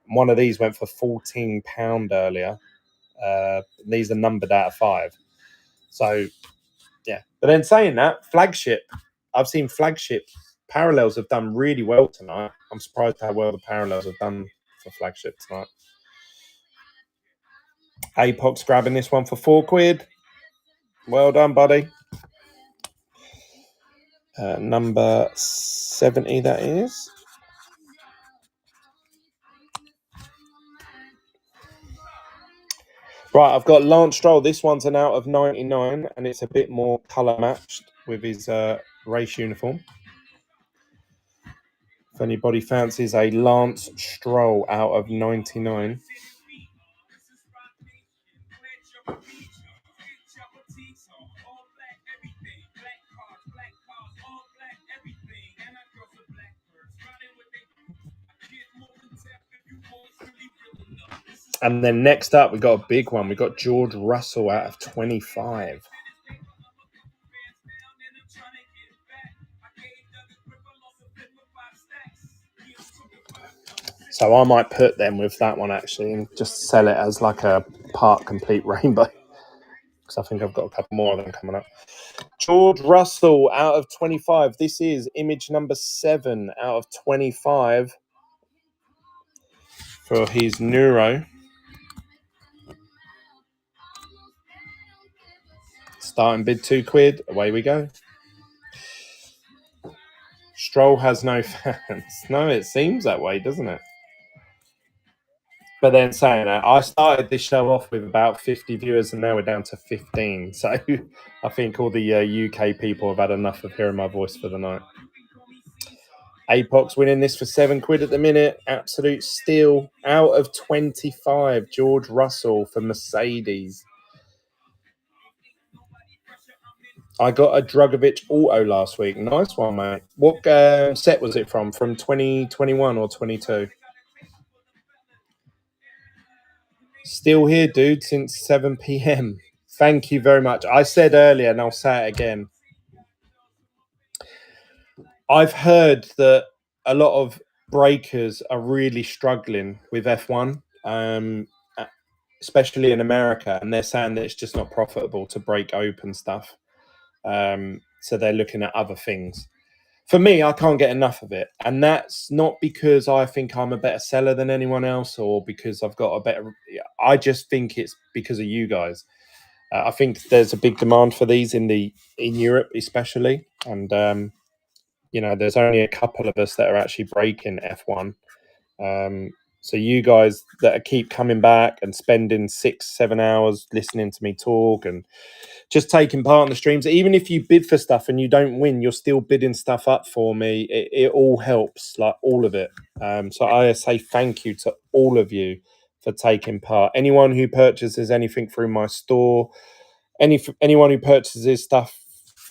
One of these went for £14 earlier. These are numbered out of 5. So, yeah. But then saying that, flagship. I've seen flagship parallels have done really well tonight. I'm surprised how well the parallels have done for flagship tonight. Apox grabbing this one for £4. Well done, buddy. Number 70, that is. Right, I've got Lance Stroll. This one's an out of 99, and it's a bit more colour matched with his race uniform. If anybody fancies a Lance Stroll out of 99. And then next up, we got a big one. We got George Russell out of 25. So I might put them with that one actually and just sell it as like a part complete rainbow. Because I think I've got a couple more of them coming up. George Russell out of 25. This is image number 7 out of 25 for his Neuro. Starting bid £2. Away we go. Stroll has no fans. No, it seems that way, doesn't it? But then saying that, I started this show off with about 50 viewers and now we're down to 15. So I think all the UK people have had enough of hearing my voice for the night. Apox winning this for £7 at the minute. Absolute steal. Out of 25, George Russell for Mercedes. I got a Drugovich auto last week. Nice one, mate. What set was it from? From 2021 or 22? Still here, dude, since 7 p.m. Thank you very much. I said earlier, and I'll say it again. I've heard that a lot of breakers are really struggling with F1, especially in America, and they're saying that it's just not profitable to break open stuff. So they're looking at other things. For me, I can't get enough of it. And that's not because I think I'm a better seller than anyone else or because I've got a better... I just think it's because of you guys. I think there's a big demand for these in Europe especially. And, there's only a couple of us that are actually breaking F1. So you guys that keep coming back and spending 6-7 hours listening to me talk and just taking part in the streams, even if you bid for stuff and you don't win, you're still bidding stuff up for me. It all helps, like all of it. So I say thank you to all of you for taking part. Anyone who purchases anything through my store, anyone who purchases stuff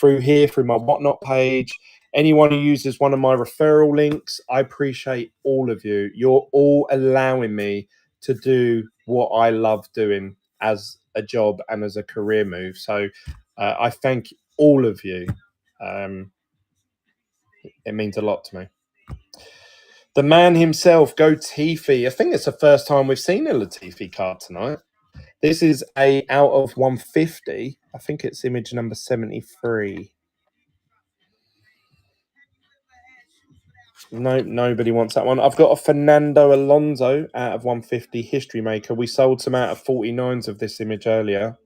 through here, through my Whatnot page, anyone who uses one of my referral links, I appreciate all of you. You're all allowing me to do what I love doing as a job and as a career move. So I thank all of you. It means a lot to me. The man himself, Go Latifi. I think it's the first time we've seen a Latifi card tonight. This is a out of 150. I think it's image number 73. No, nobody wants that one. I've got a Fernando Alonso out of 150 history maker. We sold some out of 49s of this image earlier.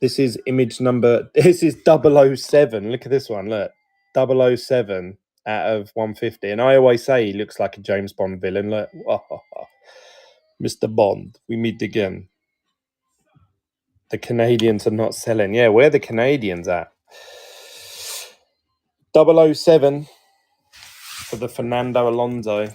This is image number. This is 007. Look at this one. Look, 007 out of 150. And I always say he looks like a James Bond villain. Look, Mr. Bond, we meet again. The Canadians are not selling. Yeah, where are the Canadians at? 007 for the Fernando Alonso.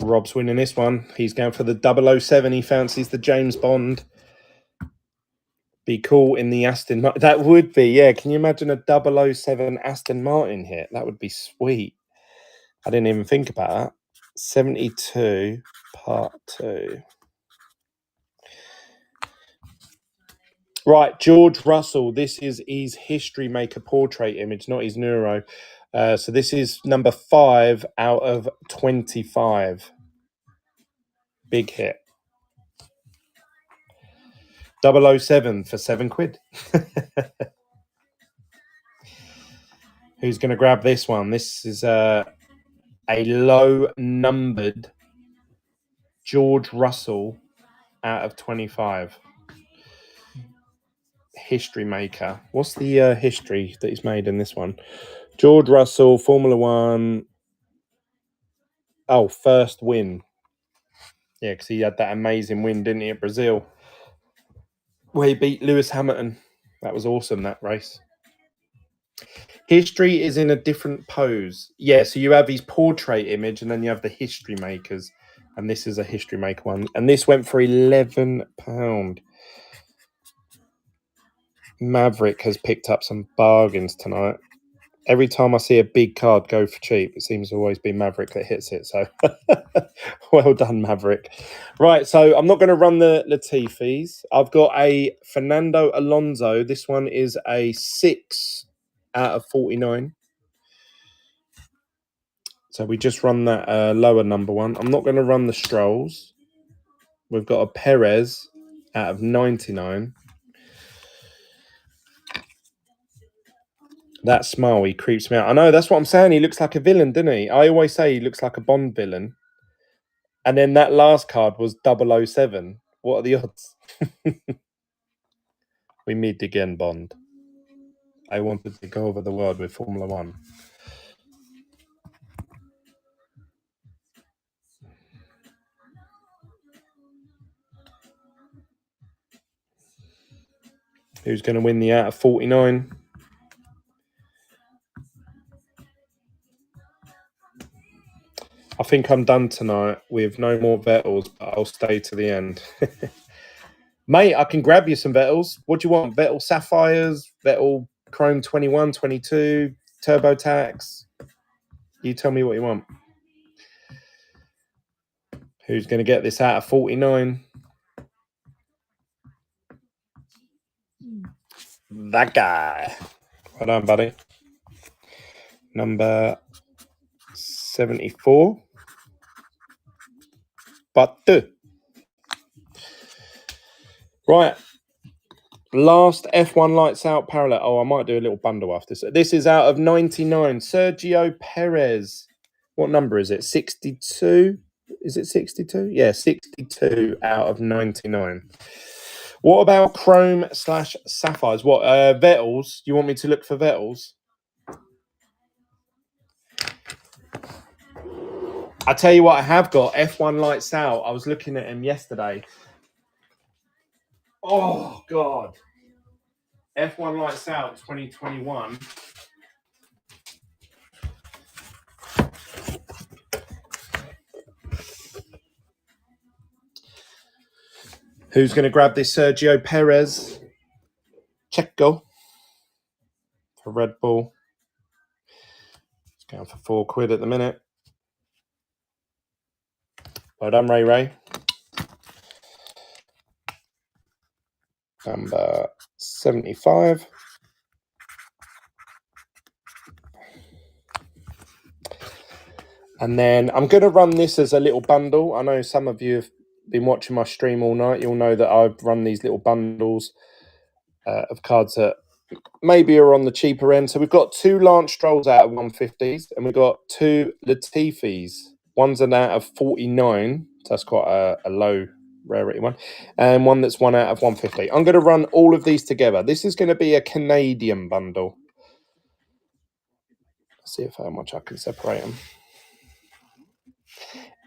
Rob's winning this one. He's going for the 007. He fancies the James Bond. Be cool in the Aston Martin. That would be, yeah. Can you imagine a 007 Aston Martin hit? That would be sweet. I didn't even think about that. 72 part 2. Right, George Russell. This is his history maker portrait image, not his neuro. So this is number 5 out of 25. Big hit. 007 for £7. Who's going to grab this one? This is a low numbered George Russell out of 25. History maker. What's the history that he's made in this one? George Russell, Formula One. Oh, first win. Yeah, because he had that amazing win, didn't he, at Brazil? Where he beat Lewis Hamilton. That was awesome, that race. History is in a different pose. Yeah, so you have his portrait image and then you have the history makers. And this is a history maker one. And this went for £11. Maverick has picked up some bargains tonight. Every time I see a big card go for cheap, it seems to always be Maverick that hits it. So well done, Maverick. Right, so I'm not going to run the Latifis. I've got a Fernando Alonso. This one is a 6 out of 49. So we just run that lower number one. I'm not going to run the Strolls. We've got a Perez out of 99. That smile, he creeps me out. I know, that's what I'm saying. He looks like a villain, doesn't he? I always say he looks like a Bond villain. And then that last card was 007. What are the odds? We meet again, Bond. I wanted to go over the world with Formula One. Who's going to win the out of 49? I think I'm done tonight with no more Vettels, but I'll stay to the end. Mate, I can grab you some Vettels. What do you want? Vettel Sapphires, Vettel Chrome 21, 22, TurboTax. You tell me what you want. Who's going to get this out of 49? That guy. Well done, buddy. Number 74. But right. Last F1 lights out parallel. Oh, I might do a little bundle after this. This is out of 99. Sergio Perez. What number is it? 62? Is it 62? Yeah, 62 out of 99. What about Chrome / Sapphires? What, Vettels? You want me to look for Vettels? I tell you what, I have got F1 lights out. I was looking at him yesterday. Oh, God. F1 lights out 2021. Who's going to grab this Sergio Perez? Checo for Red Bull. It's going for £4 at the minute. Well done, Ray. Number 75. And then I'm going to run this as a little bundle. I know some of you have been watching my stream all night. You'll know that I've run these little bundles of cards that maybe are on the cheaper end. So we've got 2 Lance Strolls out of 150s, and we've got 2 Latifis. One's an out of 49, so that's quite a low rarity one, and one that's 1 out of 150. I'm going to run all of these together. This is going to be a Canadian bundle. Let's see how much I can separate them.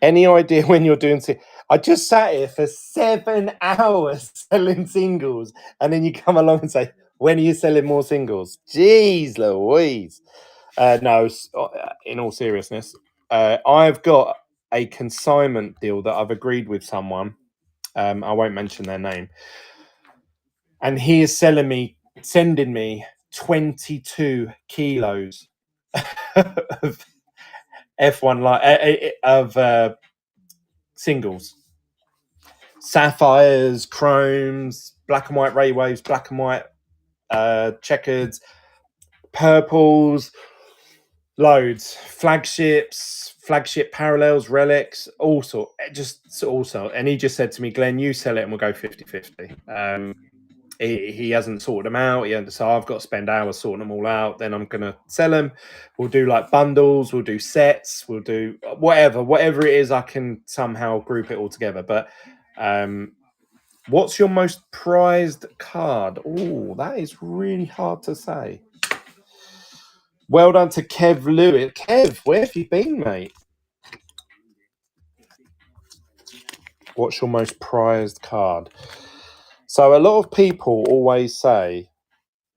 Any idea when you're doing... I just sat here for 7 hours selling singles, and then you come along and say, when are you selling more singles? Jeez Louise. No, in all seriousness, I've got a consignment deal that I've agreed with someone. I won't mention their name. And he is sending me 22 kilos of F1 of singles. Sapphires, chromes, black and white ray waves, black and white checkers, purples, loads, flagship parallels, relics, all sort. And he just said to me, Glenn, you sell it and we'll go 50-50. He hasn't sorted them out. So I've got to spend hours sorting them all out. Then I'm going to sell them. We'll do like bundles. We'll do sets. We'll do whatever it is. I can somehow group it all together. But what's your most prized card? Oh, that is really hard to say. Well done to Kev Lewis. Kev, where have you been, mate? What's your most prized card? So a lot of people always say,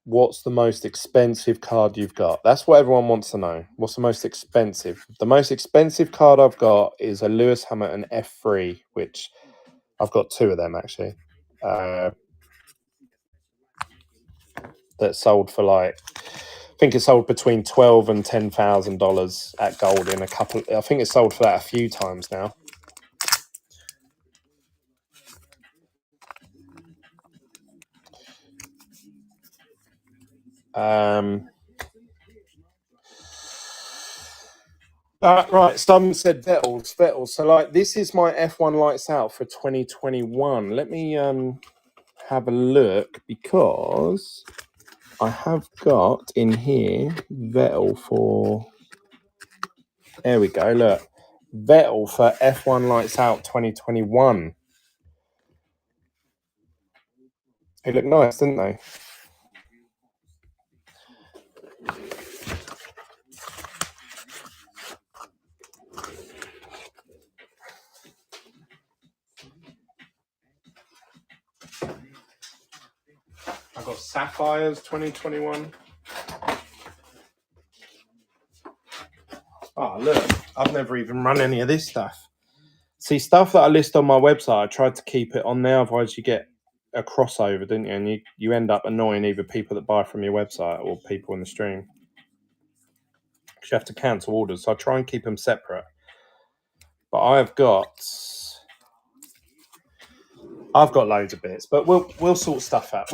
what's the most expensive card you've got? That's what everyone wants to know. What's the most expensive? The most expensive card I've got is a Lewis Hamilton F3, which I've got 2 of them actually. That sold for I think it sold between $12,000 and $10,000 at Gold in a couple. I think it's sold for that a few times now. Right, some said Vettel. So like this is my F1 lights out for 2021. Let me have a look, because I have got in here Vettel for... There we go, look. Vettel for F1 lights out 2021. They look nice, didn't they? I've got Sapphires 2021. Oh, look, I've never even run any of this stuff. See, stuff that I list on my website, I tried to keep it on there, otherwise you get a crossover, didn't you? And you end up annoying either people that buy from your website or people in the stream. Because you have to cancel orders, so I try and keep them separate. But I've got loads of bits, but we'll sort stuff out.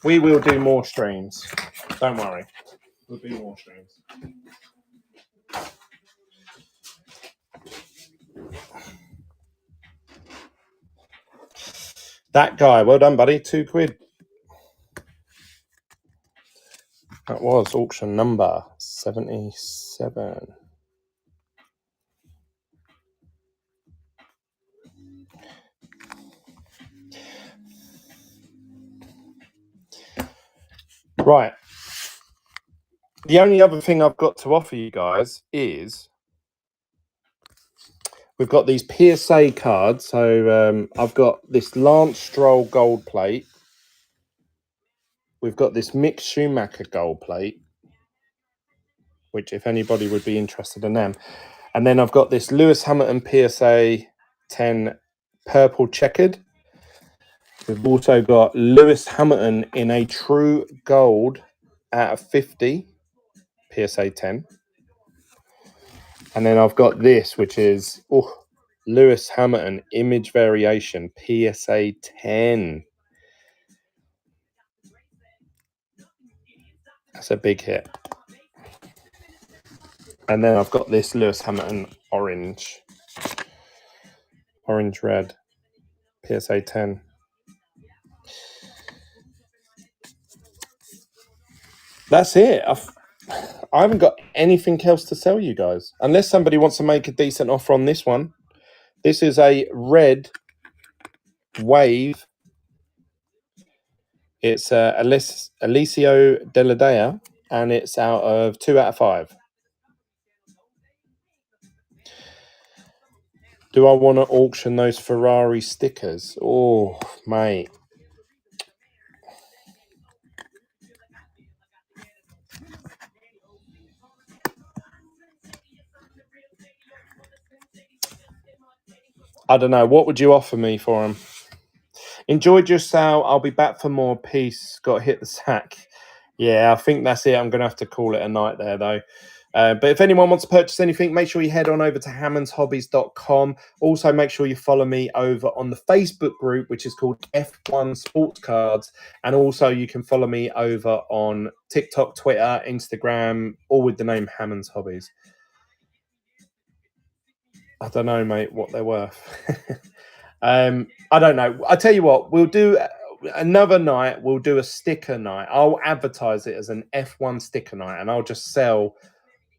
We will do more streams. Don't worry. We'll do more streams. That guy, well done, buddy. £2. That was auction number 77. Right. The only other thing I've got to offer you guys is we've got these PSA cards. So I've got this Lance Stroll gold plate. We've got this Mick Schumacher gold plate, which if anybody would be interested in them. And then I've got this Lewis Hamilton PSA 10 purple checkered. We've also got Lewis Hamilton in a true gold out of 50 PSA 10. And then I've got this, which is Lewis Hamilton image variation PSA 10. That's a big hit. And then I've got this Lewis Hamilton orange red, PSA 10. That's it. I haven't got anything else to sell you guys, unless somebody wants to make a decent offer on this one. This is a red wave. It's Alicio Deladea, and it's out of 2 out of 5. Do I want to auction those Ferrari stickers? Oh, mate. I don't know. What would you offer me for them? Enjoyed your sale. I'll be back for more. Peace. Got to hit the sack. Yeah, I think that's it. I'm going to have to call it a night there, though. But if anyone wants to purchase anything, make sure you head on over to hammondshobbies.com. Also, make sure you follow me over on the Facebook group, which is called F1 Sports Cards. And also, you can follow me over on TikTok, Twitter, Instagram, all with the name Hammond's Hobbies. I don't know, mate, what they're worth. I don't know. I tell you what, we'll do another night. We'll do a sticker night. I'll advertise it as an F1 sticker night, and I'll just sell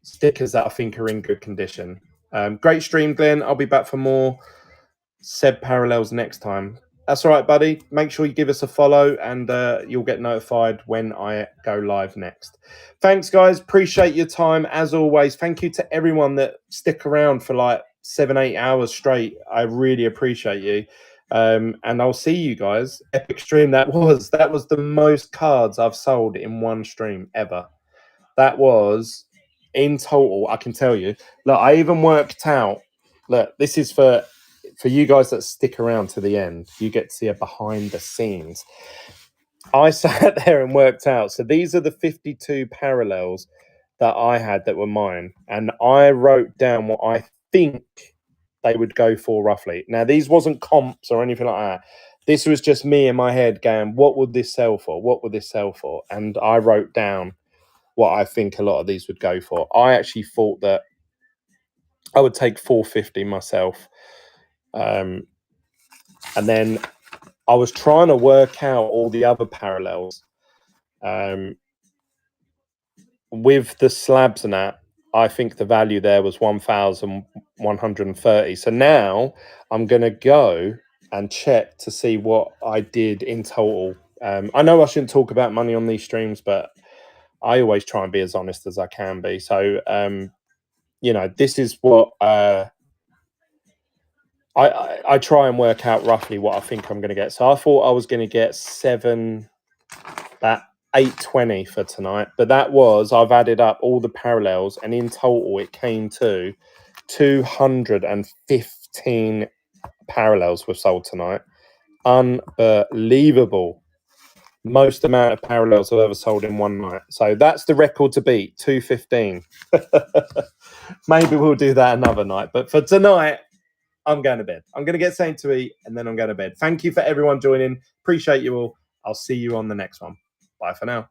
stickers that I think are in good condition. Great stream, Glenn. I'll be back for more Seb Parallels next time. That's all right, buddy. Make sure you give us a follow, and you'll get notified when I go live next. Thanks, guys. Appreciate your time, as always. Thank you to everyone that stick around for like 7-8 hours straight. I really appreciate you. And I'll see you guys. Epic stream that was the most cards I've sold in one stream ever. That was in total, I can tell you. Look, I even worked out. Look, this is for you guys that stick around to the end. You get to see a behind the scenes. I sat there and worked out. So these are the 52 parallels that I had that were mine. And I wrote down what I think they would go for roughly. Now, these wasn't comps or anything like that. This was just me in my head going, what would this sell for? What would this sell for? And I wrote down what I think a lot of these would go for. I actually thought that I would take 450 myself. And then I was trying to work out all the other parallels. With the slabs and that, I think the value there was 1,130. So now I'm going to go and check to see what I did in total. I know I shouldn't talk about money on these streams, but I always try and be as honest as I can be. So, you know, this is what I try and work out roughly what I think I'm going to get. So I thought I was going to get 820 for tonight, but that was, I've added up all the parallels, and in total it came to 215 parallels were sold tonight. Unbelievable. Most amount of parallels I've ever sold in one night. So that's the record to beat, 215. Maybe we'll do that another night, but for tonight, I'm going to bed. I'm going to get something to eat, and then I'm going to bed. Thank you for everyone joining. Appreciate you all. I'll see you on the next one. Bye for now.